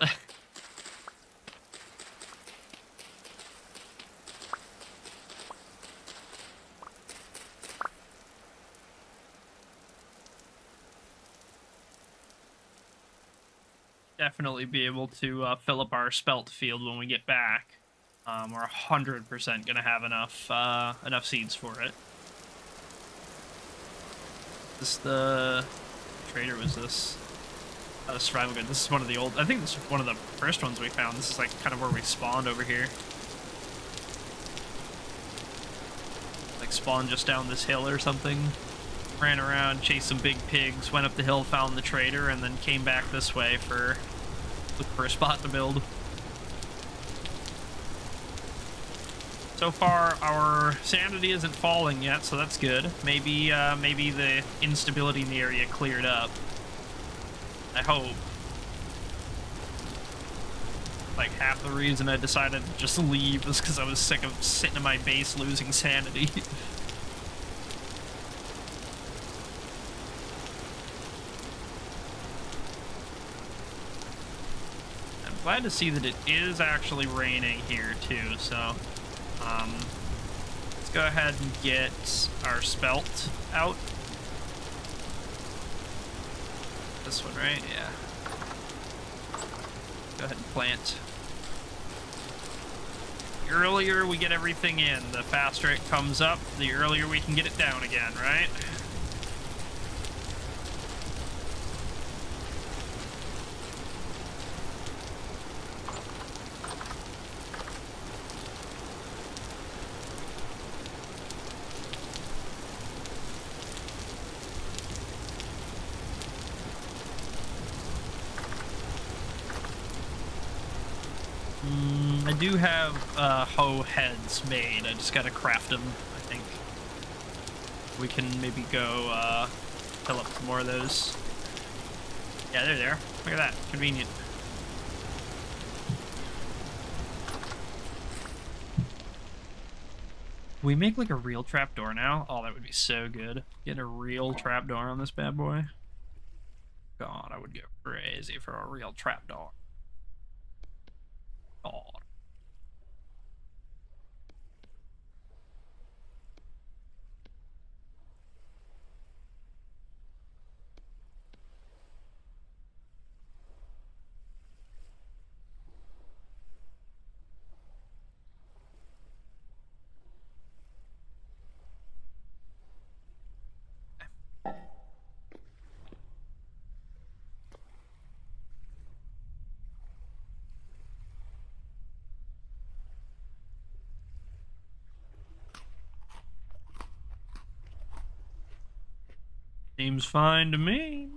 Definitely be able to fill up our spelt field when we get back. We're 100% gonna have enough seeds for it. This the trader was this survival good. This is one of the old. I think this is one of the first ones we found. This is like kind of where we spawned over here. Like spawned just down this hill or something. Ran around, chased some big pigs, went up the hill, found the trader, and then came back this way for look for a spot to build. So far, our sanity isn't falling yet, so that's good. Maybe the instability in the area cleared up. I hope. Like, half the reason I decided to just leave was because I was sick of sitting in my base losing sanity. I'm glad to see that it is actually raining here, too, so... let's go ahead and get our spelt out. This one, right? Yeah. Go ahead and plant. The earlier we get everything in, the faster it comes up, the earlier we can get it down again, right? I do have hoe heads made. I just gotta craft them, I think. We can maybe go fill up some more of those. Yeah, they're there. Look at that. Convenient. Can we make like a real trapdoor now? Oh, that would be so good. Get a real trapdoor on this bad boy. God, I would go crazy for a real trapdoor. God. Seems fine to me.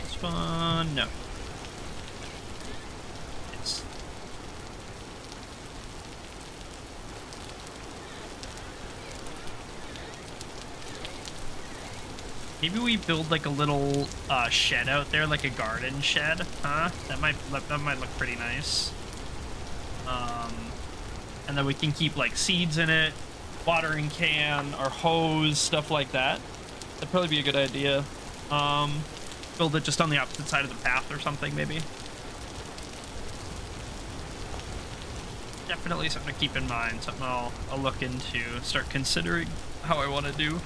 This one, no. Yes. Maybe we build like a little shed out there, like a garden shed, huh? That might look pretty nice. And then we can keep like seeds in it, watering can, our hose, stuff like that. That'd probably be a good idea. Build it just on the opposite side of the path or something, maybe. Definitely something to keep in mind, something I'll look into, start considering how I want to do.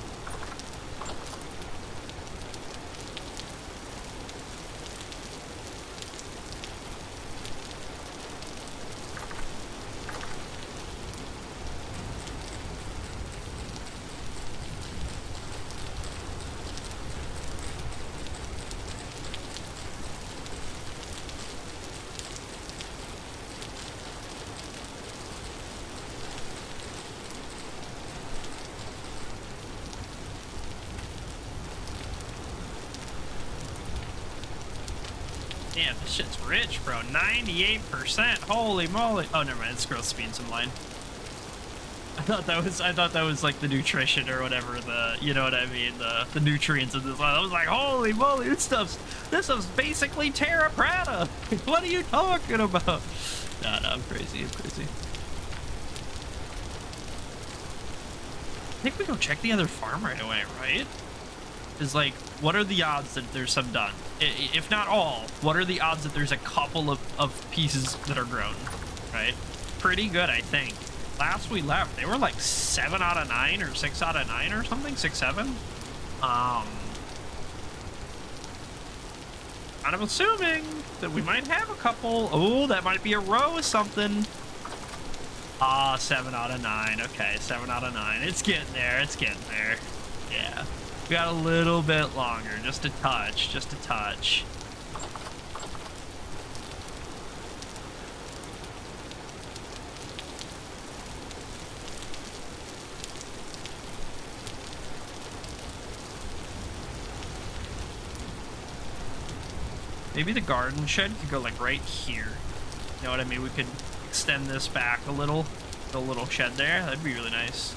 Damn, this shit's rich, bro. 98%. Holy moly. Oh, never mind. It's growth speed's in line. I thought that was like the nutrition or whatever, you know what I mean, the nutrients in this line. I was like, holy moly, this stuff's basically terra preta. What are you talking about? No, I'm crazy. I think we go check the other farm right away, right? Is like, what are the odds that there's some done? If not all, what are the odds that there's a couple of pieces that are grown, right? Pretty good, I think. Last we left, they were like 7 out of 9 or 6 out of 9 or something, 6, 7. Kind of assuming that we might have a couple. Oh, that might be a row of something. 7 out of 9. Okay, 7 out of 9. It's getting there. Yeah. We got a little bit longer, just a touch. Maybe the garden shed could go like right here. You know what I mean? We could extend this back a little shed there. That'd be really nice.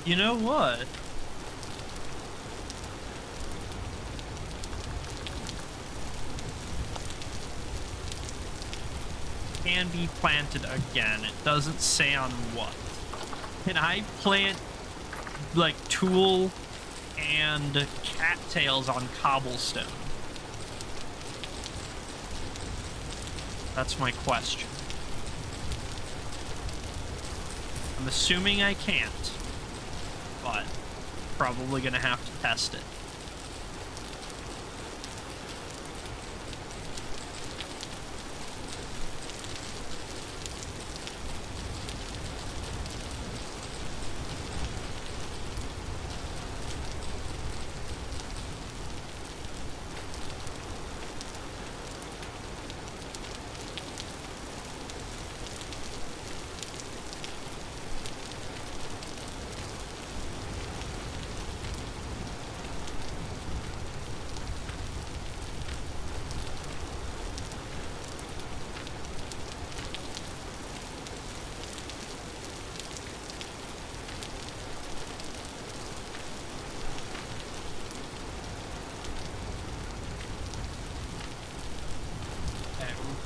You know what? Can be planted again. It doesn't say on what. Can I plant like tulle and cattails on cobblestone? That's my question. I'm assuming I can't, but probably gonna have to test it.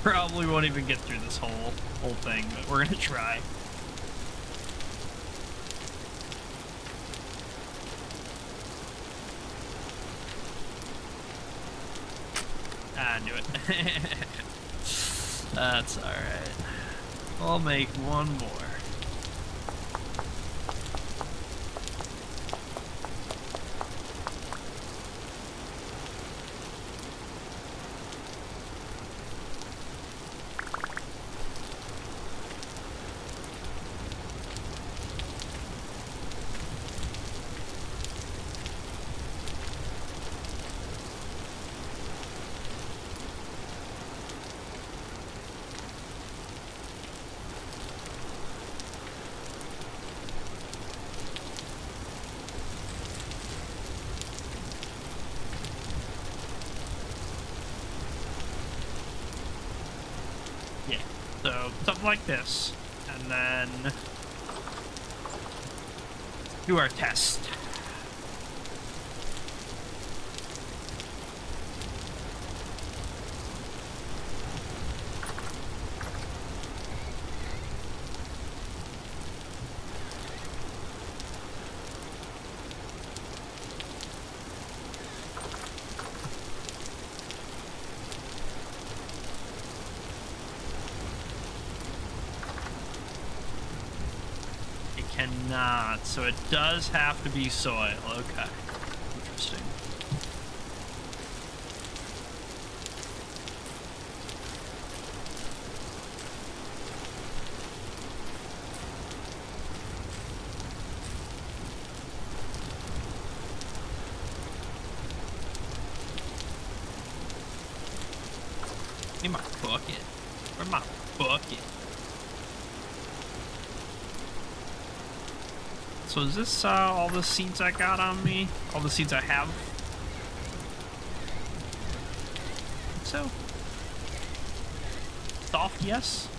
Probably won't even get through this whole thing, but we're gonna try. I knew it. That's alright. I'll make one more. Yeah, so something like this, and then do our test. cannot. So it does have to be soil. Okay. Interesting. Give me my bucket. Where's my bucket? So is this all the seeds I got on me? All the seeds I have? So? Soft, yes?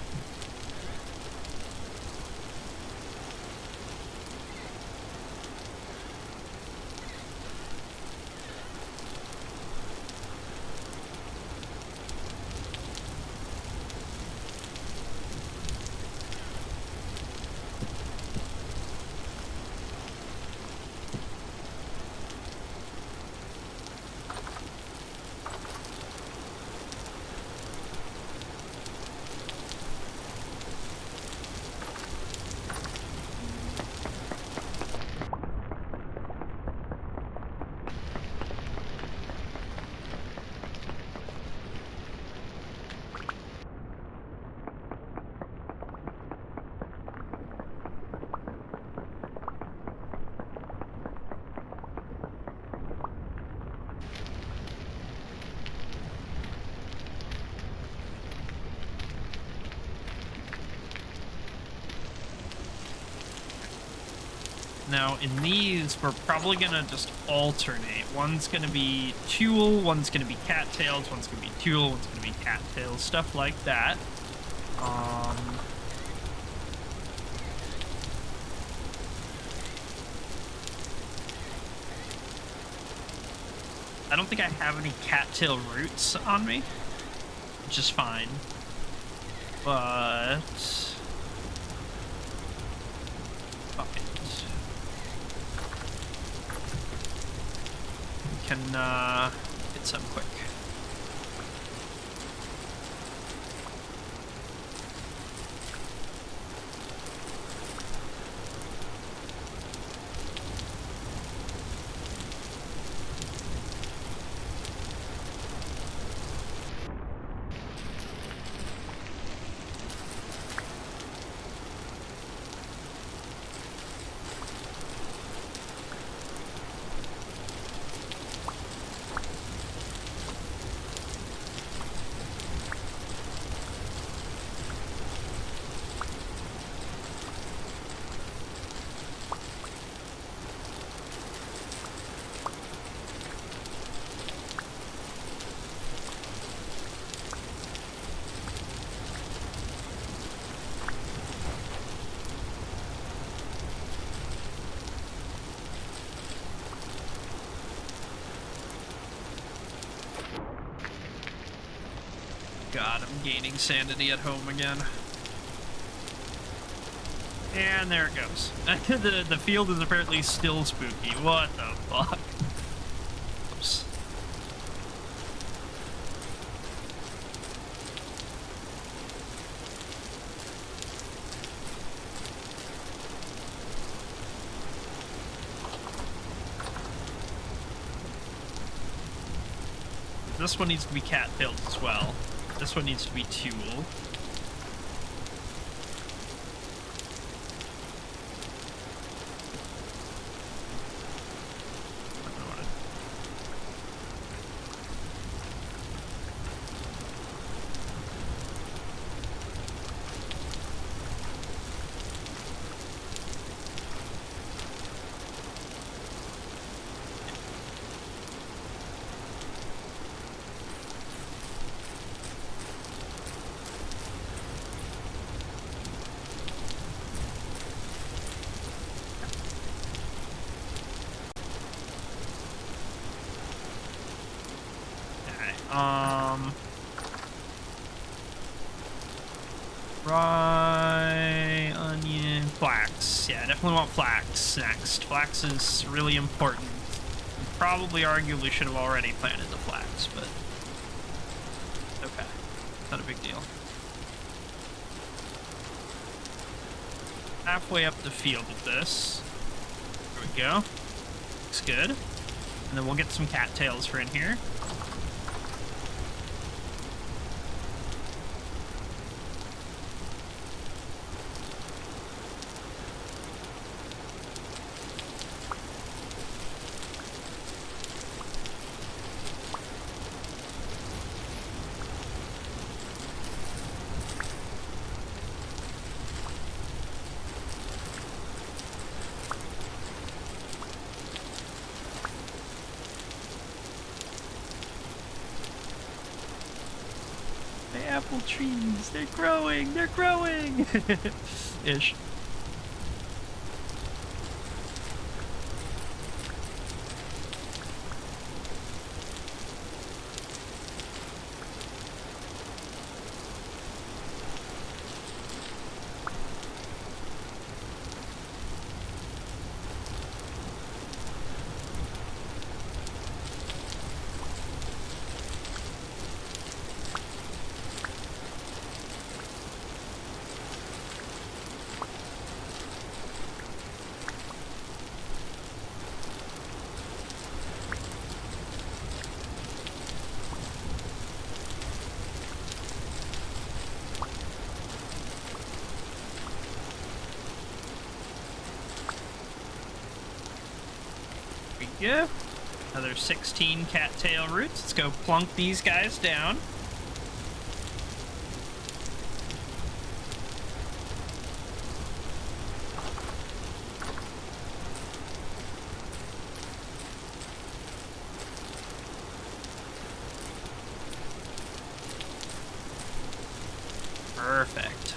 Now, in these, we're probably gonna just alternate. One's gonna be tulle, one's gonna be cattails, one's gonna be tulle, one's gonna be cattails, stuff like that. I don't think I have any cattail roots on me, which is fine. But fuck it. We can get some quick. God, I'm gaining sanity at home again. And there it goes. the field is apparently still spooky. What the fuck? Oops. This one needs to be cattailed as well. This one needs to be tulle. Rye, onion, flax. Yeah, I definitely want flax next. Flax is really important. Probably arguably should have already planted the flax, but okay. Not a big deal. halfway up the field with this. There we go. Looks good. And then we'll get some cattails for in here. Apple trees, they're growing, ish. Go. Another 16 cattail roots. Let's go plunk these guys down. Perfect.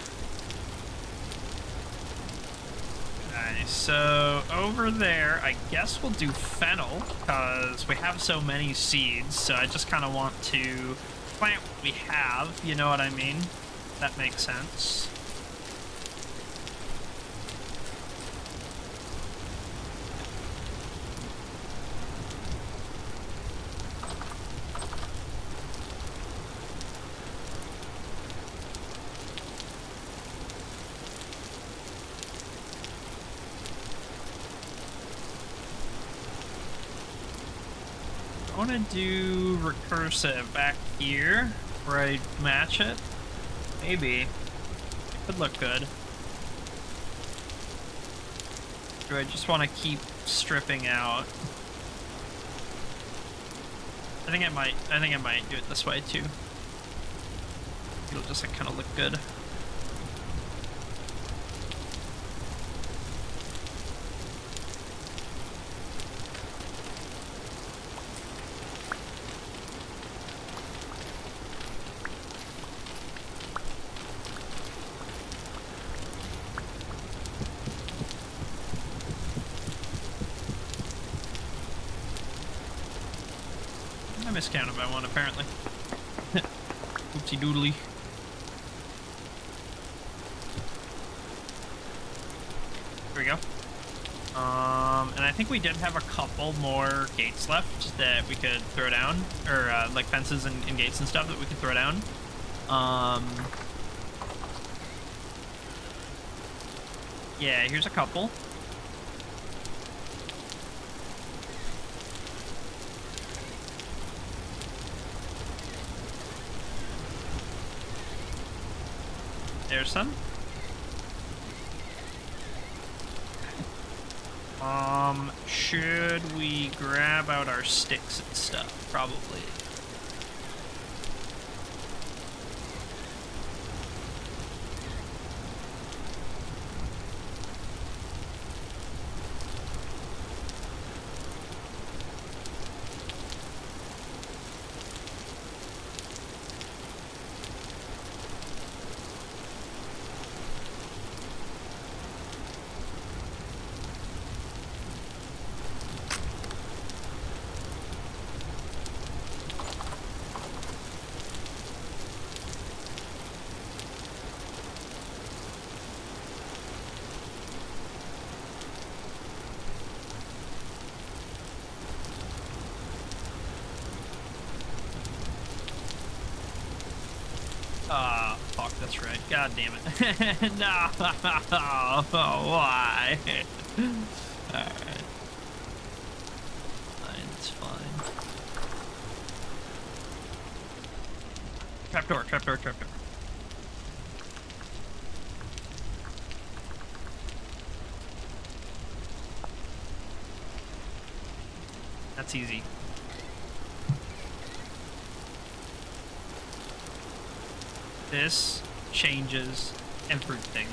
So over there, I guess we'll do fennel because we have so many seeds. So I just kind of want to plant what we have. You know what I mean? That makes sense. I want to do recursive back here where I match it. Maybe. It could look good. Do I just want to keep stripping out? I think I might do it this way too. It'll just like, kind of look good. I miscounted by one, apparently. Oopsie doodly. Here we go. And I think we did have a couple more gates left that we could throw down, or like fences and gates and stuff that we could throw down. Yeah, here's a couple. There's some. Should we grab out our sticks and stuff? Probably. Fuck. that's right. God damn it. No, why? Alright. Fine, it's fine. Trapdoor, trapdoor, trapdoor. That's easy. This changes everything.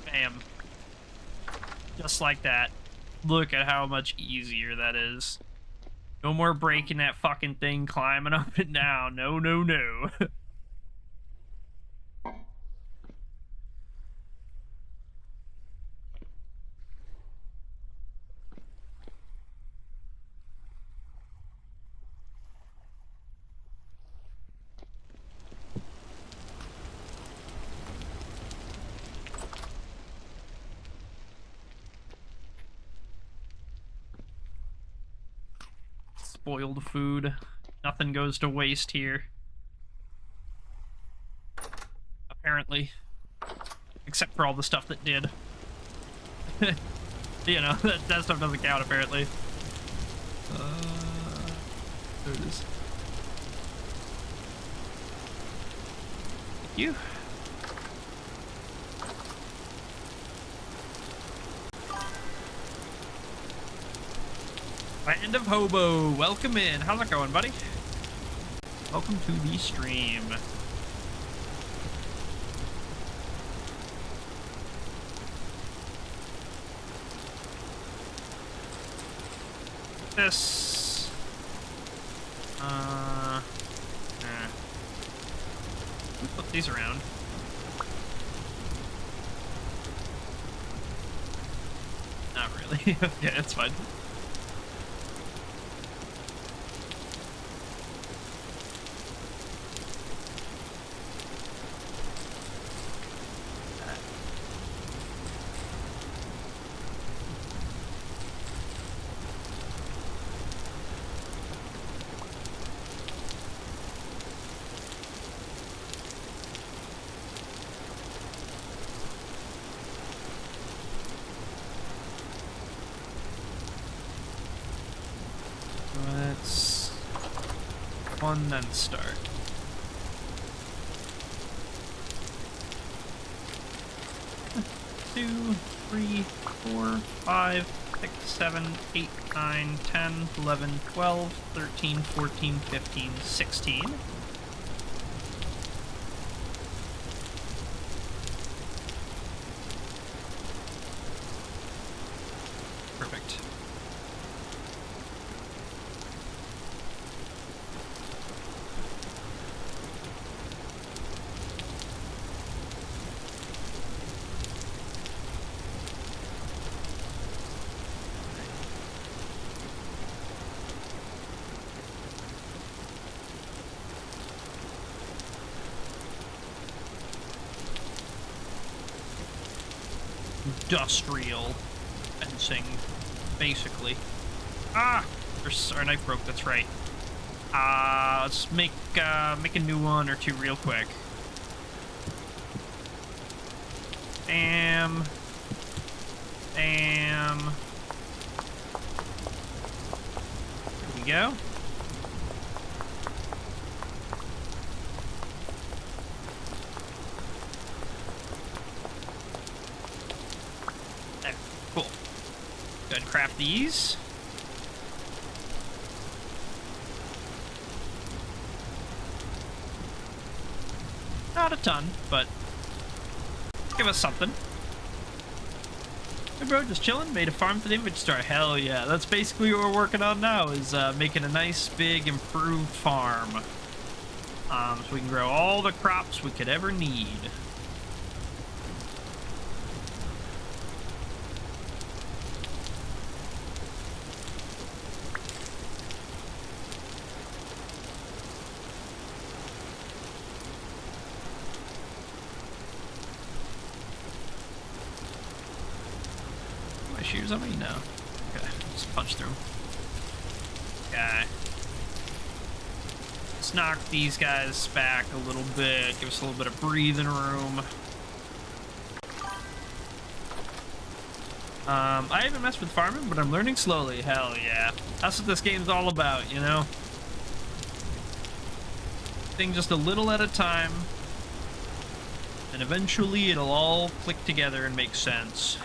Bam. Just like that. Look at how much easier that is. No more breaking that fucking thing, climbing up and down. No, no, no. Spoiled food. Nothing goes to waste here. Apparently. Except for all the stuff that did. You know, that stuff doesn't count, apparently. There it is. Thank you. Land of Hobo, welcome in. How's it going, buddy? Welcome to the stream. This. Put these around. Not really. Okay, that's fine. Let's one then start. Two, 3, 4, 5, 6, 7, 8, 9, 10, 11, 12, 13, 14, 15, 16. Perfect. Industrial fencing, basically. Ah! Our knife broke, that's right. Let's make a new one or two real quick. Bam. Bam. There we go. There, cool. Go ahead and craft these. Not a ton, but give us something. Hey bro, just chilling, made a farm for the image star. Hell yeah, that's basically what we're working on now, is making a nice big improved farm. So we can grow all the crops we could ever need. Shoes on me? No. Okay, just punch through them. Okay. Let's knock these guys back a little bit. Give us a little bit of breathing room. I haven't messed with farming, but I'm learning slowly. Hell yeah. That's what this game's all about, you know? Thing just a little at a time. And eventually it'll all click together and make sense.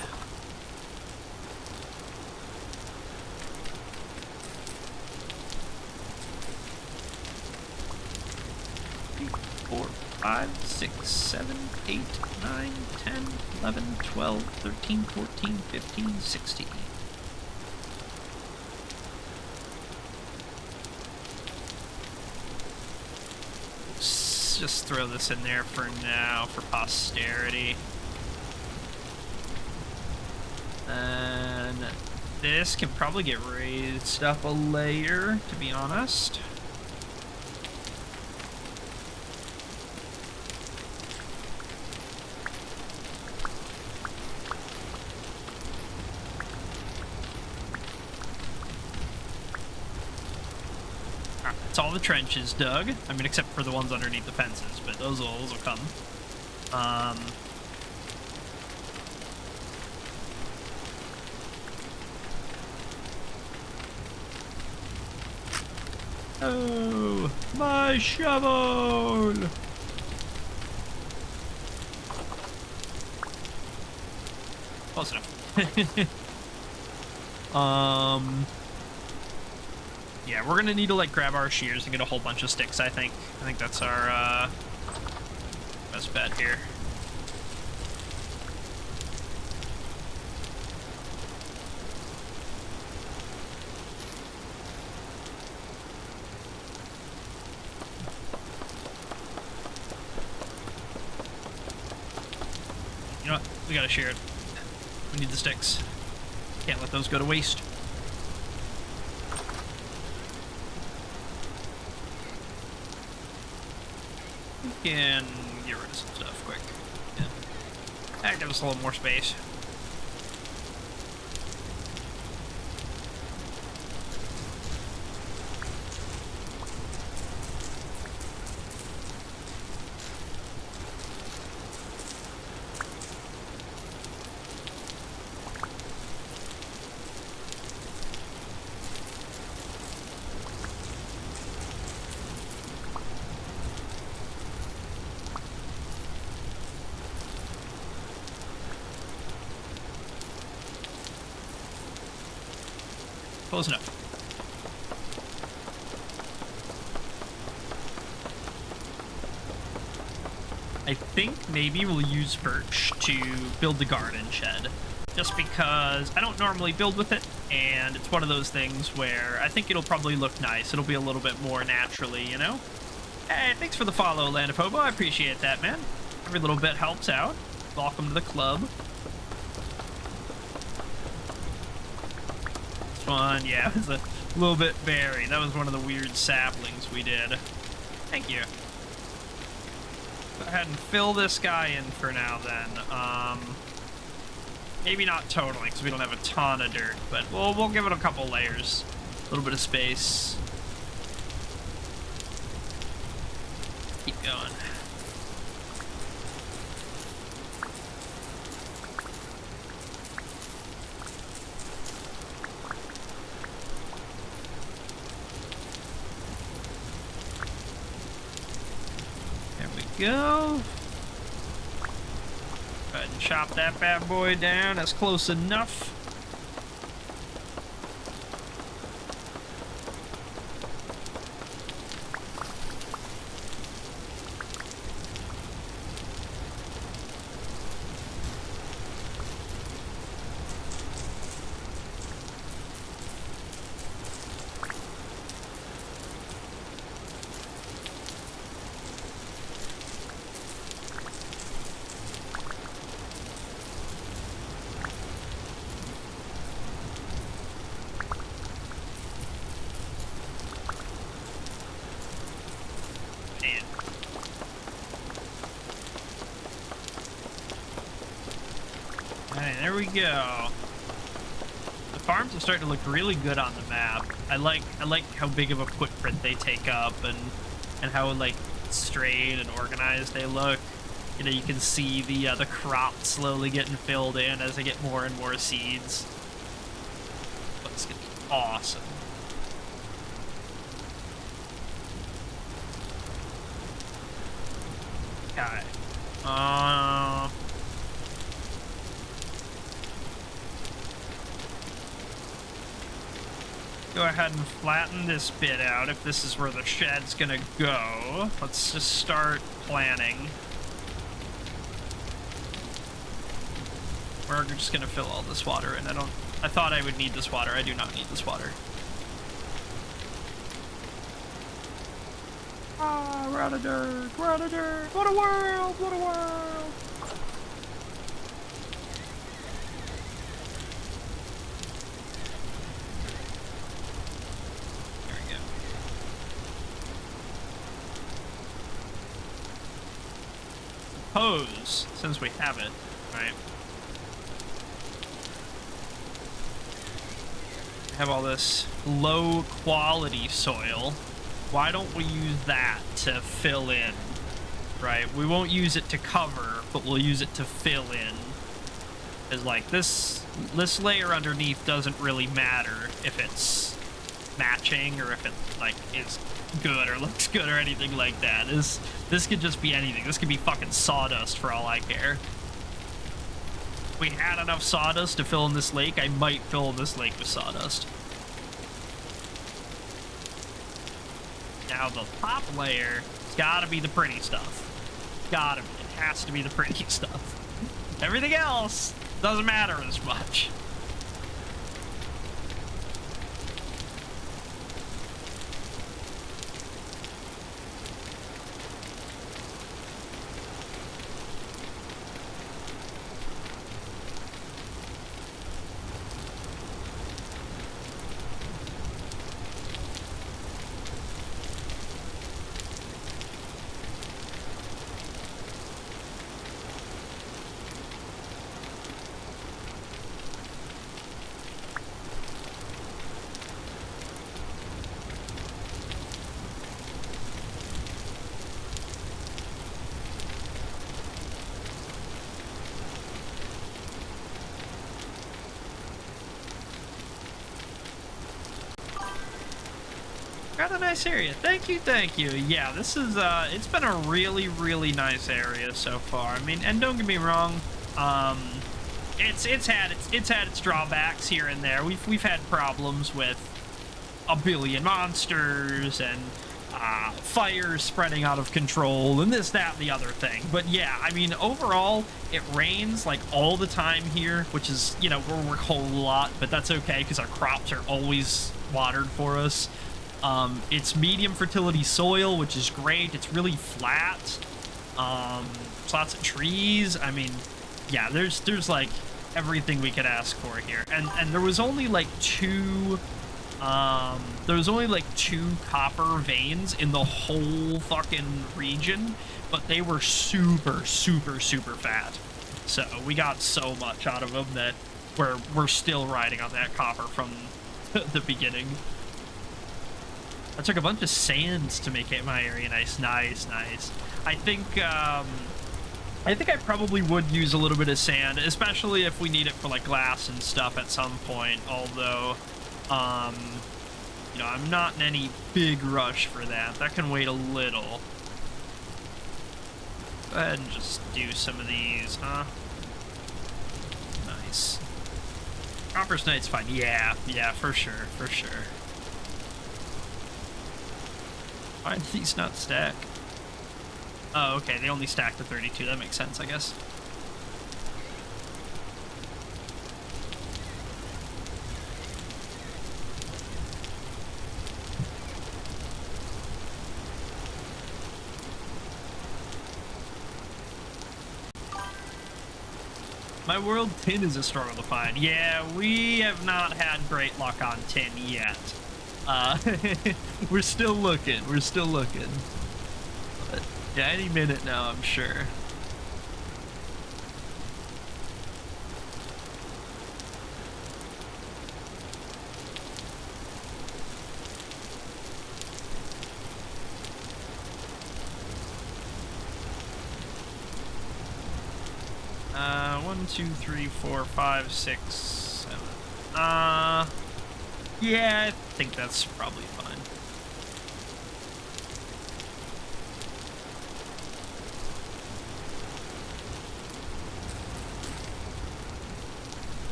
Four, 5, 6, 7, 8, 9, 10, 11, 12, 13, 14, 15, 16. Just throw this in there for now, for posterity. And this can probably get raised up a layer, to be honest. It's all the trenches dug. I mean, except for the ones underneath the fences, but those will come. Oh, my shovel! Close enough. Yeah, we're gonna need to like grab our shears and get a whole bunch of sticks, I think. I think that's our best bet here. You know what? We gotta shear it. We need the sticks. Can't let those go to waste. Can get rid of some stuff quick. Yeah. That gives us a little more space. Close enough. I think maybe we'll use birch to build the garden shed. Just because I don't normally build with it, and it's one of those things where I think it'll probably look nice. It'll be a little bit more naturally, you know? Hey, thanks for the follow, Land of Hobo. I appreciate that, man. Every little bit helps out. Welcome to the club. This one, yeah, it was a little bit berry. That was one of the weird saplings we did. Thank you. Go ahead and fill this guy in for now, then. Maybe not totally, because we don't have a ton of dirt, but we'll give it a couple layers. A little bit of space. Keep going. There we go. Go ahead and chop that bad boy down. That's close enough. Alright, there we go. The farms are starting to look really good on the map. I like how big of a footprint they take up, and and how like straight and organized they look. You know, you can see the crop slowly getting filled in as they get more and more seeds. But it's gonna be awesome. Okay. Go ahead and flatten this bit out if this is where the shed's gonna go. Let's just start planning. We're just gonna fill all this water in. I thought I would need this water. I do not need this water. Ah, we're out of dirt. We're out of dirt. What a world! What a world! There we go. Suppose, since we have it, right? Have all this low quality soil. Why don't we use that to fill in, right? We won't use it to cover, but we'll use it to fill in. Because like this layer underneath doesn't really matter if it's matching or if it like is good or looks good or anything like that. This could just be anything. This could be fucking sawdust for all I care. If we had enough sawdust to fill in this lake, I might fill in this lake with sawdust. Now the top layer, it's gotta be the pretty stuff. Gotta be. It has to be the pretty stuff. Everything else doesn't matter as much. Got a nice area. Thank you, thank you. Yeah, this is it's been a really, really nice area so far. I mean, and don't get me wrong, it's had its drawbacks here and there. We've had problems with a billion monsters and fires spreading out of control and this, that, and the other thing. But yeah, I mean, overall, it rains like all the time here, which is, you know, we're a whole lot, but that's okay because our crops are always watered for us. It's medium fertility soil, which is great. It's really flat. There's lots of trees. I mean, yeah, there's like everything we could ask for here. And there was only like two copper veins in the whole fucking region, but they were super, super, super fat. So we got so much out of them that we're still riding on that copper from the beginning. I took a bunch of sands to make it my area nice. I think I probably would use a little bit of sand, especially if we need it for like glass and stuff at some point. Although, you know, I'm not in any big rush for that. That can wait a little. Go ahead and just do some of these, huh? Nice. Copper's night's fine. Yeah, for sure. Why did these not stack? Oh, okay, they only stack to 32. That makes sense, I guess. My world, tin is a struggle to find. Yeah, we have not had great luck on tin yet. We're still looking. But yeah, any minute now, I'm sure. 2, 3, 4, 5, 6, 7. Yeah, I think that's probably fine.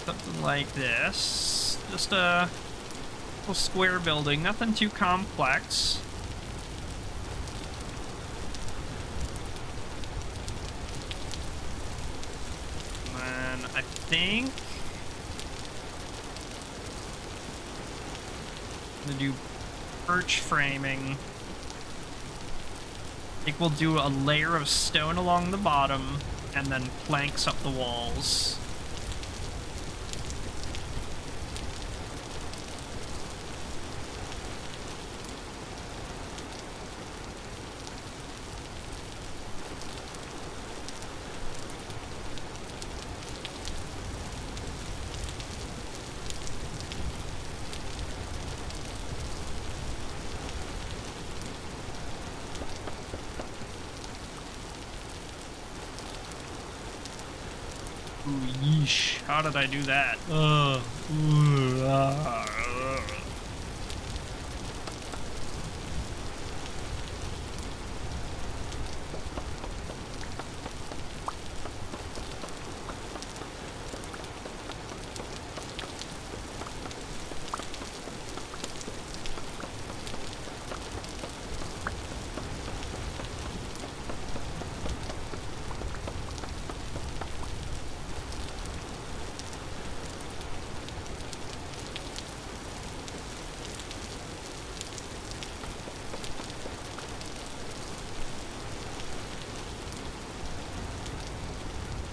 Something like this. Just a little square building, nothing too complex. And then I think I'm gonna do perch framing. I think we'll do a layer of stone along the bottom and then planks up the walls. Ooh, yeesh. How did I do that?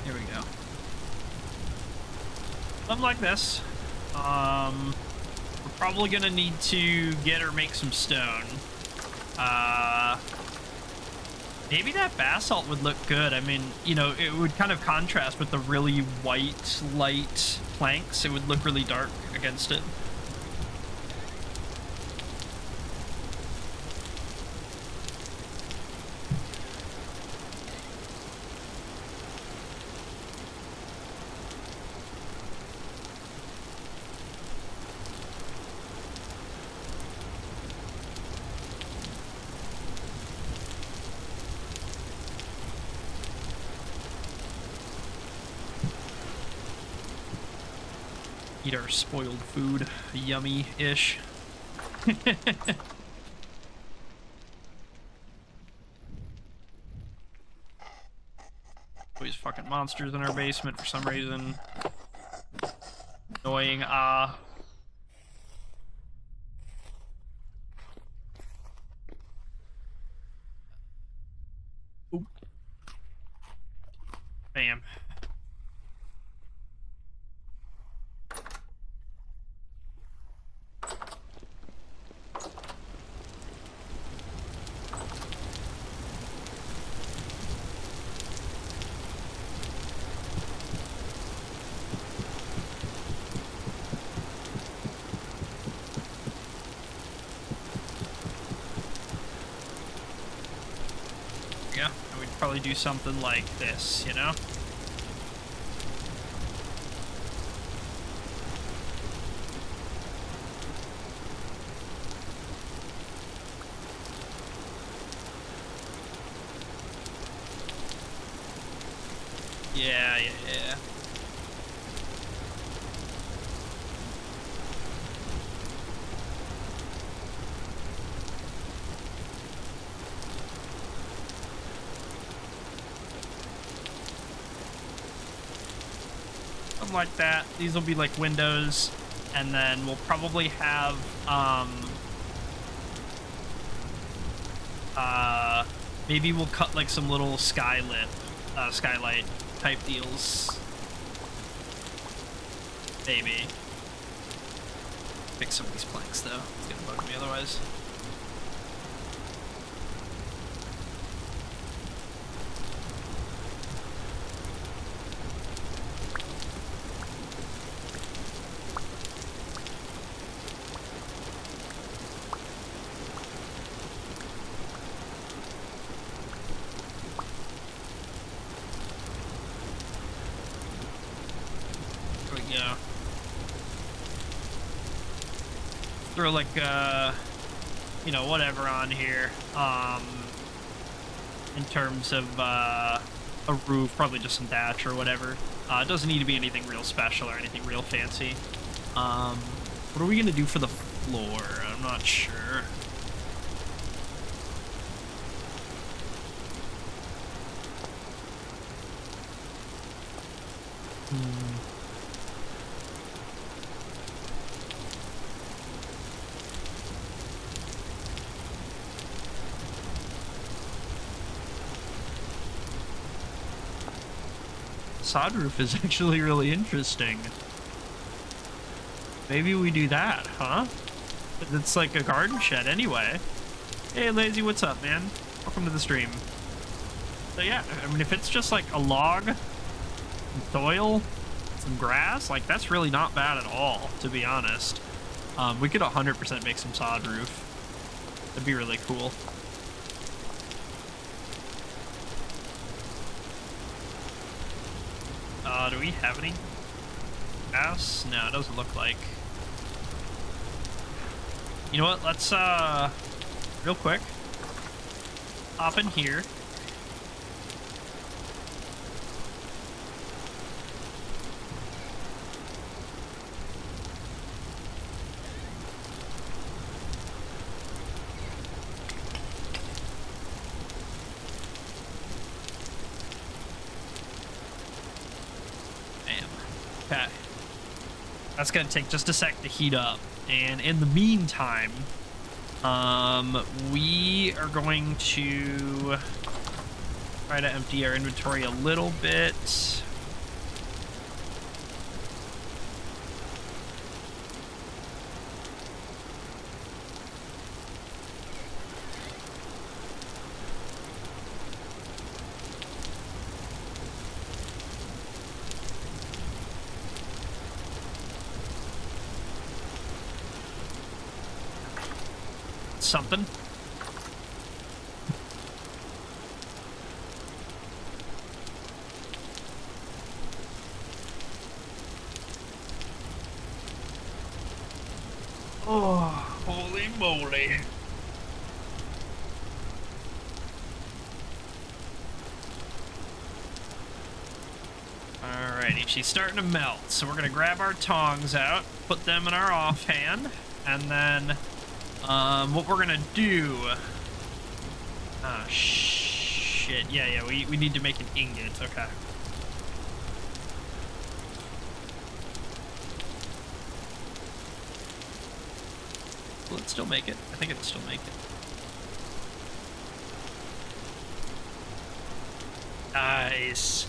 Here we go. Something like this. We're probably gonna need to get or make some stone. Maybe that basalt would look good. I mean, you know, it would kind of contrast with the really white, light planks. It would look really dark against it. Eat our spoiled food. Yummy-ish. Always fucking monsters in our basement for some reason. Annoying, Oop. Bam. Yeah, and we'd probably do something like this, you know? Yeah. Something like that. These will be like windows, and then we'll probably have maybe we'll cut like some little skylight type deals. Maybe. Fix some of these planks though. It's gonna bug me otherwise. throw like you know, whatever on here. In terms of a roof, probably just some thatch or whatever. It doesn't need to be anything real special or anything real fancy. What are we gonna do for the floor? I'm not sure. Sod roof is actually really interesting. Maybe we do that, huh? It's like a garden shed anyway. Hey, Lazy, what's up, man? Welcome to the stream. So yeah, I mean, if it's just like a log, some soil, some grass, like that's really not bad at all, to be honest. We could 100% make some sod roof. That'd be really cool. Do we have any gas? No, it doesn't look like. You know what? Let's, real quick, hop in here. Okay. That's gonna take just a sec to heat up. And in the meantime, we are going to try to empty our inventory a little bit. Something. Oh, holy moly. Alrighty, she's starting to melt, so we're gonna grab our tongs out, put them in our offhand, and then what we're gonna do... Ah, shit. Yeah, we need to make an ingot. Okay. Will it still make it? I think it'll still make it. Nice.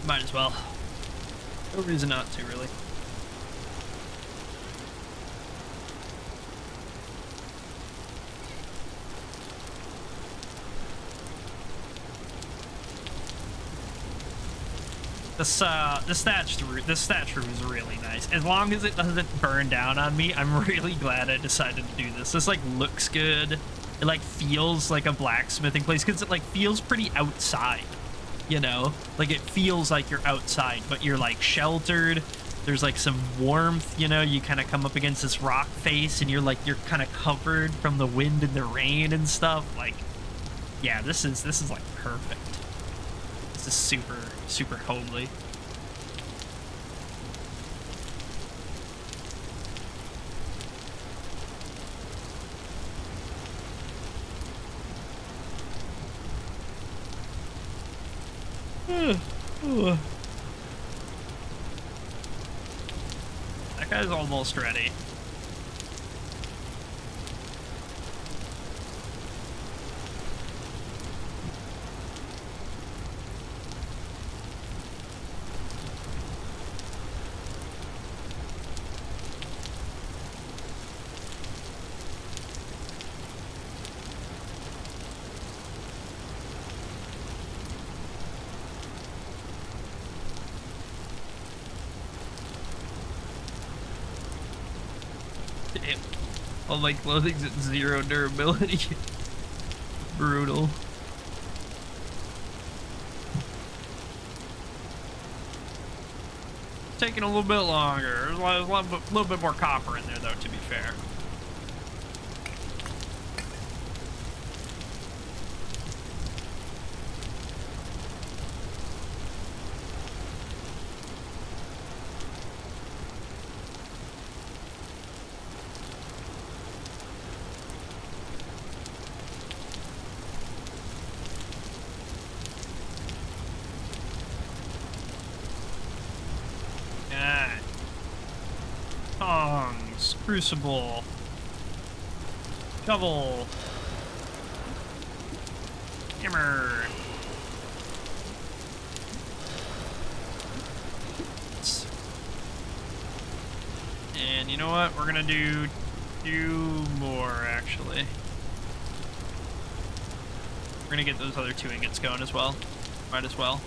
Might as well. No reason not to, really. This thatch roof is really nice. As long as it doesn't burn down on me, I'm really glad I decided to do this. This like looks good. It like feels like a blacksmithing place because it like feels pretty outside. You know, like it feels like you're outside, but you're like sheltered. There's like some warmth, you know, you kind of come up against this rock face and you're kind of covered from the wind and the rain and stuff. Like, yeah, this is like perfect. This is super, super homely. That guy's almost ready. Damn. All my clothing's at 0 durability. Brutal. Taking a little bit longer. There's a little bit more copper in there, though, to be fair. Tongs, crucible, shovel, hammer. And you know what? We're gonna do 2 more, actually. We're gonna get those other 2 ingots going as well. Might as well.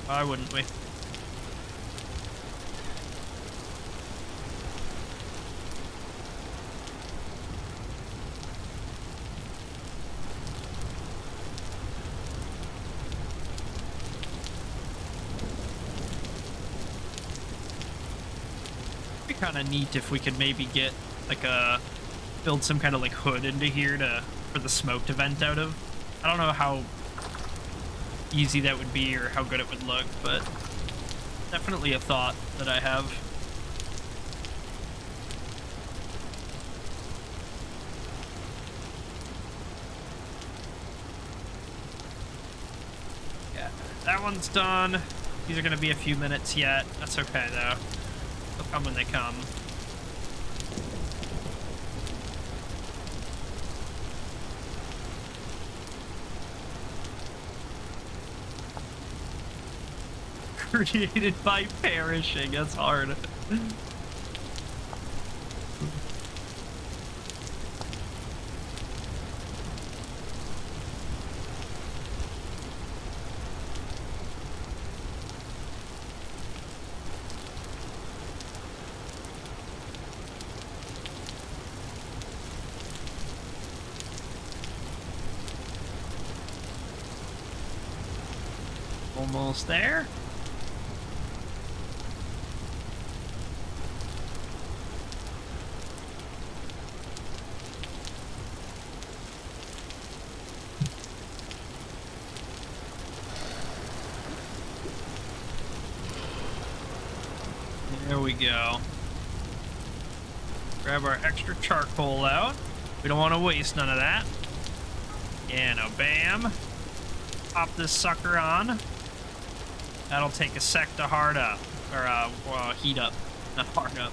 Why wouldn't we? Kind of neat if we could maybe get like build some kind of like hood into here for the smoke to vent out of. I don't know how easy that would be or how good it would look, but definitely a thought that I have. Yeah, that one's done. These are gonna be a few minutes yet. That's okay though. They'll come when they come. Created by perishing. That's hard. Almost there. There we go. Grab our extra charcoal out. We don't want to waste none of that. Yeah, no, bam. Pop this sucker on. That'll take a sec to hard up, or heat up, not hard up.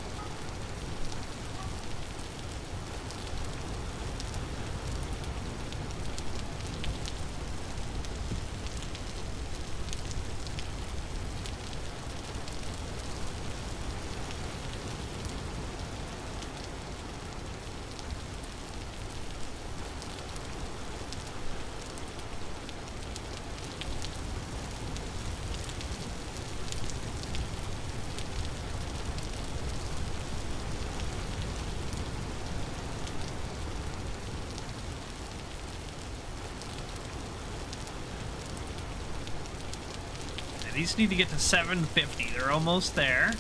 These need to get to 750. They're almost there.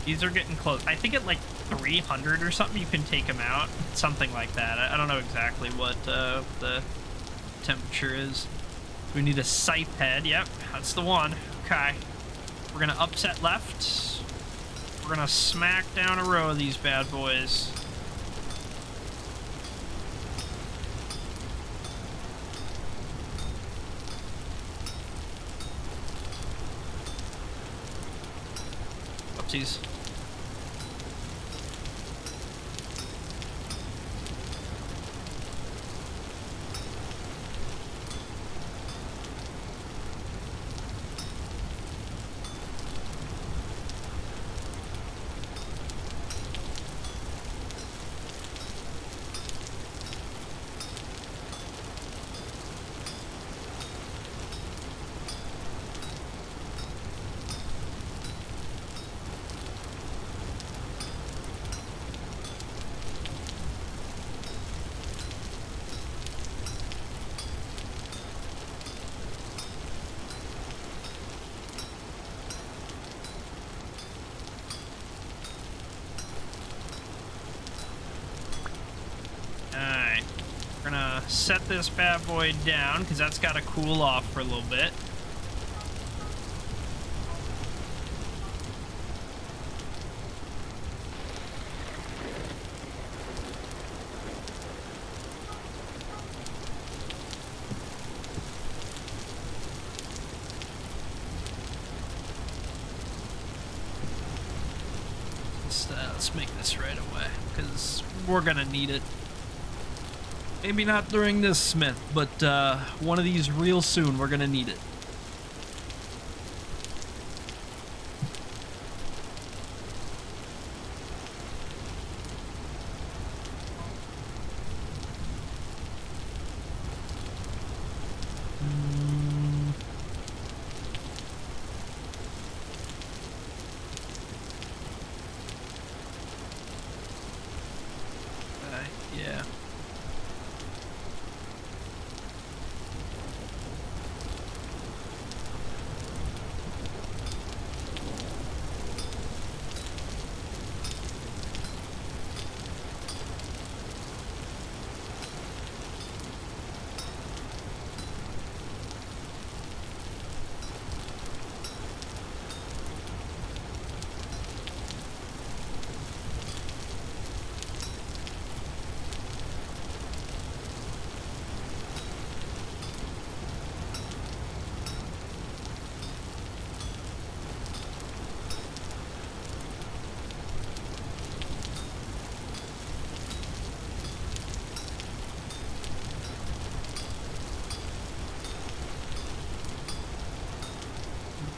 These are getting close. I think at like 300 or something, you can take them out. Something like that. I don't know exactly what the temperature is. We need a scythe head. Yep, that's the one. Okay. We're going to upset left. We're going to smack down a row of these bad boys. Oopsies. set this bad boy down, because that's got to cool off for a little bit. Let's make this right away, because we're gonna need it. Maybe not during this smith, but one of these real soon, we're gonna need it. Yeah.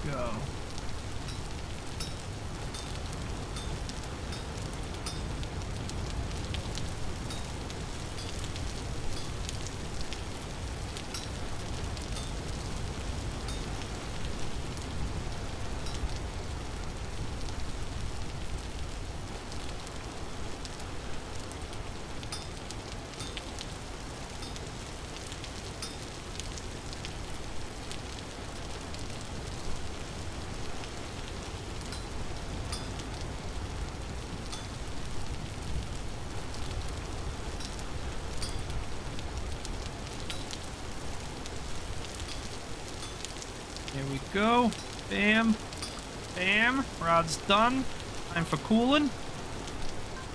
Go. There we go. Bam. Bam. Rod's done. Time for cooling.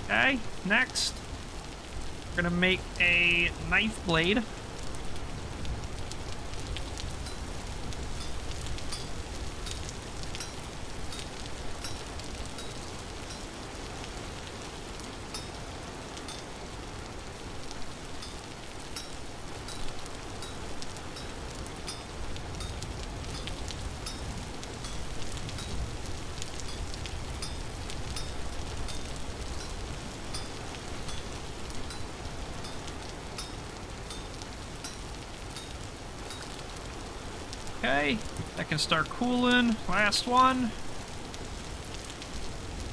Okay, next. We're gonna make a knife blade. Okay, that can start cooling. Last one.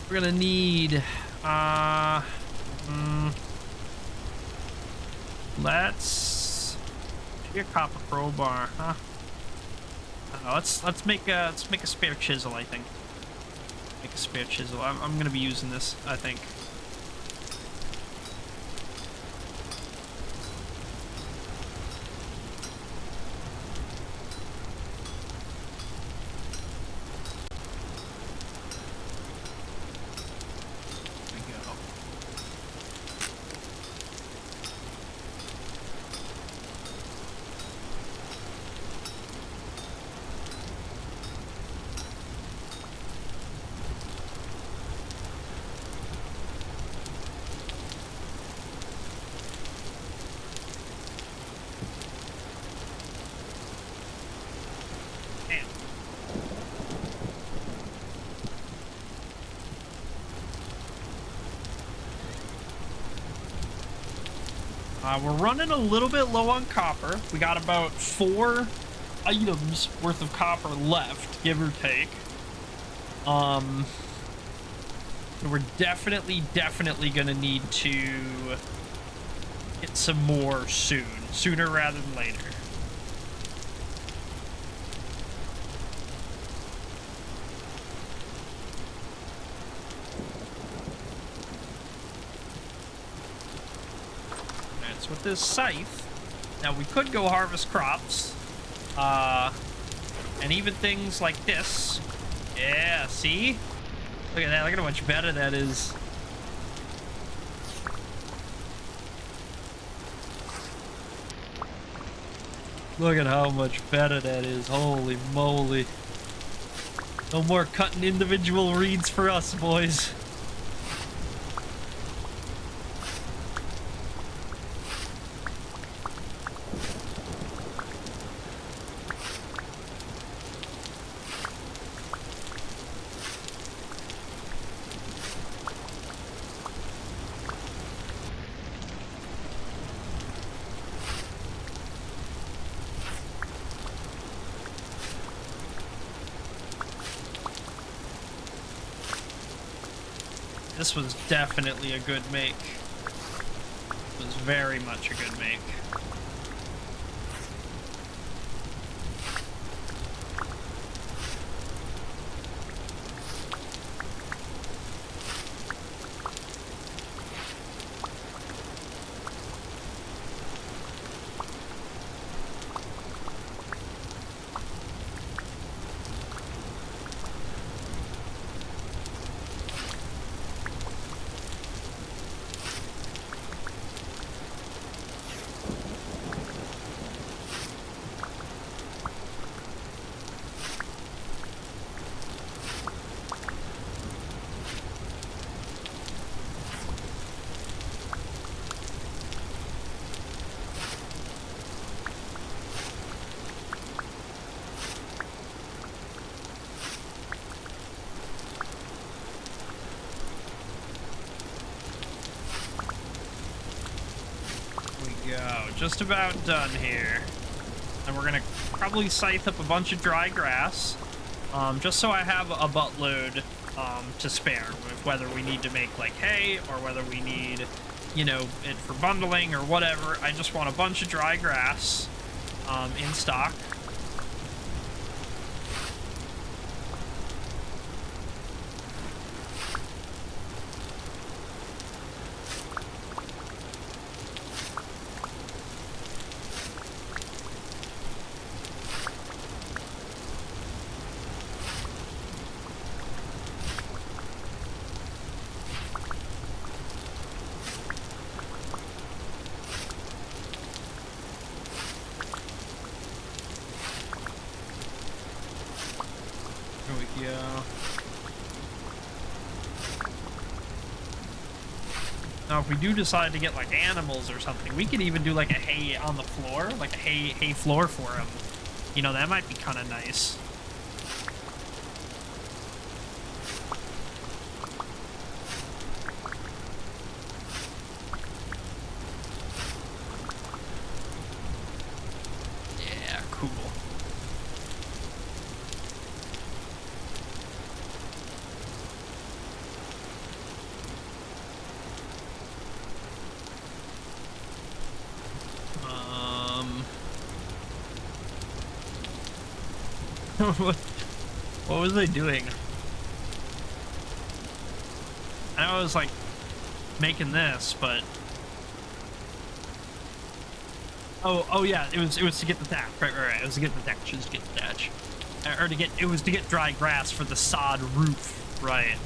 We're gonna need, let's maybe a copper crowbar, huh? Let's make a spare chisel. I think. Make a spare chisel. I'm gonna be using this, I think. We're running a little bit low on copper. We got about 4 items worth of copper left, give or take. We're definitely gonna need to get some more soon, sooner rather than later. With this scythe, Now we could go harvest crops, and even things like this. Yeah, see? Look at that, look at how much better that is. Look at how much better that is, holy moly. No more cutting individual reeds for us, boys. This was definitely a good make. It was very much a good make. Just about done here. And we're gonna probably scythe up a bunch of dry grass, just so I have a buttload to spare, whether we need to make like hay or whether we need, you know, it for bundling or whatever. I just want a bunch of dry grass in stock. Now, if we do decide to get like animals or something, we could even do like a hay on the floor, like a hay floor for them. You know, that might be kind of nice. Yeah, cool. What was I doing? I know I was like making this, but oh yeah, it was to get the thatch, right. It was to get the thatch, just get the thatch, or it was to get dry grass for the sod roof, right?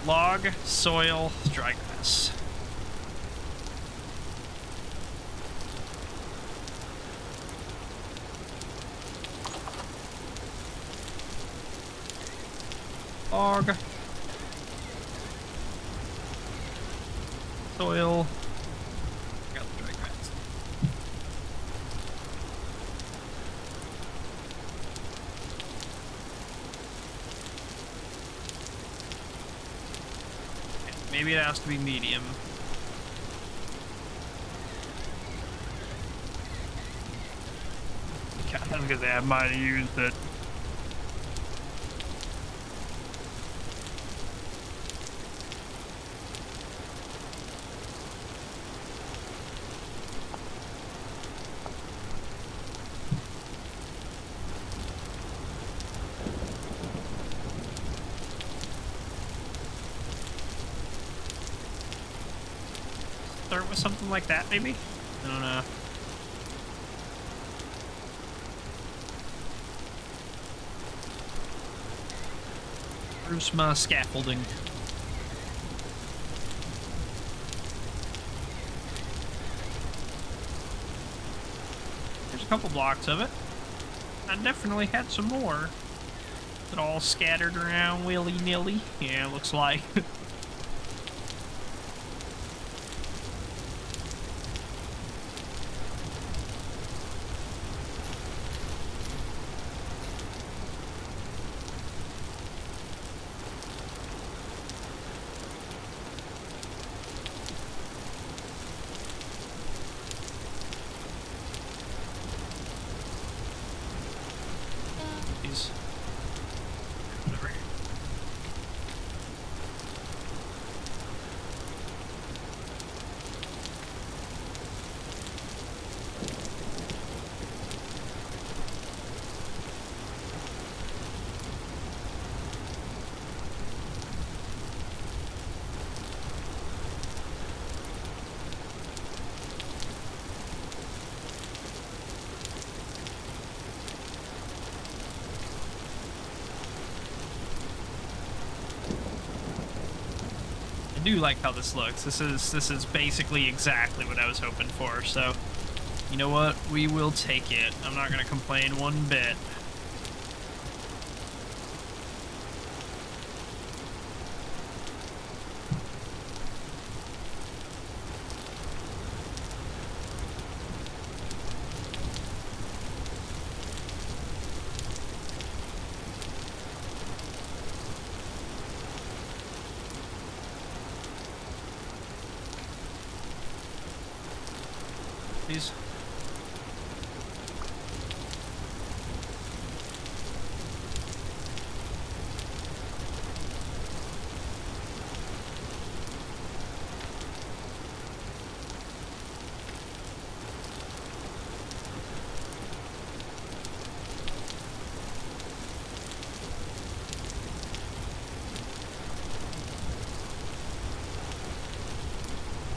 Log, soil, dry grass. Log. Soil. Got the dry grass. Maybe it has to be medium. God, I was gonna say I might have used it. start with something like that, maybe? I don't know. Where's my scaffolding? There's a couple blocks of it. I definitely had some more. Is it all scattered around willy-nilly? Yeah, looks like. Whatever. I do like how this looks. This is basically exactly what I was hoping for, so you know what? We will take it. I'm not gonna complain one bit. Please.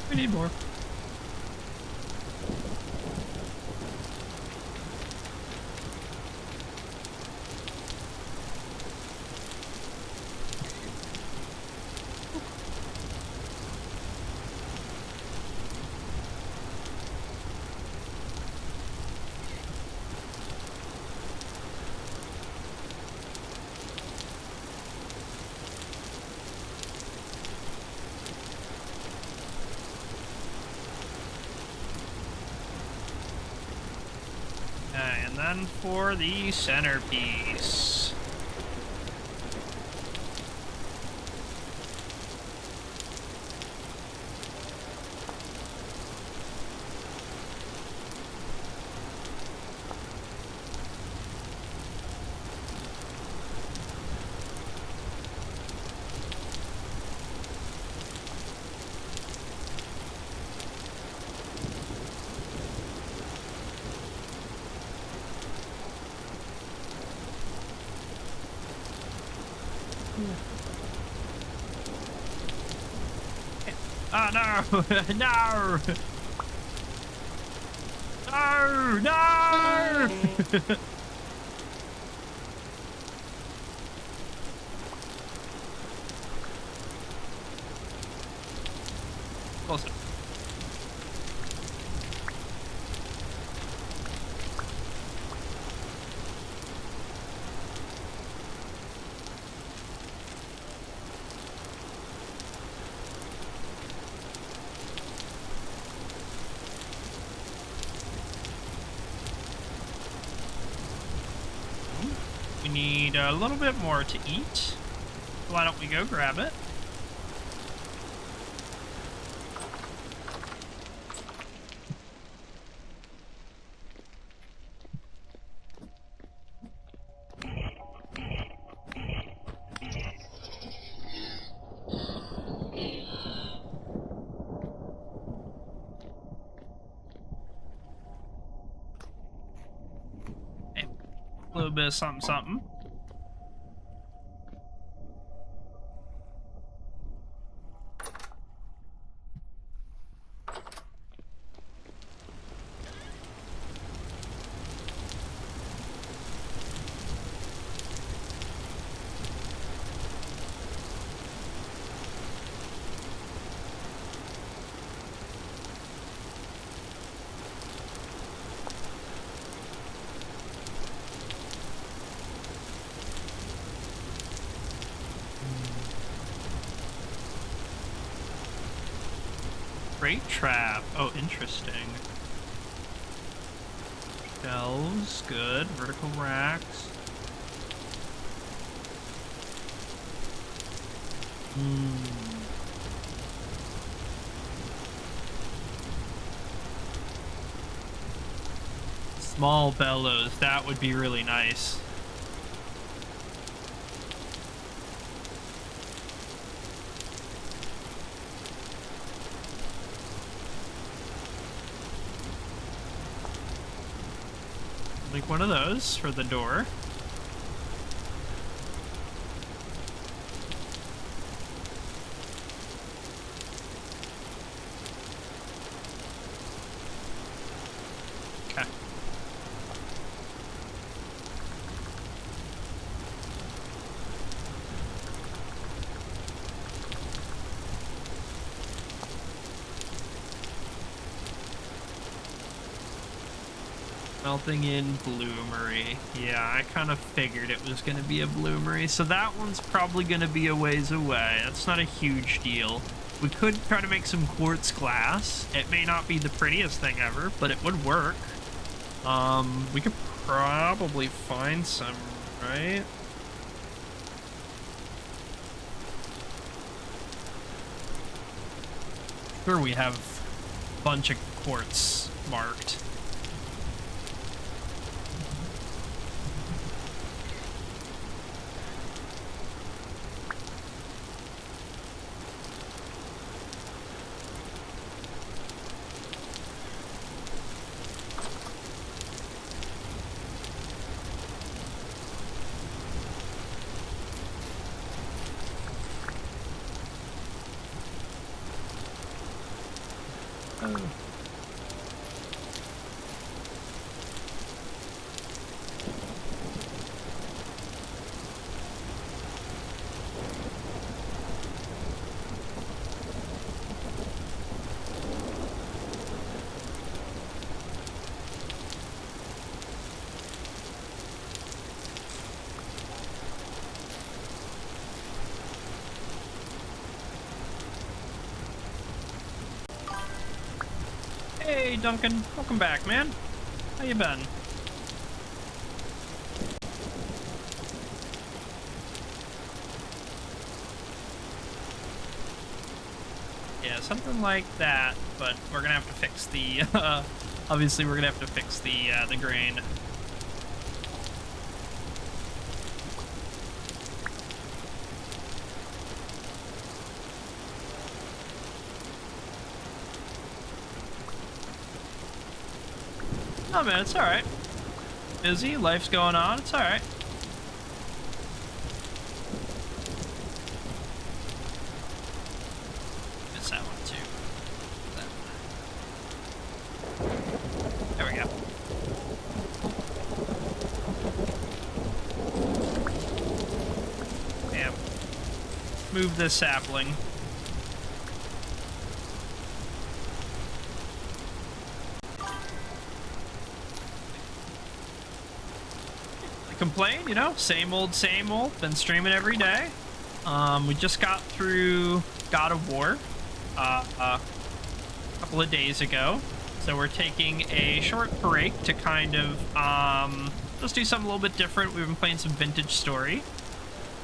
We need more. Okay, and then for the centerpiece. Oh no! No! No! No! Close it. We need a little bit more to eat. Why don't we go grab it? Hey, a little bit of something, something. crate trap. Oh, interesting. Shelves, good. Vertical racks. Small bellows, that would be really nice. Like one of those for the door. Okay. Melting in bloomery. Yeah, I kind of figured it was going to be a bloomery, so that one's probably going to be a ways away. That's not a huge deal. We could try to make some quartz glass. It may not be the prettiest thing ever, but it would work. We could probably find some, right? Sure, we have a bunch of quartz marked. Hey, Duncan. Welcome back, man. How you been? Yeah, something like that, but we're gonna have to fix the, obviously we're gonna have to fix the grain. Oh man, it's alright. Busy, life's going on, it's alright. Miss that one too. There we go. Yeah. Move this sapling. Complain, you know, same old, been streaming every day. We just got through God of War a couple of days ago, so we're taking a short break to kind of just do something a little bit different. We've been playing some vintage story,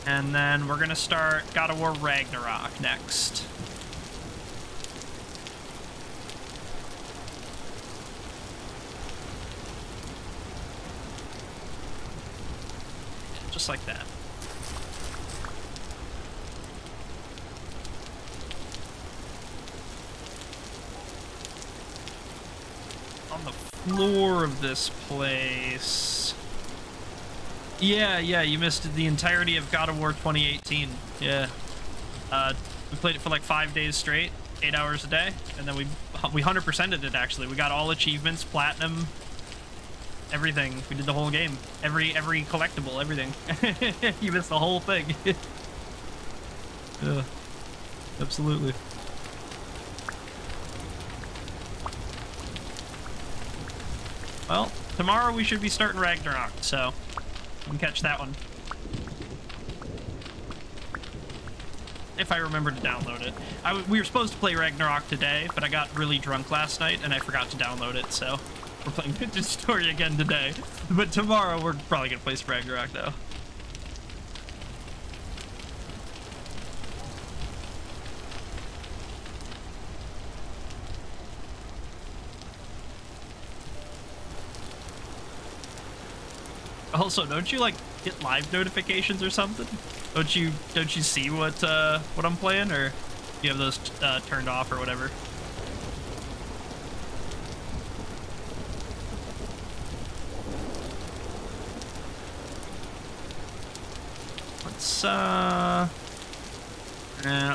and then we're gonna start God of War Ragnarok next. Just like that. On the floor of this place. Yeah, you missed the entirety of God of War 2018. Yeah. We played it for like 5 days straight, 8 hours a day, and then we 100%ed it actually. We got all achievements, platinum, everything. We did the whole game. Every collectible, everything. You missed the whole thing. Yeah. Absolutely. Well, tomorrow we should be starting Ragnarok, so we can catch that one. if I remember to download it. We were supposed to play Ragnarok today, but I got really drunk last night and I forgot to download it, so we're playing Vintage Story again today. But tomorrow we're probably gonna play some Ragnarok though. Also, don't you like get live notifications or something? Don't you see what I'm playing, or do you have those turned off or whatever?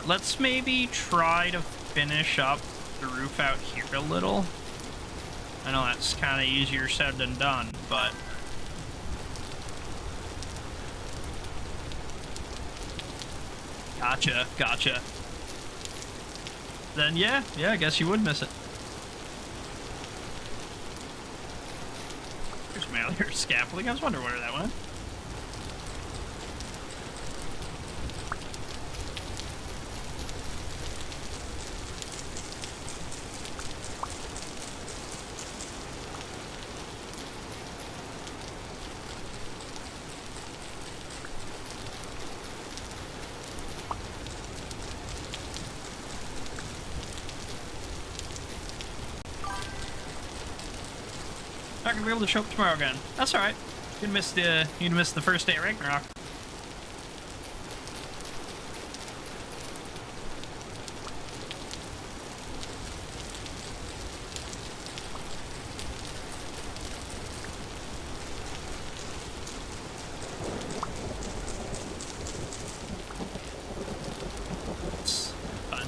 Let's maybe try to finish up the roof out here a little. I know that's kind of easier said than done, but Gotcha. Then yeah, I guess you would miss it. Here's my other scaffolding. I was wondering where that went. Not gonna be able to show up tomorrow again. That's all right. You missed the first day of Ragnarok. It's fun.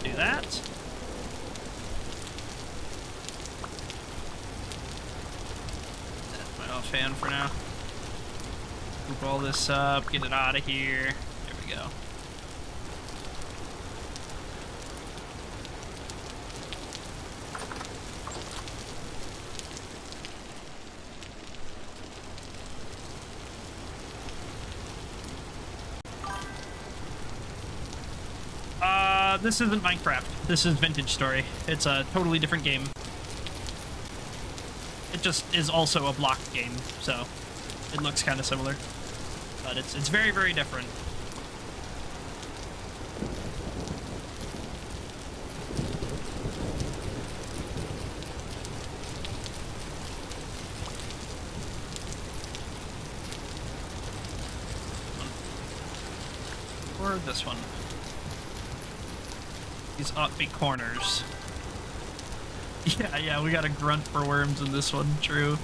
Do that. Fan for now. Group all this up, get it out of here. There we go. This isn't Minecraft. This is Vintage Story. It's a totally different game. It just is also a blocked game, so it looks kind of similar, but it's very, very different. Or this one. These ought to be corners. Yeah, we got a grunt for worms in this one, true.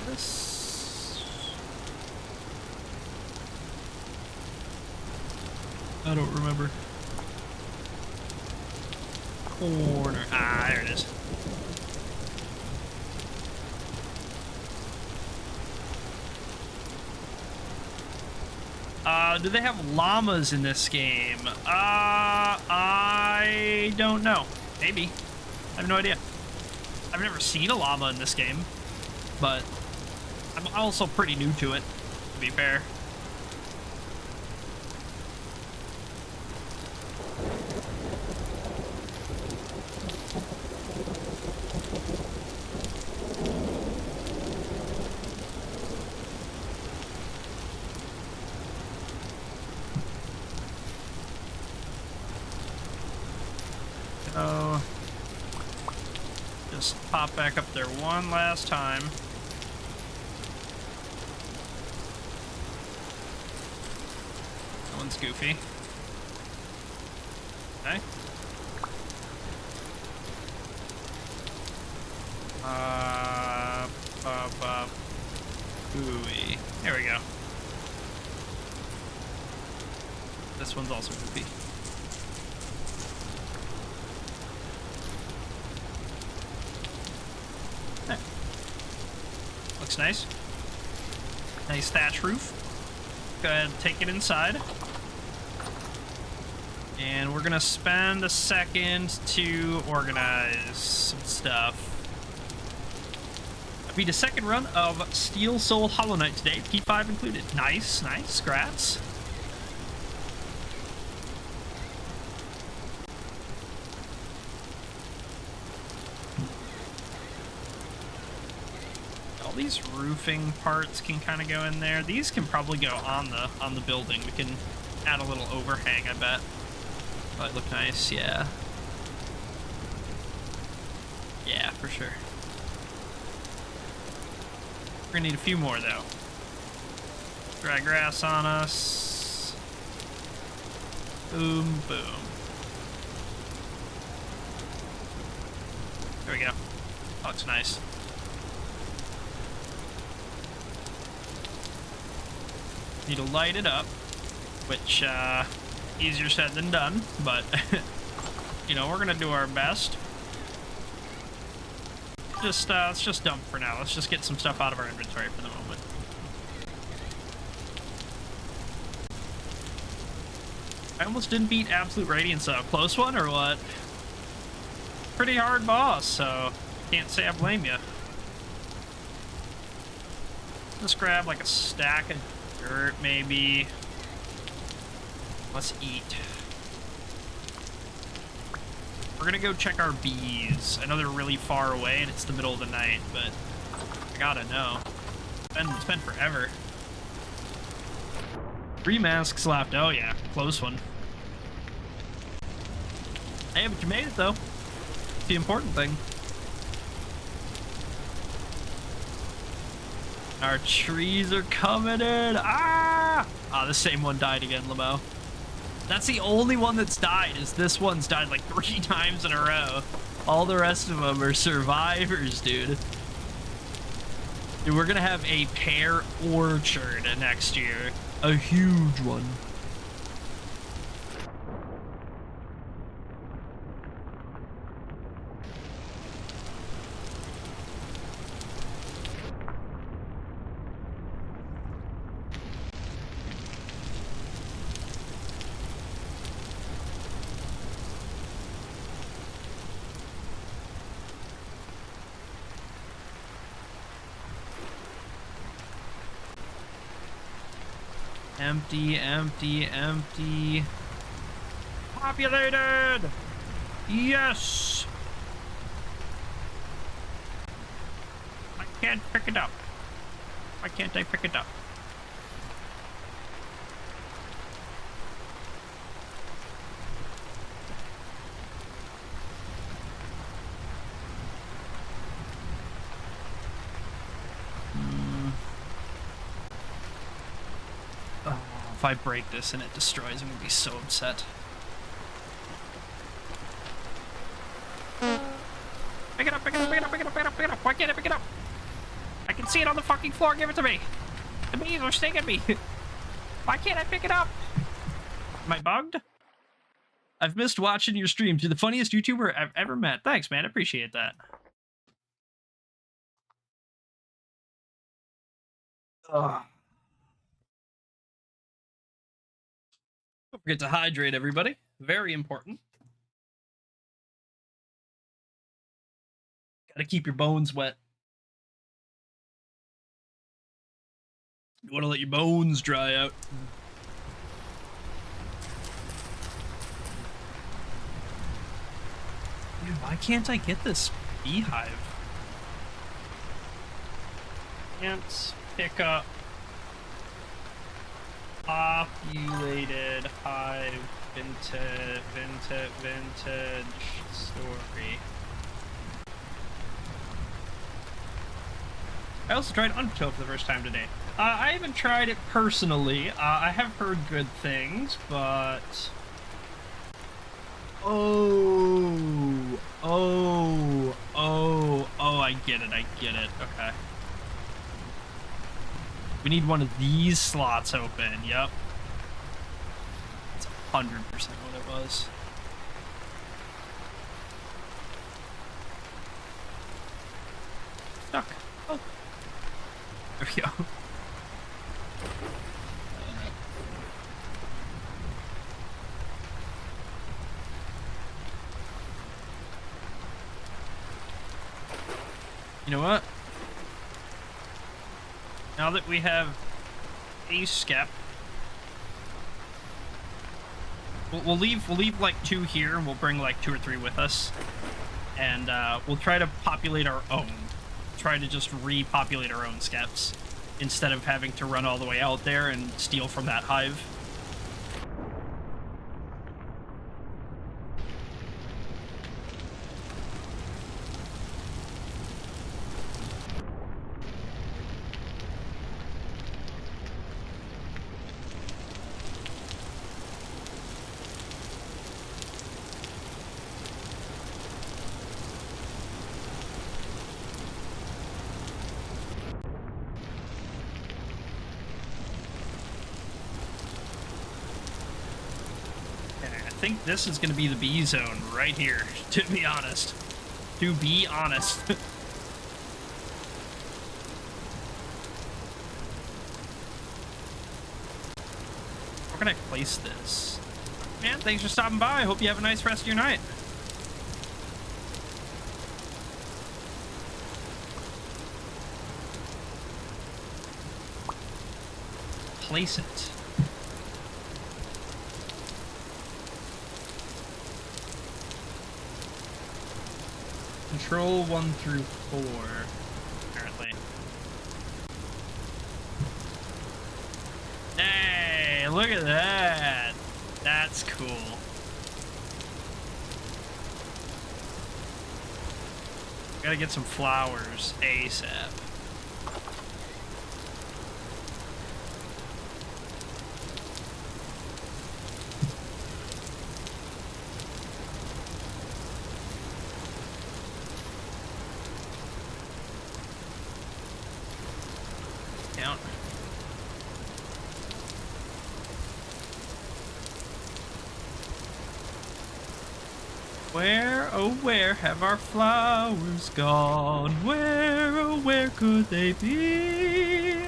This... I don't remember. Corner. Ah, there it is. Do they have llamas in this game? I don't know. Maybe. I have no idea. I've never seen a llama in this game, but I'm also pretty new to it, to be fair. Just pop back up there one last time. That one's goofy. Okay. Ooey. There we go. This one's also goofy. There. Looks nice. Nice thatch roof. Go ahead and take it inside. And we're gonna spend a second to organize some stuff. Beat a second run of Steel Soul Hollow Knight today, P5 included. Nice, nice, scrats. All these roofing parts can kind of go in there. These can probably go on the building. We can add a little overhang, I bet. Probably look nice, yeah. Yeah, for sure. We're gonna need a few more, though. Dry grass on us. Boom, boom. There we go. That looks nice. Need to light it up, which, easier said than done, but, you know, we're gonna do our best. Let's just dump for now. Let's just get some stuff out of our inventory for the moment. I almost didn't beat Absolute Radiance, though. Close one, or what? Pretty hard boss, so can't say I blame you. Just grab, like, a stack of dirt, maybe. Let's eat. We're gonna go check our bees. I know they're really far away and it's the middle of the night, but I gotta know. It's been forever. 3 masks left. Oh yeah, close one. Hey, but you made it though. It's the important thing. Our trees are coming in. Ah! Ah, the same one died again, Lamo. That's the only one that's died, is this one's died like 3 times in a row. All the rest of them are survivors, dude. Dude, we're gonna have a pear orchard next year. A huge one. Empty, empty, empty. Populated! Yes! I can't pick it up. Why can't I pick it up? If I break this and it destroys, I'm gonna be so upset. Pick it up, pick it up, pick it up, pick it up, pick it up, pick it up. Why can't I pick it up? I can see it on the fucking floor. Give it to me. The bees are stinging me. Why can't I pick it up? Am I bugged? I've missed watching your streams. You're the funniest YouTuber I've ever met. Thanks, man. I appreciate that. Ugh. Don't forget to hydrate, everybody. Very important. Gotta keep your bones wet. You want to let your bones dry out. Dude, why can't I get this beehive? Can't pick up populated hive vintage story. I also tried Undertow for the first time today. I haven't tried it personally. I have heard good things, but... Oh, I get it, okay. We need one of these slots open, yep. That's 100% what it was. Stuck. Oh. There we go. You know what? Now that we have a skep, we'll leave like 2 here, and we'll bring like 2 or 3 with us, and we'll try to populate our own. Try to just repopulate our own skeps instead of having to run all the way out there and steal from that hive. I think this is going to be the bee zone right here, to be honest. To be honest. Where can I place this? Man, thanks for stopping by. I hope you have a nice rest of your night. Place it. Control 1 through 4, apparently. Hey, look at that. That's cool. Gotta get some flowers ASAP. Down. Where, oh where have our flowers gone? Where, oh where could they be?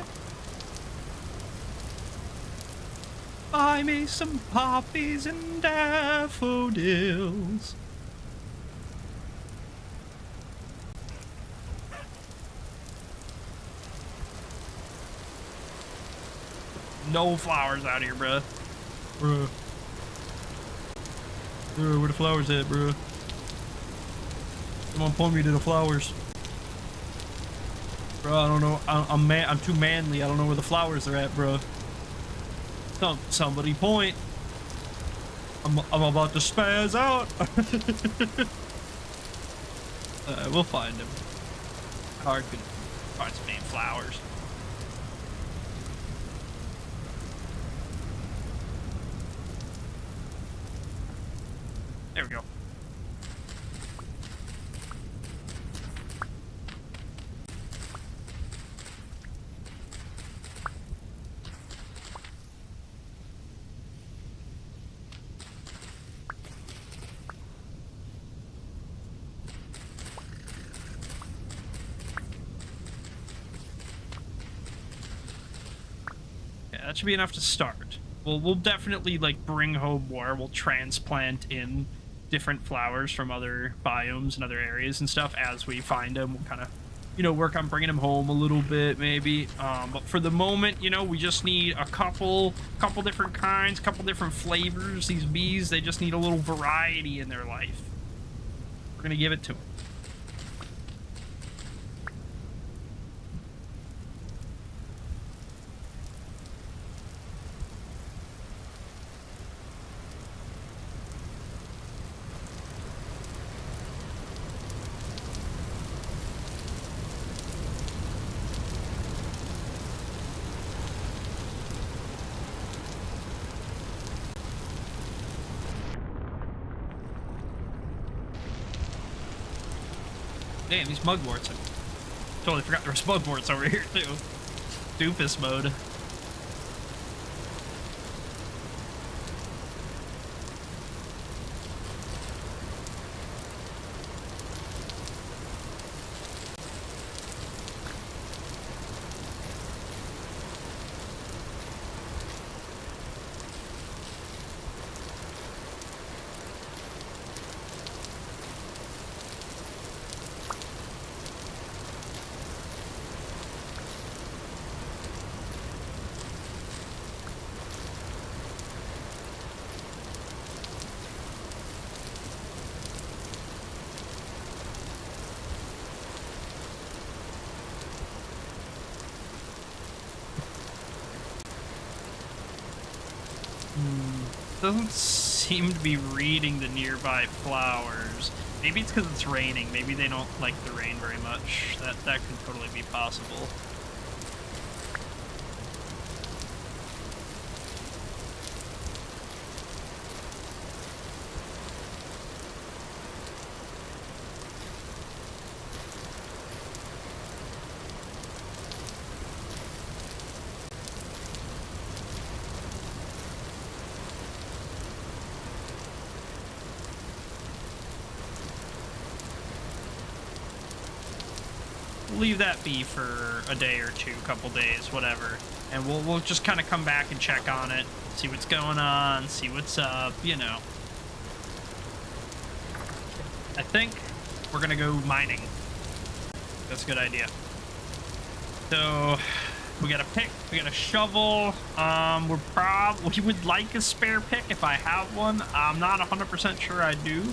Buy me some poppies and daffodils. No flowers out here, bruh. Bruh, where the flowers at, bruh? Come on, point me to the flowers. Bro, I don't know. I'm too manly. I don't know where the flowers are at, bro. Somebody point. I'm about to spaz out. We'll find him. Hard to find some damn flowers. There we go. Yeah, that should be enough to start. We'll definitely like bring home more. We'll transplant in different flowers from other biomes and other areas and stuff as we find them. We'll kind of, you know, work on bringing them home a little bit maybe. But for the moment, you know, we just need a couple different kinds, couple different flavors. These bees, they just need a little variety in their life. We're gonna give it to them. Damn, these mugworts. I totally forgot there was mugworts over here, too. Doofus mode. Doesn't seem to be reading the nearby flowers. Maybe it's because it's raining. Maybe they don't like the rain very much. That could totally be possible. Leave that be for a day or two, couple days, whatever, and we'll just kind of come back and check on it, see what's going on, see what's up, you know. I think we're gonna go mining. That's a good idea. So we got a pick, we got a shovel. We would like a spare pick if I have one. I'm not 100% sure I do,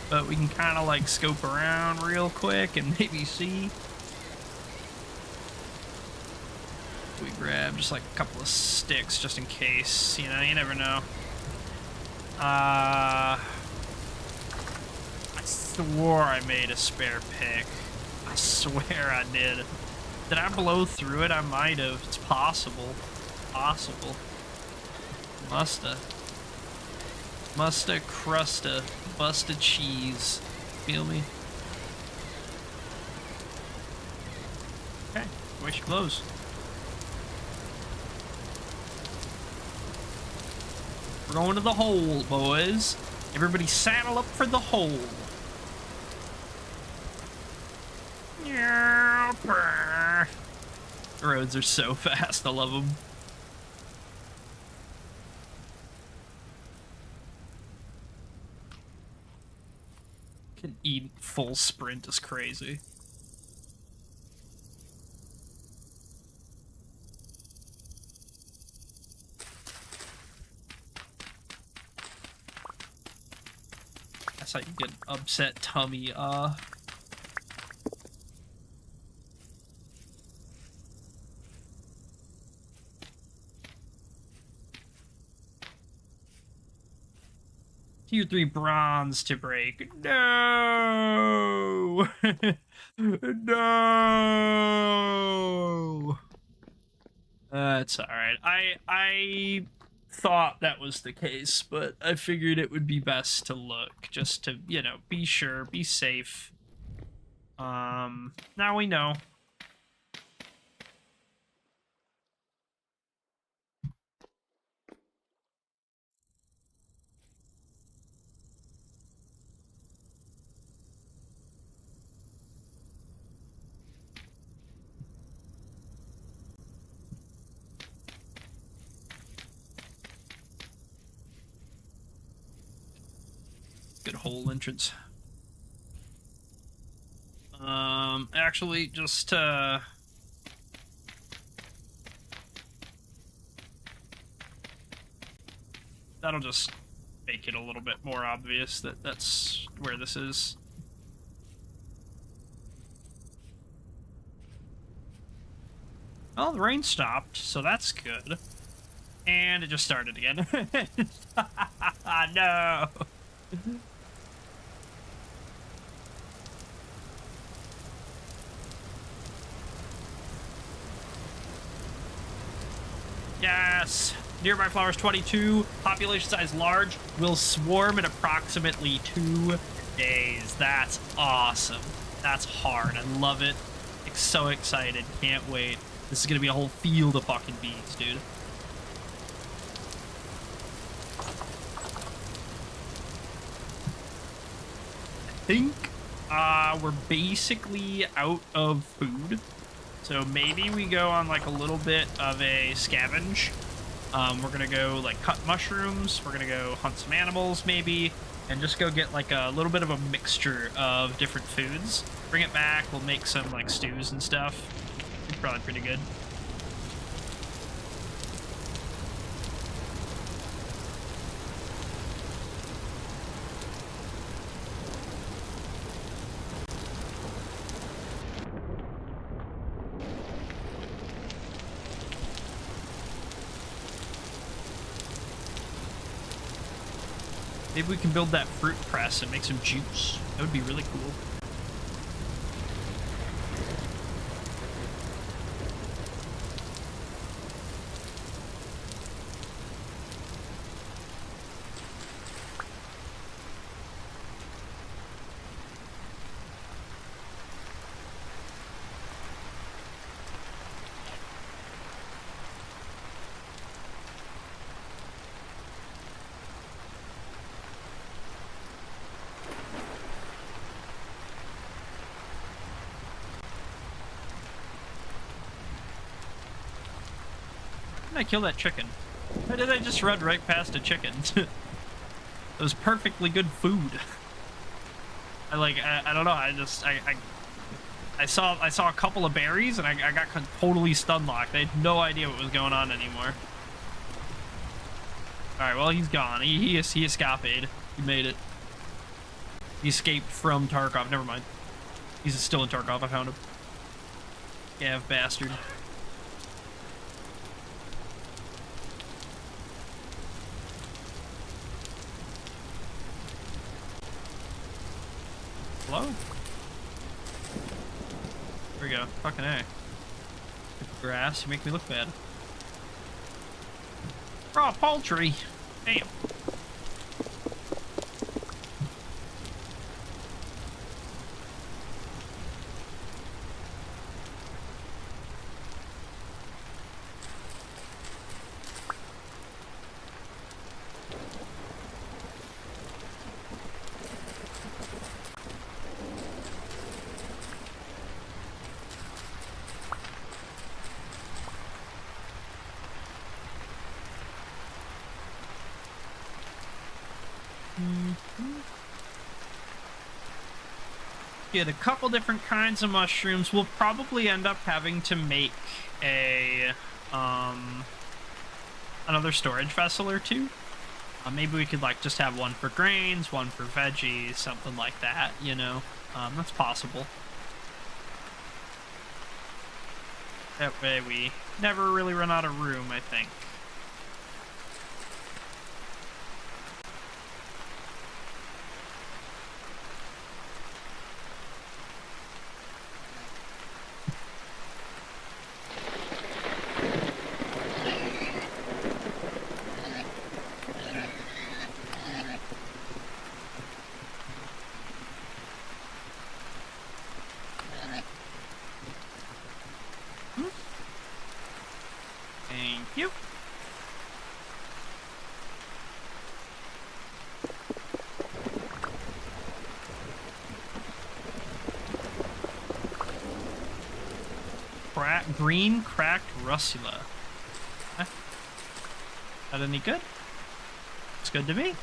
but we can kind of like scope around real quick and maybe see. We grab just like a couple of sticks just in case, you know, you never know. I swore I made a spare pick. I swear I did. Did I blow through it? I might have. It's possible. Possible. Musta. Musta crusta. Busta cheese. Feel me? Okay. Where she blows. We're going to the hole, boys. Everybody saddle up for the hole. The roads are so fast. I love them. Can eat full sprint is crazy. That's how you get an upset tummy, Tier 3 bronze to break. No! No! That's alright. I thought that was the case, but I figured it would be best to look, just to, you know, be sure, be safe. Now we know. Good hole entrance. Actually, just that'll just make it a little bit more obvious that that's where this is. Well, the rain stopped, so that's good. And it just started again. No! Yes! Nearby flowers 22, population size large, will swarm in approximately 2 days. That's awesome. That's hard. I love it. Like, so excited. Can't wait. This is gonna be a whole field of fucking bees, dude. I think we're basically out of food. So maybe we go on like a little bit of a scavenge. We're gonna go like cut mushrooms. We're gonna go hunt some animals maybe, and just go get like a little bit of a mixture of different foods. Bring it back. We'll make some like stews and stuff. It's probably pretty good. Maybe we can build that fruit press and make some juice. That would be really cool. I kill that chicken? Why did I just run right past a chicken? It was perfectly good food. I don't know. I saw a couple of berries and I got totally stun locked. I had no idea what was going on anymore. All right, well he's gone. He escaped. He made it. He escaped from Tarkov. Never mind. He's still in Tarkov. I found him. Yeah, bastard. Hello? There we go. Fucking A. Grass, you make me look bad. Raw poultry! Damn. Get a couple different kinds of mushrooms. We'll probably end up having to make a another storage vessel or two. Maybe we could like just have one for grains, one for veggies, something like that, you know. That's possible. That way we never really run out of room, I think. Thank you. Green cracked russula. Huh? That any good? It's good to me.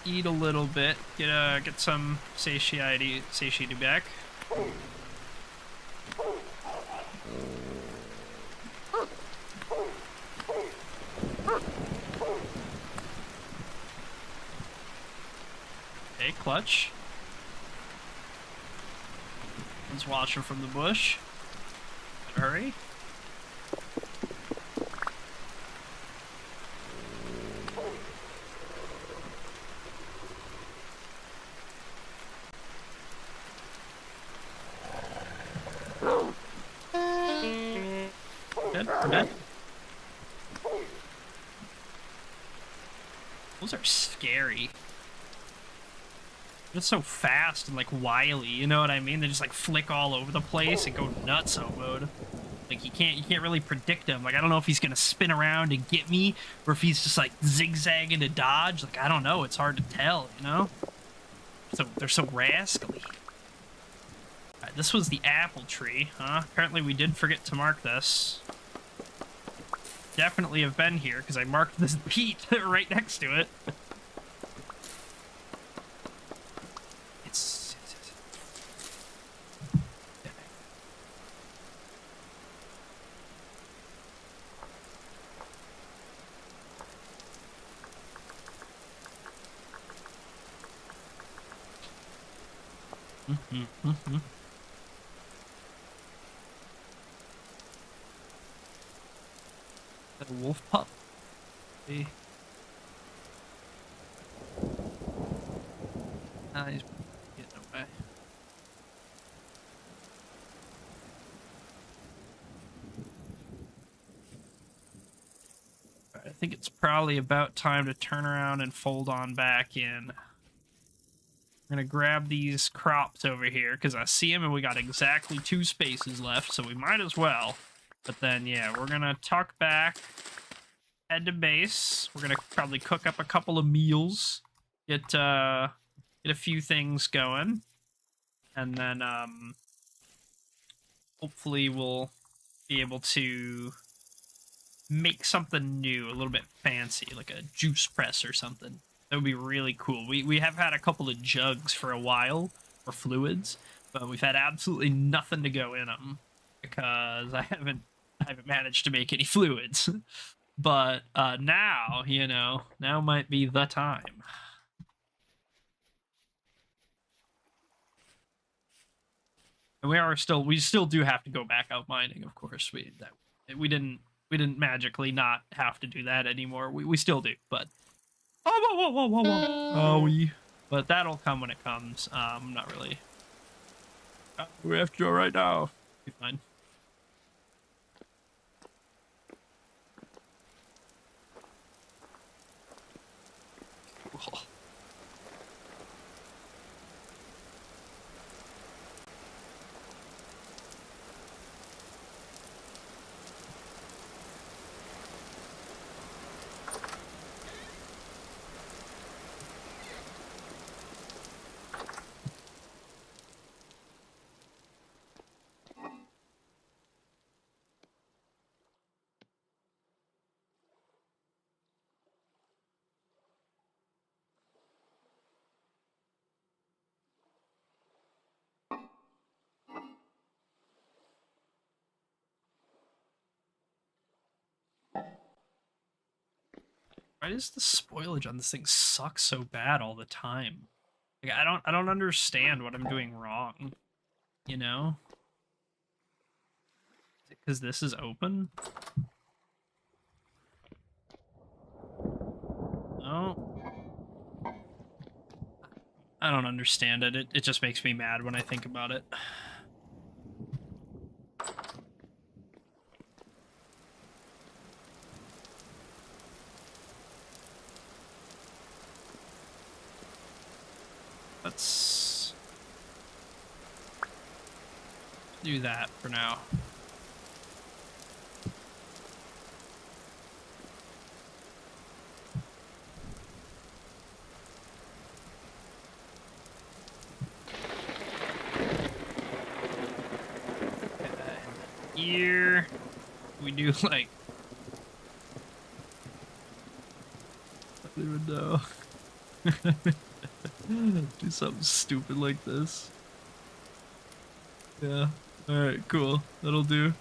Eat a little bit, get some satiety back. Okay, clutch. One's watching from the bush. Better hurry. Good, we're dead. Those are scary. They're so fast and like wily, you know what I mean? They just like flick all over the place and go nutso mode. Like you can't really predict him. Like I don't know if he's gonna spin around and get me, or if he's just like zigzagging to dodge. Like I don't know. It's hard to tell, you know. So they're so rascally. Alright, this was the apple tree, huh? Apparently we did forget to mark this. Definitely have been here because I marked this peat right next to it. That a wolf pup? Hey. Nah, he's getting away. Alright, I think it's probably about time to turn around and fold on back in. I'm gonna grab these crops over here because I see them and we got exactly 2 spaces left, so we might as well. But then, yeah, we're gonna tuck back, head to base. We're gonna probably cook up a couple of meals, get a few things going, and then hopefully we'll be able to make something new, a little bit fancy, like a juice press or something. That would be really cool. We have had a couple of jugs for a while for fluids, but we've had absolutely nothing to go in them because I haven't managed to make any fluids. But now, you know, now might be the time. And we still do have to go back out mining, of course. We didn't magically not have to do that anymore. We still do, but but that'll come when it comes. Not really. We have to go right now. Be fine. Cool. Why does the spoilage on this thing suck so bad all the time? Like I don't understand what I'm doing wrong. You know? Is it because this is open? No. I don't understand it. It just makes me mad when I think about it. Let's do that for now. Here we do like I don't even know. Do something stupid like this. Yeah. Alright, cool. That'll do.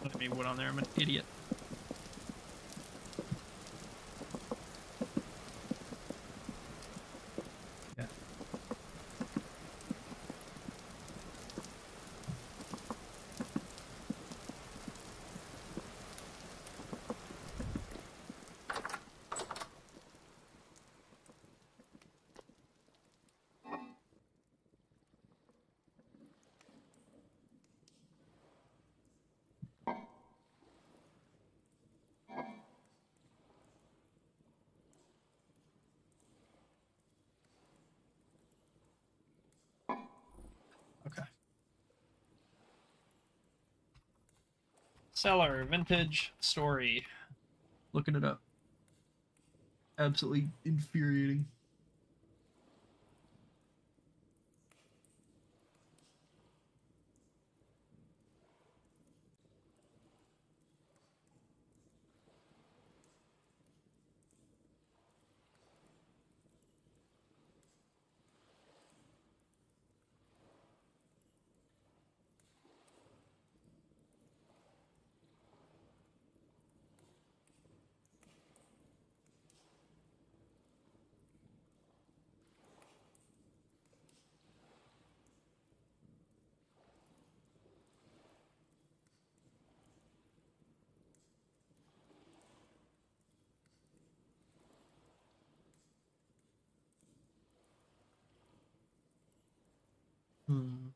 Let me wood on there, I'm an idiot. Yeah. Okay. Cellar, vintage, story. Looking it up. Absolutely infuriating. Hmm.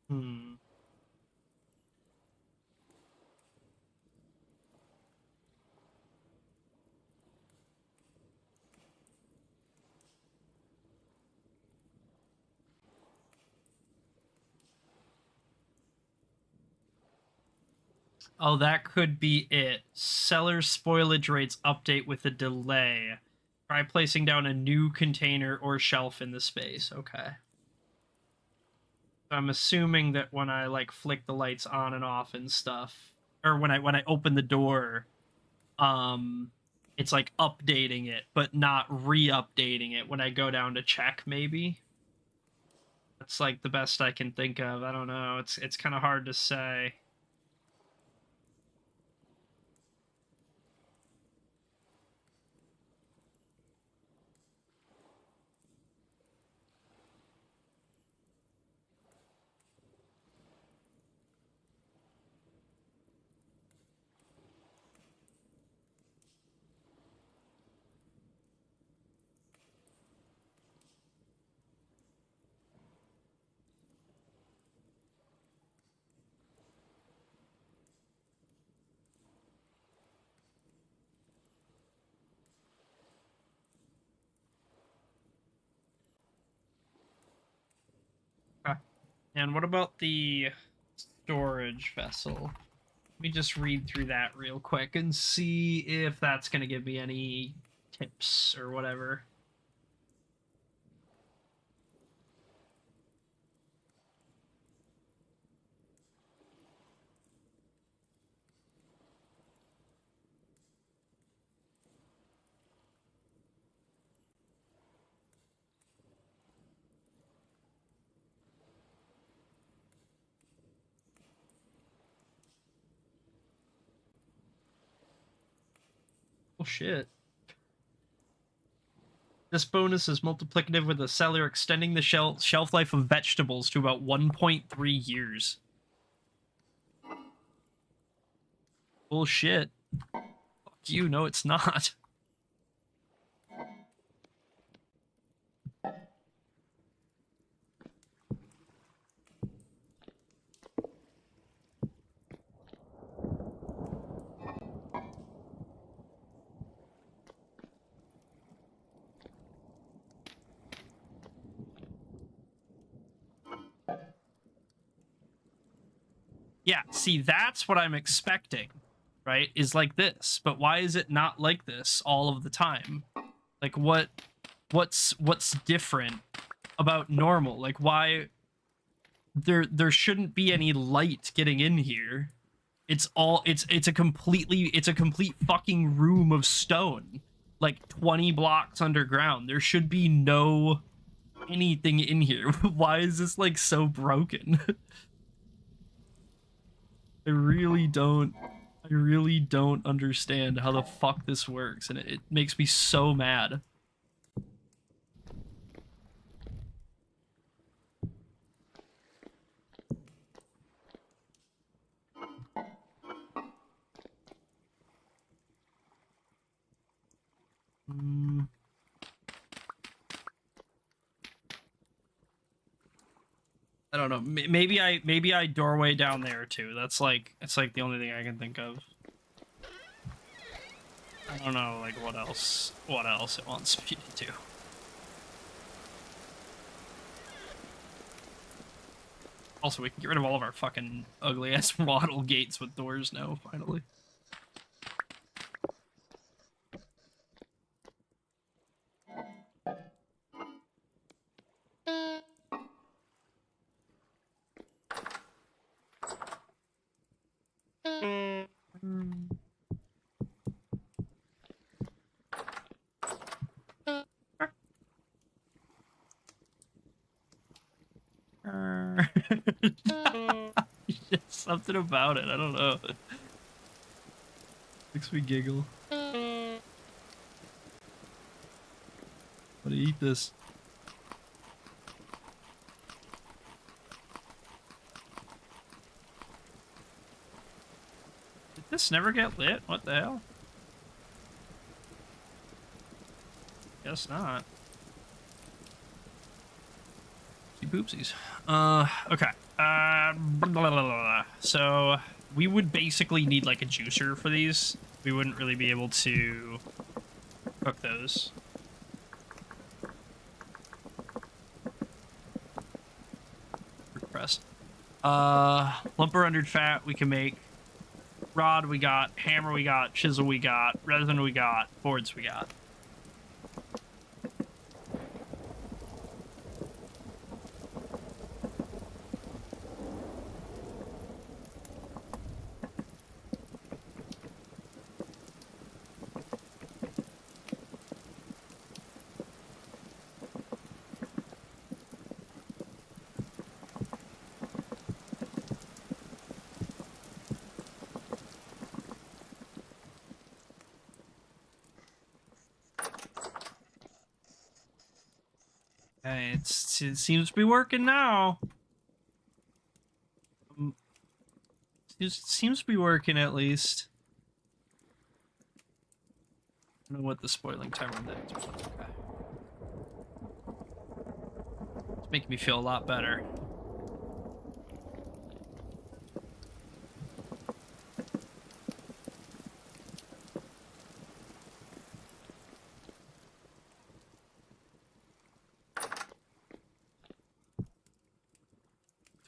Hmm. Oh, that could be it. Seller spoilage rates update with a delay. Try placing down a new container or shelf in the space. Okay. So I'm assuming that when I like flick the lights on and off and stuff, or when I open the door, um it's like updating it, but not re-updating it when I go down to check, maybe. That's like the best I can think of. I don't know. It's kind of hard to say. Okay. And what about the storage vessel? Let me just read through that real quick and see if that's going to give me any tips or whatever. Oh shit. This bonus is multiplicative with the seller extending the shelf life of vegetables to about 1.3 years. Bullshit. Fuck you, no it's not. Yeah, see, that's what I'm expecting, right? Is like this. But why is it not like this all of the time? Like what's different about normal? Like why there shouldn't be any light getting in here. It's a complete fucking room of stone. Like 20 blocks underground. There should be no anything in here. Why is this like so broken? I really don't understand how the fuck this works, and it makes me so mad. I don't know. Maybe I doorway down there too. That's like the only thing I can think of. I don't know like what else it wants me to do. Also, we can get rid of all of our fucking ugly ass wattle gates with doors now, finally. Just something about it. I don't know. Makes me giggle. I'm gonna eat this. Did this never get lit? What the hell? Guess not. Poopsies. Okay. Blah, blah, blah, blah. So we would basically need like a juicer for these. We wouldn't really be able to cook those. Fruit press. Lumber rendered fat we can make. Rod we got. Hammer we got. Chisel we got. Resin we got. Boards we got. Okay, it seems to be working now. Seems to be working at least. I don't know what the spoiling timer on that is, but okay. It's making me feel a lot better.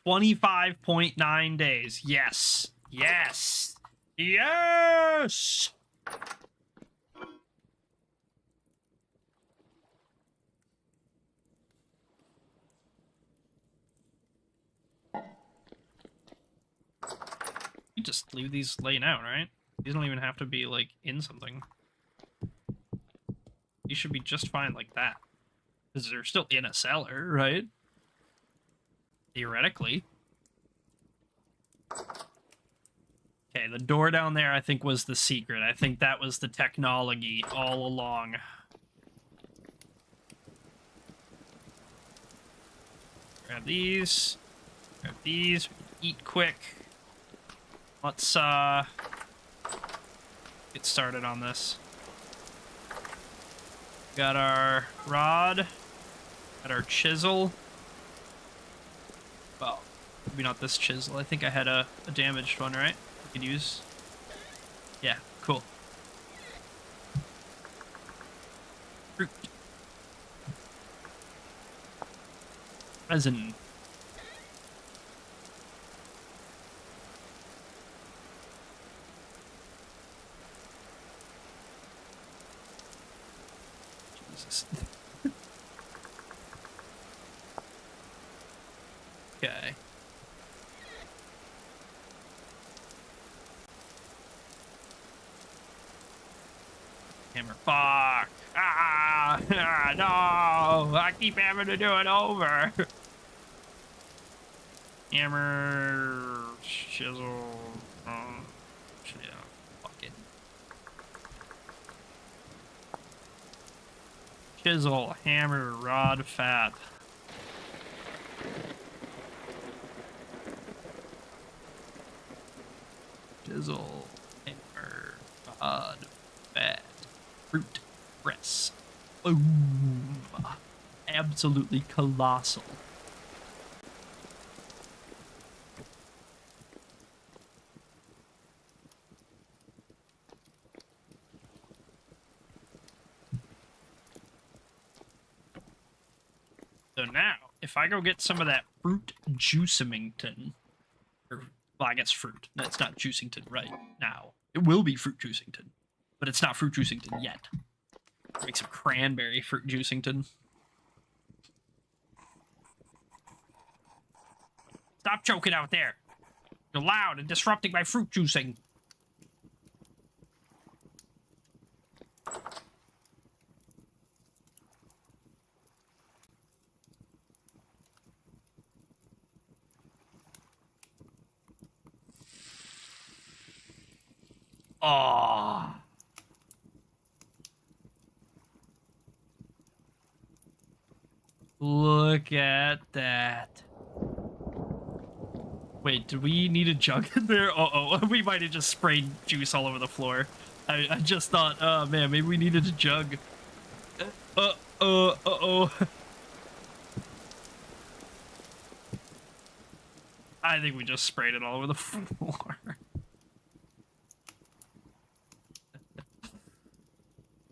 $25.9 days. Yes. Yes. Yes. You just leave these laying out, right? These don't even have to be like in something. You should be just fine like that. Because they're still in a cellar, right? Theoretically. Okay, the door down there I think was the secret. I think that was the technology all along. Grab these. Grab these. Eat quick. Let's get started on this. Got our rod. Got our chisel. Well, maybe not this chisel. I think I had a damaged one, right? We could use. Yeah, cool. Fruit. Resin. Jesus. Okay. Hammer. Fuck. Ah, no. I keep having to do it over. Hammer. Chisel. Yeah. Fuck it. Chisel. Hammer. Rod. Fat. Chisel. Hammer. Rod. Fat. Fruit press. Boom. Absolutely colossal. So now, if I go get some of that fruit juicington, or, well, I guess fruit. That's not juicington right now. It will be fruit juicington, but it's not fruit juicington yet. Make some cranberry fruit juicington. Stop choking out there. You're loud and disrupting my fruit juicing. Oh. Look at that. Wait, do we need a jug in there? Uh-oh, we might have just sprayed juice all over the floor. I just thought, oh man, maybe we needed a jug. Uh-oh. I think we just sprayed it all over the floor.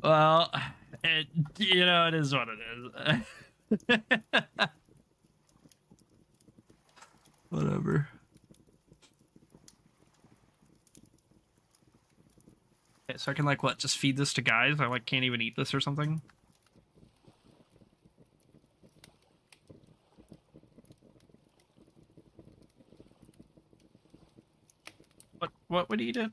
Well, it is what it is. Whatever. Okay, so I can like what? Just feed this to guys? I like can't even eat this or something? What would eat it?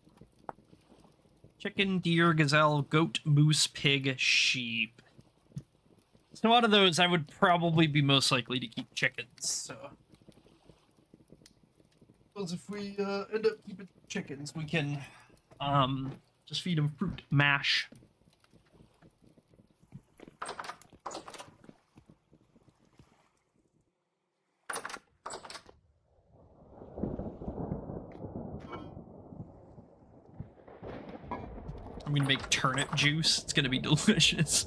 Chicken, deer, gazelle, goat, moose, pig, sheep. So out of those, I would probably be most likely to keep chickens. So, because if we end up keeping chickens, we can just feed them fruit mash. I'm gonna make turnip juice. It's gonna be delicious.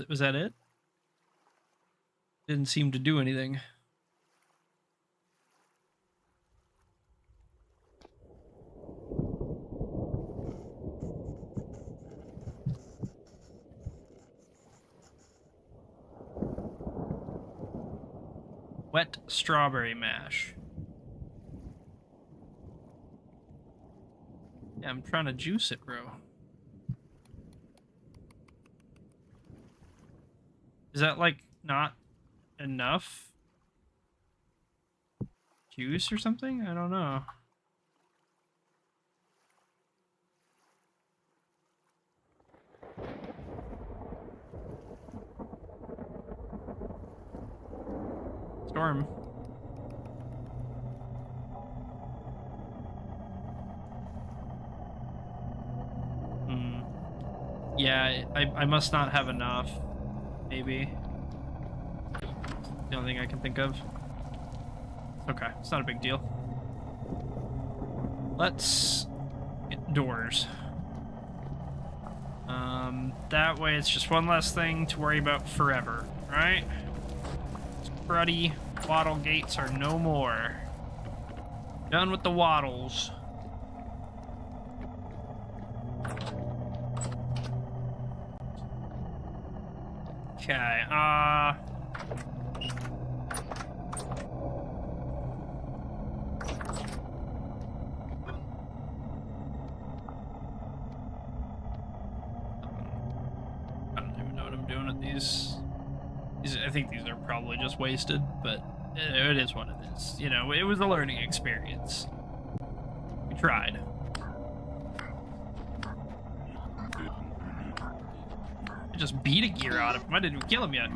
Was that it? Didn't seem to do anything. Wet strawberry mash. Yeah, I'm trying to juice it, bro. Is that, like, not enough juice or something? I don't know. Storm. Yeah, I must not have enough. Maybe. The only thing I can think of. Okay, it's not a big deal. Let's get doors. That way it's just one less thing to worry about forever, right? Cruddy waddle gates are no more. Done with the waddles. Okay, I don't even know what I'm doing with these. I think these are probably just wasted, but it is what it is. You know, it was a learning experience. We tried. I just beat a gear out of him. I didn't even kill him yet.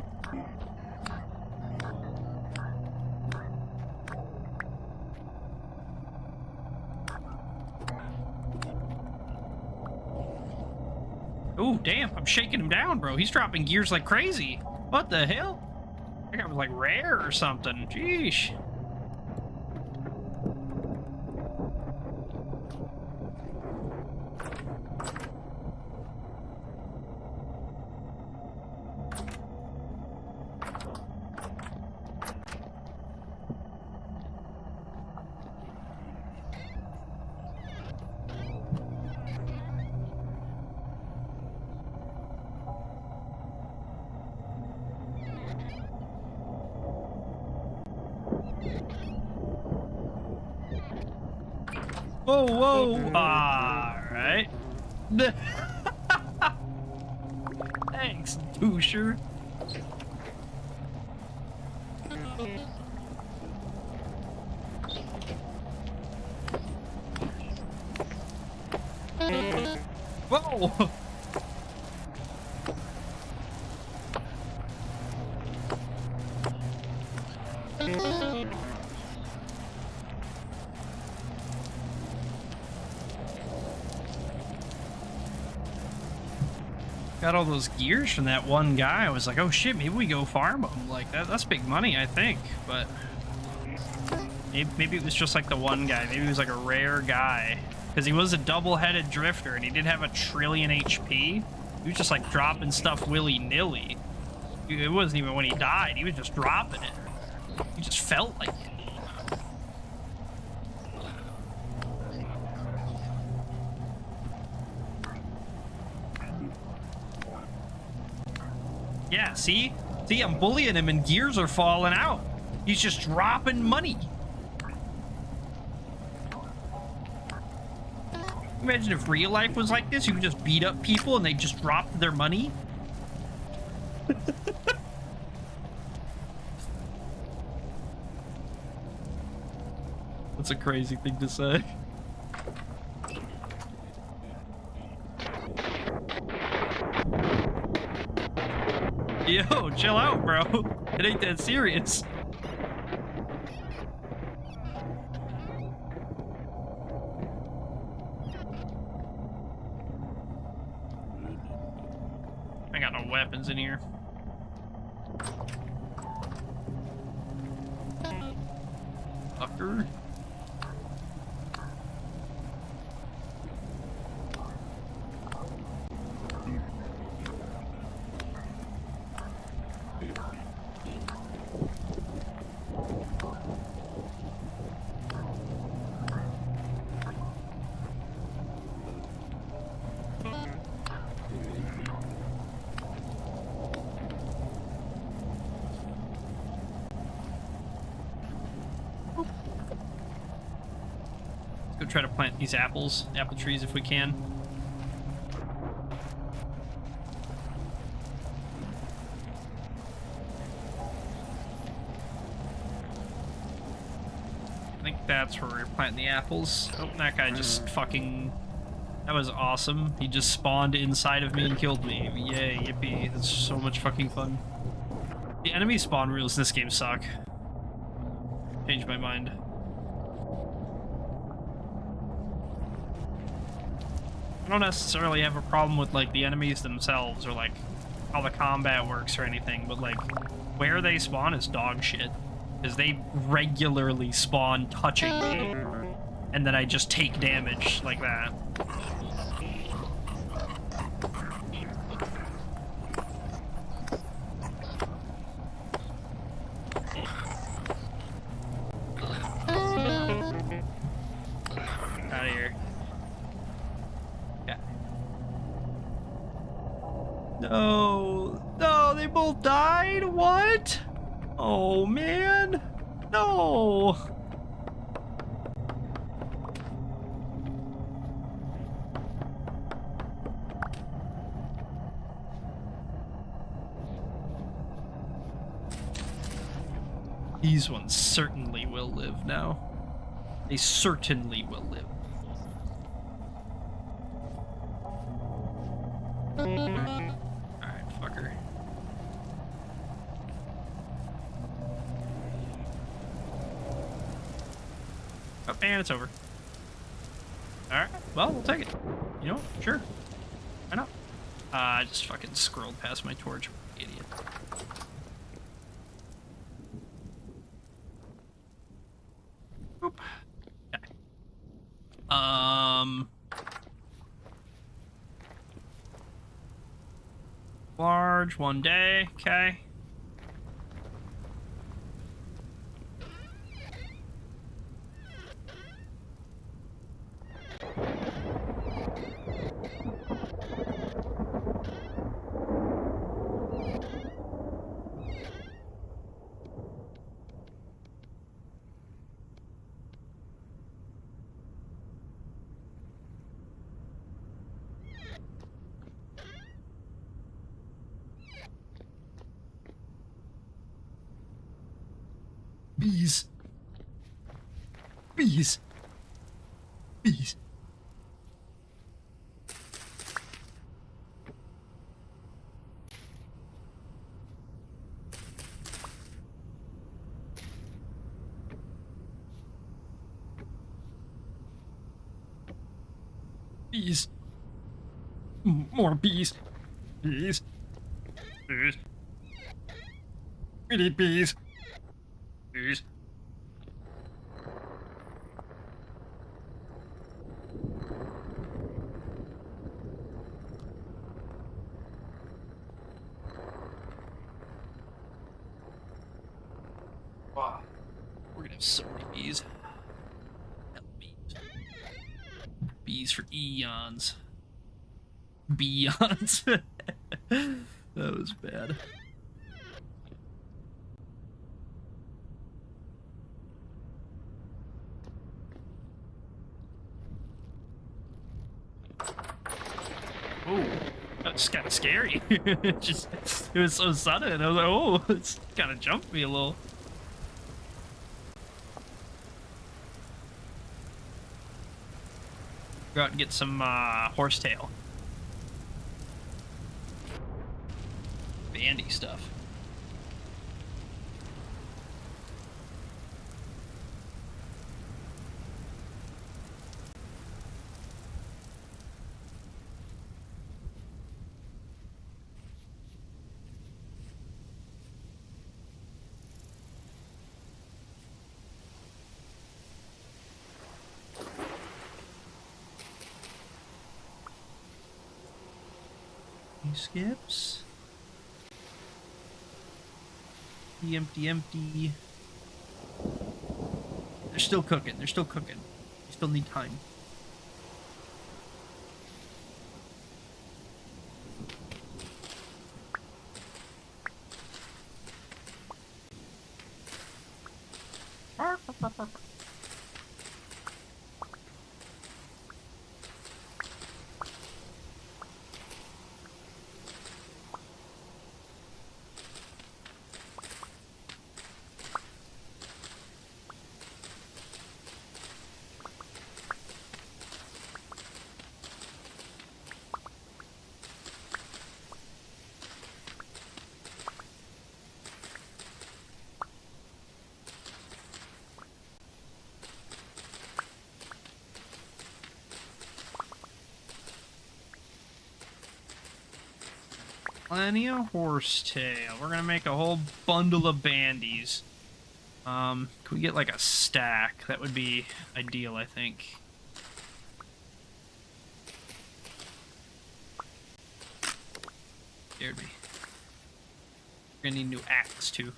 Oh, damn. I'm shaking him down, bro. He's dropping gears like crazy. What the hell? That guy was like rare or something. Jeesh. Whoa, whoa. Alright. Thanks, doucher. Whoa! Got all those gears from that one guy. I was like, oh shit, maybe we go farm them. Like, that's big money, I think. But maybe it was just like the one guy. Maybe he was like a rare guy. Because he was a double-headed drifter, and he did have a trillion HP. He was just like dropping stuff willy-nilly. It wasn't even when he died. He was just dropping it. He just felt like it. Yeah, see? See, I'm bullying him and gears are falling out. He's just dropping money. Imagine if real life was like this. You could just beat up people and they just dropped their money. That's a crazy thing to say. Yo, chill out, bro. It ain't that serious. I got no weapons in here. Fucker. Go try to plant these apple trees if we can. I think that's where we're planting the apples. Oh, that guy just fucking... That was awesome. He just spawned inside of me and killed me. Yay, yippee. That's so much fucking fun. The enemy spawn rules in this game suck. Changed my mind. I don't necessarily have a problem with like the enemies themselves or like how the combat works or anything, but like where they spawn is dog shit. Because they regularly spawn touching me, and then I just take damage like that. Out of here. Yeah. No, no, they both died? What? Oh, man. No. These ones certainly will live now. They certainly will live. Alright, fucker. Oh, and it's over. Alright, well, we'll take it. You know what? Sure. Why not? I just fucking scrolled past my torch. Idiot. Boop. Okay. Large, 1 day, okay. Bees. Bees. Bees. Bees. More bees. Bees. Bees. We need bees. Bees. Wow. We're gonna have so many bees. Bees. Bees for eons. Beyonds. That was bad. Oh, that's kind of scary. It was so sudden. I was like, oh, it's kind of jumped me a little. Go out and get some horsetail. Bandy stuff. Skips. Empty, empty. They're still cooking. They're still cooking. You still need time. Plenty of horsetail. We're gonna make a whole bundle of bandies. Can we get like a stack? That would be ideal, I think. Scared me. We're gonna need a new axe too.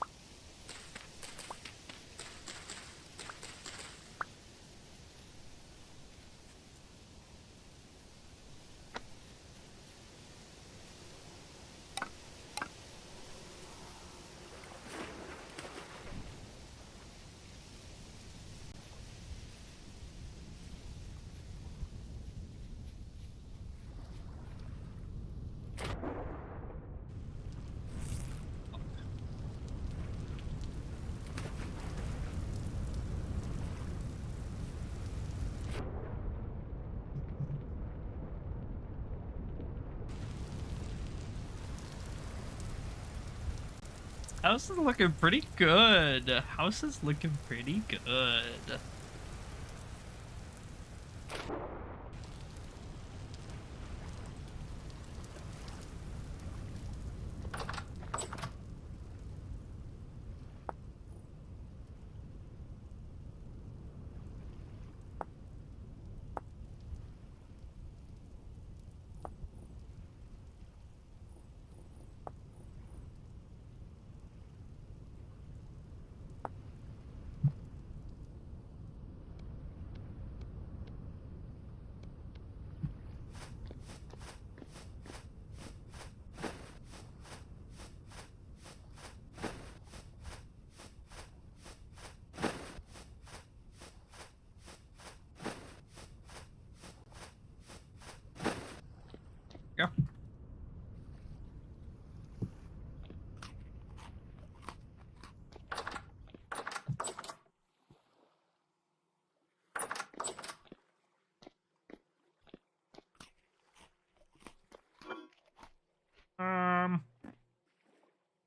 House is looking pretty good. House is looking pretty good.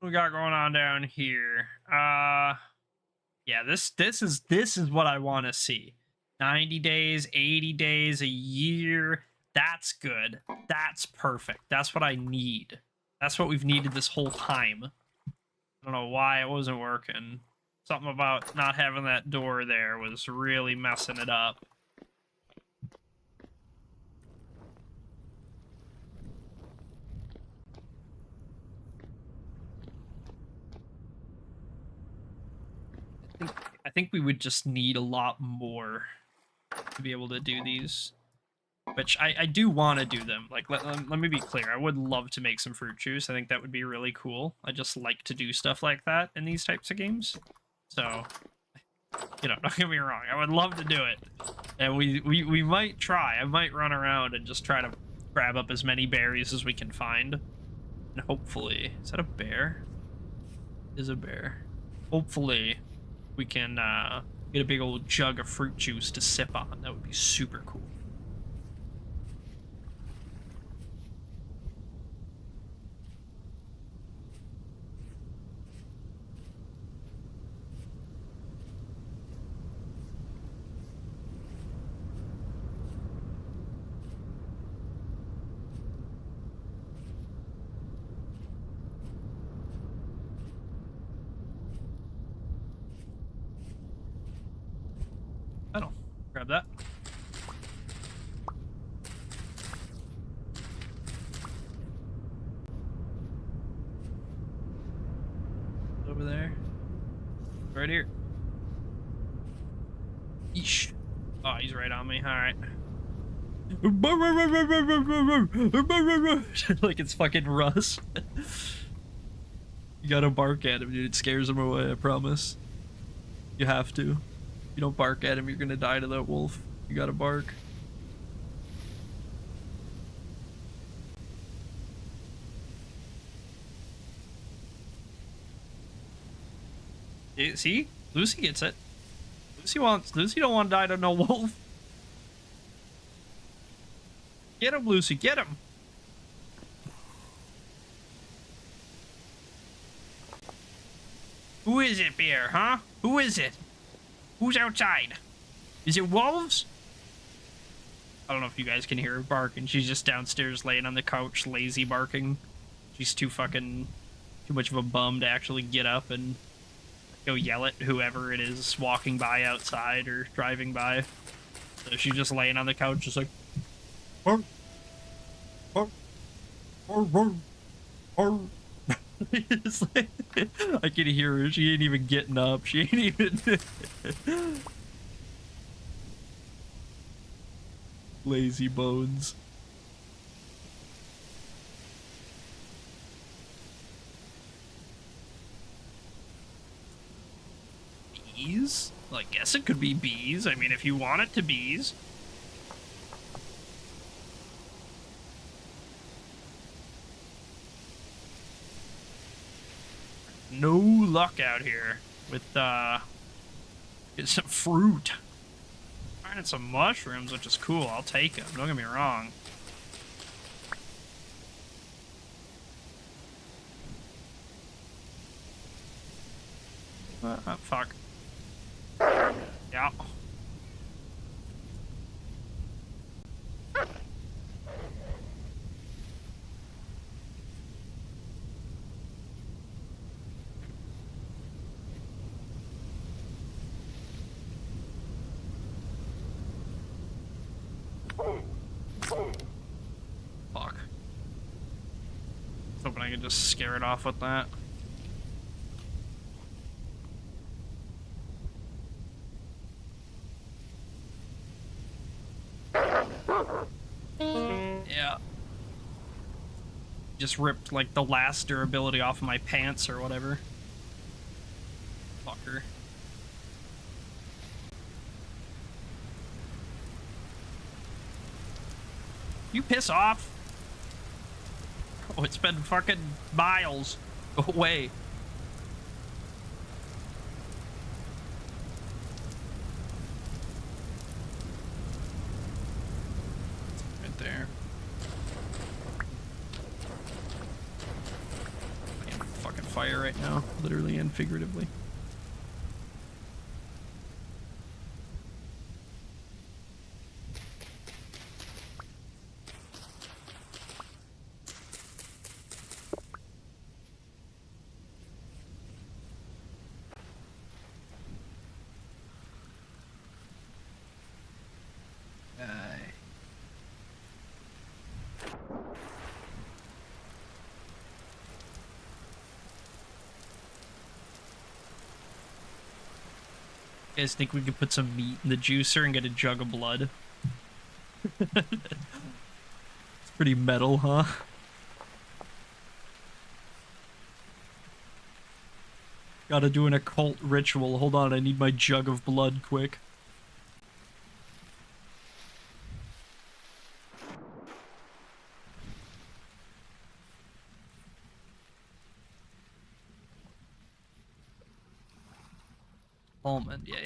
we got going on down here? Yeah, this is what I want to see. 90 days, 80 days, a year. That's good. That's perfect. That's what I need. That's what we've needed this whole time. I don't know why it wasn't working. Something about not having that door there was really messing it up. I think we would just need a lot more to be able to do these. Which I do want to do them. Like, let me be clear. I would love to make some fruit juice. I think that would be really cool. I just like to do stuff like that in these types of games. So, you know, don't get me wrong. I would love to do it. And we might try. I might run around and just try to grab up as many berries as we can find. And hopefully... Is that a bear? It is a bear. Hopefully, we can get a big old jug of fruit juice to sip on. That would be super cool. I don't grab that. Over there. Right here. Yeesh. Oh, he's right on me. Alright. Like it's fucking Russ. You gotta bark at him, dude. It scares him away, I promise. You have to. You don't bark at him, you're gonna die to that wolf. You gotta bark. See? Lucy gets it. Lucy don't want to die to no wolf. Get him, Lucy, get him. Who is it, Bear, huh? Who is it? Who's outside? Is it wolves? I don't know if you guys can hear her barking. She's just downstairs laying on the couch, lazy barking. She's too much of a bum to actually get up and go yell at whoever it is walking by outside or driving by. So she's just laying on the couch, just like... It's like, I can hear her. She ain't even getting up. She ain't even... Lazy bones. Bees? Well, I guess it could be bees. I mean, if you want it to bees. No luck out here with get some fruit. Finding some mushrooms, which is cool. I'll take them. Don't get me wrong. Fuck. Yeah. Fuck. I was hoping I could just scare it off with that. Yeah. Just ripped like the last durability off of my pants or whatever. Fucker. You piss off. Oh, it's been fucking miles. Go away. Right there. Fucking fire right now, literally and figuratively. You guys think we could put some meat in the juicer and get a jug of blood? It's pretty metal, huh? Gotta do an occult ritual. Hold on, I need my jug of blood quick. Almond, yeah.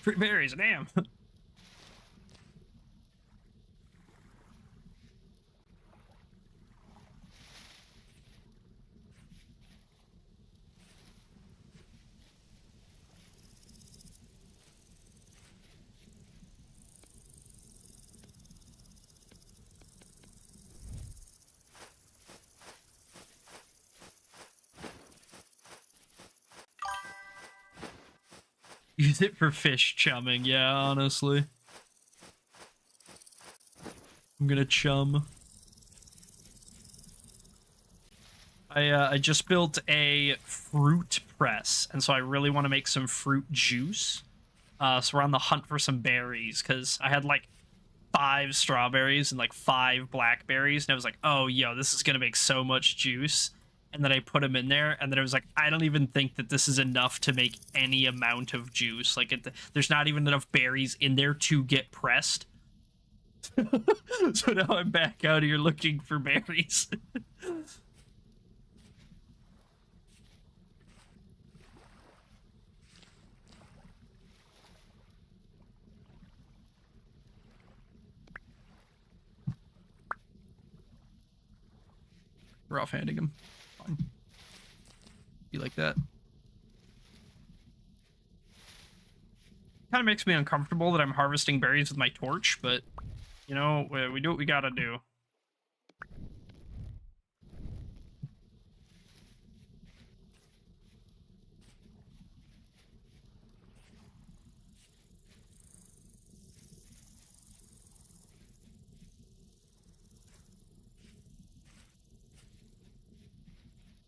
Fruit berries, damn. Use it for fish chumming, yeah, honestly. I'm gonna chum. I just built a fruit press, and so I really want to make some fruit juice. So we're on the hunt for some berries, because I had like 5 strawberries and like 5 blackberries, and I was like, oh, yo, this is gonna make so much juice. And then I put them in there, and then I was like, I don't even think that this is enough to make any amount of juice. Like, there's not even enough berries in there to get pressed. So now I'm back out here looking for berries. We're offhanding him. Fine. Be like that. Kind of makes me uncomfortable that I'm harvesting berries with my torch, but, you know, we do what we gotta do.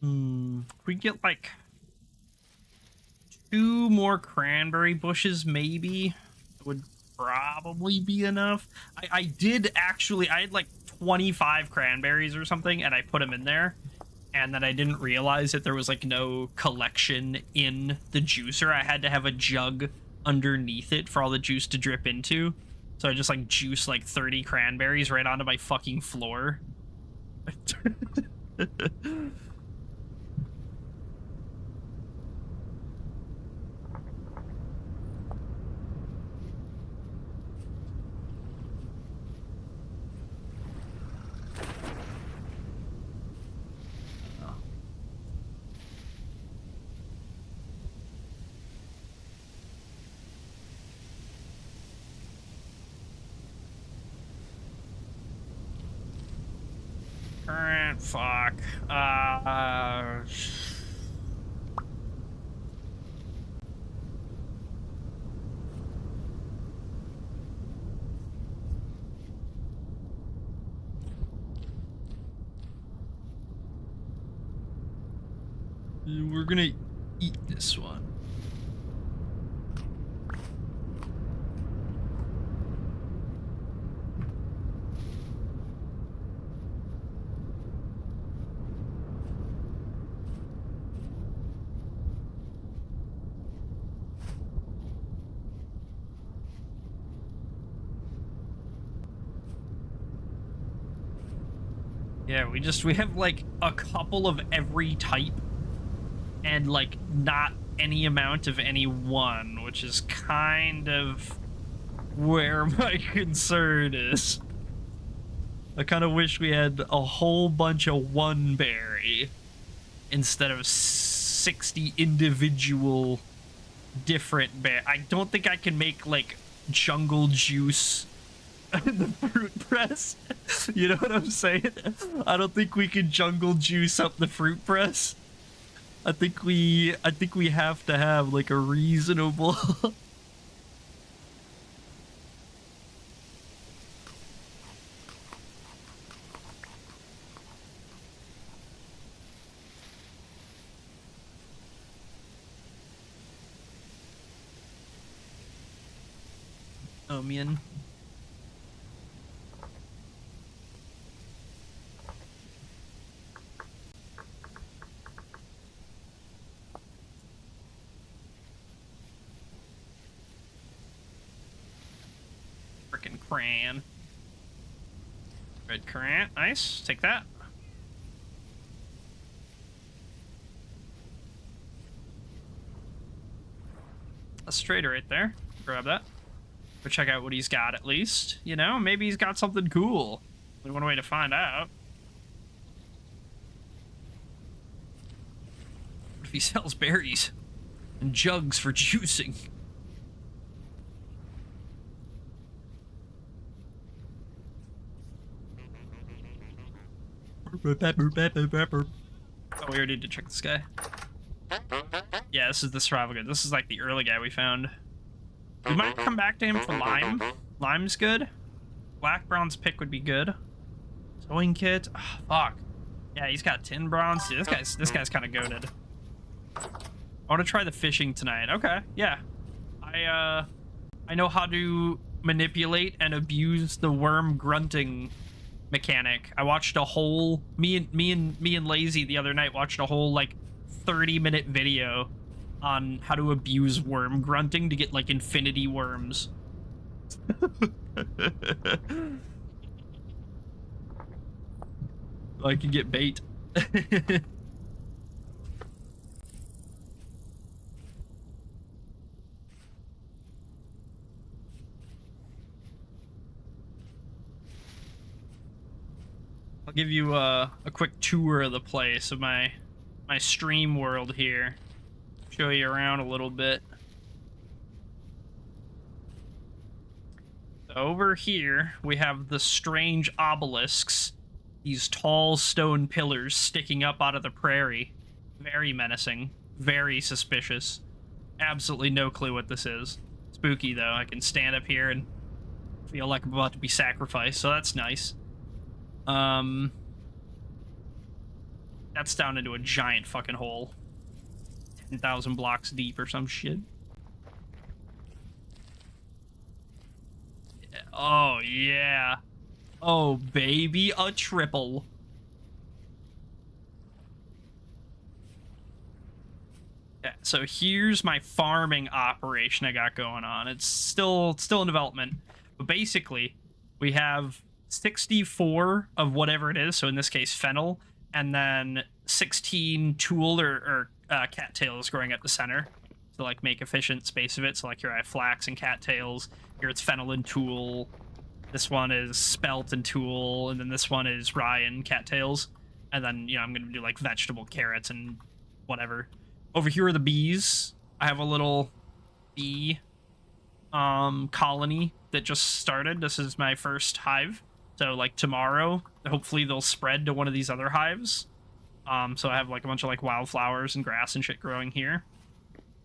If we get like 2 more cranberry bushes, maybe, it would probably be enough. I did actually, I had like 25 cranberries or something, and I put them in there, and then I didn't realize that there was like no collection in the juicer. I had to have a jug underneath it for all the juice to drip into. So I just like juiced like 30 cranberries right onto my fucking floor. Fuck. We're gonna eat this one. Yeah, we have like a couple of every type and like not any amount of any one, which is kind of where my concern is. I kind of wish we had a whole bunch of one berry instead of 60 individual different berry. I don't think I can make like jungle juice in the fruit press. You know what I'm saying? I don't think we can jungle juice up the fruit press. I think we have to have like a reasonable onion. Frickin' crayon. Red currant, nice. Take that. That's trader right there. Grab that. Go check out what he's got at least. You know, maybe he's got something cool. Only one way to find out. What if he sells berries and jugs for juicing? Oh, we already did check this guy. Yeah, this is the survival guide. This is like the early guy we found. We might come back to him for lime. Lime's good. Black bronze pick would be good. Sewing kit. Oh, fuck. Yeah, he's got tin bronze. Dude, this guy's kind of goated. I want to try the fishing tonight. Okay, yeah. I know how to manipulate and abuse the worm grunting mechanic. I watched a whole me and Lazy the other night watched a whole like 30-minute video on how to abuse worm grunting to get like infinity worms. I can get bait. I'll give you a quick tour of the place of my stream world here. Show you around a little bit. So over here, we have the strange obelisks. These tall stone pillars sticking up out of the prairie. Very menacing. Very suspicious. Absolutely no clue what this is. Spooky, though. I can stand up here and feel like I'm about to be sacrificed, so that's nice. That's down into a giant fucking hole. 10,000 blocks deep or some shit. Oh, yeah. Oh, baby, a triple. Yeah, so here's my farming operation I got going on. It's still in development. But basically, we have 64 of whatever it is, so in this case, fennel, and then 16 tool or cattails growing at the center to like make efficient space of it. So like here I have flax and cattails. Here it's fennel and tool. This one is spelt and tool, and then this one is rye and cattails. And then, you know, I'm gonna do like vegetable carrots and whatever. Over here are the bees. I have a little bee colony that just started. This is my first hive. So like tomorrow, hopefully they'll spread to one of these other hives. So I have like a bunch of like wildflowers and grass and shit growing here.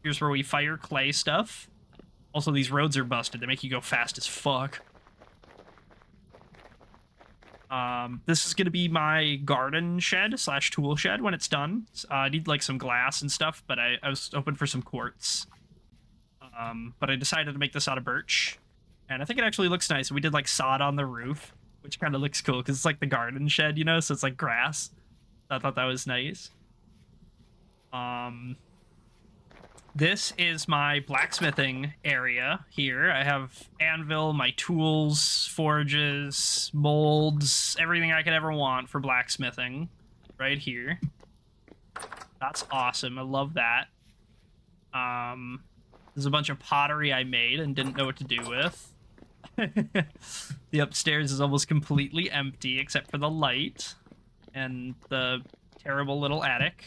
Here's where we fire clay stuff. Also, these roads are busted. They make you go fast as fuck. This is going to be my garden shed / tool shed when it's done. I need like some glass and stuff, but I was hoping for some quartz. But I decided to make this out of birch. And I think it actually looks nice. We did like sod on the roof, which kind of looks cool because it's like the garden shed, you know? So it's like grass. I thought that was nice. this is my blacksmithing area here. I have anvil, my tools, forges, molds, everything I could ever want for blacksmithing right here. That's awesome. I love that. There's a bunch of pottery I made and didn't know what to do with. The upstairs is almost completely empty except for the light and the terrible little attic.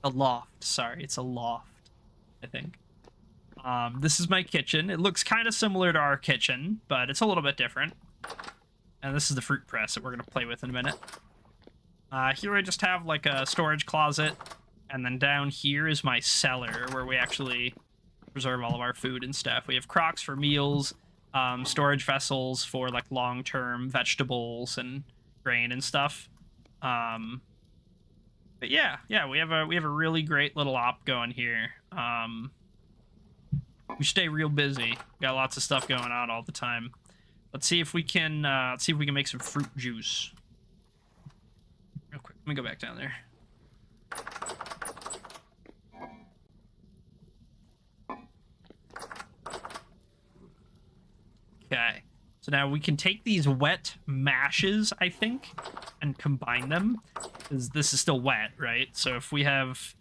A loft, sorry, it's a loft, I think. This is my kitchen. It looks kind of similar to our kitchen, but it's a little bit different. And this is the fruit press that we're gonna play with in a minute. Here I just have like a storage closet, and then down here is my cellar where we actually preserve all of our food and stuff. We have crocks for meals, storage vessels for like long-term vegetables and grain and stuff. But yeah, we have a really great little op going here. We stay real busy. Got lots of stuff going on all the time. Let's see if we can make some fruit juice. Real quick, let me go back down there. Okay, so now we can take these wet mashes, I think, and combine them, because this is still wet, right? So if we have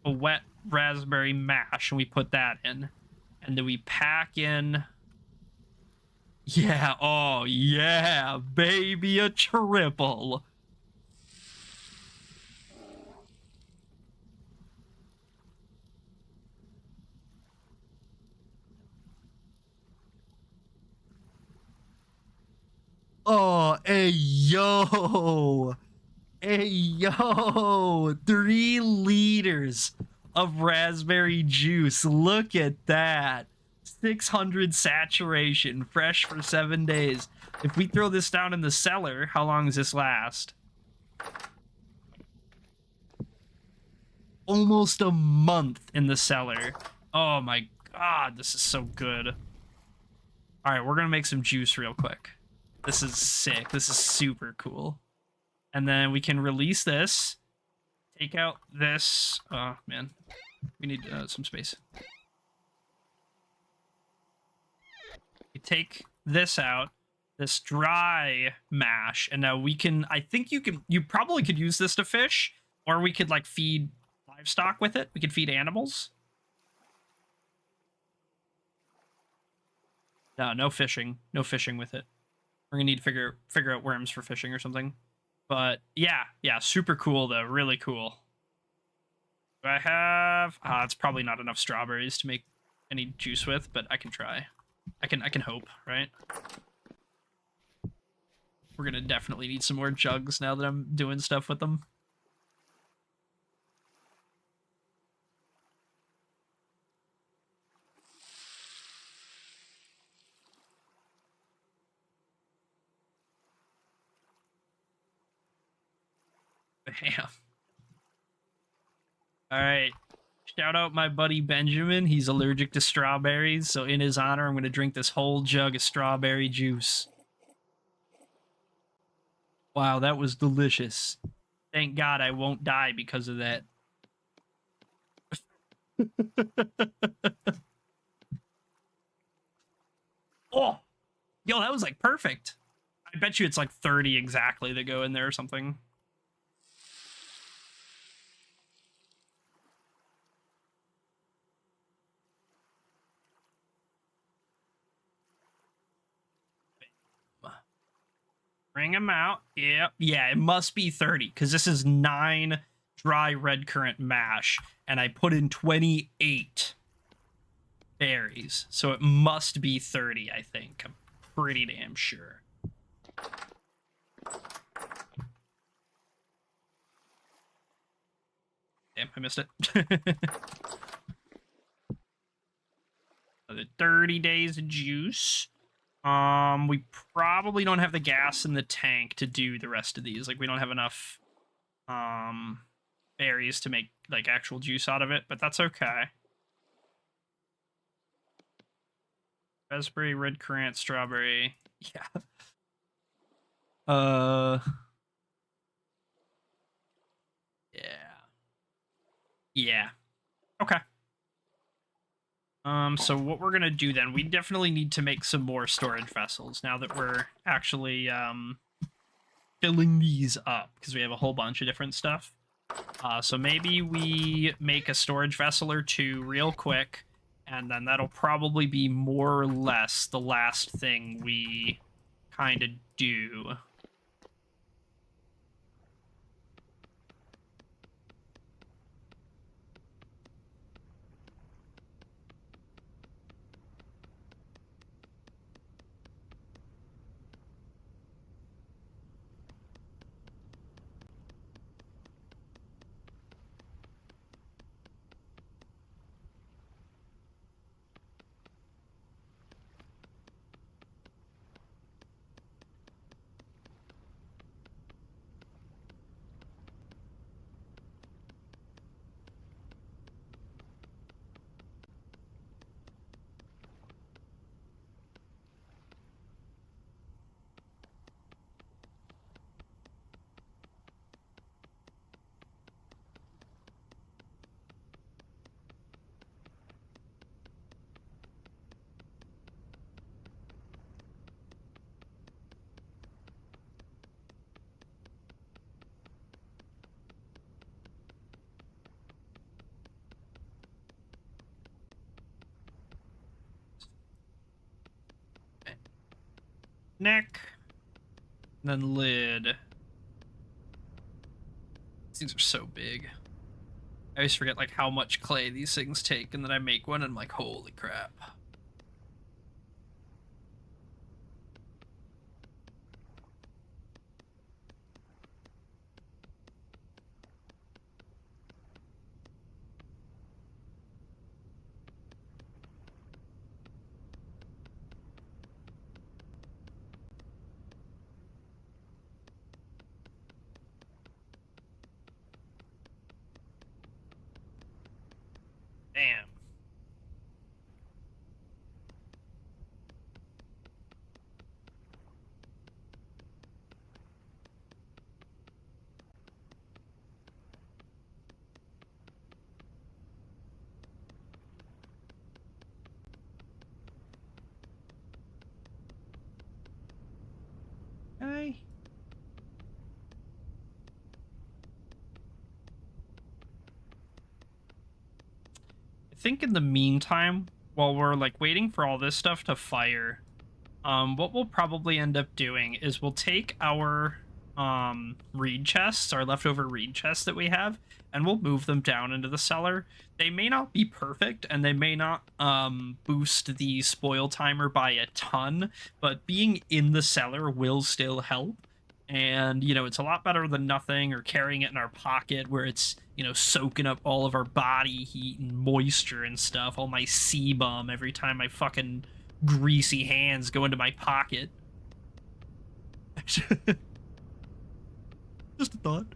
a wet raspberry mash and we put that in, and then we pack in, yeah, oh yeah, baby, a triple. Oh, hey, yo. Hey, yo. 3 liters of raspberry juice. Look at that. 600 saturation, fresh for 7 days. If we throw this down in the cellar, how long does this last? Almost a month in the cellar. Oh my god, this is so good. All right, we're gonna make some juice real quick. This is sick. This is super cool. And then we can release this. Take out this. Oh, man. We need some space. You take this out. This dry mash. And now we can... I think you can... You probably could use this to fish. Or we could, like, feed livestock with it. We could feed animals. No, no fishing. No fishing with it. We're gonna need to figure out worms for fishing or something. But yeah, super cool though, really cool. Do I have? It's probably not enough strawberries to make any juice with, but I can try. I can hope, right? We're gonna definitely need some more jugs now that I'm doing stuff with them. Bam. All right. Shout out my buddy Benjamin. He's allergic to strawberries, so in his honor, I'm going to drink this whole jug of strawberry juice. Wow, that was delicious. Thank God I won't die because of that. Oh, yo, that was like perfect. I bet you it's like 30 exactly that go in there or something. Bring them out. Yep. Yeah, it must be 30 because this is 9 dry red currant mash, and I put in 28 berries, so it must be 30. I think. I'm pretty damn sure. Damn, I missed it. Another 30 days of juice. We probably don't have the gas in the tank to do the rest of these. Like, we don't have enough berries to make like actual juice out of it, but that's okay. Raspberry, red currant, strawberry. Yeah. Yeah. Okay. So what we're gonna do then, we definitely need to make some more storage vessels now that we're actually filling these up because we have a whole bunch of different stuff. So maybe we make a storage vessel or two real quick, and then that'll probably be more or less the last thing we kind of do. Neck, and then lid. These things are so big. I always forget like how much clay these things take, and then I make one and I'm like, holy crap. Damn. Okay. I think in the meantime, while we're like waiting for all this stuff to fire, what we'll probably end up doing is we'll take our reed chests, our leftover reed chests that we have, and we'll move them down into the cellar. They may not be perfect and they may not boost the spoil timer by a ton, but being in the cellar will still help. And you know, it's a lot better than nothing, or carrying it in our pocket where it's, you know, soaking up all of our body heat and moisture and stuff, all my sebum every time my fucking greasy hands go into my pocket. Just a thought.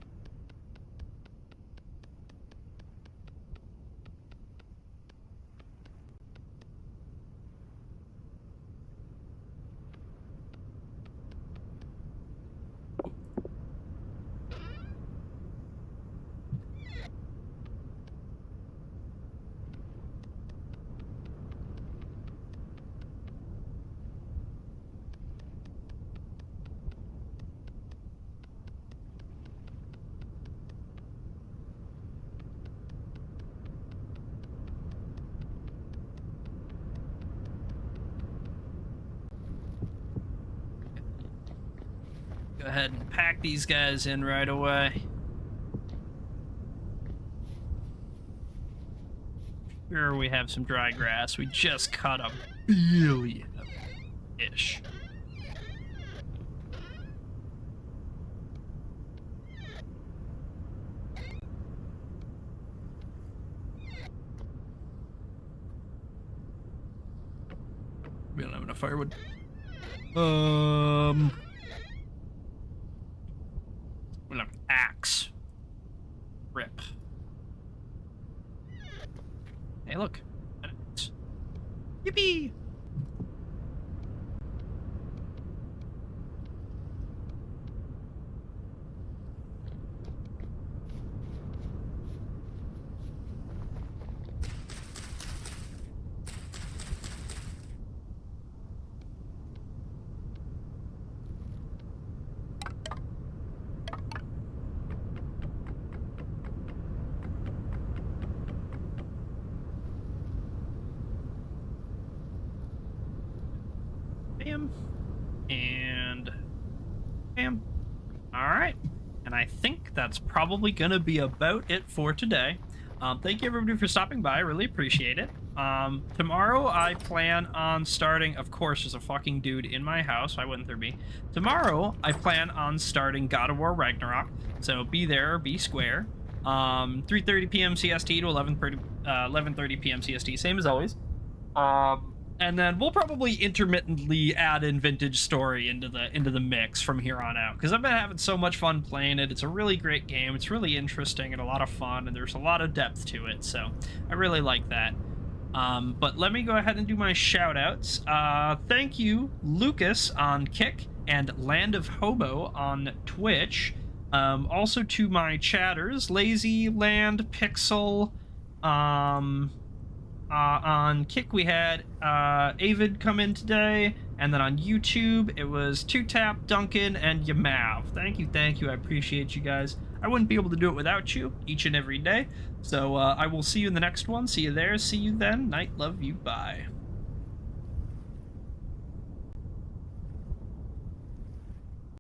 Go ahead and pack these guys in right away. Here we have some dry grass. We just cut a billion of ish. We don't have enough firewood. We don't have an axe. Rip. Hey, look. Yippee! bam, and bam. All right. And I think that's probably going to be about it for today. Thank you, everybody, for stopping by. I really appreciate it. Tomorrow, I plan on starting... Of course, there's a fucking dude in my house. Why wouldn't there be? Tomorrow, I plan on starting God of War Ragnarok. So be there, be square. 3:30 p.m. CST to 11:30 p.m. CST, same as always. And then we'll probably intermittently add in Vintage Story into the mix from here on out, because I've been having so much fun playing it. It's a really great game. It's really interesting and a lot of fun, and there's a lot of depth to it, so I really like that. But let me go ahead and do my shout-outs. Thank you, Lucas on Kick and Land of Hobo on Twitch. Also to my chatters, Lazy, Land, Pixel, on Kick, we had Avid come in today, and then on YouTube, it was 2Tap, Duncan, and Yamav. Thank you, I appreciate you guys. I wouldn't be able to do it without you each and every day, so I will see you in the next one. See you there, see you then. Night, love you, bye.